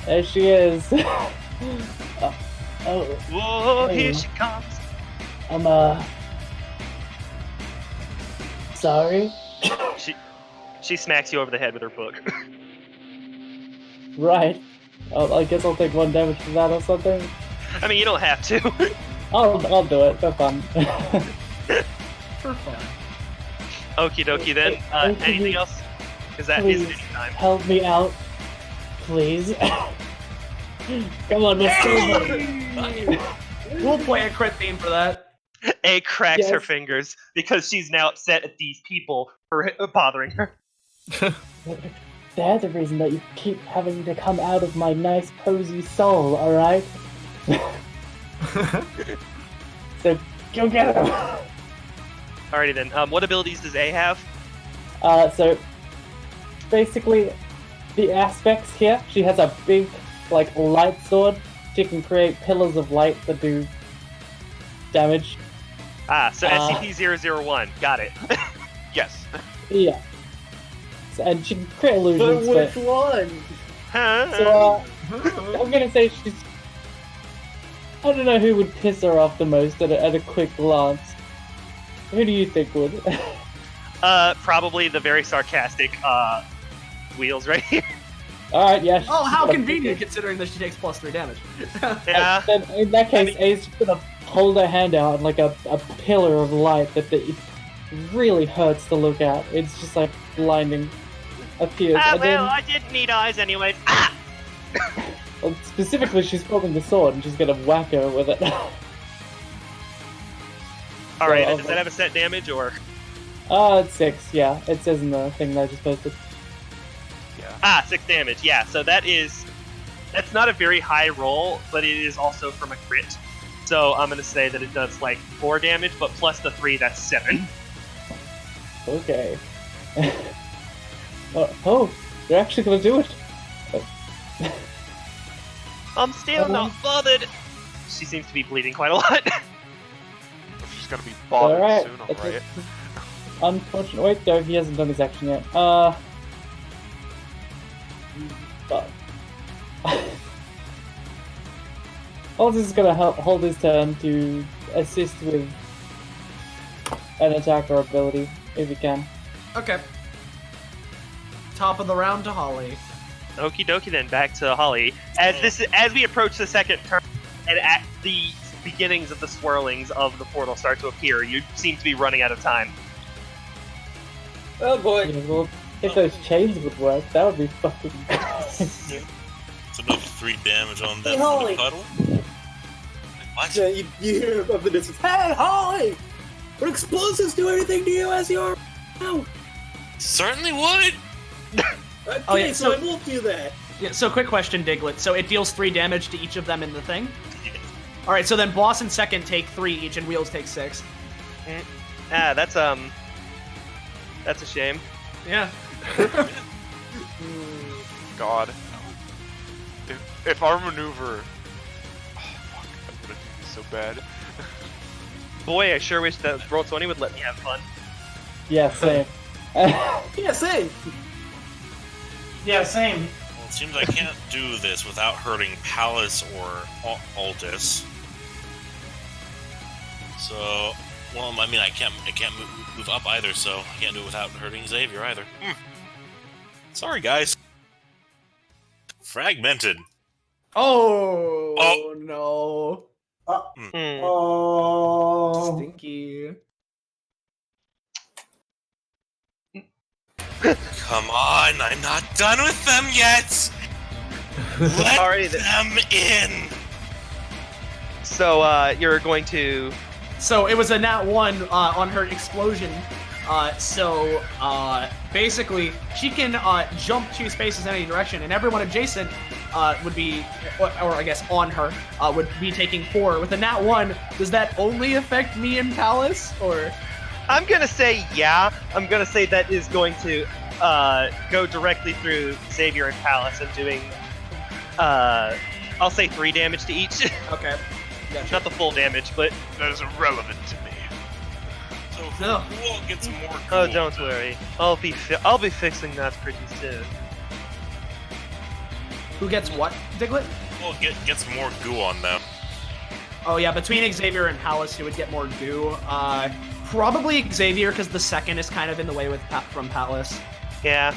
There she is. Oh, Whoa, here Oh. she comes. I'm sorry. She smacks you over the head with her book. Right. I guess I'll take 1 damage from that or something. I mean, you don't have to. I'll do it for fun. For fun. Okie dokie then. Anything else? Because that Please isn't any time. help me out, please. Come on, let's do it. We'll play a crit theme for that. A cracks her Yes. fingers because she's now upset at these people for bothering her. They're the reason that you keep having to come out of my nice, cozy soul, alright? So, go get him! Alrighty then. What abilities does A have? So, basically, the aspects here, she has a big, like, light sword. She can create pillars of light that do damage. So SCP-001. Got it. Yes. Yeah. And she can create illusions, but... one? So, I'm gonna say she's... I don't know who would piss her off the most at a quick glance. Who do you think would? Probably the very sarcastic, Wheels right here. Alright, yeah. Oh, how convenient considering that she takes +3 damage. Yeah. Then in that case, A's just gonna hold her hand out and like a pillar of light that it really hurts to look at. It's just like blinding appears. And then, I didn't need eyes anyways. well, specifically, she's holding the sword and she's gonna whack her with it. Alright, So, does that have a set damage or? It's 6, yeah. It says in the thing that I just posted. 6 damage, yeah. So that's not a very high roll, but it is also from a crit. So I'm gonna say that it does like 4 damage, but plus the 3, that's 7. Okay. Oh, you're actually gonna do it. I'm still not bothered. She seems to be bleeding quite a lot. If she's gonna be bothered Alright, soon, that's alright? Unfortunate. Wait, no, he hasn't done his action yet. Fuck. Altus is gonna hold his turn to assist with an attack or ability, if he can. Okay. Top of the round to Holly. Okie dokie then, back to Holly. As we approach the second turn, and at the beginnings of the swirlings of the portal start to appear, you seem to be running out of time. Oh boy. You know, well, if those chains would work, that would be fucking. It's another 3 damage on Hey, them Holly. from the puddle. What? Yeah, you hear above the distance, "Hey, Holly! Would explosives do anything to you as you're out?" Certainly would. Okay, Oh, yeah, so so- I won't do that. Yeah, so quick question, Diglet. So it deals 3 damage to each of them in the thing? Alright, so then boss and second take 3 each, and wheels take 6. That's a shame. Yeah. God. If our maneuver... Oh, fuck. I'm gonna do this so bad. Boy, I sure wish that Roll20 would let me have fun. Yeah, same. Yeah, same. Yeah, same. Well, it seems I can't do this without hurting Palace or Altus. So, well, I mean, I can't move up either, so I can't do it without hurting Xavier either. Sorry, guys. Fragmented. Oh, no. Oh. Stinky. Come on, I'm not done with them yet! Let Alrighty them in! So, you're going to... So it was a nat 1 on her explosion. Basically, she can jump 2 spaces in any direction, and everyone adjacent would be, or I guess on her, would be taking 4. With a nat 1, does that only affect me and Palace, or? I'm gonna say yeah. I'm gonna say that is going to go directly through Xavier and Palace and doing, I'll say 3 damage to each. Okay. Gotcha. Not the full damage, but... That is irrelevant to me. So No. who will get some more Oh, cool? don't worry. I'll be fixing that pretty soon. Who gets what, Diglet? Who will get some more goo on them? Oh yeah, between Xavier and Palace, who would get more goo? Probably Xavier, because the second is kind of in the way with from Palace. Yeah.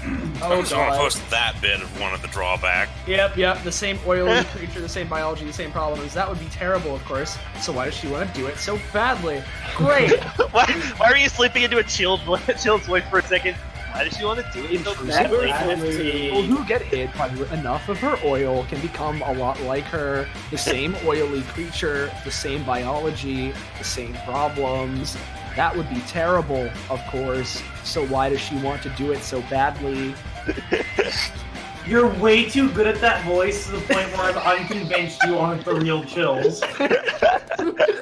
Oh I'm just gonna god. post that bit of one of the drawback. Yep, the same oily creature, the same biology, the same problems. That would be terrible, of course. So why does she want to do it so badly? Great! why are you slipping into a chilled voice for a second? Why does she want to do it so badly? People who get hit by enough of her oil can become a lot like her. The same oily creature, the same biology, the same problems. That would be terrible, of course. So why does she want to do it so badly? You're way too good at that voice to the point where I'm unconvinced you aren't the real Chills.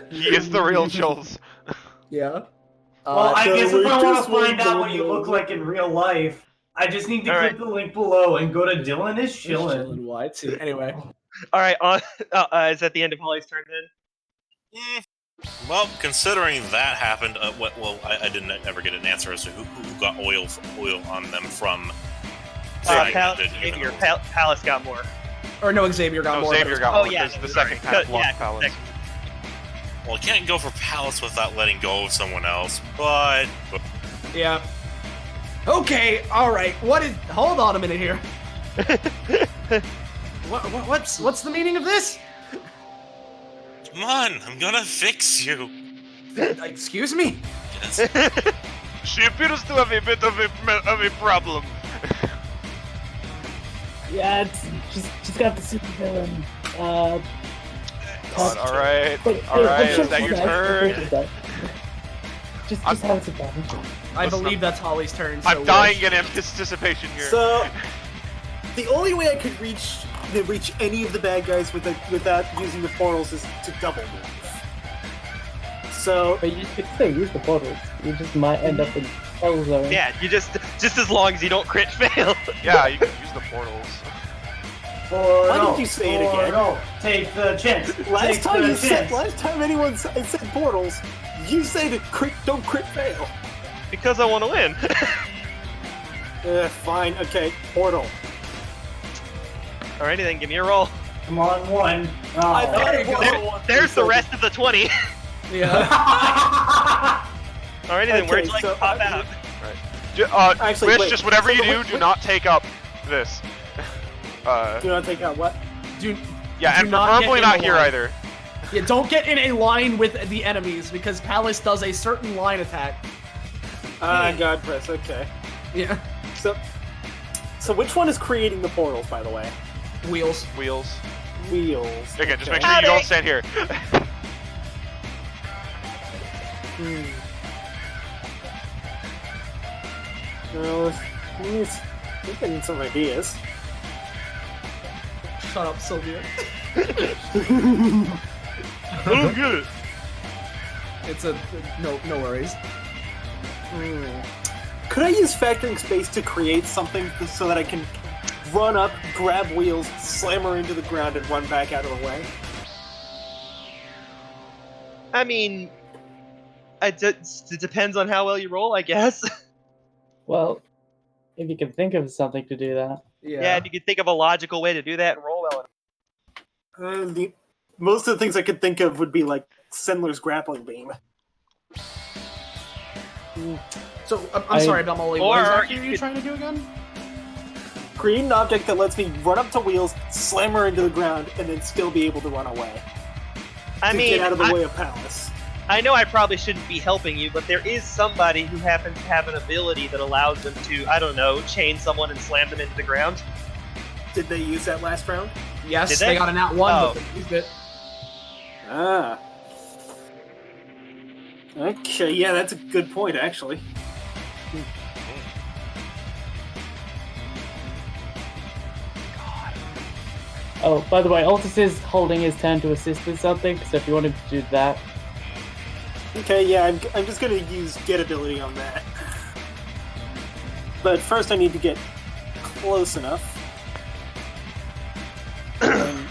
He is the real Chills. Yeah. Well, I so guess if we're I want just to find waiting out what on you the- look like in real life, I just need to Alright. click the link below and go to Dylan is Chillin'. What? Anyway. All right, is that the end of Holly's turn then? Well, considering that happened, I didn't ever get an answer as to who got oil on them from. Xavier. Palace got more. Or no, Xavier got No, more. Xavier got Oh, more yeah, because the sorry. second kind of blocked Yeah, Palace. second. Well, I can't go for Palace without letting go of someone else, but Yeah. Okay, alright. What is... Hold on a minute here. What's the meaning of this? come on, I'm gonna fix you. Excuse me? Yes. She appears to have a bit of a problem. Yeah, it's just got the super villain. God, alright, is that your turn? Just have it sit down. I Listen, believe that's Holly's turn. So I'm dying in anticipation here. So, the only way I could reach any of the bad guys without using the portals is to double move. So, But you could still use the portals. You just might end up in hell zone. Yeah, you just as long as you don't crit fail. Yeah, you can use the portals. Why did you say it again? No, take the chance. last time anyone said portals, you say to don't crit fail. Because I want to win. Fine, okay, portal. Alrighty then, give me a roll. Come on, one. I Oh. thought it was There's the rest of the 20. Yeah. Alrighty then, where'd you like so to pop out? Actually, Rich, wait, just whatever you so do, do not take up this. Do not take out what? Yeah, do and not preferably get in not the here line. either. Yeah, don't get in a line with the enemies because Palace does a certain line attack. God press, okay. Yeah. So which one is creating the portals, by the way? Wheels. Wheels. Wheels. Okay, just make sure you don't stand here. Well, we're getting some ideas. Shut up, Sylvia. Oh, good. It's a no worries. Could I use factoring space to create something so that I can run up, grab wheels, slam her into the ground, and run back out of the way? I mean, it depends on how well you roll, I guess. Well, if you can think of something to do that. Yeah, if you could think of a logical way to do that, roll well enough. Most of the things I could think of would be like Sendler's grappling beam. So I'm sorry, Dumoli. Or What exactly are you you could- trying to do again? Create an object that lets me run up to wheels, slam her into the ground, and then still be able to run away. I to mean, get out of the way of Palace. I know I probably shouldn't be helping you, but there is somebody who happens to have an ability that allows them to, I don't know, chain someone and slam them into the ground. Did they use that last round? Yes, Did they they? got an at one, Oh. but they used it. Ah. Okay, yeah, that's a good point, actually. Oh, by the way, Altus is holding his turn to assist with something, so if you want him to do that. Okay, yeah, I'm just gonna use get ability on that. But first I need to get close enough. Um,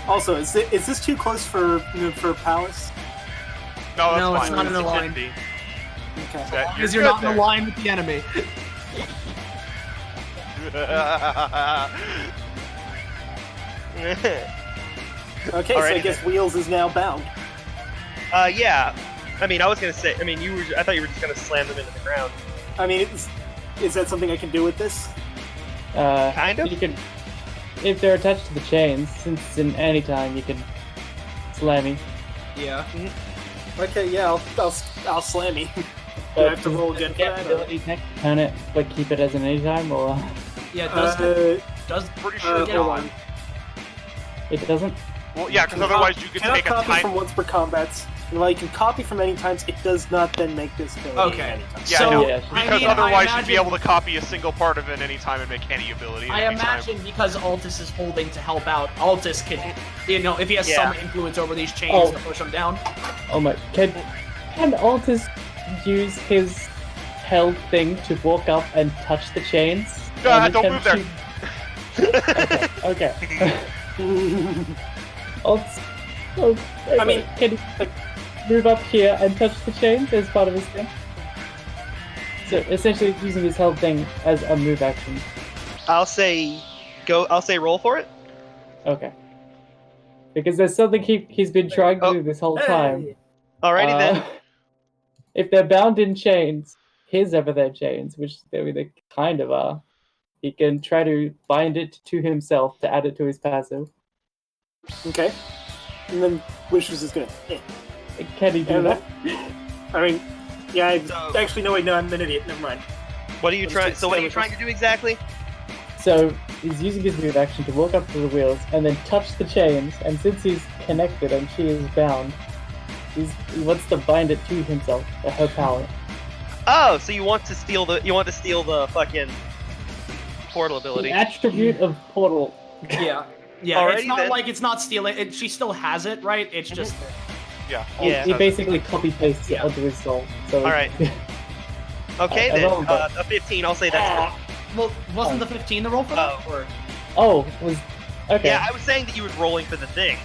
also, is this too close for Palace? No, that's No, it's fine. not in a It line. shouldn't be. Okay. That- Because you're good not in a there. line with the enemy. Okay, so I Alrighty guess Wheels is now bound. Yeah. I mean, I was gonna say. I mean, I thought you were just gonna slam them into the ground. I mean, is that something I can do with this? Kind of. You can, if they're attached to the chains, since in any time you can slam me. Yeah. Okay, yeah, I'll slam me. Do I have to roll again for Get that? or- ability next, turn it, like keep it as an anytime, or Yeah, does Pretty sure get hold on. on. it doesn't? Well, yeah, because otherwise you could cannot take a copy from time. once per combats. And while you can copy from any times, it does not then make this ability Okay. anytime. Yeah, So, no, Yeah, I because mean, I otherwise you'd be imagine- able to copy a single part of it any time and make any ability. I anytime. imagine because Altus is holding to help out, Altus can, if he has Yeah. some influence over these chains Oh. to push them down. Oh my! Can Altus use his held thing to walk up and touch the chains? And Don't can move there. shoot- Okay. Altus. Oh, I mean, can he like, move up here and touch the chains as part of his thing? So essentially, using his held thing as a move action. I'll say roll for it. Okay. Because there's something he's been trying to do this whole time. Alrighty then. If they're bound in chains, his ever their chains, which they kind of are, he can try to bind it to himself to add it to his passive. Okay. And then Wish was just gonna. Can he do that? I mean, yeah, actually, no, wait, no, I'm an idiot. Never mind. What are you Let's trying? take So what are you skirmishes. trying to do exactly? So he's using his move action to walk up to the wheels and then touch the chains, and since he's connected and she is bound, he wants to bind it to himself, to her power. Oh, so you want to steal the fucking portal ability? The attribute of portal. Yeah. Yeah, it's Alrighty not then. like it's not stealing. She still has it, right? It's just. Yeah. Yeah. He basically copy pastes it Yeah. onto his soul. So Alright. Okay I then. rolled that. A 15. I'll say that's. Well, wasn't the 15 the roll for that? Or... Oh, was okay. Yeah, I was saying that you were rolling for the thing.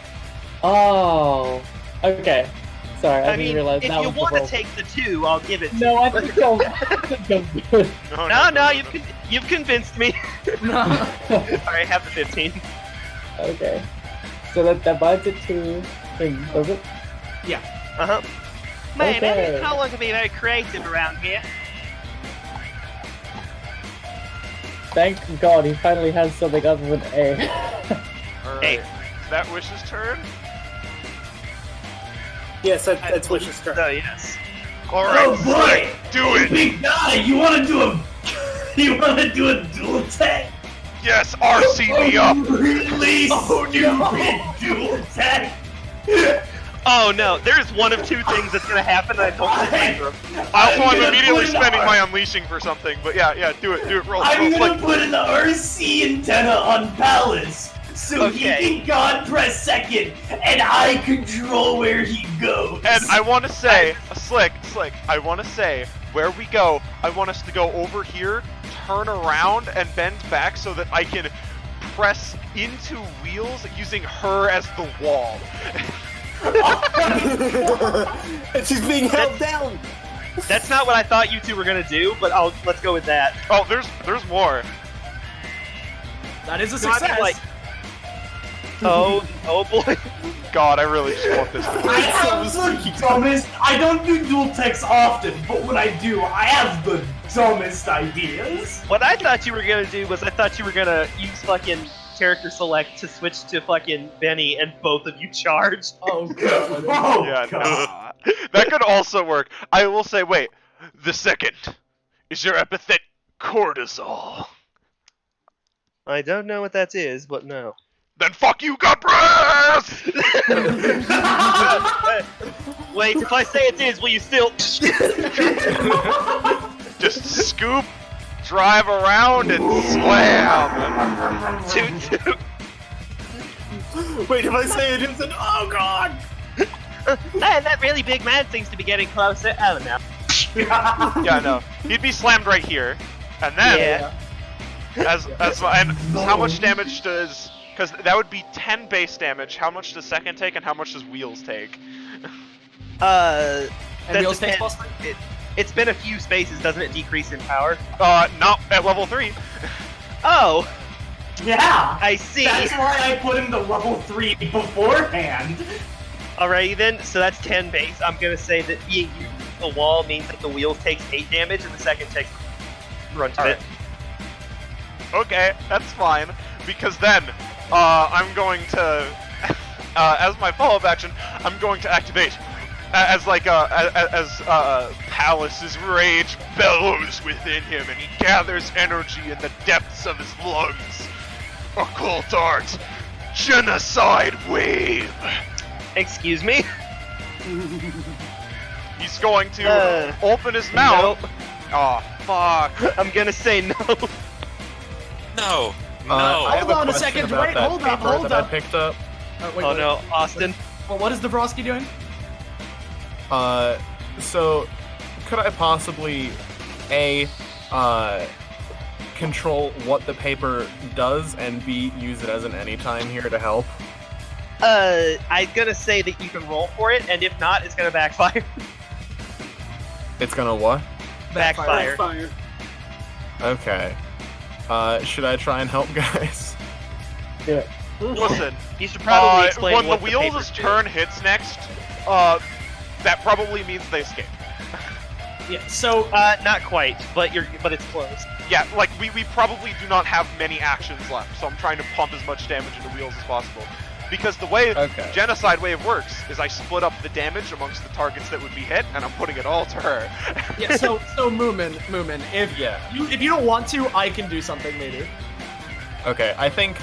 Oh, okay. Sorry, I, I didn't mean, realize if that you was the want to roll. take the 2, I'll give it. No, I think I'm good. No, you've convinced me. No. Alright, have the 15. Okay. So that binds it to him, does it? Uh-huh. Man, Okay. it's no one can be very creative around here. Thank God he finally has something other than A. Alright. Hey. Is that Wish's turn? Yes, that's Wish's turn. So, yes. Alright, Oh boy! do it! Big guy, you wanna do a dual attack? Yes, RC me up! Really stupid dual attack? Oh no, there's one of two things that's gonna happen that I don't remember. Also, I'm gonna immediately put an spending R- my unleashing for something, but yeah, do it, roll, I'm roll, gonna click. put an RC antenna on Palace, so Okay. he can God press second, and I control where he goes. And I want to say, Slick, I want to say, where we go, I want us to go over here, turn around, and bend back so that I can press into wheels using her as the wall. And she's being held down. That's not what I thought you two were gonna do, but let's go with that. Oh, there's more. That is a No, I mean, success. like- Oh boy. God, I really just want this to I work. have the dumbest. I don't do dual techs often, but when I do, I have the dumbest ideas. What I thought you were gonna do was I thought you were gonna use fucking character select to switch to fucking Benny and both of you charge. Oh god. Oh Yeah, god. no. That could also work. I will say, wait, the second is your epithet cortisol. I don't know what that is, but no. Then fuck you, Gutpress! Wait, if I say it is, will you still? Just scoop, drive around, and slam. Toot toot. Wait, if I say it isn't, oh god! Man, that really big man seems to be getting closer. Oh no. Yeah, no. He'd be slammed right here, and then Yeah. and how much damage does? Because that would be 10 base damage. How much does second take, and how much does wheels take? And That wheels take depends. plus 3? It's been a few spaces, doesn't it decrease in power? Not at level 3. Oh, Yeah. I see. That's why I put in the level 3 beforehand. Alrighty then, so that's 10 base. I'm gonna say that being used the wall means that the wheels takes 8 damage and the second takes brunt of it. Okay, that's fine. Because then, I'm going to, as my follow-up action, I'm going to activate as Palace's rage bellows within him, and he gathers energy in the depths of his lungs. Occult art, genocide wave. Excuse me? He's going to open his mouth. Nope. Oh, fuck. I'm gonna say no. No. No. I have Hold on a question second, about wait, that hold up, paper hold that up. I picked up. Wait, Oh wait. no, Austin. Well, what is DeVrosky doing? So could I possibly control what the paper does and B, use it as an anytime here to help? I'm gonna say that you can roll for it, and if not, it's gonna backfire. It's gonna what? Backfire. Fire. Okay. Should I try and help, guys? Do it. Listen, You should probably explain when what the wheels' papers do. turn hits next, that probably means they escape. Yeah, so Not quite, but it's close. Yeah, like, we probably do not have many actions left, so I'm trying to pump as much damage into wheels as possible. Because the way Okay. Genocide Wave works is I split up the damage amongst the targets that would be hit, and I'm putting it all to her. yeah, so Moomin, if you don't want to, I can do something maybe. Okay, I think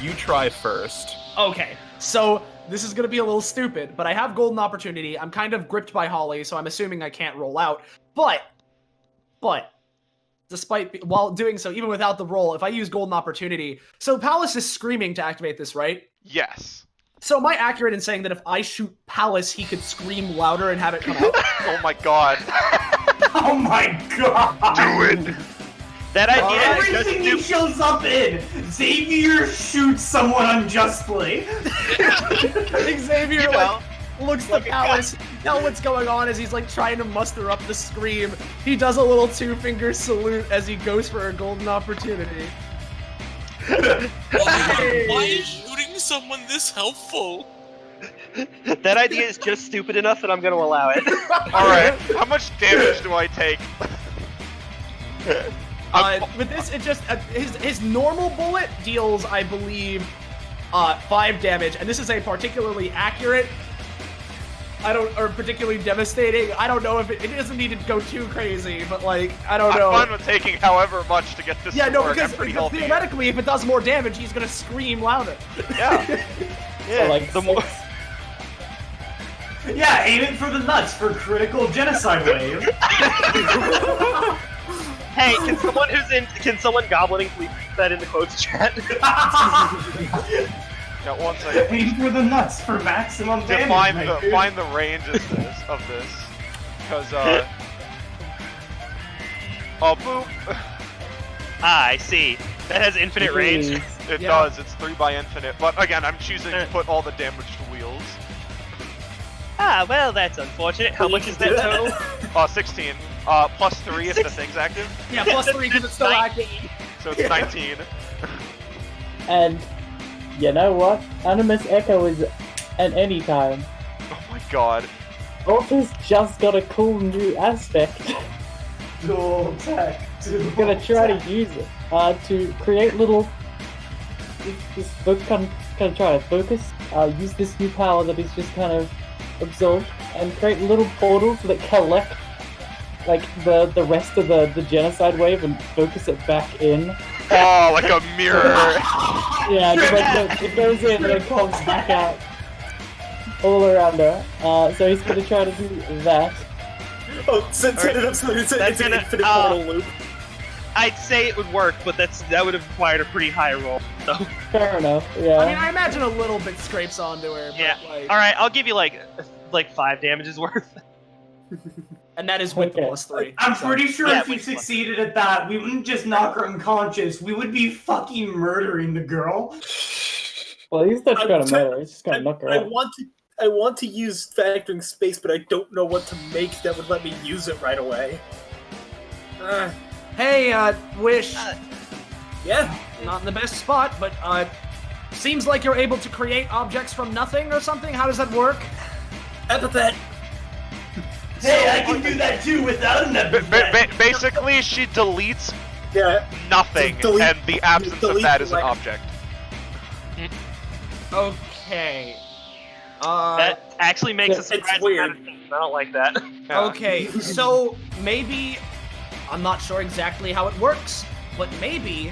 you try first. Okay, so this is gonna be a little stupid, but I have golden opportunity. I'm kind of gripped by Holly, so I'm assuming I can't roll out. But while doing so, even without the roll, if I use golden opportunity, so Palace is screaming to activate this, right? Yes. So am I accurate in saying that if I shoot Palace, he could scream louder and have it come out? Oh my god. Oh my god! Do it! That idea is just Everything he stupid. shows up in, Xavier shoots someone unjustly. Xavier You know, looks like to a Palace, tell what's going on as he's like trying to muster up the scream. He does a little 2-finger salute as he goes for a golden opportunity. Why is shooting someone this helpful? That idea is just stupid enough that I'm gonna allow it. Alright, how much damage do I take? With this, it just his normal bullet deals, I believe, 5 damage, and this is a particularly accurate. Or particularly devastating. I don't know if it doesn't need to go too crazy, but like I don't know. I'm fine with taking however much to get this Yeah, to no, work. because I'm pretty healthy. theoretically, if it does more damage, he's gonna scream louder. Yeah. So, like, the more. Yeah, aim it for the nuts for critical genocide wave. Hey, can someone goblining please put that in the quotes chat? Yeah, one second. Aim for the nuts for maximum damage. Define my the dude. find the range of this. Because oh boop. Ah, I see. That has infinite range. It Yeah. does, it's 3 by infinite. But again, I'm choosing to put all the damage to wheels. Ah, well, that's unfortunate. How much is that total? 16. Plus 3 if the thing's active. Yeah, plus 3 because it's still active. So it's 19. And you know what? Animus Echo is an anytime. Oh my god. Ultra's just got a cool new aspect. Dual tech. I'm gonna try to use it to create little. Just kind of try to focus. Use this new power that is just kind of absorbed and create little portals that collect like the rest of the genocide wave and focus it back in. Oh, like a mirror. Yeah, just like it goes in and it comes back out all around her. So he's gonna try to do that. Oh, set it up so it's an gonna- infinite portal loop. I'd say it would work, but that would have required a pretty high roll. So Fair enough. Yeah. I mean, I imagine a little bit scrapes onto her. But yeah. like, All right, I'll give you like 5 damages worth. and that is with the Okay. plus 3. I'm so. pretty sure Yeah, if you with- succeeded at that, we wouldn't just knock her unconscious. We would be fucking murdering the girl. Well, he's not I'm gonna try- murder. He's just gonna knock her I out. want to use factoring space, but I don't know what to make that would let me use it right away. Hey, Wish. Yeah. Not in the best spot, but seems like you're able to create objects from nothing or something. How does that work? Epithet. Hey, I can do that too without an epithet. Basically, she deletes Yeah. nothing, Delete- and the absence of delete, that is an like- object. Okay. That actually makes a It's surprise. weird. I don't like that. Yeah. Okay, so maybe I'm not sure exactly how it works, but maybe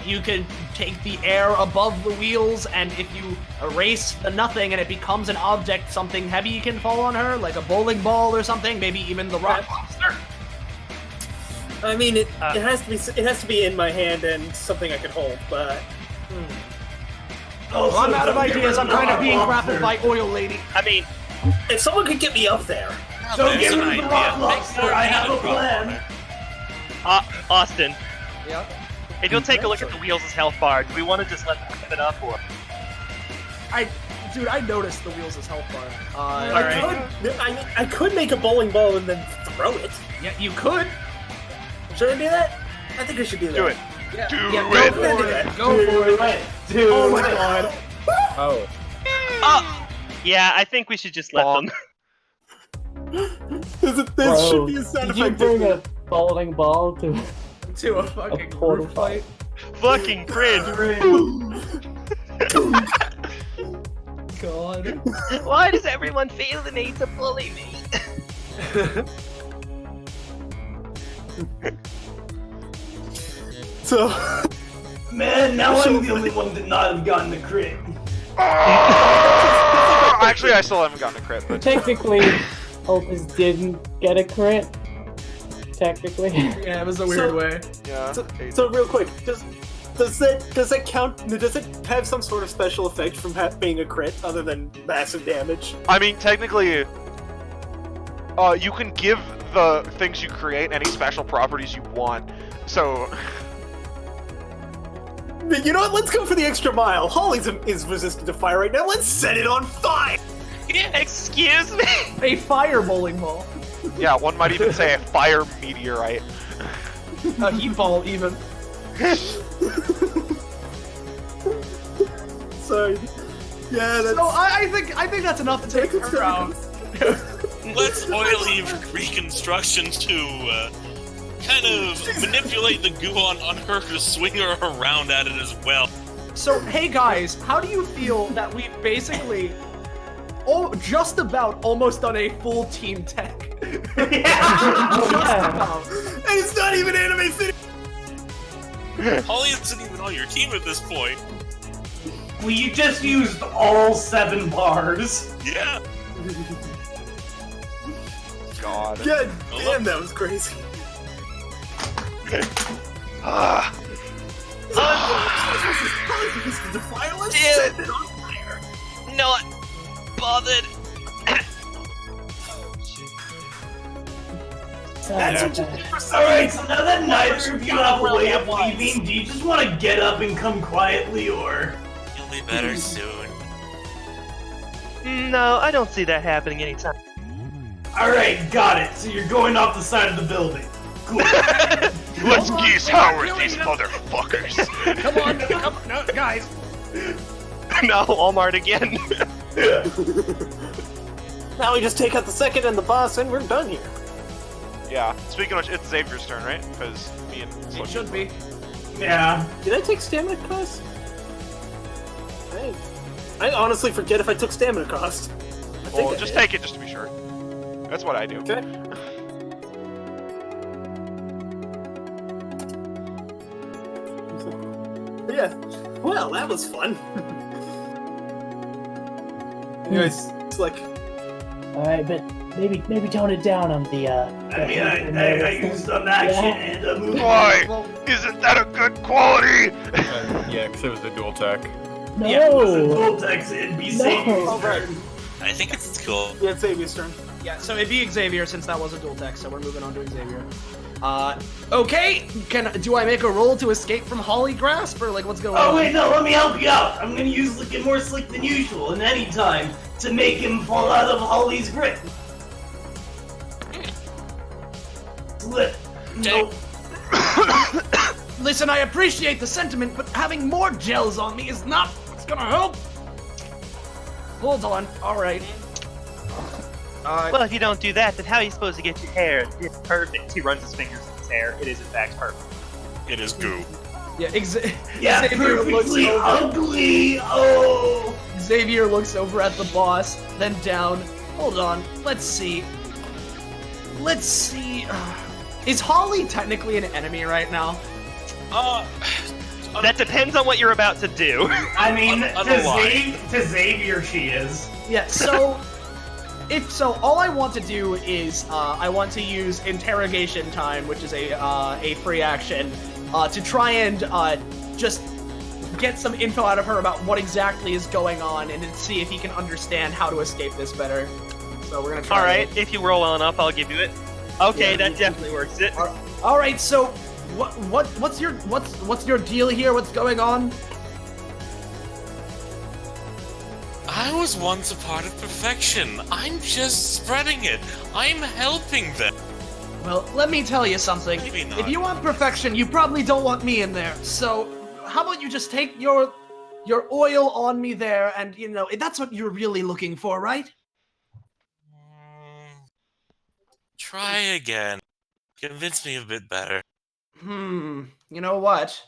you could take the air above the wheels, and if you erase the nothing and it becomes an object, something heavy can fall on her, like a bowling ball or something. Maybe even the rock monster. I mean, it has to be in my hand and something I can hold, but Also, Well, I'm out of don't get ideas. rid I'm kind of being lobster. grappled by Oil Lady. I mean, if someone could get me up there. Don't get There's rid an of the idea. rock lobster. I have a plan. Austin, Yeah. if you'll take a look at the wheels' health bar, do we want to just let them keep it up, or? Dude, I noticed the wheels' health bar. I could make a bowling ball and then throw it. Yeah, you could. Should I do that? I think I should do that. Do it. Yeah, Do yeah, it. Go for it. Go for it. Dude. Oh my god. Oh. Yeah, I think we should just let them. This Bro, should be a sound did you effect. bring a bowling ball to? To a fucking portal group fight. Fucking cringe. God. Why does everyone feel the need to bully me? So, Man, now I'm the only one to not have gotten the crit. Actually, I still haven't gotten a crit, but Technically, Opus didn't get a crit. Technically. Yeah, it was a weird way. yeah. so real quick, does that count? Does it have some sort of special effect from being a crit other than massive damage? I mean, technically, you can give the things you create any special properties you want. So, You know what? Let's go for the extra mile. Holly's is resistant to fire right now. Let's set it on fire. Excuse me? A fire bowling ball. yeah, one might even say a fire meteorite. A heat ball, even. So, yeah, that's. So I think that's enough to take her out. Let's oily reconstruction to kind of manipulate the goo on her to swing her around at it as well. So hey guys, how do you feel that we've basically just about almost done a full team tech? Just about. And it's not even Anime City. Holly isn't even on your team at this point. Well, you just used all 7 bars. Yeah. God. God damn, that was crazy. Ah. Not bothered. Alright, so now that neither of you have a way of leaving, do you just want to get up and come quietly, or? You'll be better soon. No, I don't see that happening anytime. Alright, got it. So you're going off the side of the building. Cool. Let's geese Howard these motherfuckers. Come on, no, guys. No, Walmart again. Now we just take out the second and the boss, and we're done here. Yeah. Speaking of which, it's Xavier's turn, right? Because me and It should be. Yeah. Did I take stamina cost? I honestly forget if I took stamina cost. I think Well, I just did. take it just to be sure. That's what I do. Okay. Yeah. Well, that was fun. Anyways, it's like Alright, but maybe tone it down on the I mean, I used some action and a move. Why? Isn't that a good quality? Yeah, because it was the dual attack. No! Listen, Voltex, it'd be No. Satan's Oh, right. turn. I think it's cool. yeah, it's Xavier's turn. Yeah, so it'd be Xavier since that was a dual tech, so we're moving on to Xavier. Okay, do I make a roll to escape from Holly Grasp, or like what's going on? Oh wait, no, let me help you out. I'm gonna use looking more slick than usual in any time to make him fall out of Holly's grip. Slip. Nope. Listen, I appreciate the sentiment, but having more gels on me is not what's gonna help. Hold on. All right. Well, if you don't do that, then how are you supposed to get your hair? It's perfect. He runs his fingers in his hair. It is in fact perfect. It is goo. Yeah, Yeah, Xavier looks perfectly over. ugly. Oh. Xavier looks over at the boss, then down. Hold on. Let's see. Is Holly technically an enemy right now? That depends on what you're about to do. I mean, Otherwise. to Xavier, she is. Yeah. So, if so, all I want to do is I want to use interrogation time, which is a free action, to try and just get some info out of her about what exactly is going on, and then see if he can understand how to escape this better. So we're gonna try. All right, if you roll on up, I'll give you it. Okay, Yeah. that definitely works. It. All right. So, what's your deal here? What's going on? I was once a part of perfection. I'm just spreading it. I'm helping them. Well, let me tell you something. Maybe not. If you want perfection, you probably don't want me in there. So, how about you just take your oil on me there, and that's what you're really looking for, right? Try again. Convince me a bit better. You know what?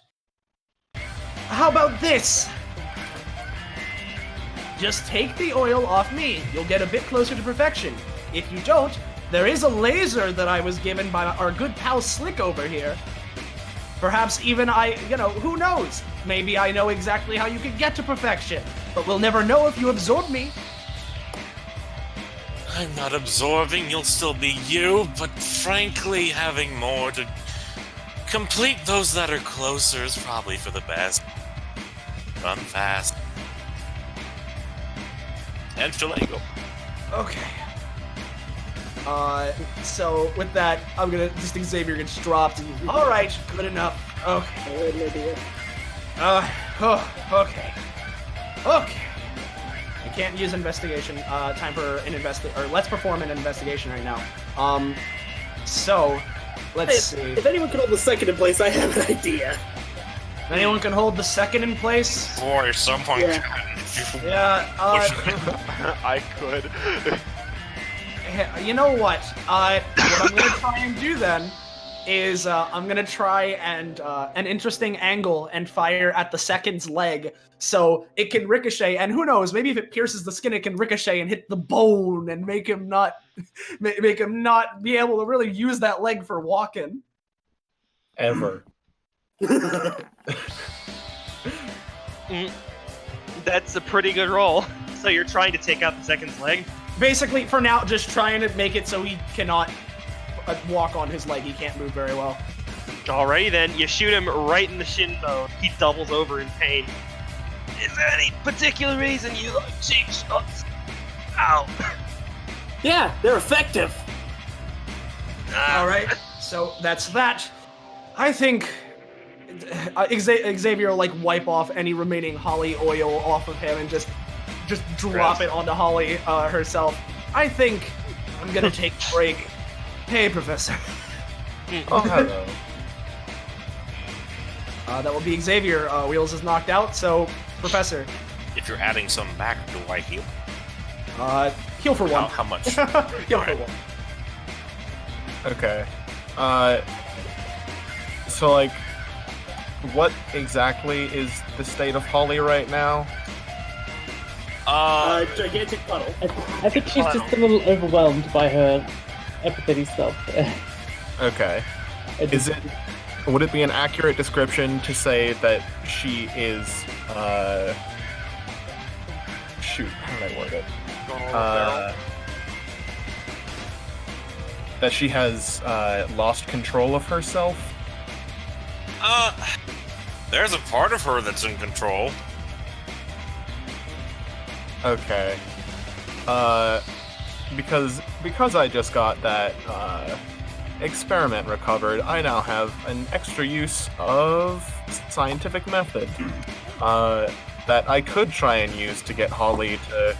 How about this? Just take the oil off me. You'll get a bit closer to perfection. If you don't, there is a laser that I was given by our good pal Slick over here. Perhaps even who knows? Maybe I know exactly how you can get to perfection, but we'll never know if you absorb me. I'm not absorbing, you'll still be you, but frankly, having more to complete those that are closer is probably for the best. Run fast. And Soleil, go. Okay. So with that, I'm gonna Xavier gets dropped. All right, good enough. Okay. Okay. I can't use investigation. Time for an let's perform an investigation right now. So let's see. If anyone can hold the second in place, I have an idea. If anyone can hold the second in place. Boy, someone Yeah. can. Yeah. I could. You know what? What I'm gonna try and do then is I'm gonna try and an interesting angle and fire at the second's leg so it can ricochet, and who knows, maybe if it pierces the skin, it can ricochet and hit the bone and make him not be able to really use that leg for walking. Ever. That's a pretty good roll. So you're trying to take out the second's leg? Basically, for now, just trying to make it so he cannot walk on his leg. He can't move very well. Alrighty then, you shoot him right in the shin bone. He doubles over in pain. Is there any particular reason you like cheap shots? Ow. Yeah, they're effective. All right, so that's that. I think Xavier will wipe off any remaining Holly oil off of him and just drop it onto Holly herself. I think I'm gonna take a break. Hey, Professor. Oh, hello. That will be Xavier. Wheels is knocked out, so Professor. If you're adding some back, do I heal? Heal for one. How much? Heal for one. Okay. So, what exactly is the state of Holly right now? Gigantic puddle. I think she's just a little overwhelmed by her epithety stuff. Okay. Would it be an accurate description to say that she is, shoot, how did I word it? That she has, lost control of herself? There's a part of her that's in control. Okay. Because I just got that, experiment recovered, I now have an extra use of scientific method, that I could try and use to get Holly to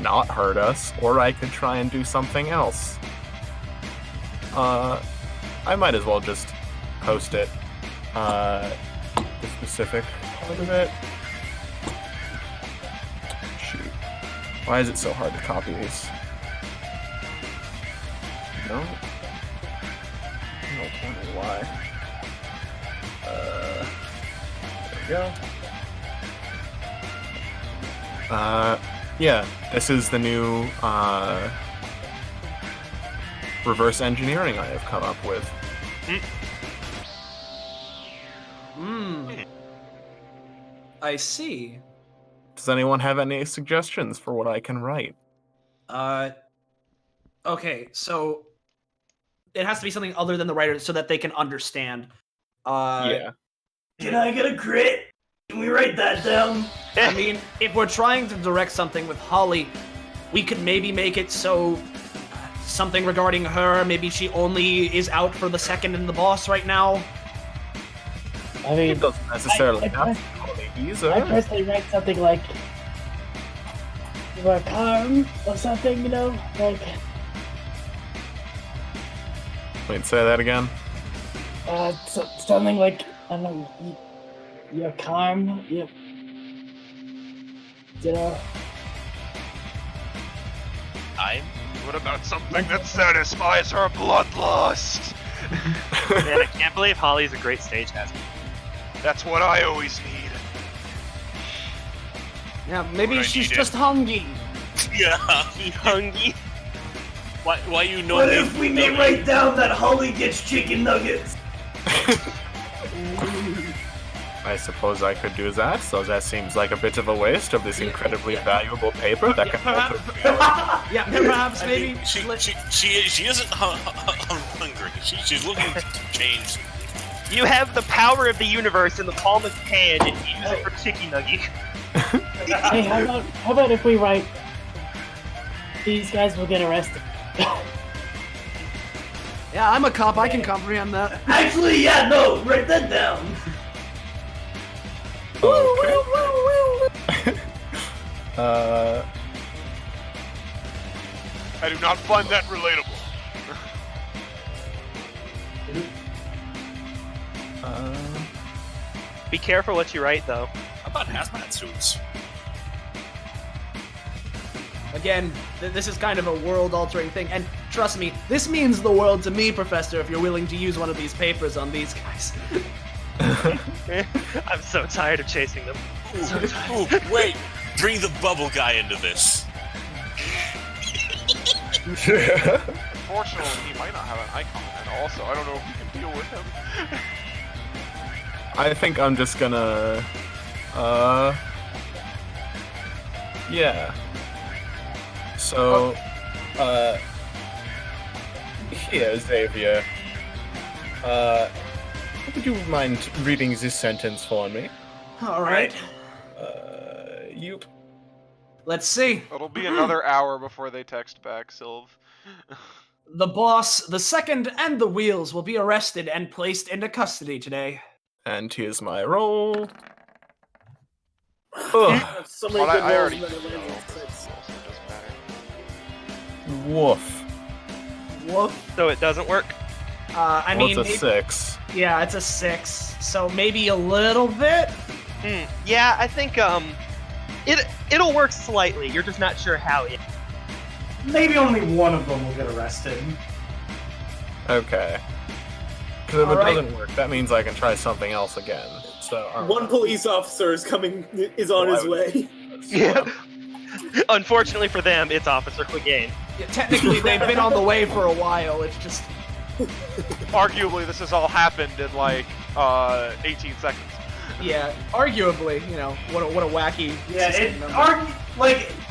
not hurt us, or I could try and do something else. I might as well just post it, the specific part of it. Why is it so hard to copy these? No. No, tell me why. There we go. Yeah, this is the new, reverse engineering I have come up with. I see. Does anyone have any suggestions for what I can write? Okay, so it has to be something other than the writer so that they can understand. Yeah. Can I get a crit? Can we write that down? I mean, if we're trying to direct something with Holly, we could maybe make it so something regarding her, maybe she only is out for the second in the boss right now. I mean, It doesn't necessarily have to be Holly either. I personally write something like a calm or something, you know, like Wait, say that again? something like I don't know, you're calm, you know. What about something that satisfies her bloodlust? Man, I can't believe Holly's a great stage hazard. That's what I always need. Yeah, maybe What I she's needed. just hungry. Yeah. He hungry. Why you know What me? if we may write down that Holly gets chicken nuggets? I suppose I could do that, so that seems like a bit of a waste of this incredibly valuable paper that can also Yeah, perhaps maybe. She isn't hungry. She's looking to change. You have the power of the universe in the palm of your hand and you use it for chicken nugget. Hey, how about if we write these guys will get arrested? Yeah, I'm a cop. I can comprehend that. Actually, yeah, no, write that down. Okay. I do not find that relatable. Be careful what you write, though. How about hazmat suits? Again, this is kind of a world-altering thing, and trust me, this means the world to me, Professor, if you're willing to use one of these papers on these guys. I'm so tired of chasing them. Ooh, wait! Bring the bubble guy into this. Unfortunately, he might not have an icon, and also, I don't know if we can deal with him. I think I'm just gonna, yeah. So, here, Xavier. Would you mind reading this sentence for me? All right, You. let's see. It'll be another hour before they text back, Sylv. The boss, the second, and the wheels will be arrested and placed into custody today. And here's my roll. Ugh. So many Well, good I rolls already and then it know, lands so on six. it doesn't matter. Woof. Woof. So it doesn't work? I mean, What's a maybe- 6? yeah, it's a 6, so maybe a little bit. Yeah, I think it'll work slightly. You're just not sure how it. Maybe only one of them will get arrested. Okay. Because if it Alright. doesn't work, that means I can try something else again. So, alright. One police officer is on Well, his I way. Yeah. Unfortunately for them, it's Officer Clegane. Yeah, technically, they've been on the way for a while. It's just Arguably, this has all happened in like 18 seconds. yeah, arguably, you know, what a wacky. Yeah, system number.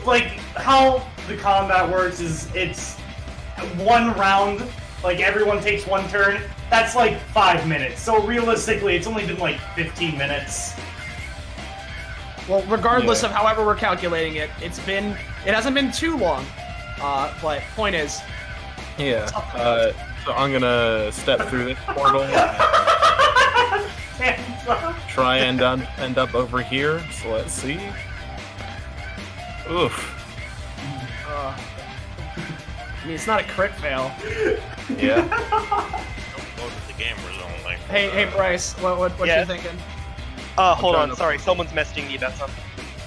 like how the combat works is it's one round, like everyone takes one turn. That's like 5 minutes. So realistically, it's only been like 15 minutes. Well, regardless Yeah. of however we're calculating it, it hasn't been too long. But point is, Yeah. So I'm gonna step through this portal. Try and end up over here. So let's see. Oof. I mean, it's not a crit fail. Yeah. Don't go to the gamers only. Hey, Bryce, what Yeah. you thinking? Hold trying on, to- sorry, someone's messaging me about something.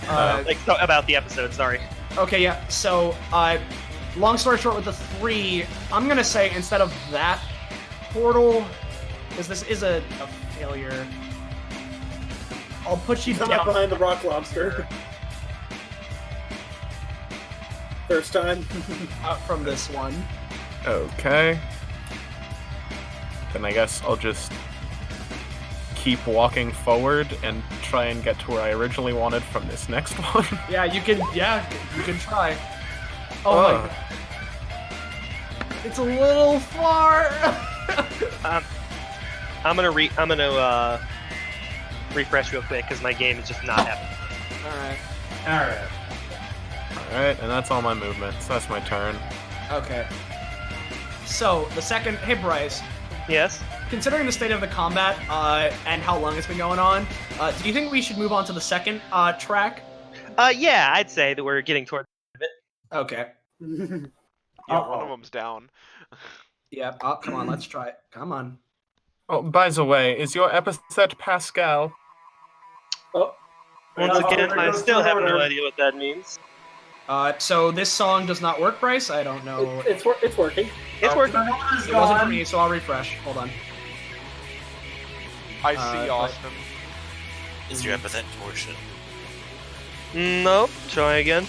Uh, About the episode, sorry. Okay, yeah. So, long story short, with the 3, I'm gonna say instead of that portal, because this is a failure, I'll put you Come down up behind the rock lobster. First time. out from this one. Okay. Then I guess I'll just keep walking forward and try and get to where I originally wanted from this next one. Yeah, you can try. Oh my. It's a little far. I'm gonna refresh real quick because my game is just not happening. Alright. Alright, and that's all my movements. That's my turn. Okay. So, the second... Hey, Bryce. Yes? Considering the state of the combat and how long it's been going on, do you think we should move on to the second track? Yeah, I'd say that we're getting toward the end of it. Okay. Yeah, one of them's down. Yeah. Oh, come on, let's try it. Come on. Oh, by the way, is your epithet Pascal? Oh. Once again, there I goes still the have no order. idea what that means. So this song does not work, Bryce? I don't know. It's working. It's working. The order's It wasn't for gone. me, so I'll refresh. Hold on. I see but- Austin. Is your epithet portion? Nope. Try again.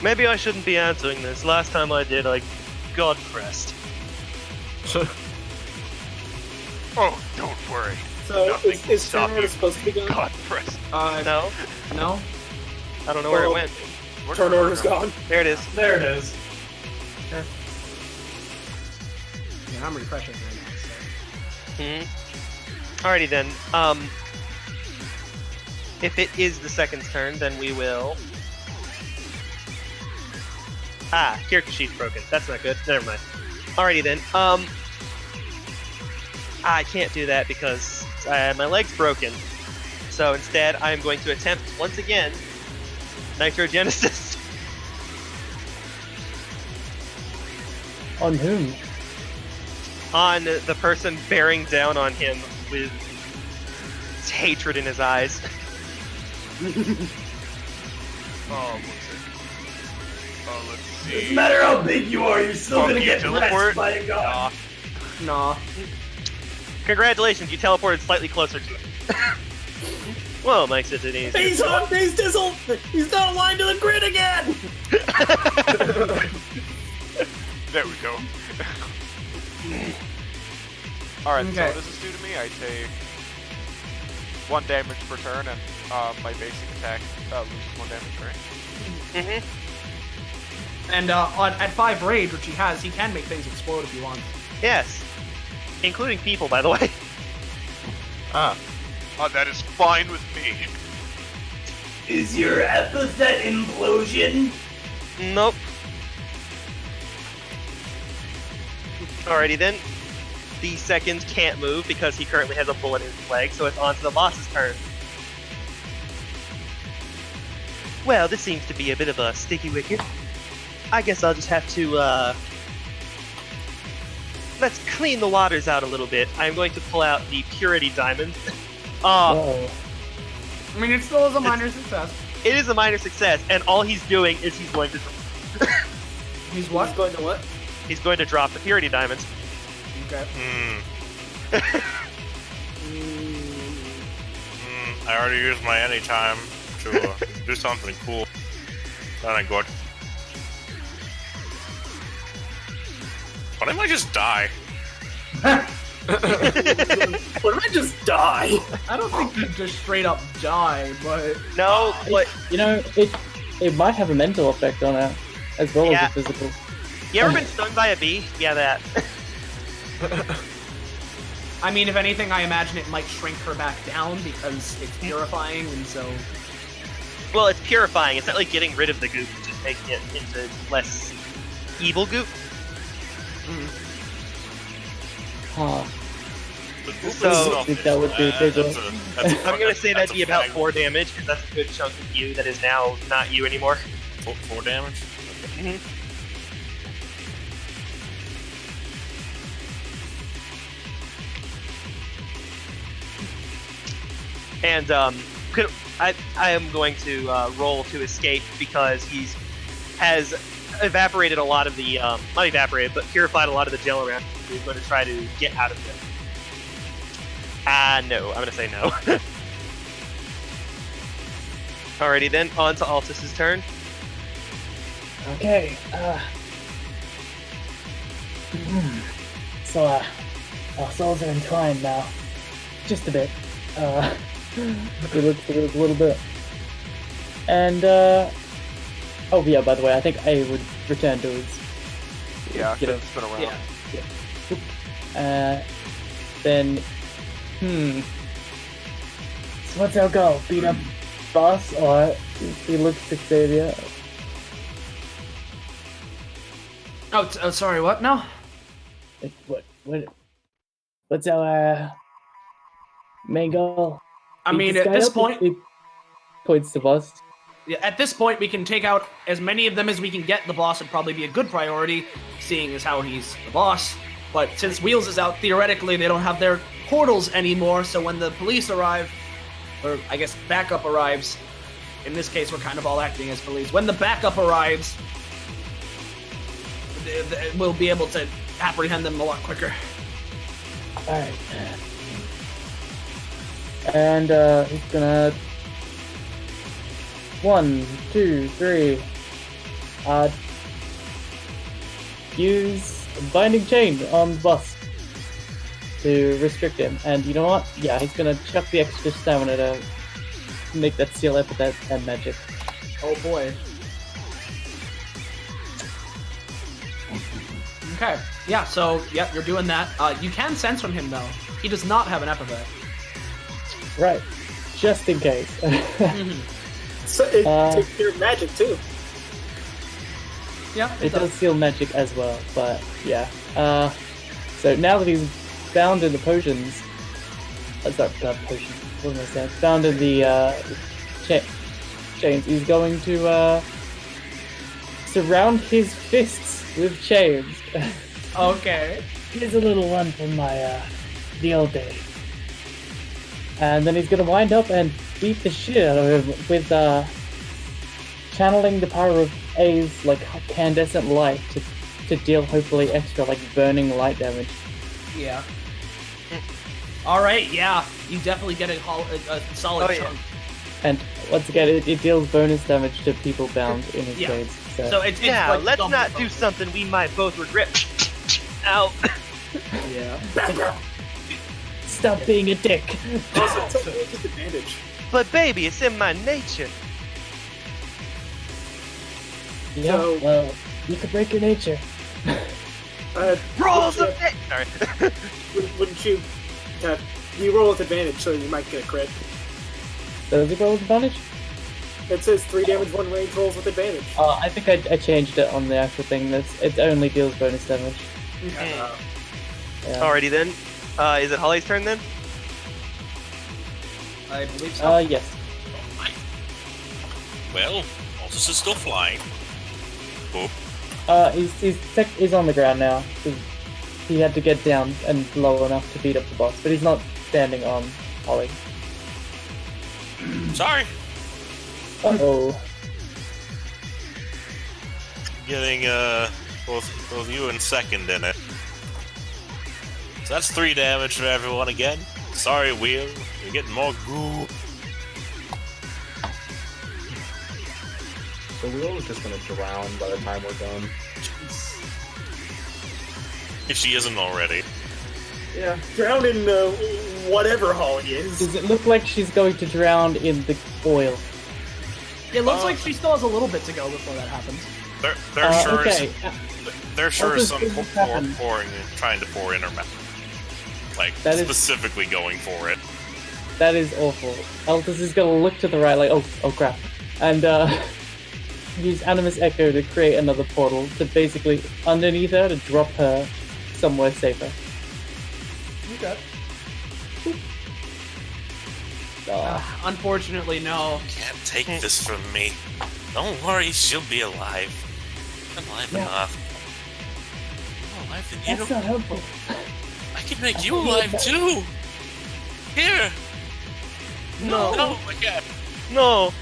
Maybe I shouldn't be answering this. Last time I did, I got pressed. Oh, don't worry. So Nothing is will stop turn order you. supposed to be gone? God press. No, No? I don't know where it Well, went. Turn order's gone. There it is. There it is. Yeah, I'm refreshing right now. Alrighty then. If it is the second's turn, then we will. Character sheet's broken. That's not good. Never mind. Alrighty then. I can't do that because my leg's broken. So instead, I am going to attempt once again Nitrogenesis. On whom? On the person bearing down on him with hatred in his eyes. Oh, let's see. Doesn't matter how big you are, you're still Fuck gonna you, get teleport. pressed by a god. Nah. Congratulations, you teleported slightly closer to it. Well, makes it an easy. He's on base Dizzle! He's not aligned to the grid again! There we go. Alright, Okay. so what does this do to me? I take 1 damage per turn, and my basic attack loses 1 damage, right? And at 5 rage, which he has, he can make things explode if he wants. Yes. Including people, by the way. That is fine with me. Is your epithet implosion? Nope. Alrighty then. The second can't move because he currently has a bullet in his leg, so it's on to the boss's turn. Well, this seems to be a bit of a sticky wicket. I guess I'll just have to, let's clean the waters out a little bit. I'm going to pull out the Purity Diamond. Whoa. I mean, it still is a minor success. It is a minor success, and all he's doing is he's going to He's what? He's going to what? he's going to drop the Purity Diamond. Okay. I already used my anytime to do something cool. That ain't good. Why didn't I just die? What if I just die? I don't think you just straight up die, but... No, what? You know, it might have a mental effect on it, as well Yeah. as a physical. You ever been stung by a bee? Yeah, that. I mean, if anything, I imagine it might shrink her back down because it's purifying, and so... Well, it's purifying. It's not like getting rid of the goop, it's just making it into less evil goop. Huh. So- I think that would be bigger. I'm gonna say that'd be about 4 damage, because that's a good chunk of you that is now not you anymore. 4 damage? Okay. And I am going to roll to escape because has evaporated a lot of the not evaporated, but purified a lot of the gel around. He's going to try to get out of it. No. I'm going to say no. Alrighty then, on to Altus's turn. Okay. So, our souls are entwined now. Just a bit. We looked through it a little bit. And, oh yeah, by the way, I think A would return to his... Yeah, you know, it's been around. Yeah. Then, so what's our goal? Beat up boss, or he looks to Xavier? Oh, sorry, what now? What's our main goal? I Beat mean, this at guy this up? point, He points to boss. yeah, at this point, we can take out as many of them as we can get. The boss would probably be a good priority, seeing as how he's the boss. But since Wheels is out, theoretically, they don't have their portals anymore, so when the police arrive, or I guess backup arrives, in this case, we're kind of all acting as police. When the backup arrives, we'll be able to apprehend them a lot quicker. Alright. And, he's gonna... 1, 2, 3... use Binding Chain on the boss to restrict him. And you know what? Yeah, he's gonna chuck the extra stamina to make that seal epithet and magic. Oh boy. Okay. Yeah, so, yep, you're doing that. You can sense from him, though. He does not have an epithet. Right. Just in case. So it takes care of magic too. Yeah, It does seal magic as well, but yeah. So now that he's bound in the potions... sorry, potions. What am I saying? Bound in the chains, he's going to surround his fists with chains. Okay. Here's a little one from my the old days. And then he's gonna wind up and beat the shit out of him with channeling the power of A's like incandescent light to deal hopefully extra like burning light damage. Yeah. Alright, yeah. You definitely get a solid chunk. And once again, it deals bonus damage to people bound in his chains. So it's Now, like let's double not do bonus. something we might both regret. Ow. Yeah. Stop being a dick. Also, it's a disadvantage. But baby, it's in my nature. Yeah, So- well, you could break your nature. Rolls wouldn't of death. Sorry. Wouldn't you? You roll with advantage, so you might get a crit. Does it roll with advantage? It says 3 damage, 1 range rolls with advantage. I think I changed it on the actual thing. It only deals bonus damage. Yeah. Alrighty then. Is it Holly's turn then? I believe so. Yes. Well, Altus is still flying. Oh, He's on the ground now. 'Cause he had to get down and low enough to beat up the boss, but he's not standing on Holly. sorry. Uh-oh. Getting both you and second in it. So that's 3 damage for everyone again. Sorry, Wheel. You're getting more goo. The wheel is just gonna drown by the time we're done. If she isn't already. Yeah, drown in whatever Holly is. Does it look like she's going to drown in the oil? It looks like she still has a little bit to go before that happens. They're sure okay. they're sure Altus some doesn't happen. trying to pour in her mouth. Like, That is- specifically going for it. That is awful. Altus is gonna look to the right like, oh crap. And use Animus Echo to create another portal to basically, underneath her, to drop her somewhere safer. Okay. Unfortunately, no. Can't take this from me. Don't worry, she'll be alive. Alive Yeah. enough. More alive than you. That's not helpful. I can make you alive too. Here. No, I can't. No.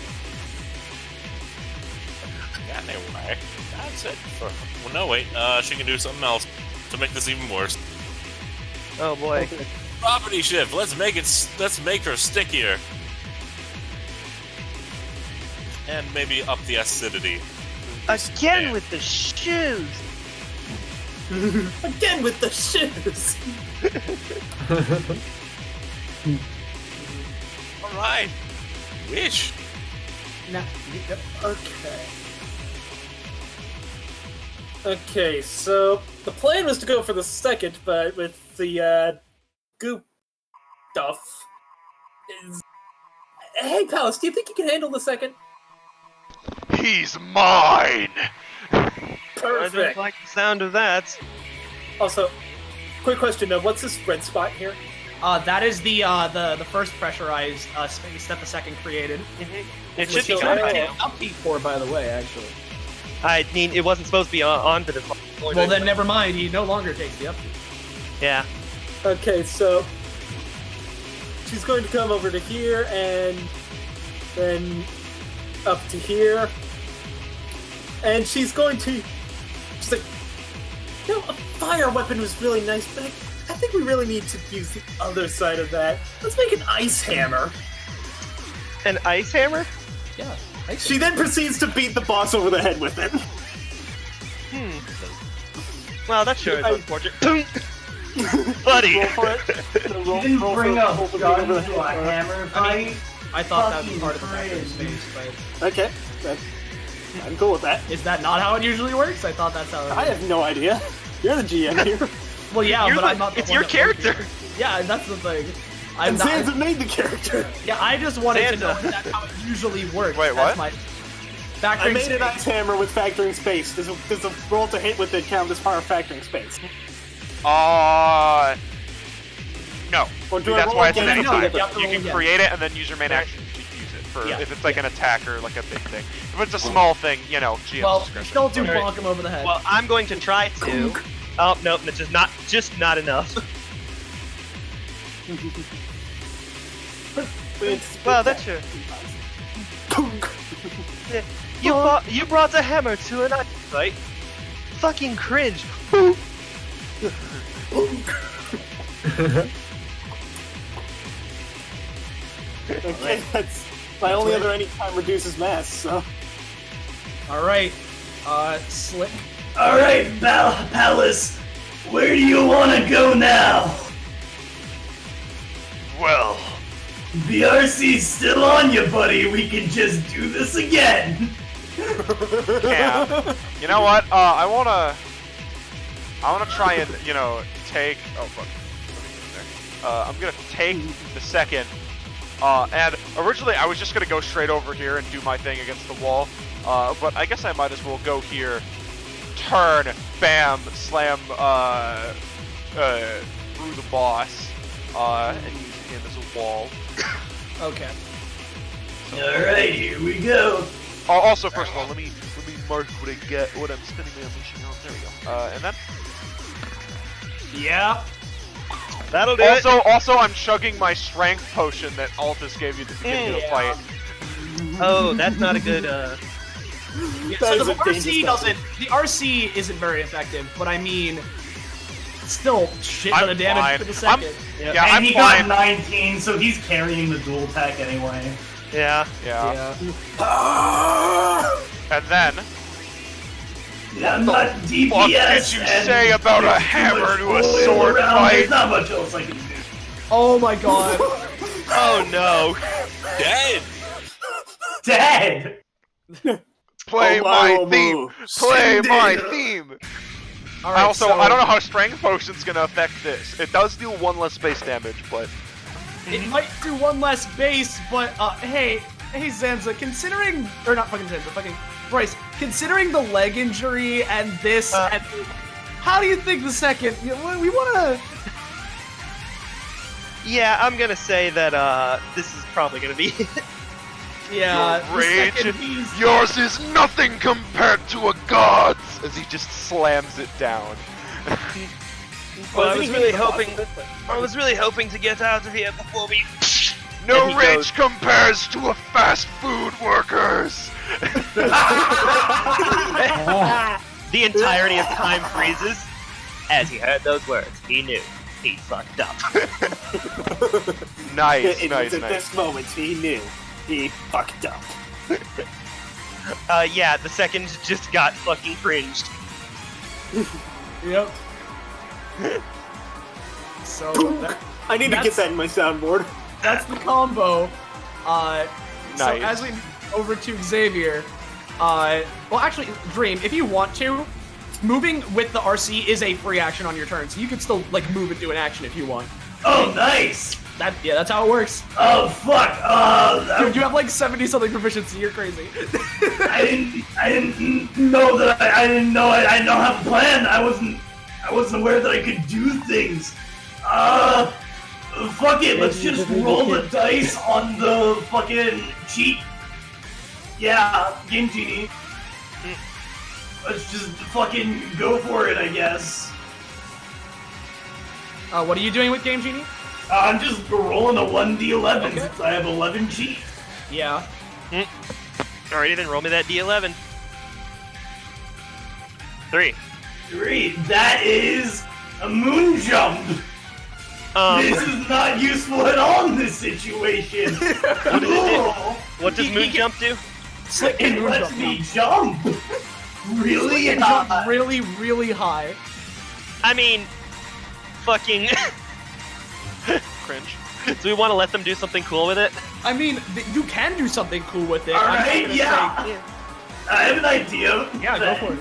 Anyway, that's it for. Well, no, wait. She can do something else to make this even worse. Oh boy. Property shift. Let's make her stickier. And maybe up the acidity. Again with the shoes. Again with the shoes. All right. Wish. No. Okay. Okay, so the plan was to go for the second, but with the goop stuff. Hey, Palace, do you think you can handle the second? He's mine! I Perfect. don't like the sound of that. Also, quick question though, what's this red spot here? That is the first pressurized space that the second created. It Which should be is on. an upkeep for, by the way, actually. I mean, it wasn't supposed to be on to this point. Well, then never mind. He no longer takes the upkeep. Yeah. Okay, so she's going to come over to here and then up to here. And she's like, you know, a fire weapon was really nice, but I think we really need to use the other side of that. Let's make an ice hammer. An ice hammer? Yeah. She then proceeds to beat the boss over the head with it. Well, that sure is unfortunate. Buddy! You didn't bring a gun to a hammer fight? I thought that was Fucking part of the factory cringe. space, but Okay, I'm cool with that. is that not how it usually works? I thought that's how it I have no idea. You're the GM here. Well, yeah, You're but the- I'm not the it's one your that character! worked it. Yeah, that's the thing. I'm And not, Zanza made the character. yeah, I just wanted to know Zanza. that that's how it usually works. Wait, That's what? my factoring I made an space. ice hammer with factoring space. Does a roll to hit with it count as part of factoring space? No. Or do I That's roll why it's again? an No, anytime. you have to You roll can again. create it and then use your main action to use it for Yeah. if it's like an attack or like a big thing. If it's a small thing, you know, GM's Well, discretion. don't do Alright. bonk him over the head. Well, I'm going to try to. Oh, nope, it's just not enough. Well, that's true. You brought a hammer to an ice fight? Fucking cringe. Okay, that's my only other anytime reduces mass, so. Alright, Slick. Alright, Palace, where do you want to go now? Well, VRC's still on you, buddy. We can just do this again. yeah. You know what? I wanna try and, you know, take. Oh fuck. I'm gonna take the second. And originally I was just gonna go straight over here and do my thing against the wall. But I guess I might as well go here, turn, bam, slam, through the boss, and use him as a wall. Okay. Alright, here we go. Also, first of all, let me mark what I get, what I'm spending my unleashing on. There we go. And then Yeah. That'll do it. also, I'm chugging my strength potion that Altus gave you to begin the fight. Oh, that's not a good. Yeah, That so is the a dangerous RC doesn't. The RC isn't very effective, but I mean, still shit ton I'm of damage fine. to the second. Yeah, and I'm he fine. got 19, so he's carrying the dual attack anyway. Yeah. Yeah. Yeah. And then, I'm not DPS. fuck did you and say about a there's too hammer much to a oil sword around, fight? There's not much else I can do. Oh my god. Oh no. Dead! Dead! play Oh, my wow, theme. move. Play Send my it. theme. All right, Also, so I don't know how strength potion's gonna affect this. It does do 1 less base damage, but it might do one less base, but hey Zanza, considering or not fucking Zanza, fucking Bryce, considering the leg injury and this, and how do you think the second? We want to. Yeah, I'm gonna say that this is probably gonna be. Yeah, your the rage, second piece- yours is nothing compared to a god's. As he just slams it down. Well, I was really hoping to get out of here before we No he rage goes- compares to a fast food workers. The entirety of time freezes. As he heard those words, he knew he fucked up. Nice, It nice, was at nice. this moment he knew he fucked up. Yeah, the second just got fucking cringed. Yep. So I need to get That's- that in my soundboard. that's the combo. So Nice. as we move over to Xavier, well, actually, Dream, if you want to, moving with the RC is a free action on your turn, so you can still like move and do an action if you want. Oh, nice. That's how it works. Oh, fuck. Dude, you have like 70-something proficiency. You're crazy. I didn't know that. I didn't know. I don't have a plan. I wasn't aware that I could do things. Fuck it. Let's just roll the dice on the fucking cheat. Yeah, Game Genie. Let's just fucking go for it, I guess. What are you doing with Game Genie? I'm just rolling a 1d11 Okay. since I have 11 cheat. Yeah. Alrighty, then roll me that D11. 3. 3. That is a moon jump. This is not useful at all in this situation. Cool. What does Moon Jump do? It Moon lets jump. me jump. Really It high. jumped really, really high. I mean, fucking. Cringe. Do we want to let them do something cool with it? I mean, you can do something cool with it. All I'm not right, gonna yeah. say- I have an idea. Yeah, go for it.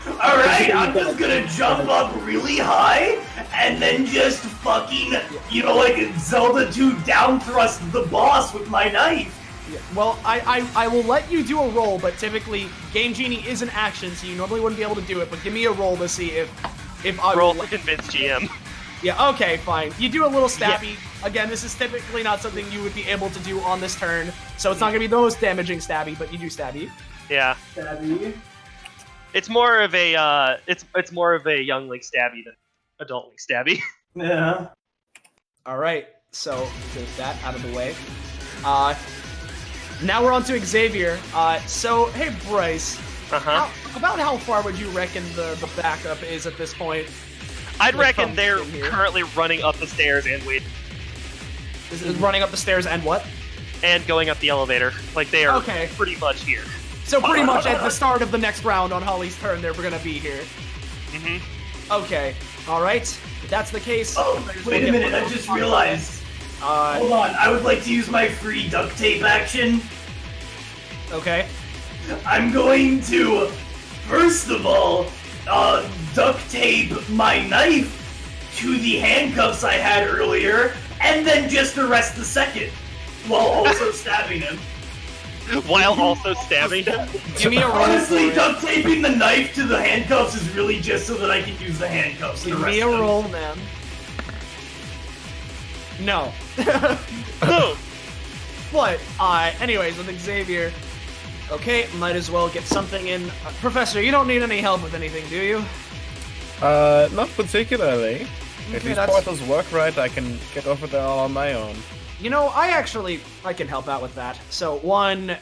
Alright, I'm just gonna jump up really high and then just fucking, like Zelda 2 down thrust the boss with my knife. Yeah. Well, I will let you do a roll, but typically Game Genie is an action, so you normally wouldn't be able to do it. But give me a roll to see if I Roll will. to convince GM. Yeah. Okay. Fine. You do a little stabby. Again, this is typically not something you would be able to do on this turn, so it's not gonna be the most damaging stabby, but you do stabby. Yeah. Stabby. It's more of a it's more of a young Link stabby than adult Link stabby. Yeah. All right. So there's that out of the way. Now we're on to Xavier. So hey Bryce, about how far would you reckon the backup is at this point? I'd Like, reckon from they're in here. currently running up the stairs and wait Is running up the stairs and what? and going up the elevator. Like they are Okay. pretty much here. So pretty much at the start of the next round on Holly's turn, they're gonna be here. Okay. All right. If that's the case. Oh, wait a minute, I just realized. Hold on, I would like to use my free duct tape action. Okay. I'm going to, first of all, duct tape my knife to the handcuffs I had earlier, and then just arrest the second, while also stabbing him. While also stabbing him. Give me a roll. Honestly, for it. duct taping the knife to the handcuffs is really just so that I can use the handcuffs and Give arrest me a them. roll, man. No. Boom. But, anyways, with Xavier, okay, might as well get something in. Professor, you don't need any help with anything, do you? Not particularly. If Okay, these that's- portals work right, I can get over there all on my own. You know, I can help out with that. So, 1,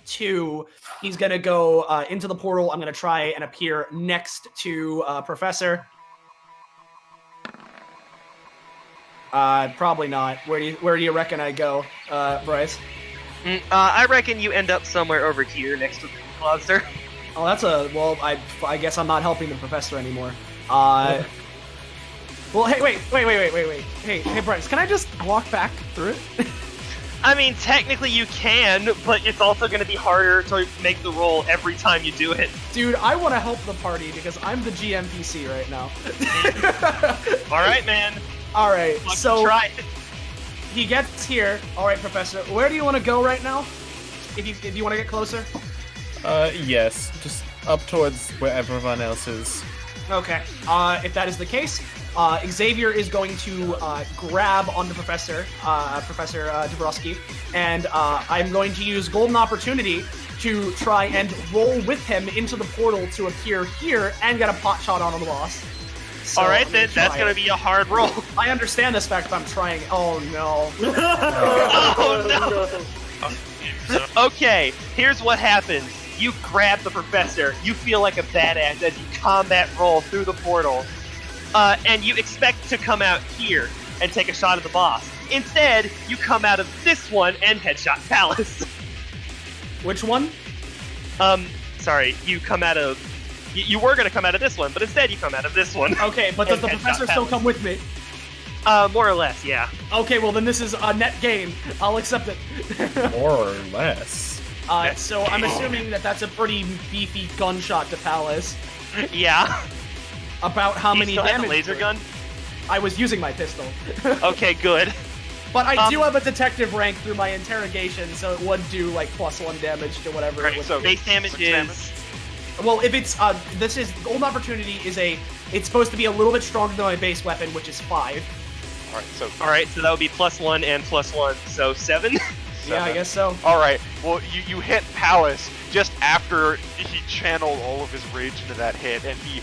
2, he's gonna go into the portal. I'm gonna try and appear next to Professor. Probably not. Where do you reckon I go, Bryce? I reckon you end up somewhere over here next to the monster. Oh, well, I guess I'm not helping the Professor anymore. Well, hey, wait. Hey, Bryce, can I just walk back through it? I mean, technically you can, but it's also going to be harder to make the roll every time you do it. Dude, I want to help the party because I'm the GMPC right now. All right, man. All right, Let's so try it. he gets here. All right, Professor, where do you want to go right now? If you want to get closer. Yes, just up towards where everyone else is. Okay. If that is the case, Xavier is going to grab onto Professor DeVrosky, and I'm going to use Golden Opportunity to try and roll with him into the portal to appear here and get a pot shot on the boss. So All right, I'm then that's try gonna it. be a hard roll. I understand this fact, but I'm trying. Oh no. Oh no! Okay, here's what happens. You grab the professor. You feel like a badass as you combat roll through the portal, and you expect to come out here and take a shot at the boss. Instead, you come out of this one and headshot Palace. Which one? Sorry, you come out of. You were gonna come out of this one, but instead you come out of this one. Okay, but does And the headshot professor still Palace. come with me? More or less, yeah. Okay, well then this is a net gain. I'll accept it. More or less. So I'm assuming that that's a pretty beefy gunshot to Palace. Yeah. About how He many still has a damage? laser gun? I was using my pistol. Okay, good. But I do have a detective rank through my interrogation, so it would do like +1 damage to whatever. Right, it would so do. Base damage 6 is. damage? Well, if it's this is Golden Opportunity is it's supposed to be a little bit stronger than my base weapon, which is 5. Alright, so that would be +1 and +1, so 7? Yeah, I guess so. All right. Well, you hit Palace just after he channeled all of his rage into that hit, and he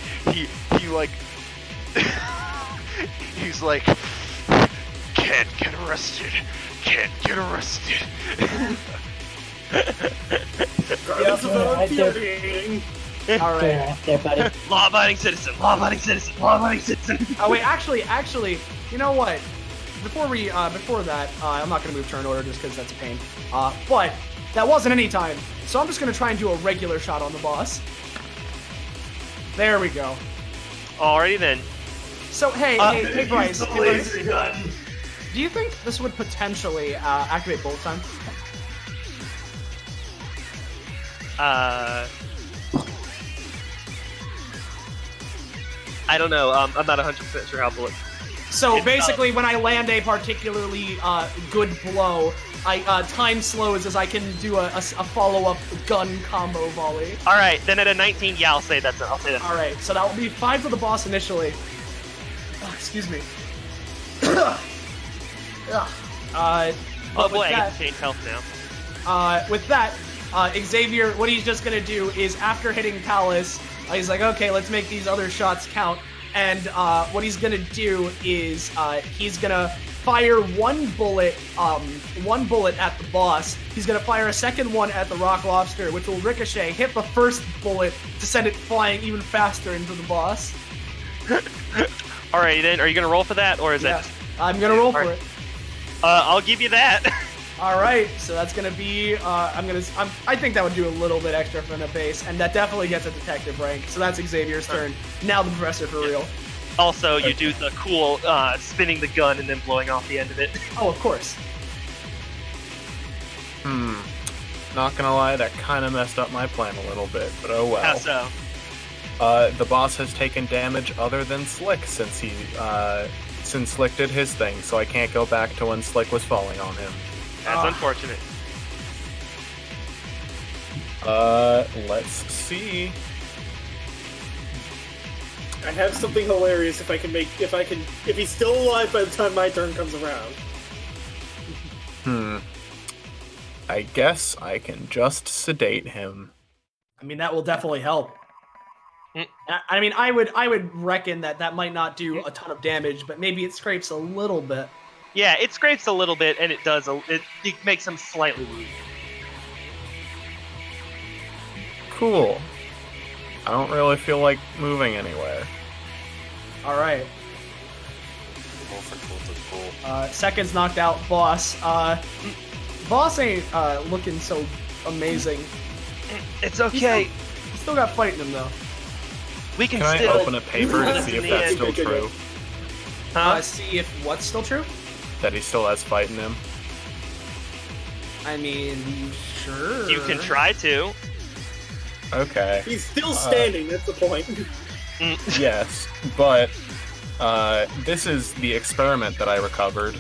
like he's like, can't get arrested, can't get arrested. Regardless of how I do. infuriating. All right. Yeah, there, buddy. Law-abiding citizen, law-abiding citizen, law-abiding citizen. Oh wait, actually, you know what? Before that, I'm not gonna move turn order just because that's a pain. But that wasn't any time, so I'm just gonna try and do a regular shot on the boss. There we go. Alrighty then. So hey Bryce, The hey, Bryce, laser gun. do you think this would potentially activate bullet time? I don't know. I'm not 100% sure how bullet. So It's, basically, when I land a particularly good blow, time slows as I can do a follow-up gun combo volley. All right, then at a 19, yeah, I'll say that. All right, so that will be 5 to the boss initially. Oh, excuse me. Oh But boy, with I get that, to change health now. with that, Xavier, what he's just gonna do is after hitting Palace, he's like, okay, let's make these other shots count. And what he's gonna do is he's gonna fire one bullet at the boss. He's gonna fire a second one at the rock lobster, which will ricochet, hit the first bullet to send it flying even faster into the boss. Alright, then, are you gonna roll for that, or is Yeah, that? I'm gonna roll for Alright. it. I'll give you that. All right, so that's gonna be. I think that would do a little bit extra from the base, and that definitely gets a detective rank. So that's Xavier's turn. Now the professor for real. Also, you do the cool spinning the gun and then blowing off the end of it. Oh, of course. Not gonna lie, that kind of messed up my plan a little bit, but oh well. How so? The boss has taken damage other than Slick since Slick did his thing, so I can't go back to when Slick was falling on him. That's unfortunate. Let's see. I have something hilarious if he's still alive by the time my turn comes around. I guess I can just sedate him. I mean, that will definitely help. I mean, I would reckon that might not do a ton of damage, but maybe it scrapes a little bit. Yeah, it scrapes a little bit, and it does. It makes him slightly weak. Cool. I don't really feel like moving anywhere. All right. Roll for tilted cool. Seconds knocked out, boss. Boss ain't looking so amazing. It's okay. He's still got fight in him though. We can Can I still open a paper to see if that's still true? See if what's still true. That he still has fight in him? I mean, sure. You can try to. Okay. He's still standing. That's the point. Yes, but this is the experiment that I recovered.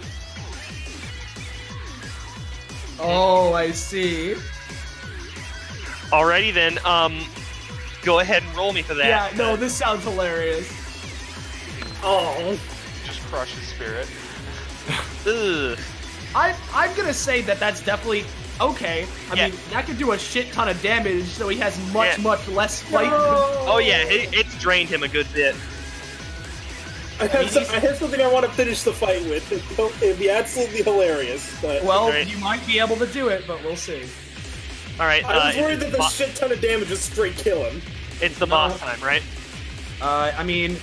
Oh, I see. Alrighty then. Go ahead and roll me for that. Yeah, no, this sounds hilarious. Oh. Just crush his spirit. Ugh. I'm gonna say that's definitely okay. I mean, that could do a shit ton of damage, so he has much less fight. Oh yeah, it's drained him a good bit. I have something I want to finish the fight with. It'd be absolutely hilarious. But Well, Right. you might be able to do it, but we'll see. All right. I was worried that the bo- shit ton of damage would straight kill him. it's the boss time, right? I mean,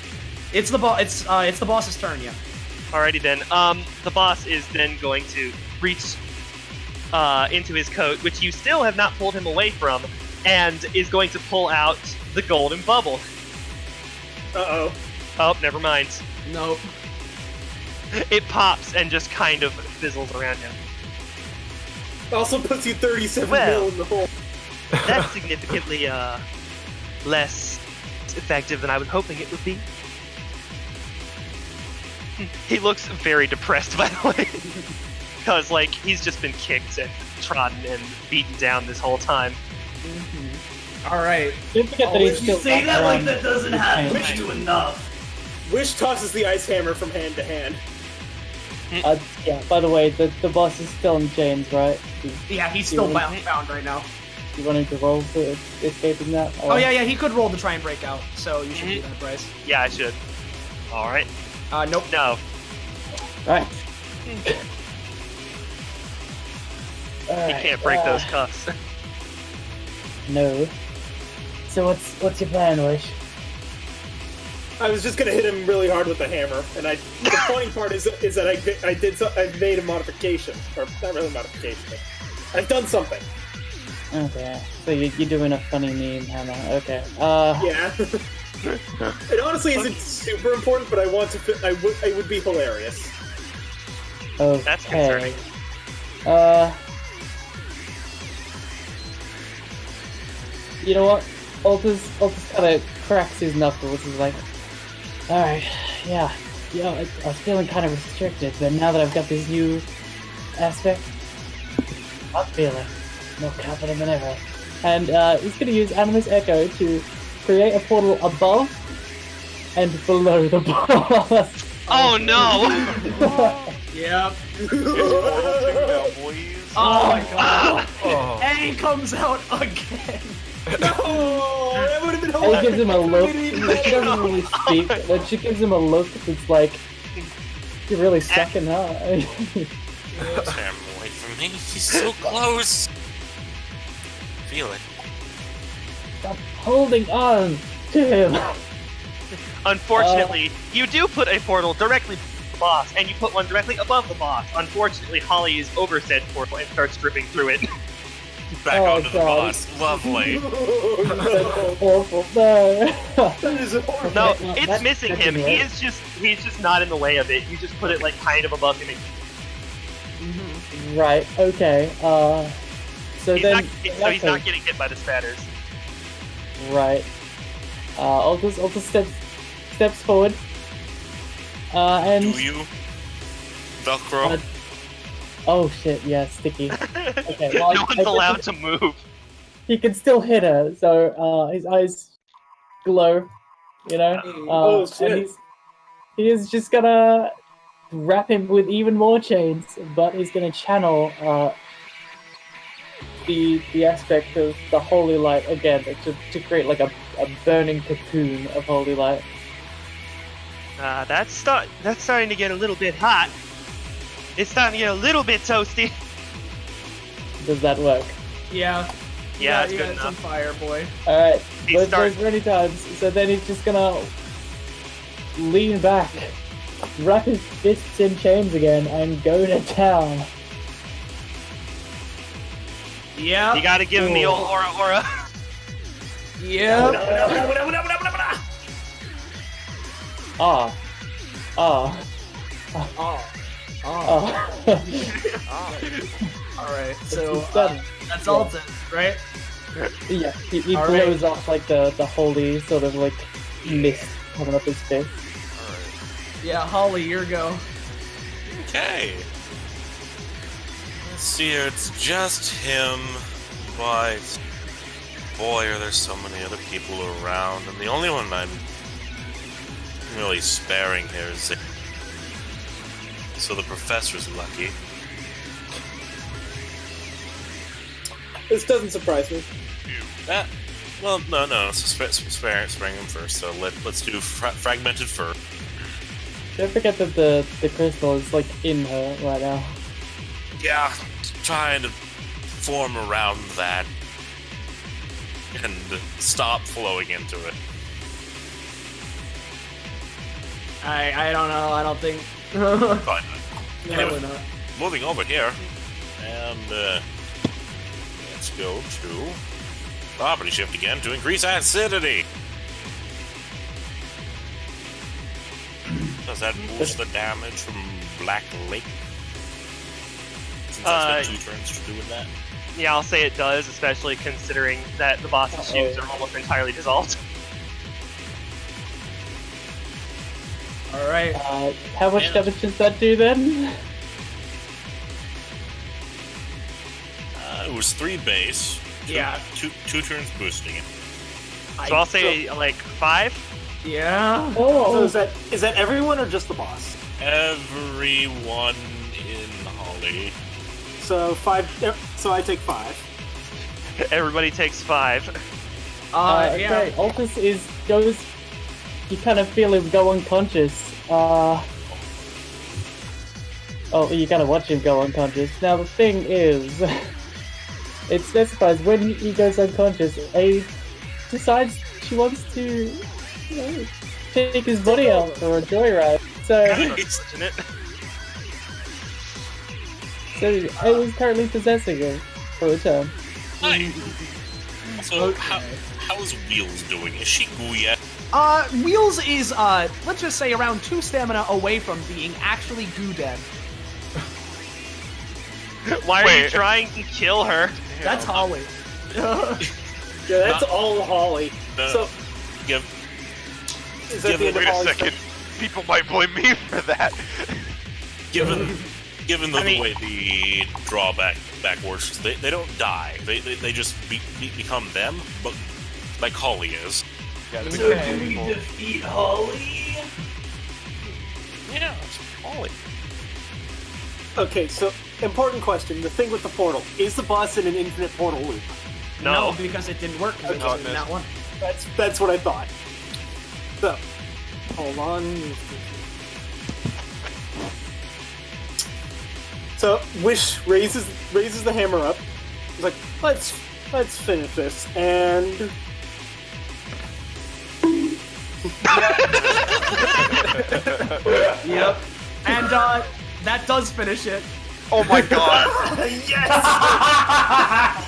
it's the boss's turn, yeah. Alrighty then. The boss is then going to reach into his coat, which you still have not pulled him away from, and is going to pull out the golden bubble. Uh-oh. Oh, never mind. Nope. It pops and just kind of fizzles around him. Also puts you 37 Well. mil in the hole. That's significantly less effective than I was hoping it would be. He looks very depressed, by the way. Because, like, he's just been kicked and trodden and beaten down this whole time. All right. Don't forget that he's You still say that like around. that doesn't happen Wish to enough. Wish tosses the ice hammer from hand to hand. Yeah, by the way, the boss is still in chains, right? Yeah, he's still Yeah. bound right now. You wanted to roll for escaping that? Oh yeah, he could roll to try and break out, so you should do that, Bryce. Yeah, I should. Alright. Nope. No. Right. He can't break those cuffs. No. So what's your plan, Wish? I was just gonna hit him really hard with the hammer, and the funny part is that I made a modification, or not really a modification, but I've done something. Okay. So you're doing a funny meme, Hannah. Okay. Yeah. It honestly isn't super important, but I want to. It would be hilarious. Okay. That's concerning. You know what? Altus kind of cracks his knuckles. He's like, alright, yeah, I was feeling kind of restricted, but now that I've got this new aspect, I'm feeling more confident than ever. And he's going to use Animus Echo to create a portal above and below the boss. Oh no! Yep. boys. Oh my god. Oh. And he comes out again. No, that would have been And hilarious. he gives him a look. She doesn't really speak, but she gives him a look that's like, you're really sucking, huh? Tear him away from me. He's so close. Feel it. Stop holding on to him. Unfortunately, you do put a portal directly below the boss, and you put one directly above the boss. Unfortunately, Holly is over said portal and starts dripping through it. Back Oh, onto the God. boss. Lovely. Oh, Awful. No. that is horrible. No, That's- it's that's missing him. right. He's just not in the way of it. You just put it like kind of above him. Right. Okay. So He's then. not, so he's not getting hit by the spatters. Right. Altus steps forward. And. Do you? Velcro? Oh shit! Yeah, sticky. Okay. Well, No I one's guess allowed to move. He can still hit her, so his eyes glow. You know. Oh, shit. And he is just gonna wrap him with even more chains, but he's gonna channel the aspect of the holy light again to create like a burning cocoon of holy light. That's starting to get a little bit hot. It's starting to get a little bit toasty. Does that work? Yeah. Yeah, it's you good got some enough. fire, boy. Alright, He those starts- many times. So then he's just gonna lean back, wrap his fists in chains again, and go to town. Yep. You gotta give him the old aura. Yep. Ah. Oh. Ah. All right. So He's done. that's Yeah. Alton, right? Yeah, he All blows right. off like the holy sort of like mist coming up his face. Yeah, Holly, your go. Okay. Let's see here. It's just him, but boy, are there so many other people around, and the only one I'm really sparing here is Zane. So the professor's lucky. This doesn't surprise me. Well, no. So sparing him first. So let's do fragmented fur. Don't forget that the crystal is like in her right now. Yeah, trying to form around that and stop flowing into it. I don't know. I don't think. But Probably not. moving over here, and let's go to property shift again to increase acidity. Does that boost the damage from Black Lake? Since I spent 2 turns doing that. Yeah, I'll say it does, especially considering that the boss's shoes are almost entirely dissolved. All right. How much damage does that do then? It was 3 base. Yeah. Two turns boosting it. So I'll say like 5. Yeah. Oh, So is that everyone or just the boss? Everyone in Holly. So 5. So I take 5. Everybody takes 5. Yeah. okay. Altus goes. You kind of feel him go unconscious. Oh, you kind of watch him go unconscious. Now the thing is, it specifies when he goes unconscious, A decides she wants to, take his body out for a joyride. So I was currently possessing her for a time. Hi. So how is Wheels doing? Is she goo yet? Wheels is, let's just say around 2 stamina away from being actually goo dead. Why are you trying to kill her? That's Holly. Yeah, that's all Holly. No, So give is that the end of Wait a Holly's second. People might blame me for that. given the way the drawback works, they don't die. They just become them, but like Holly is. Yeah, So do we defeat Holly? Yeah, it's Holly. Okay, so important question. The thing with the portal. Is the boss in an infinite portal loop? No. because it didn't work because it Okay. wasn't in that one. That's what I thought. So, hold on. So Wish raises the hammer up. He's like, let's finish this, and Yep. And, that does finish it. Oh my god.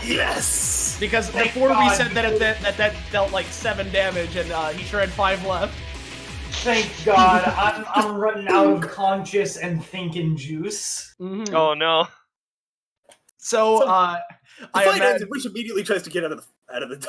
yes. Because Thank before we God. said that dealt like 7 damage, and he sure had 5 left. Thank God, I'm running out of conscious and thinking juice. Mm-hmm. Oh no. So, The I fight ends, imagine, and Wish immediately tries to get out of the.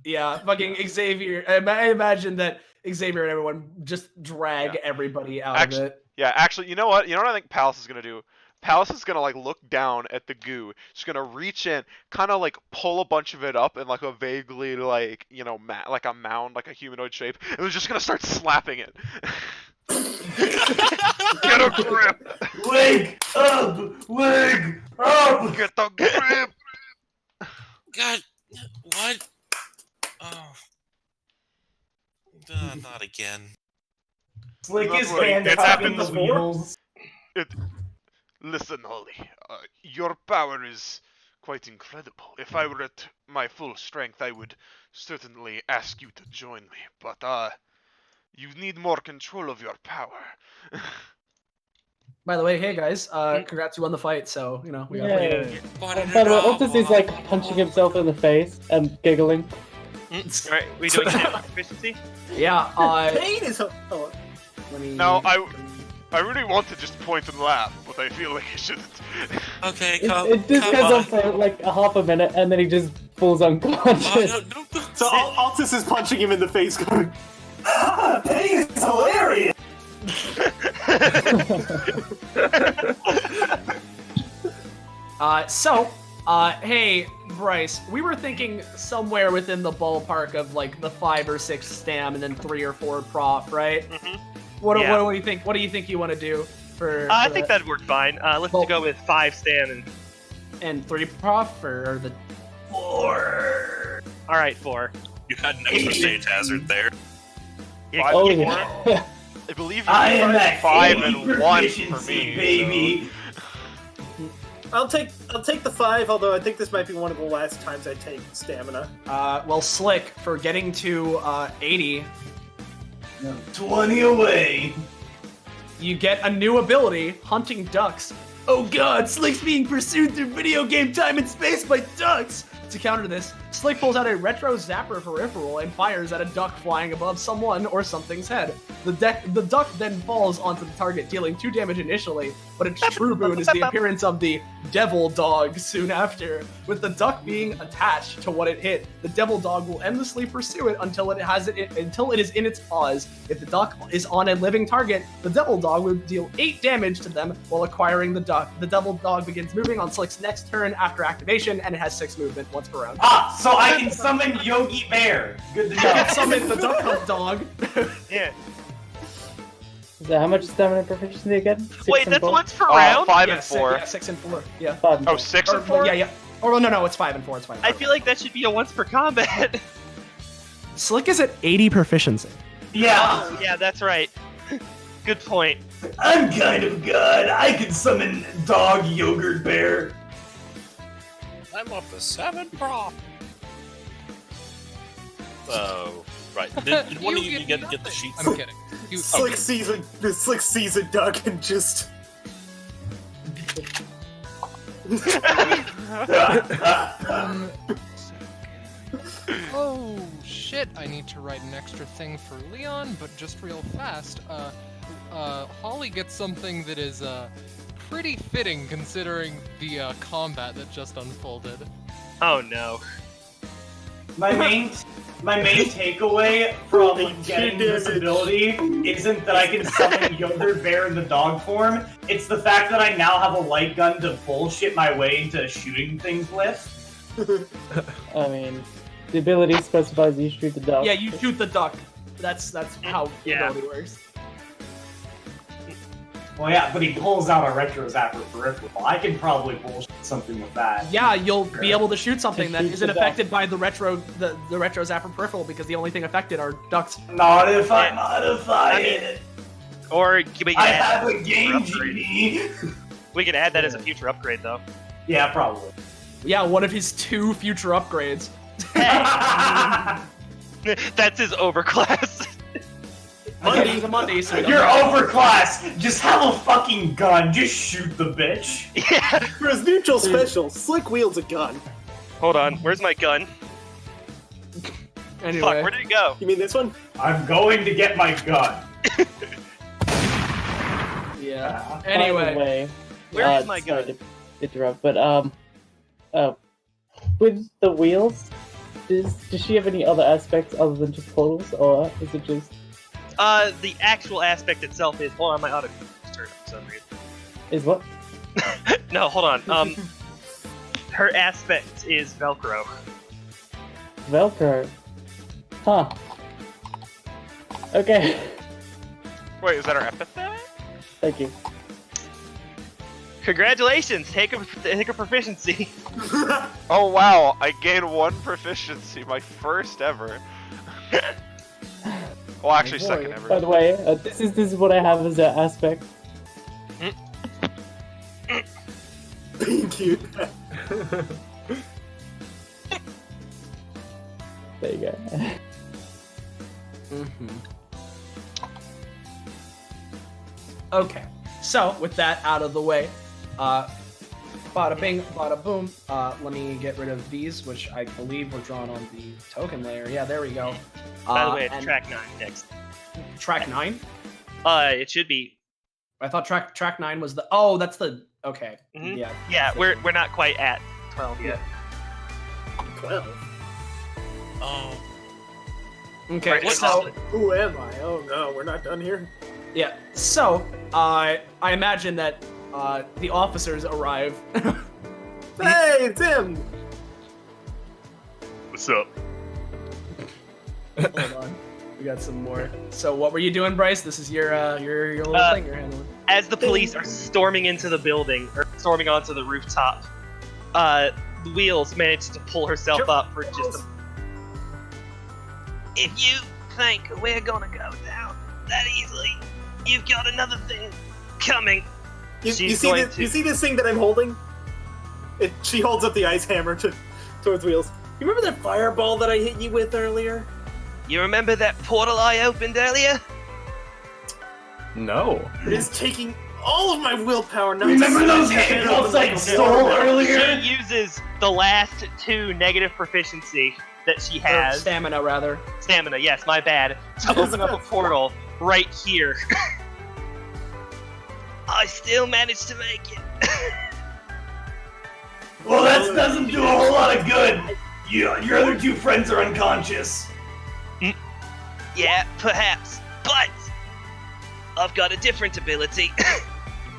yeah, fucking Xavier. I imagine that Xavier and everyone just drag everybody out of it. Yeah, actually, you know what? You know what I think Palace is gonna do? Palace is gonna like look down at the goo. She's gonna reach in, kind of like pull a bunch of it up in like a vaguely like like a mound, like a humanoid shape, and we're just gonna start slapping it. Get a grip! Wake up! Wake up! Get the grip! God, what? Oh, not again. It's like his Don't worry, hand it's tapping happened the before. wheels. Listen, Holly, your power is quite incredible. If I were at my full strength, I would certainly ask you to join me, but you need more control of your power. By the way, hey guys, congrats, you won the fight, so, we got to play it. By the way, Altus is like punching himself in the face and giggling. Alright, we doing damage efficiency? Yeah, Pain is. Oh, let me... Now, I really want to just point and laugh, but I feel like I shouldn't. Okay, It just goes on for like a half a minute and then he just falls unconscious. No. so Altus is punching him in the face, going, Pain is hilarious! Hey, Bryce, we were thinking somewhere within the ballpark of like the 5 or 6 stam and then 3 or 4 prof, right? Mm-hmm. What Yeah. do you think? What do you think you want to do for? I for think that? that'd work fine. Let's Well- go with 5 stam And 3 prof or the 4. Alright, 4. You had an extra stage hazard there. Yeah, Oh keep yeah. I believe I am you at 5 80 and 1 for proficiency, me. baby. I'll take the 5, although I think this might be one of the last times I take stamina. Well, Slick, for getting to 80, 20 away. you get a new ability, Hunting Ducks. Oh god, Slick's being pursued through video game time and space by ducks! To counter this, Slick pulls out a retro zapper peripheral and fires at a duck flying above someone or something's head. The duck then falls onto the target, dealing 2 damage initially, but its true boon is the appearance of the Devil Dog soon after. With the duck being attached to what it hit, the Devil Dog will endlessly pursue it until it is in its paws. If the duck is on a living target, the Devil Dog will deal 8 damage to them while acquiring the duck. The Devil Dog begins moving on Slick's next turn after activation, and it has 6 movement once per round. Ah, so I can summon Yogi Bear. Good to You know. can summon the Duck Hunt Dog. Yeah. So how much stamina proficiency again? 6 Wait, and that's 4? once per round? 5 Yeah, and 4. 6 and 4. Yeah. 5 and Oh, 4. 6 and Or- 4? Yeah. Oh no, it's 5 and 4. It's fine. I feel like that should be a once per combat. Slick is at 80 proficiency. Yeah, Oh, yeah, that's right. Good point. I'm kind of good. I can summon Dog Yogurt Bear. I'm up to 7 prop. Oh, right. Did one of you get the sheets? I'm kidding. Slick sees a duck and just. Oh shit! I need to write an extra thing for Leon, but just real fast. Holly gets something that is pretty fitting considering the combat that just unfolded. Oh no. My main takeaway from getting this ability isn't that I can summon Yogurt Bear in the dog form. It's the fact that I now have a light gun to bullshit my way into shooting things with. I mean, the ability specifies you shoot the dog. Yeah, you shoot the duck. That's how the Yeah. ability works. Well, yeah, but he pulls out a retro zapper peripheral. I can probably bullshit something with that. Yeah, you'll be able to shoot something that shoot isn't the duck. affected by the retro zapper peripheral because the only thing affected are ducks. Not if I modify it. Or we can I add have that a game upgrade. genie. We can add that as a future upgrade, though. Yeah, probably. Yeah, one of his 2 future upgrades. That's his overclass. Monday's a Monday, so You're overclass. Just have a fucking gun. Just shoot the bitch. Yeah. For his neutral special, Slick wields a gun. Hold on. Where's my gun? Anyway. Fuck, where did it go? You mean this one? I'm going to get my gun. Yeah. By the Anyway. way, Where is my sorry gun? to interrupt, but with the wheels, does she have any other aspects other than just portals, or is it just The actual aspect itself is. Hold on, my auto turn for some reason. is what? No, hold on. Her aspect is Velcro. Velcro? Huh. Okay. Wait, is that our epithet? Thank you. Congratulations, take a proficiency. Oh wow, I gained 1 proficiency, my first ever. Well, actually, boy. second By ever. the way, this is what I have as an aspect. Being cute. There you go. Okay. So, with that out of the way, bada bing, bada boom. Let me get rid of these, which I believe were drawn on the token layer. Yeah, there we go. By the way, it's and track 9 next. track 9? It should be. I thought track 9 was the. Oh, that's the. Okay. Mhm. Yeah. Yeah, we're not quite at 12 yet. 12. Oh, Okay. Right, So. Who am I? Oh no, we're not done here. Yeah. So, I imagine that the officers arrive. Hey, it's him! What's up? Hold on. We got some more. So, what were you doing, Bryce? This is your little thing you're handling. As the police are storming into the building, or storming onto the rooftop, Wheels managed to pull herself up for just a... If you think we're gonna go down that easily. You've got another thing coming. You She's see going this? to- You see this thing that I'm holding? She holds up the ice hammer towards Wheels. You remember that fireball that I hit you with earlier? You remember that portal I opened earlier? No. It is taking all of my willpower now. Remember those handcuffs I stole earlier? She uses the last 2 negative proficiency that she has. Stamina, rather. Stamina, yes, my bad. To open up a portal right here. I still managed to make it. Well, that doesn't do a whole lot of good. Your other 2 friends are unconscious. Yeah, perhaps. But I've got a different ability.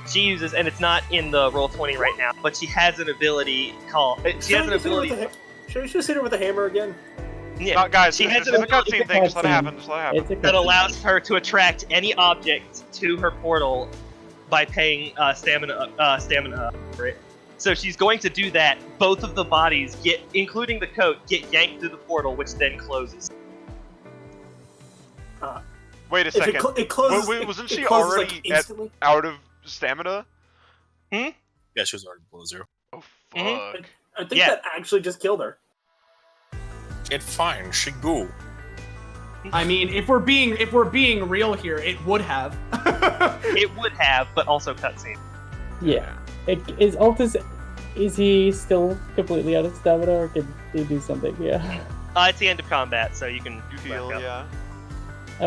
She uses, and it's not in the Roll20 right now, but she has an ability called... She has an ability... Should I just hit her with a hammer again? Yeah, Guys, she has it's an a ability cutscene thing. Just let it happen. Just let it happen. It's a that cutscene. allows her to attract any object to her portal by paying stamina for it. So she's going to do that. Both of the bodies, including the coat, get yanked through the portal, which then closes. Wait a If second. it closes, Wasn't it she closes, already like, instantly? out of stamina? Yeah, she was already below 0. Oh fuck! Mhm. I think Yeah. that actually just killed her. It's fine. She go. I mean, if we're being real here, it would have. It would have, but also cutscene. Yeah. Is Altus... Is he still completely out of stamina, or can he do something? Yeah. It's the end of combat, so you can You heal, back up. yeah.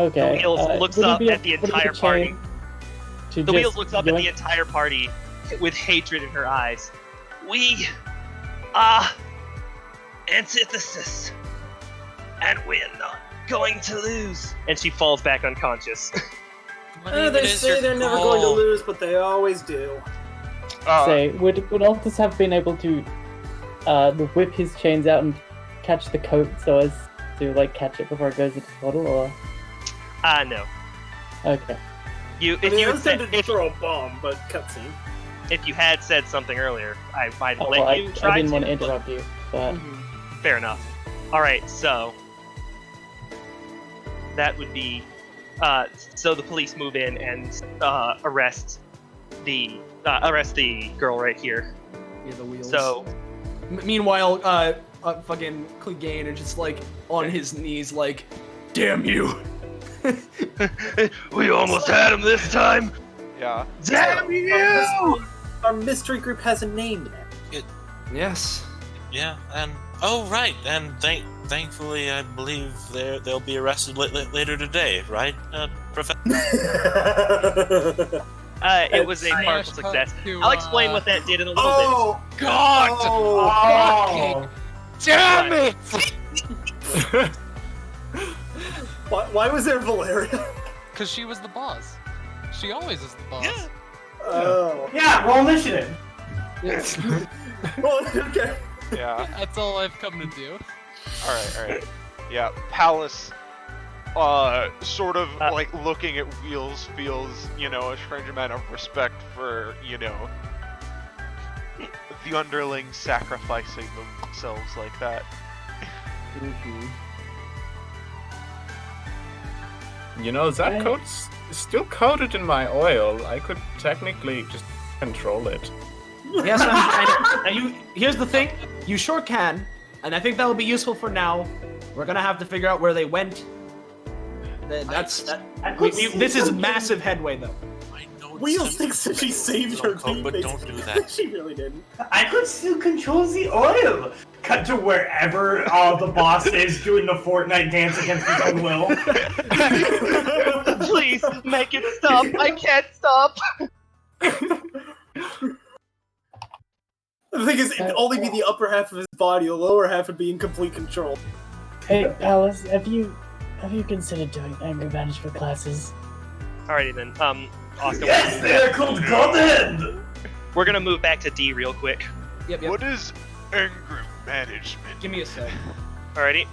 Okay. The Wheels looks would he up be at the would he be entire party. chained to The just Wheels looks up at the yoink- entire party with hatred in her eyes. We are antithesis, and we're not going to lose. And she falls back unconscious. They say they're never going to lose, but they always do. Say, would Altus have been able to whip his chains out and catch the coat so as to like catch it before it goes into the portal, or No. okay? If I mean, you I had was said, tempted to throw a bomb, but cutscene. if you had said something earlier, I might Oh, let well, you I try didn't want to but- interrupt you, but Fair enough. All right, so that would be so the police move in and arrest the girl right here. Yeah, the Wheels. So Meanwhile, fucking Clegane is just like on his knees, like, "Damn you!" we almost had him this time. Yeah. Damn you! Our mystery group has a name now. Yes. Yeah, and right, and thankfully, I believe they'll be arrested later today, right, Professor? It was a partial success. to, I'll explain what that did in a little Oh God! Oh! Damn it! Why was there Valeria? Because she was the boss. She always is the boss. Yeah. Oh. Yeah, roll initiative. Well, okay. Yeah. That's all I've come to do. Alright. Yeah, Palace, sort of like looking at Wheels feels, a strange amount of respect for, the underlings sacrificing themselves like that. That coat's still coated in my oil. I could technically just control it. Yes, here's the thing. You sure can, and I think that'll be useful for now. We're gonna have to figure out where they went. This is massive headway, though. I know Wheels thinks that she saved her code, but don't do that. She really didn't. I could still control the oil. Cut to wherever the boss is doing the Fortnite dance against his own will. Please make it stop. I can't stop. The thing is, it'd only be the upper half of his body. The lower half would be in complete control. hey, Alice, have you considered doing anger management classes? Alrighty then. Austin. Yes, they're called Godhead! We're gonna move back to D real quick. Yep. What is anger management? Give me a sec. Alrighty.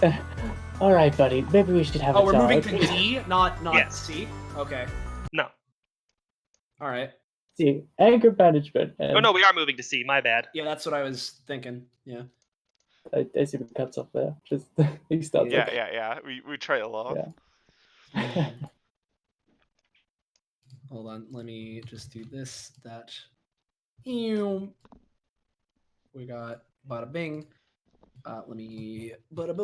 All right, buddy. Maybe we should have Oh, a we're talk. moving to D, not Yes. C. Okay. No. All right. See, anger management. Oh no, we are moving to C. My bad. Yeah, that's what I was thinking. Yeah. I see the cuts off there. Just he starts. Yeah. We try a lot. Yeah. Hold on, let me just do this, that. We got bada bing. Let me. Boop.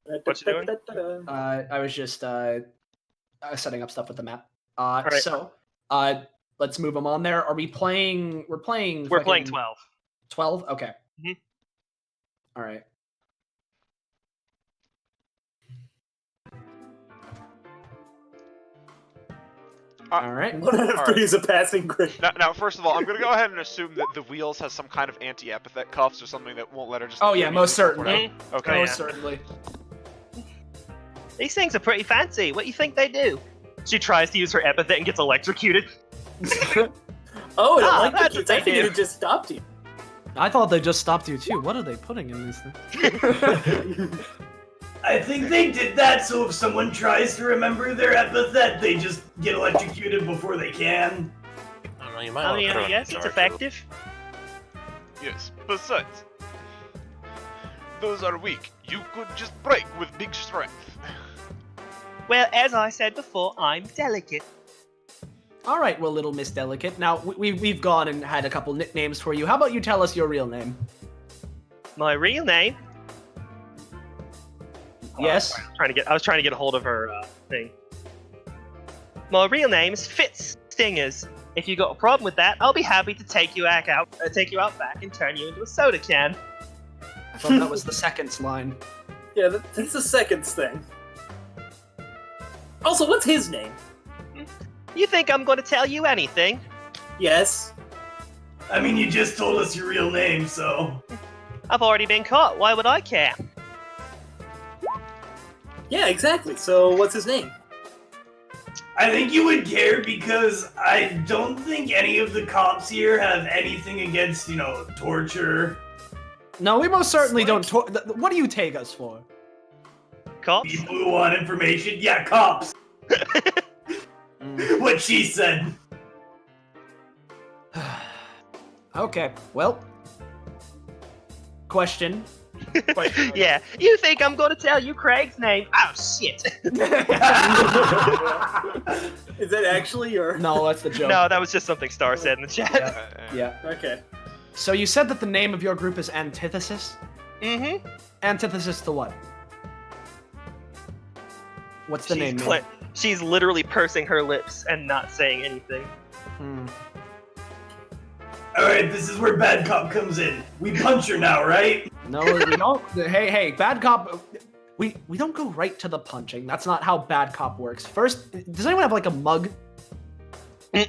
What you doing? I was just setting up stuff with the map. right. So, let's move them on there. Are we playing? We're playing. We're playing 12. 12? Okay. Mhm. All right. All right. 1 out of 3 is a passing grade. Now, first of all, I'm gonna go ahead and assume that the wheels has some kind of anti-epithet cuffs or something that won't let her just. Oh yeah, most certainly. Okay. Most certainly. These things are pretty fancy. What do you think they do? She tries to use her epithet and gets electrocuted. Oh, that's I what they think do. it just stopped you. I thought they just stopped you too. What are they putting in these things? I think they did that so if someone tries to remember their epithet, they just get electrocuted before they can. I don't know, you might I want to mean, put her I on guess the it's jar, effective. Yes. Besides, those are weak. You could just break with big strength. Well, as I said before, I'm delicate. All right, well, little Miss Delicate. Now we've gone and had a couple nicknames for you. How about you tell us your real name? My real name? Yes. I was trying to get a hold of her thing. My real name is Fitz Stingers. If you got a problem with that, I'll be happy to take you out back and turn you into a soda can. I thought that was the second line. Yeah, that's the second thing. Also, what's his name? You think I'm going to tell you anything? Yes. I mean, you just told us your real name, so. I've already been caught. Why would I care? Yeah, exactly. So, what's his name? I think you would care because I don't think any of the cops here have anything against, torture. No, we most certainly don't. What do you take us for? Cops? People who want information? Yeah, cops. What she said. Okay, well. Question. Yeah, you think I'm going to tell you Craig's name? Oh, shit. Is that actually your... No, that's the joke. No, that was just something Star said in the chat. Yeah. Okay. So you said that the name of your group is Antithesis? Mm-hmm. Antithesis to what? What's the name? She's literally pursing her lips and not saying anything. Alright, this is where Bad Cop comes in. We punch her now, right? No, we don't. Hey, Bad Cop. We don't go right to the punching. That's not how Bad Cop works. First, does anyone have like a mug? No,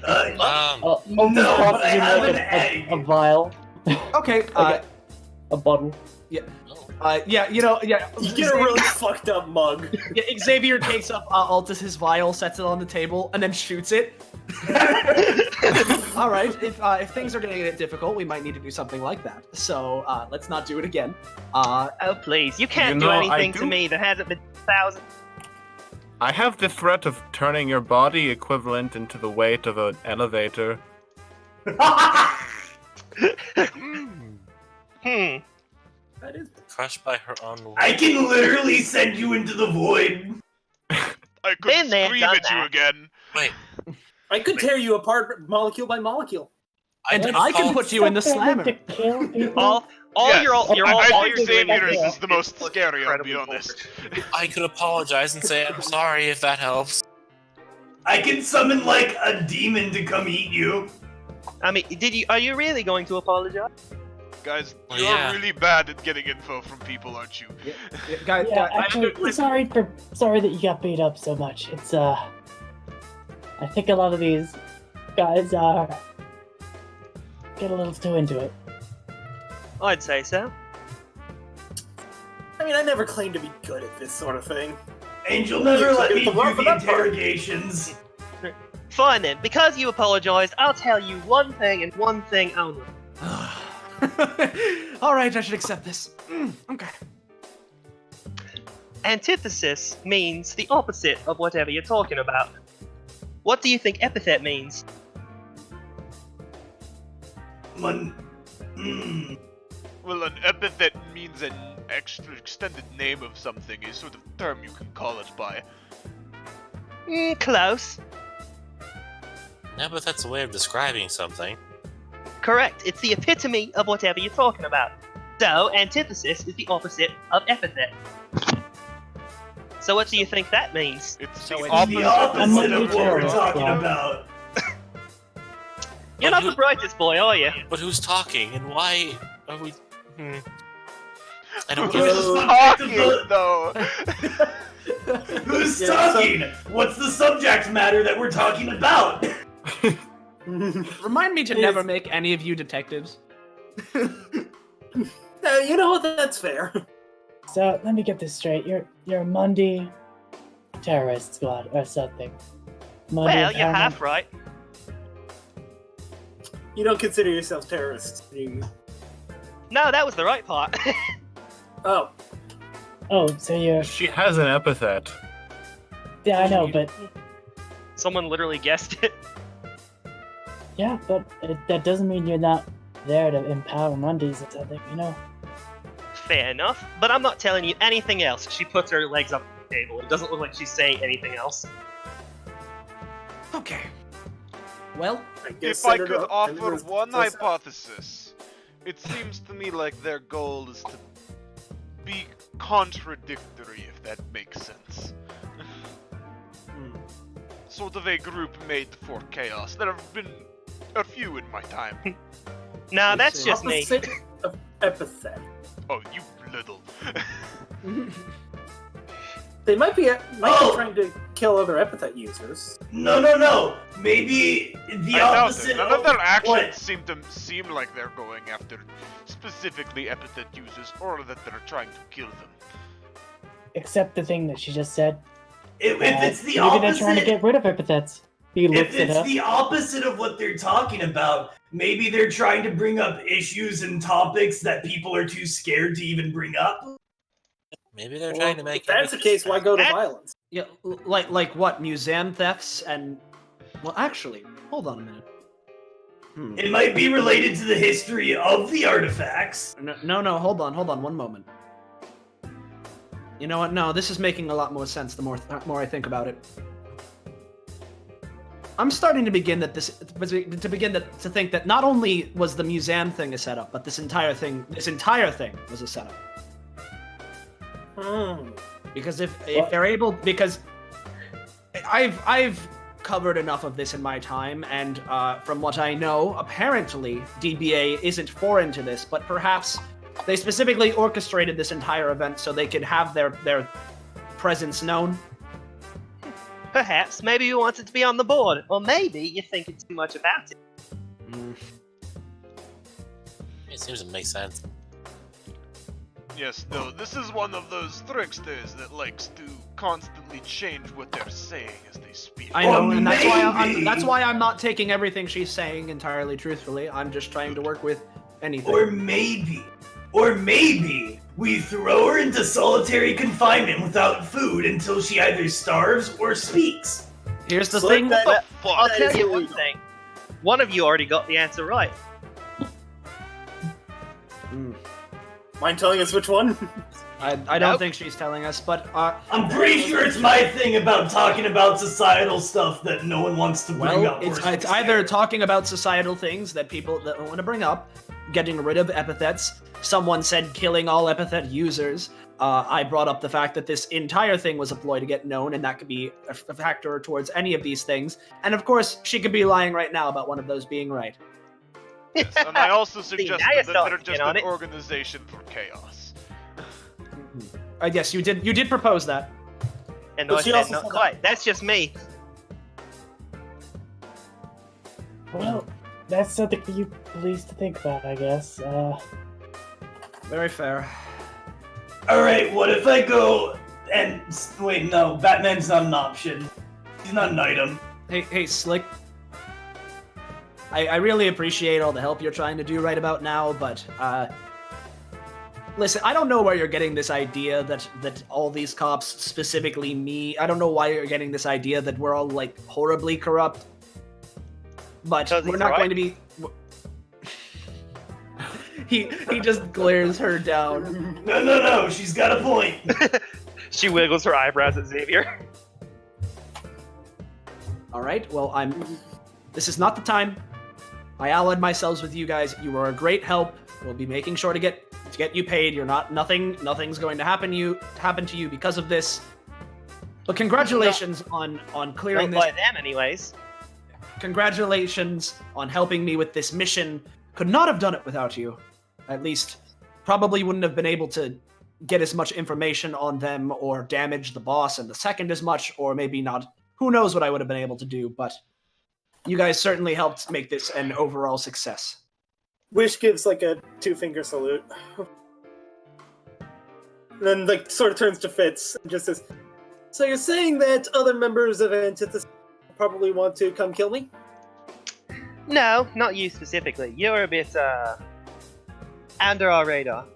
Almost but I have like an egg. a vial, Okay. a bottle. Yeah. You get a really fucked up mug. Yeah, Xavier takes up Altus's vial, sets it on the table, and then shoots it. All right, if things are going to get difficult, we might need to do something like that. So let's not do it again. Oh, please. You can't do anything to me that hasn't been 1,000. I have the threat of turning your body equivalent into the weight of an elevator. That is... Crushed by her own weight. I can literally send you into the void. I could Been there, scream done at you that. again. Wait, I could tear you apart molecule by molecule. And I can put you in the slammer. You're all I think doing Xavier's is is the most scary, I'll be incredibly honest. I could apologize and say I'm sorry if that helps. I can summon like a demon to come eat you. I mean, are you really going to apologize? Guys, Well, you're yeah. really bad at getting info from people, aren't you? Guys, Yeah, actually, sorry that you got beat up so much. It's I think a lot of these guys get a little too into it. I'd say so. I mean, I never claimed to be good at this sort of thing. Angel never You let took me the do wrong the part. interrogations. Fine then, because you apologized, I'll tell you one thing and one thing only. All right, I should accept this. Okay. Antithesis means the opposite of whatever you're talking about. What do you think epithet means? Well, an epithet means an extra extended name of something, a sort of term you can call it by. Close. No, but that's a way of describing something. Correct. It's the epitome of whatever you're talking about. So, antithesis is the opposite of epithet. So what do you think that means? It's So the it's opposite, The opposite of of what we're what talking about. You're not the brightest boy, are you? But who's talking and why are we? I don't Who's get it. talking, though. Who's Yeah, talking? What's the subject matter that we're talking about? Remind me to never make any of you detectives. You know what? That's fair. So let me get this straight. You're a Mundi terrorist squad or something. Mundi Well, you're empowerment. half right. You don't consider yourself terrorists. No, that was the right part. Oh, Oh, so you're. She has an epithet. Yeah, I know, but Someone literally guessed it. yeah, but that doesn't mean you're not there to empower Mundis or something, you know. Fair enough, but I'm not telling you anything else. She puts her legs up on the table. It doesn't look like she's saying anything else. Okay. Well, I guess If I Senator could offer Senator- one hypothesis, it seems to me like their goal is to be contradictory, if that makes sense. Sort of a group made for chaos. There have been a few in my time. Nah, that's just me. Opposite of epithet. Oh, you little. They might be Oh! trying to kill other epithet users. No. Maybe the I doubt it. opposite None of their actions what? seem like they're going after specifically epithet users, or that they're trying to kill them. Except the thing that she just said. If it's the maybe opposite, they're trying to get rid of epithets. He if looks at it's her. the opposite of what they're talking about, maybe they're trying to bring up issues and topics that people are too scared to even bring up. Maybe they're trying to make. If that's the case, why go to violence? yeah, like what? Museum thefts and. Well, actually, hold on a minute. It might be related to the history of the artifacts. No, hold on, one moment. You know what? No, this is making a lot more sense the more I think about it. I'm starting to begin to think that not only was the museum thing a setup, but this entire thing was a setup. Because if they're able, because I've covered enough of this in my time, and from what I know, apparently DBA isn't foreign to this, but perhaps they specifically orchestrated this entire event so they could have their presence known. Perhaps. Maybe you want it to be on the board. Or maybe you're thinking too much about it. It seems to make sense. Yes, no, this is one of those tricksters that likes to constantly change what they're saying as they speak. I know, and maybe. that's why I'm not taking everything she's saying entirely truthfully. I'm just trying to work with anything. Or maybe we throw her into solitary confinement without food until she either starves or speaks. Here's the Select thing. that- But I'll that tell is you one illegal. thing. One of you already got the answer right. Mind telling us which one? I don't Nope. think she's telling us, but I'm pretty sure it's my thing about talking about societal stuff that no one wants to bring well, up. it's either talking about societal things that people that want to bring up, getting rid of epithets. Someone said killing all epithet users. I brought up the fact that this entire thing was a ploy to get known, and that could be a factor towards any of these things. And of course, she could be lying right now about one of those being right. Yes, and I also See, suggested now you're that they're starting to just get on an it. organization for chaos. Yes, you did propose that. And But I she said also not said quite. That's just me. Well, that's something for you police to think about, I guess. Very fair. Alright, what if I go and. Wait, no, Batman's not an option. He's not an item. Hey, Slick. I really appreciate all the help you're trying to do right about now, but listen, I don't know where you're getting this idea that all these cops, specifically me, I don't know why you're getting this idea that we're all like horribly corrupt. But Because we're he's not right. going to be. He just glares her down. No, she's got a point. She wiggles her eyebrows at Xavier. All right. Well, This is not the time. I allied myself with you guys. You are a great help. We'll be making sure to get you paid. You're not nothing's going to happen to you because of this. But congratulations on clearing Don't this. by them, anyways. Congratulations on helping me with this mission. Could not have done it without you. At least, probably wouldn't have been able to get as much information on them or damage the boss and the second as much, or maybe not. Who knows what I would have been able to do, but you guys certainly helped make this an overall success. Wish gives like a 2-finger salute. And then like sort of turns to Fitz and just says, "So you're saying that other members of Antithesis probably want to come kill me?" No, not you specifically. You're a bit, under our radar.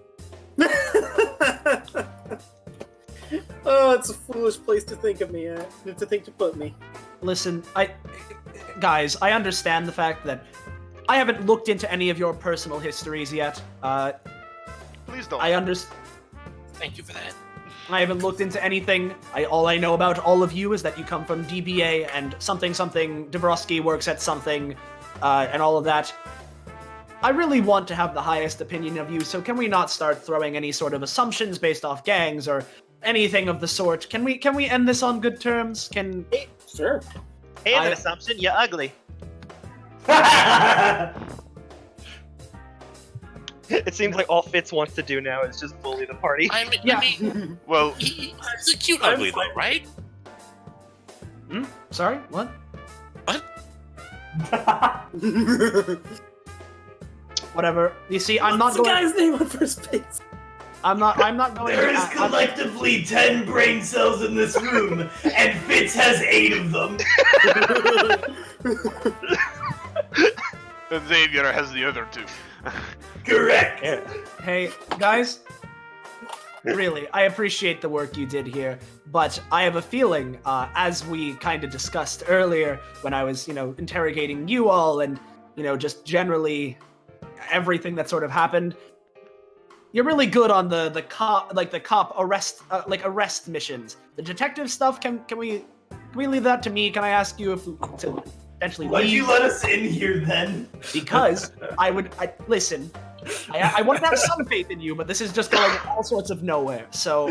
Oh, it's a foolish place to think of me at. To put me. Listen, guys, I understand the fact that I haven't looked into any of your personal histories yet. Please don't. Thank you for that. I haven't looked into anything. All I know about all of you is that you come from DBA and something. DeVrosky works at something, and all of that. I really want to have the highest opinion of you, so can we not start throwing any sort of assumptions based off gangs or anything of the sort? Can we end this on good terms? Sure. Here's an assumption, you're ugly. It seems like all Fitz wants to do now is just bully the party. I mean, Well, he's a cute ugly though, right? Sorry, what? Whatever. You see, I'm not What's the going. guy's name on first base? I'm not going There's to. collectively 10 brain cells in this room, and Fitz has 8 of them. and Xavier has the other 2. Correct. Hey, guys. Really, I appreciate the work you did here, but I have a feeling, as we kind of discussed earlier, when I was, interrogating you all, and just generally everything that sort of happened. You're really good on the cop arrest arrest missions. The detective stuff, can we leave that to me? Can I ask you to potentially Why'd leave? you let us in here then? Because listen. I want to have some faith in you, but this is just going all sorts of nowhere. So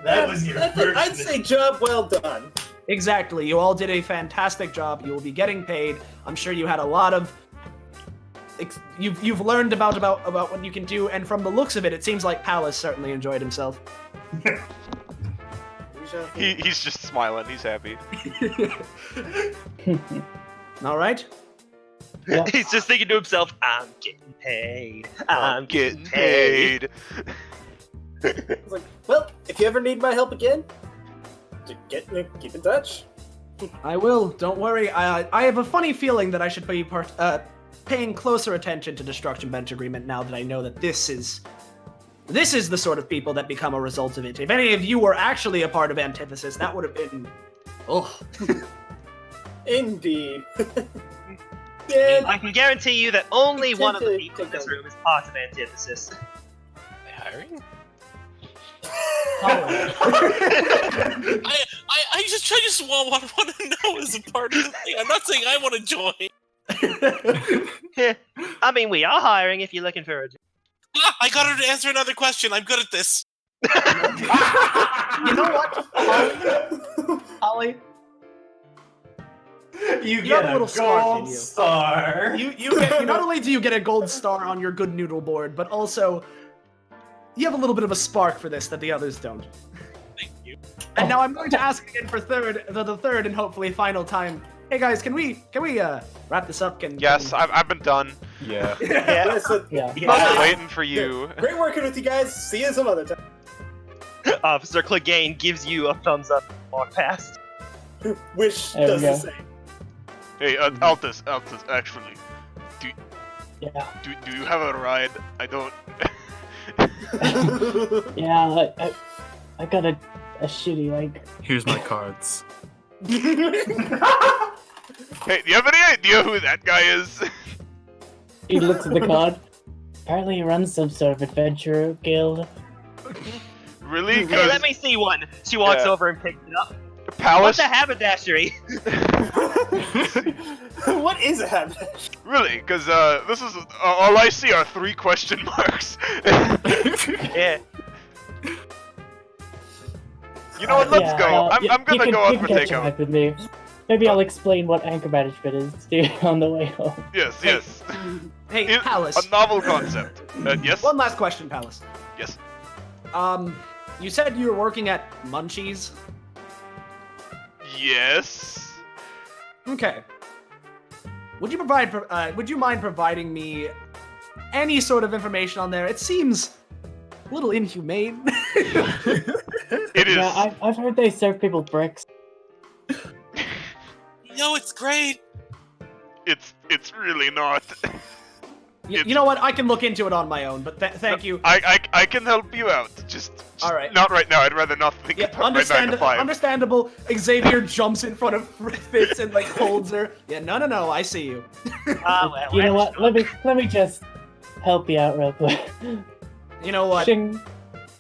That was your first. I'd say job well done. exactly, you all did a fantastic job. You will be getting paid. I'm sure you had a lot of. You've learned about what you can do, and from the looks of it, it seems like Palace certainly enjoyed himself. He's just smiling. He's happy. All right. Yeah. He's just thinking to himself, I'm getting paid. I'm Getting paid. It's like, well, if you ever need my help again, keep in touch. I will. Don't worry. I have a funny feeling that I should be paying closer attention to Destruction Bench Agreement now that I know that this is the sort of people that become a result of it. If any of you were actually a part of Antithesis, that would have been... Oh. Indeed. Yeah. I can guarantee you that only one of the Potentially people in this take room is part of Antithesis. Are they hiring? Oh. I just want to know as a part of the thing. I'm not saying I want to join. I mean, we are hiring if you're looking for a job. I got her to answer another question. I'm good at this. You know what, Holly? You have get a a little spark in gold you. star. You get, not only do you get a gold star on your good noodle board, but also you have a little bit of a spark for this that the others don't. Thank you. And now I'm going to ask again for the third and hopefully final time. Hey guys, can we wrap this up? Yes, I've been done. Yeah. Yeah. Yeah. I'm waiting for you. Great working with you guys. See you some other time. Officer Clegane gives you a thumbs up and walk past. Wish There we does the go. same. Hey, Altus, actually, Yeah. do you have a ride? I don't. Yeah, I got a shitty leg. Here's my cards. Hey, do you have any idea who that guy is? He looks at the card. Apparently he runs some sort of adventure guild. Really? Hey, 'Cause- let me see one. She walks Yeah. over and picks it up. Palace. What's a haberdashery? What is a habit? Really? Because this is all I see are 3 question marks. Yeah. You know what? Let's go. Yeah, I'm gonna go out for catch takeout. up with me. Maybe I'll explain what anchor management is to you on the way home. Yes, yes. Hey, Palace. A novel concept. Yes. One last question, Palace. Yes. You said you were working at Munchies. Yes. Okay. Would you mind providing me any sort of information on there? It seems a little inhumane. It is. Yeah, I've heard they serve people bricks. No, it's great. It's really not. You know what? I can look into it on my own, but thank you. I can help you out. Just All right. not right now. I'd rather not think Yeah, about my 9 to 5. understandable. Xavier jumps in front of Fitz and like holds her. Yeah, no, I see you. Well, You know what? Let me just help you out real quick. You know what? Shing.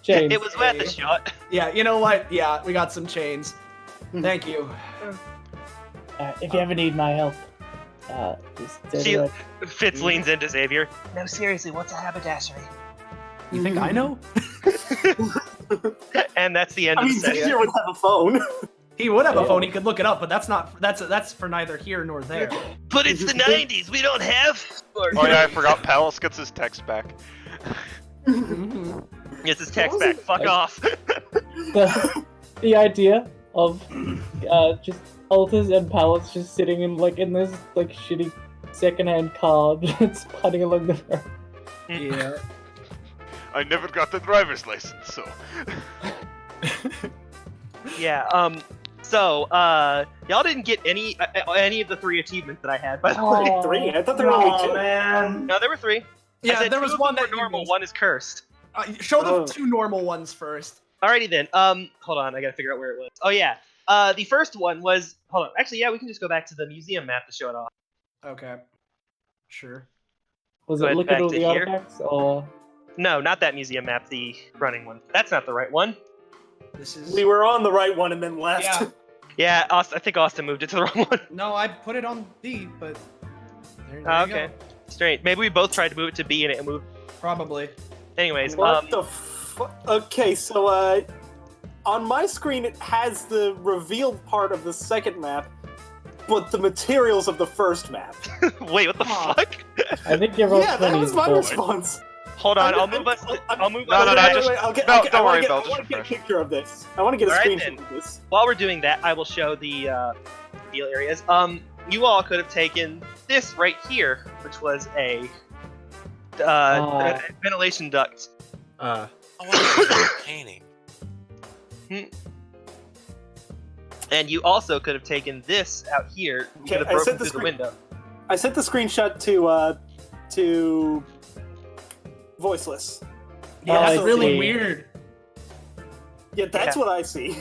Chains. It was worth a shot. Yeah, you know what? Yeah, we got some chains. Thank you. If you ever need my help, just say the word. Fitz leans into Xavier. No, seriously, what's a haberdashery? You think I know? And that's the end I of mean, the session. Xavier would have a phone. He would have a phone. He could look it up, but that's for neither here nor there. But it's the 90s. We don't have. Oh yeah, I forgot. Palace gets his text back. Gets his text back. Fuck off. The idea of just Alters and Palace just sitting in this shitty secondhand car that's putting along the road. Yeah. I never got the driver's license, so. Yeah. So, y'all didn't get any of the 3 achievements that I had, by the way. 3? I thought there were only 2. Man. No, there were 3. Yeah, I said there 2 was of one them that were you normal. missed. One is cursed. Show the 2 normal ones first. Alrighty then. Hold on. I gotta figure out where it was. Oh yeah. The first one was. Hold on. Actually, yeah, we can just go back to the museum map to show it off. Okay. Sure. Was Go it ahead, look back at all to the here. artifacts or? No, not that museum map. The running one. That's not the right one. This is. We were on the right one and then left. Yeah. Yeah, I think Austin moved it to the wrong one. No, I put it on B, but. There Oh, you okay. go. Strange. Maybe we both tried to move it to B and it moved. Probably. Anyways, What the Okay, so on my screen it has the revealed part of the second map, but the materials of the first map. wait, what the fuck? I think you're all Yeah, that 20 was is my bored. response. Hold on, I'll I'm- move us. I'll move No, us. no, no, Wait, just- I'll get, no, I'll get, don't I wanna worry, get, Bell, I just want to get a refresh. picture of this. I want to get a Alright, screenshot then. of this. While we're doing that, I will show the deal areas. You all could have taken this right here, which was a ventilation duct. Oh, wow, painting. And you also could have taken this out here. You Okay, could have I broken sent the through the window. I sent the screenshot to Voiceless. Yeah, I that's really see. weird. Yeah, that's Yeah. what I see.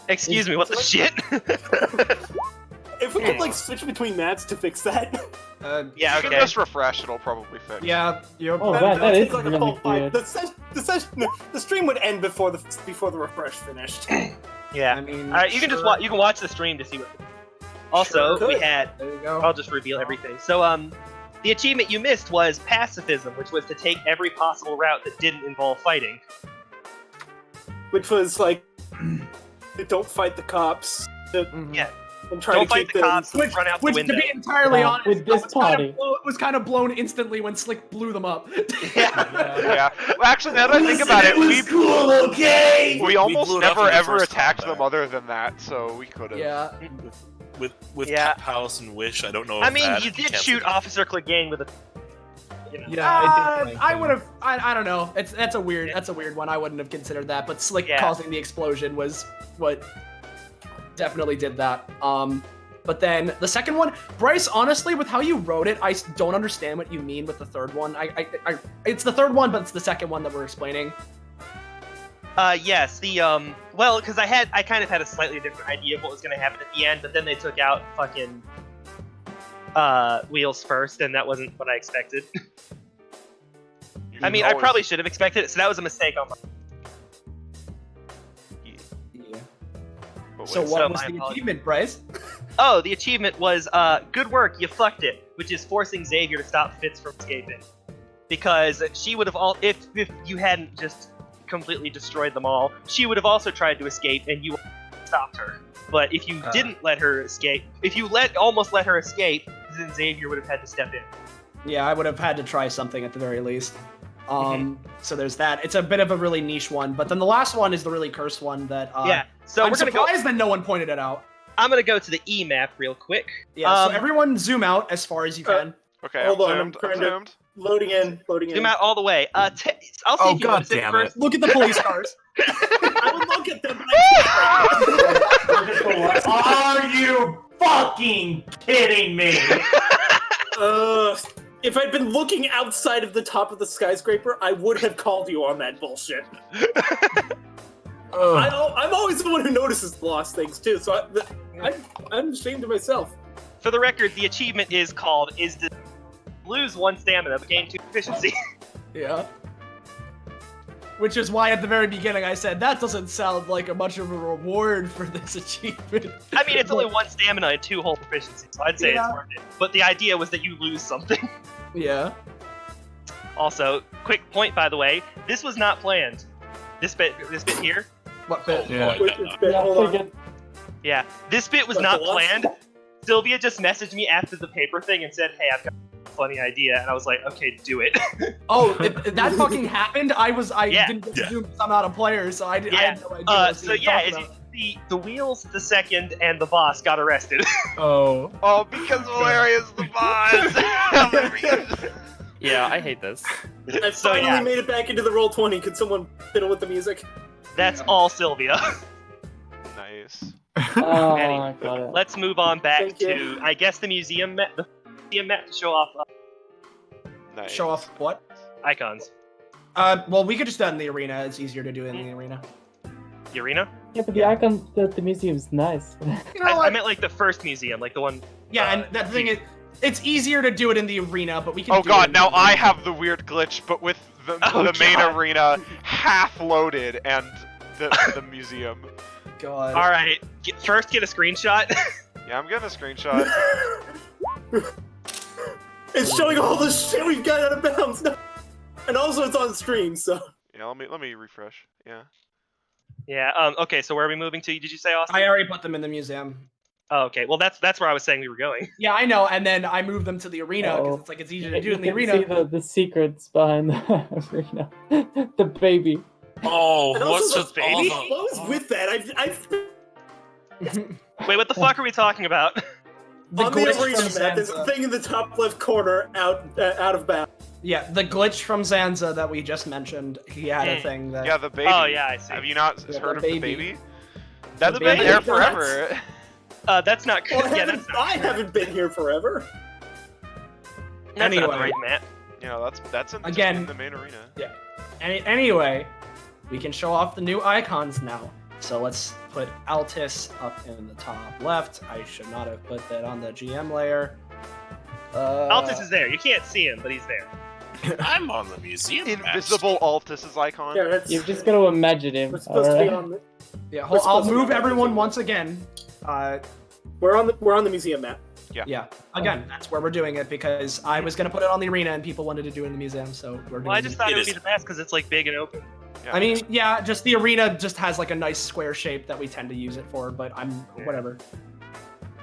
Excuse me, what the shit? If we could switch between maps to fix that. Yeah, You can okay. just refresh, it'll probably fix. Yeah, you're. Oh, That wow, that would is take like a really whole fight. weird. The stream would end before the refresh finished. Yeah. I mean. Alright, you can just watch. You can watch the stream to see what. Also, Sure we could. had. There you go. I'll just reveal everything. So, the achievement you missed was pacifism, which was to take every possible route that didn't involve fighting. Which was like, don't fight the cops. Yeah. And try Don't to fight keep the cops. Which, Run out the which to window. be entirely honest, with this party. it was kind of blown instantly when Slick blew them up. Yeah. Well, actually, now that I think about it, we cool, okay? we almost blew it up never in the ever first attacked combat. them other than that, so we could have. Yeah. With Yeah. Palace and Wish, I don't know. I if mean, that you did counts shoot against- Officer Clegane with a. You know. Yeah, I would have. I don't know. That's a weird one. I wouldn't have considered that, but Slick Yeah. causing the explosion was what definitely did that. But then the second one, Bryce, honestly, with how you wrote it, I don't understand what you mean with the third one. It's the third one, but it's the second one that we're explaining. Yes, the well, because I kind of had a slightly different idea of what was going to happen at the end, but then they took out fucking Wheels first, and that wasn't what I expected. I mean, I probably should have expected it, so that was a mistake on my. Yeah. So ways. what So was my the apologies. achievement, Bryce? Oh, the achievement was good work, you fucked it, which is forcing Xavier to stop Fitz from escaping. Because she would have if you hadn't just completely destroyed them all, she would have also tried to escape and you stopped her. But if you didn't let her escape, if you almost let her escape, then Xavier would have had to step in. Yeah, I would have had to try something at the very least. Mm-hmm. So there's that. It's a bit of a really niche one, but then the last one is the really cursed one that Yeah. So I'm we're gonna go. surprised that no one pointed it out. I'm gonna go to the E map real quick. Yeah, so everyone zoom out as far as you can. Okay, Hold on, I'm I'm trying to- zoomed. Loading in. Zoom out all the way. I'll see Oh, if you God notice it damn first. Look at the police cars. I would look at them, but I can't. Are you fucking kidding me? If I'd been looking outside of the top of the skyscraper, I would have called you on that bullshit. I'm always the one who notices the lost things too, so I'm ashamed of myself. For the record, the achievement is called lose 1 stamina but gain 2 efficiency. Yeah. Which is why at the very beginning I said that doesn't sound like much of a reward for this achievement. I mean, it's only 1 stamina and 2 whole proficiency, so I'd say it's worth it. But the idea was that you lose something. Yeah. Also, quick point by the way, this was not planned. This bit here. What bit? Yeah. Hold on. Yeah, this bit was What, not the lost- planned. Sylvia just messaged me after the paper thing and said, "Hey, I've got a funny idea," and I was like, "Okay, do it." Oh, that fucking happened? I Yeah. didn't get to zoom because I'm not a player, so I had no idea what was So being yeah, talked as you about. can see, the wheels, the second, and the boss got arrested. Oh. Oh, because Larry is the boss. Yeah, I hate this. I So, finally yeah. made it back into the roll 20. Could someone fiddle with the music? That's all Sylvia. Nice. Oh, Anyway, I got it. Let's move on back Thank you. to, I guess, the museum map. The museum map to show off Nice. Show off what? icons. Well, we could just do it in the arena. It's easier to do it in the arena. The arena? Yeah, but the icon at the museum's nice. You know I what? meant like the first museum, like the one. Yeah, and the thing is, it's easier to do it in the arena, but we can. Oh do it god, in now the I have the weird glitch, but with the main God. arena half loaded and the museum. God. All right, first get a screenshot. Yeah, I'm getting a screenshot. It's showing all the shit we've got out of bounds now. And also it's on stream, so. Yeah, let me refresh. Yeah. Yeah. Okay. So where are we moving to? Did you say Austin? I already put them in the museum. Oh, okay. Well, that's where I was saying we were going. Yeah, I know, and then I moved them to the arena because Oh. it's like it's easier to do You in the can arena. see the secrets behind the arena. The baby. Oh, And what's also with baby? all the... What was with that? Wait, what the fuck are we talking about? The on the glitch arena from map, there's a Zanza. thing in the top left corner out of bounds. Yeah, the glitch from Zanza that we just mentioned. He had a Mm. thing that. Yeah, the baby. Oh, yeah, I see. Have you not Yeah, heard the of the baby. baby? That's The been baby. there forever. That's not. Well, yeah, that's not. I haven't been here forever. That's not the Anyway. right map. Yeah, that's in, Again. in the main arena. Anyway, we can show off the new icons now. So let's put Altis up in the top left. I should not have put that on the GM layer. Altus is there. You can't see him, but he's there. I'm on the museum map. Invisible Altus's icon. Yeah, that's. You've just got to imagine him. We're supposed to be alright? on. Yeah, We're I'll supposed to move be- everyone once again. We're on the museum map. Yeah, again, that's where we're doing it because I was gonna put it on the arena and people wanted to do it in the museum, so we're doing. Well, I just thought It it would be is. the best because it's like big and open. Yeah. I mean, yeah, just the arena just has like a nice square shape that we tend to use it for, but Yeah. whatever.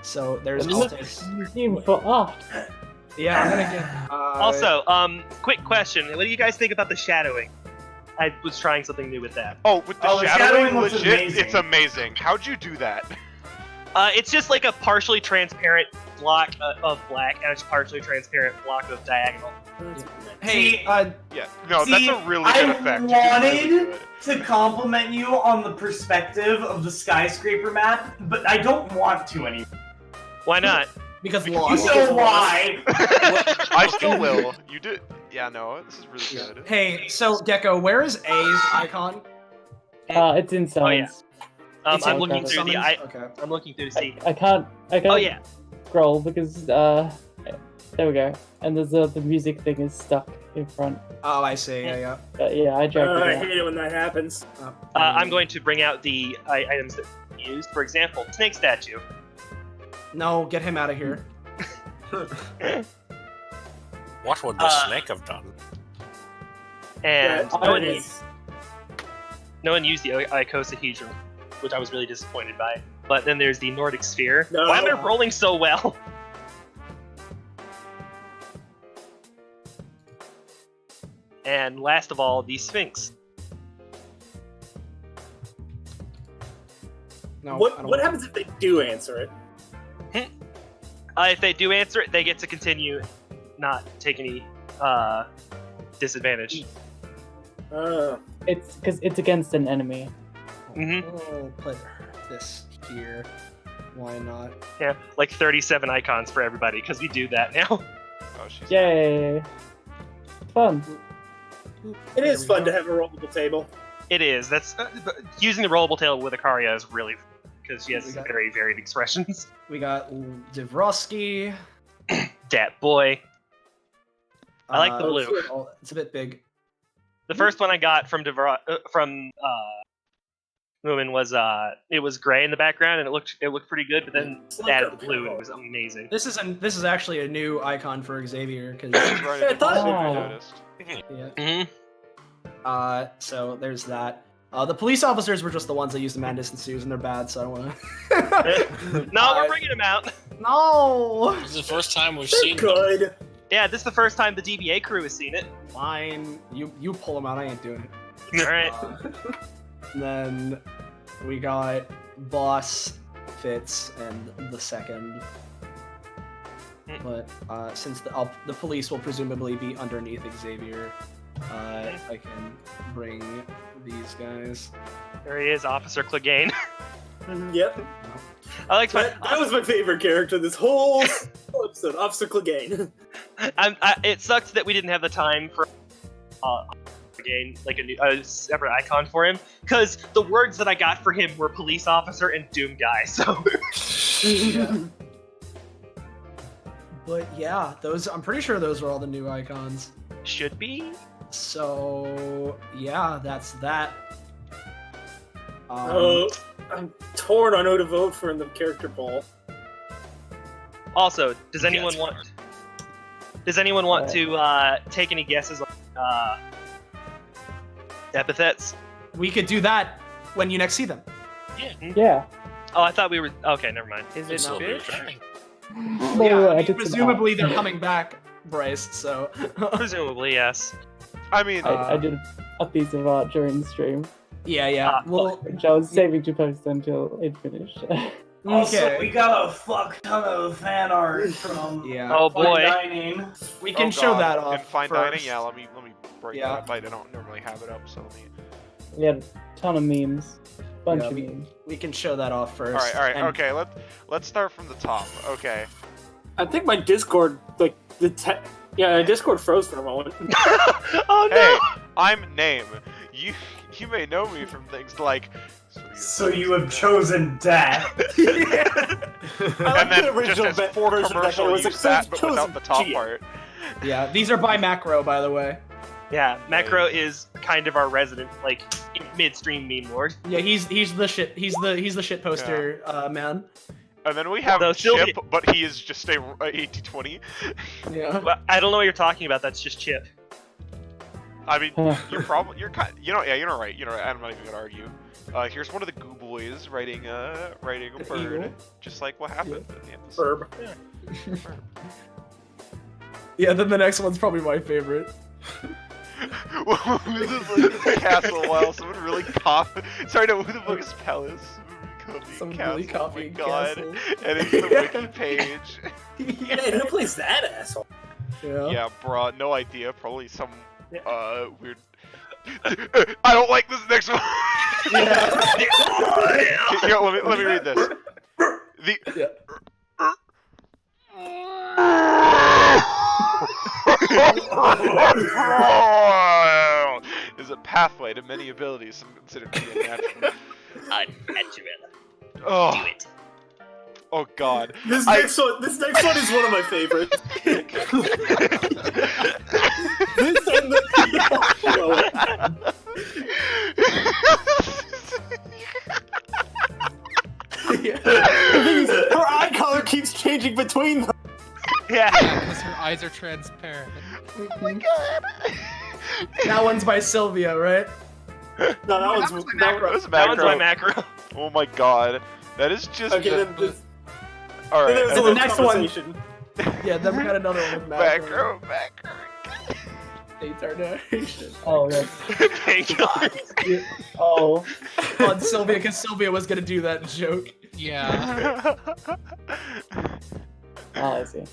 So there's Look, Altis. museum for art. Yeah, I'm gonna get. Also, quick question: what do you guys think about the shadowing? I was trying something new with that. Oh, with the Oh, the shadowing, shadowing looks legit, amazing. it's amazing. How'd you do that? It's just like a partially transparent block of black and a partially transparent block of diagonal. Hey, See, Yeah, no, See, that's a really I good effect. You did really wanted good. to compliment you on the perspective of the skyscraper map, but I don't want to anymore. Why not? because You lost. know why? I still will. You did. Yeah, no, this is really good. Hey, so Gecko, where is A's icon? It's in Oh, yeah. summons. It's I'm in looking through the. summons? I, Okay. I'm looking through to see. I can't Oh yeah. scroll because there we go. And there's the music thing is stuck in front. Oh, I see. Yeah, Yeah, I dragged I it out. hate it when that happens. yeah. I'm going to bring out the items that used. For example, snake statue. No, get him out of here. What would the snake have done? And Yeah, no one used the icosahedron, which I was really disappointed by. But then there's the Nordic sphere. No. Why am I rolling so well? And last of all, the Sphinx. No, I What don't what happens if they do answer it? If they do answer it, they get to continue, not take any disadvantage. It's because it's against an enemy. I'll put this here. Why not? Yeah, like 37 icons for everybody, because we do that now. Oh, she's Yay! Fun. It is fun to have a rollable table. It is. That's but using the rollable tail with Ikaria is really fun, because she has very varied expressions. We got DeVrosky. Dat boy. I like the blue. Oh, it's a bit big. The first one I got from Moomin was it was gray in the background and it looked pretty good, but then added the blue and it was amazing. This is actually a new icon for Xavier because right. I thought- I noticed. yeah. So there's that. The police officers were just the ones that used the man distance to use, and they're bad, so I don't want to. No, we're bringing them out. No. This is the first time we've They're seen them. good. Yeah, this is the first time the DBA crew has seen it. Fine. You pull them out. I ain't doing it. All right. And then we got Boss, Fitz, and the second. But since the police will presumably be underneath Xavier, I can bring these guys. There he is, Officer Clegane. Yep. I like That was my favorite character this whole episode, Officer Clegane. It sucks that we didn't have the time for Clegane, like a separate icon for him, because the words that I got for him were police officer and doom guy. So. Yeah. But yeah, I'm pretty sure those are all the new icons. Should be. So yeah, that's that. I'm torn on who to vote for in the character poll. Also, does anyone want to take any guesses on epithets? We could do that when you next see them. Yeah. Oh, I thought we were. Okay, never mind. Is it No. No, I I did mean, some presumably math. they're coming back, Bryce. So Presumably, yes. I mean, I did a piece of art during the stream, yeah. Well, which I was saving to post until it finished. Also, we got a fuck ton of fan art from yeah. Oh Fine boy. Dining. We can oh show God. that off. In fine first. dining, yeah. Let me break Yeah. that up. I don't normally have it up, so let me. We had a ton of memes, bunch Yeah, of we- memes. We can show that off first. All right. and- Okay, let's start from the top. Okay. I think my Discord, Discord froze for a moment. Oh no! Hey, I'm Name. You may know me from things like. So you have chosen death. And then just as for commercial, use that, but without the top part. Yeah, these are by Macro, by the way. Yeah, Macro is kind of our resident, like, midstream meme lord. Yeah, he's the shit. He's the shit poster man. And then we have Although Sylvia- Chip, but he is just a 80-20. Yeah. Well, I don't know what you're talking about. That's just Chip. I mean, you're kind. You're right. I'm not even gonna argue. Here's one of the Goo Boys writing a bird, just like what happened in the episode. Herb. Yeah. Then the next one's probably my favorite. This is like the castle while someone really cough. Sorry, no, who the fuck is Palace? Some Castle, really copying oh my God. castle. And it's the wiki page. Man, who plays that asshole? Yeah. Yeah, bruh, no idea. Probably some weird. I don't like this next one. Here, let me read this. Is a pathway to many abilities, some considered to be unnatural. Unnatural. Oh. Do it. Oh God. This next one is one of my favorites. This and changing between them. Yeah. Because her eyes are transparent. Oh my god. That one's by Sylvia, right? No, that one's That was That one's my macro. macro. Oh my god. That is just. Okay, then Alright. there's a And the little next one- conversation. Yeah, then we got another one with macro. Macro. States our narration. Oh, yes. Thank God. Oh. On Sylvia, because Sylvia was gonna do that joke. Yeah. I see.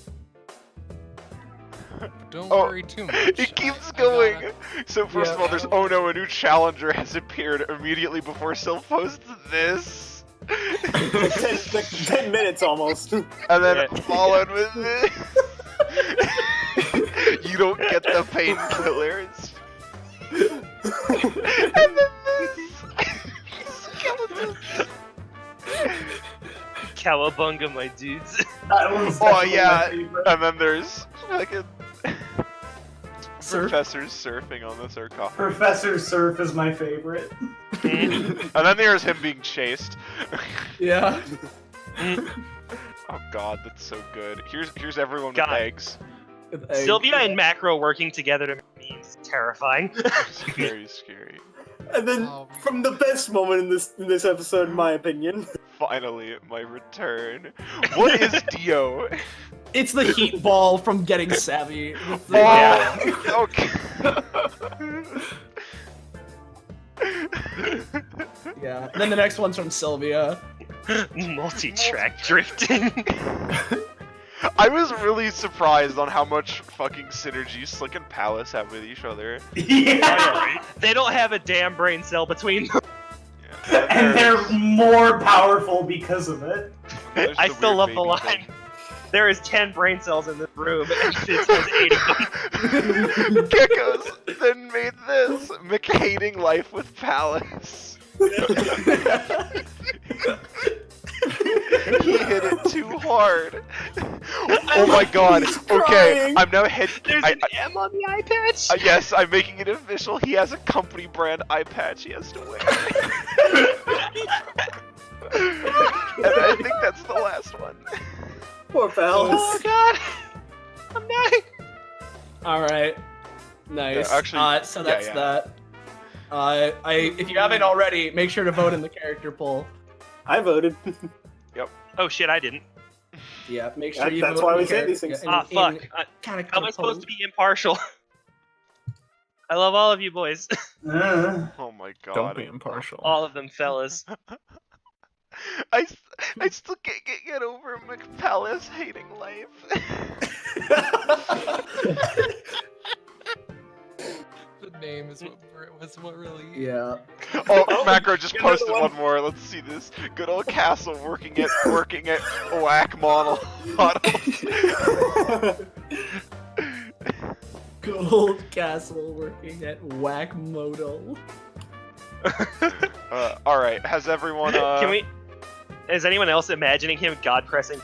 Don't Oh, worry too much. It keeps I got going. it. So first Yeah. of all, there's oh no, a new challenger has appeared immediately before Syl posts this. 10 minutes almost. And then Yeah. followed with this. You don't get the painkillers. And then this. Skeleton. Cowabunga, my dudes. That one's Oh definitely yeah, my favorite. and then there's fucking Surf. professors surfing on the sarcophagus. Professor Surf is my favorite. And then there's him being chased. Yeah. Oh god, that's so good. Here's everyone God. with eggs. Sylvia and Macro working together to make memes is terrifying. Very scary. And then Oh, from the best moment in this episode, in my opinion. Finally, my return. What is Dio? It's the heat ball from Getting Savvy. It's the- Oh, okay. Yeah. And then the next one's from Sylvia. Multi-track drifting. I was really surprised on how much fucking synergy Slick and Palace have with each other. Yeah. They don't have a damn brain cell between them. Yeah, And they're more powerful because of it. there's I the still weird love the baby line. thing. There is 10 brain cells in this room, and Fitz has 8 of them. Geckos then made this McHating life with Palace. He hit it too hard. Oh my god. Okay, crying. I'm now head. There's an M on the eye patch. Yes, I'm making it official. He has a company brand eye patch he has to wear. And I think that's the last one. Poor Palace. Oh god. I'm dying. All right. Nice. Yeah, actually, So that's yeah. that. If you haven't already, make sure to vote in the character poll. I voted. Oh shit, I didn't. Yeah, make sure you That's vote why in we the say these character- things. in- Ah, in fuck. character How am I supposed poll. to be impartial? I love all of you boys. Oh my god. Don't be impartial. All of them fellas. I still can't get over McPalace hating life. The name is what really. Yeah. Oh, Macro just another posted one. one more. Let's see this. Good old Castle working at whack models. Good old Castle working at Whack Modal. All right. Has everyone? Can we? Is anyone else imagining him God pressing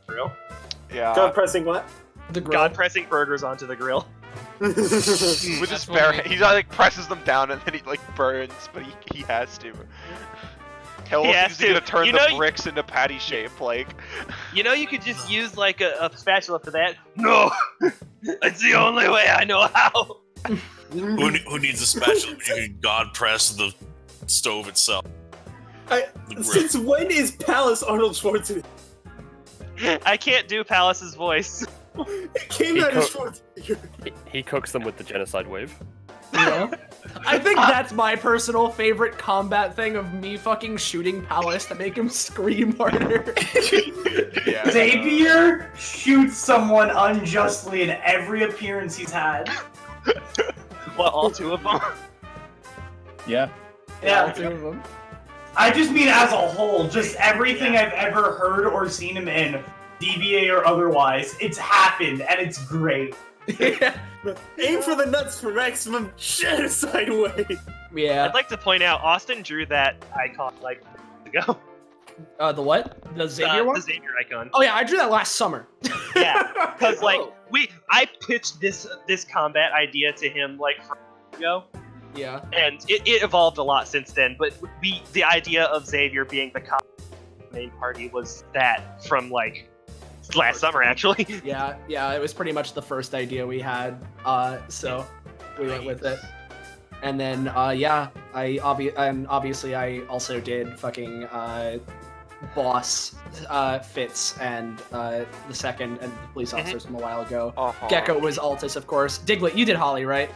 grill? Yeah. God pressing what? The grill. God pressing burgers onto the grill. With his That's bare what hand, he like presses them down and then he like burns, but he has to. Hell, He he's has to. gonna turn You the know- bricks into patty shape, like. You know, you could just use like a spatula for that. No, it's the only way I know how. Who needs a spatula when you can God press the stove itself? The grill. Since when is Palace Arnold Schwarzenegger? I can't do Palace's voice. It came He out as co- Schwarzenegger. He cooks them with the genocide wave. Yeah. I think that's my personal favorite combat thing of me fucking shooting Palace to make him scream harder. Yeah. Xavier shoots someone unjustly in every appearance he's had. What, all 2 of them? Yeah. All Yeah. 2 of them. I just mean as a whole, just everything I've ever heard or seen him in, DBA or otherwise, it's happened and it's great. Yeah. Aim for the nuts for maximum genocide wave. Yeah. I'd like to point out Austin drew that icon like ago. The what? The Xavier one? The Xavier icon. Oh yeah, I drew that last summer. Yeah, because like Oh. I pitched this combat idea to him like for a ago, Yeah. and it evolved a lot since then. But the idea of Xavier being the main party was that from like last summer, actually. Yeah, it was pretty much the first idea we had, so we went with it. And then, obviously I also did fucking boss Fitz and the second and the police officers from a while ago. Gecko was Altus, of course. Diglet, you did Holly, right?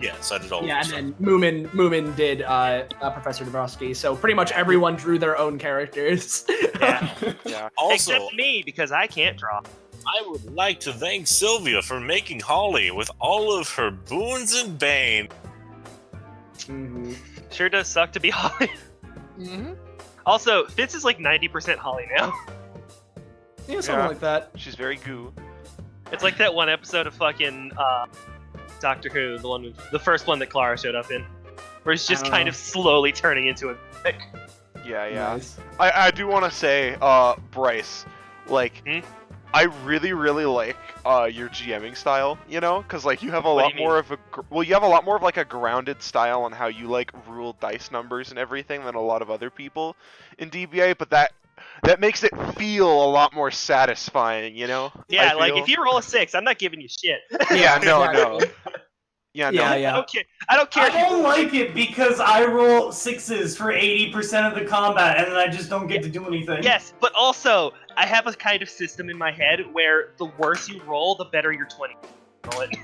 Yes, I did all. Yeah, and then Moomin did Professor DeVrosky. So pretty much everyone drew their own characters. Yeah. Also, Except me, because I can't draw. I would like to thank Sylvia for making Holly with all of her boons and bane. Sure does suck to be Holly. Mm-hmm. Also, Fitz is like 90% Holly now. Yeah, something like that. She's very goo. It's like that one episode of fucking Doctor Who, the first one that Clara showed up in, where he's just kind of slowly turning into a pick. Yeah. Nice. I do want to say, Bryce, like, I really like your GMing style, you know, because like you have a lot more of like a grounded style on how you like rule dice numbers and everything than a lot of other people in DBA, but that makes it feel a lot more satisfying, you know? Yeah, like if you roll a 6, I'm not giving you shit. Yeah, no. Yeah, no. I don't care. I don't like it because I roll 6s for 80% of the combat, and then I just don't get to do anything. Yes, but also I have a kind of system in my head where the worse you roll, the better your 20. Roll it.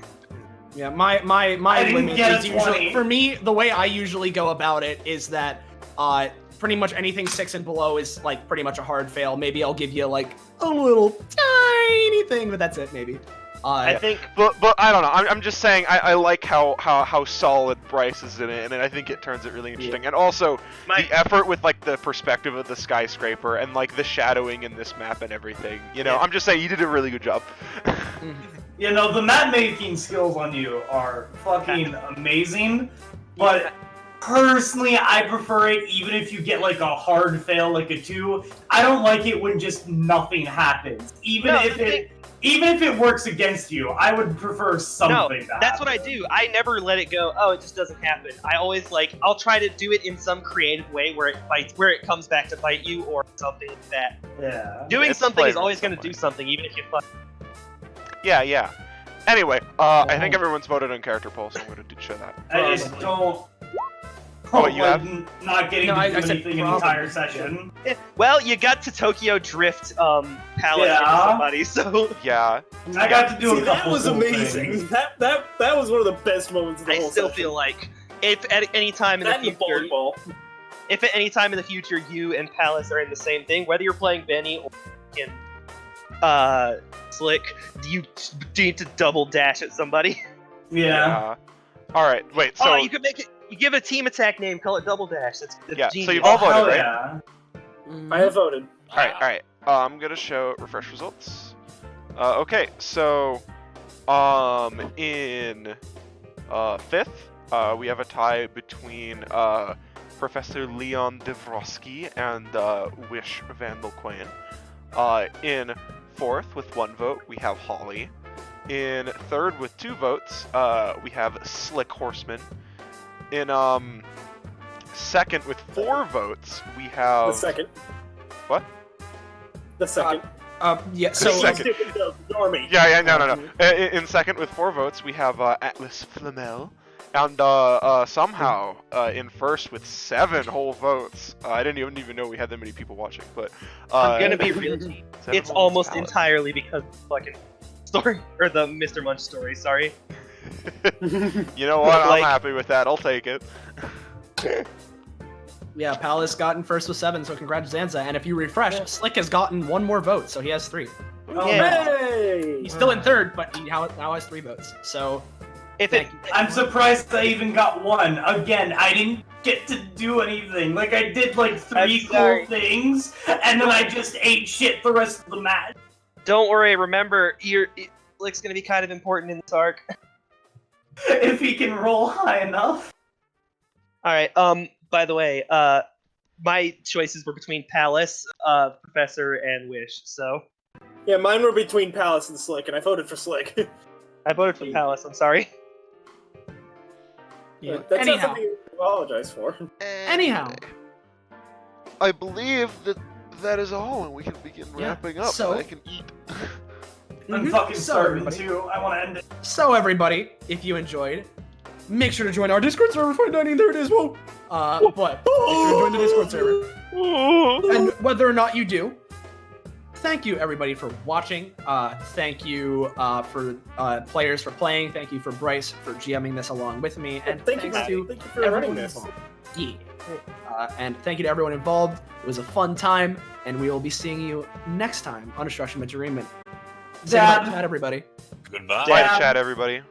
Yeah, my limit is usually, 20. for me, the way I usually go about it is that pretty much anything 6 and below is like pretty much a hard fail. Maybe I'll give you like a little tiny thing, but that's it, maybe. I think, but I don't know. I'm just saying I like how solid Bryce is in it, and I think it turns it really interesting. And also the effort with like the perspective of the skyscraper and like the shadowing in this map and everything. You know, I'm just saying you did a really good job. You know, the map making skills on you are fucking amazing, but personally, I prefer it even if you get like a hard fail, like a 2. I don't like it when just nothing happens, even if it works against you. I would prefer something. That's what I do. I never let it go. Oh, it just doesn't happen. I always I'll try to do it in some creative way where it comes back to bite you or something like that. Yeah. Doing something is always going to do something, even if you fuck. Yeah. Anyway, I think everyone's voted on character poll, so I'm going to show that. I just don't. What you have? Not getting to do anything in the entire session. Well, you got to Tokyo Drift palette with somebody, so yeah. I got to do a couple. That was cool amazing. things. That was one of the best moments of the whole I still session. feel like if at any time in the future, if at any time in the future you and Palace are in the same thing, whether you're playing Benny or in Slick, you need to double dash at somebody. Yeah. All right. Wait. So you could make it. You give a team attack name, call it Double Dash. That's genius. So you've all voted, right? Yeah. I have voted. All right. I'm gonna show refresh results. Okay. So, in 5th, we have a tie between Professor Leon DeVrosky and Wish Vandal Quain. In 4th, with 1 vote, we have Holly. In 3rd, with 2 votes, we have Slick Horseman. In 2nd, with 4 votes, we have The second. What? The second. Yeah. So second. Ignore me. Yeah. No. In 2nd, with 4 votes, we have Atlas Flamel. And somehow, in 1st, with 7 whole votes, I didn't even know we had that many people watching. But I'm gonna be real. It's almost entirely because of the fucking story or the Mr. Munch story. Sorry. You know what? I'm happy with that. I'll take it. Yeah, Palace got in first with 7, so congrats Zanza. And if you refresh, Slick has gotten 1 more vote, so he has 3. Hey! He's still in 3rd, but he now has 3 votes. So I'm surprised I even got 1. Again, I didn't get to do anything. Like I did 3 cool things, and then I just ate shit the rest of the match. Don't worry. Remember, Slick's gonna be kind of important in this arc. If he can roll high enough. All right. By the way, my choices were between Palace, Professor, and Wish. So. Yeah, mine were between Palace and Slick, and I voted for Slick. I voted for Palace. I'm sorry. Yeah. That's not something to apologize for. Anyhow. I believe that that is all, and we can begin wrapping up. so- and I can eat. I'm Mhm. fucking So, starving everybody- too. I want to end it. So everybody, if you enjoyed, make sure to join our Discord server. Fine dining, there it is. Whoa. But make sure to join the Discord server. And whether or not you do, thank you everybody for watching. Thank you for players for playing. Thank you for Bryce for GMing this along with me. And Thank you thanks to for running everyone this. involved. Yeah. And thank you to everyone involved. It was a fun time, and we will be seeing you next time on Destruction Agreement. Say goodbye to chat, everybody. Goodbye. Bye to chat, everybody.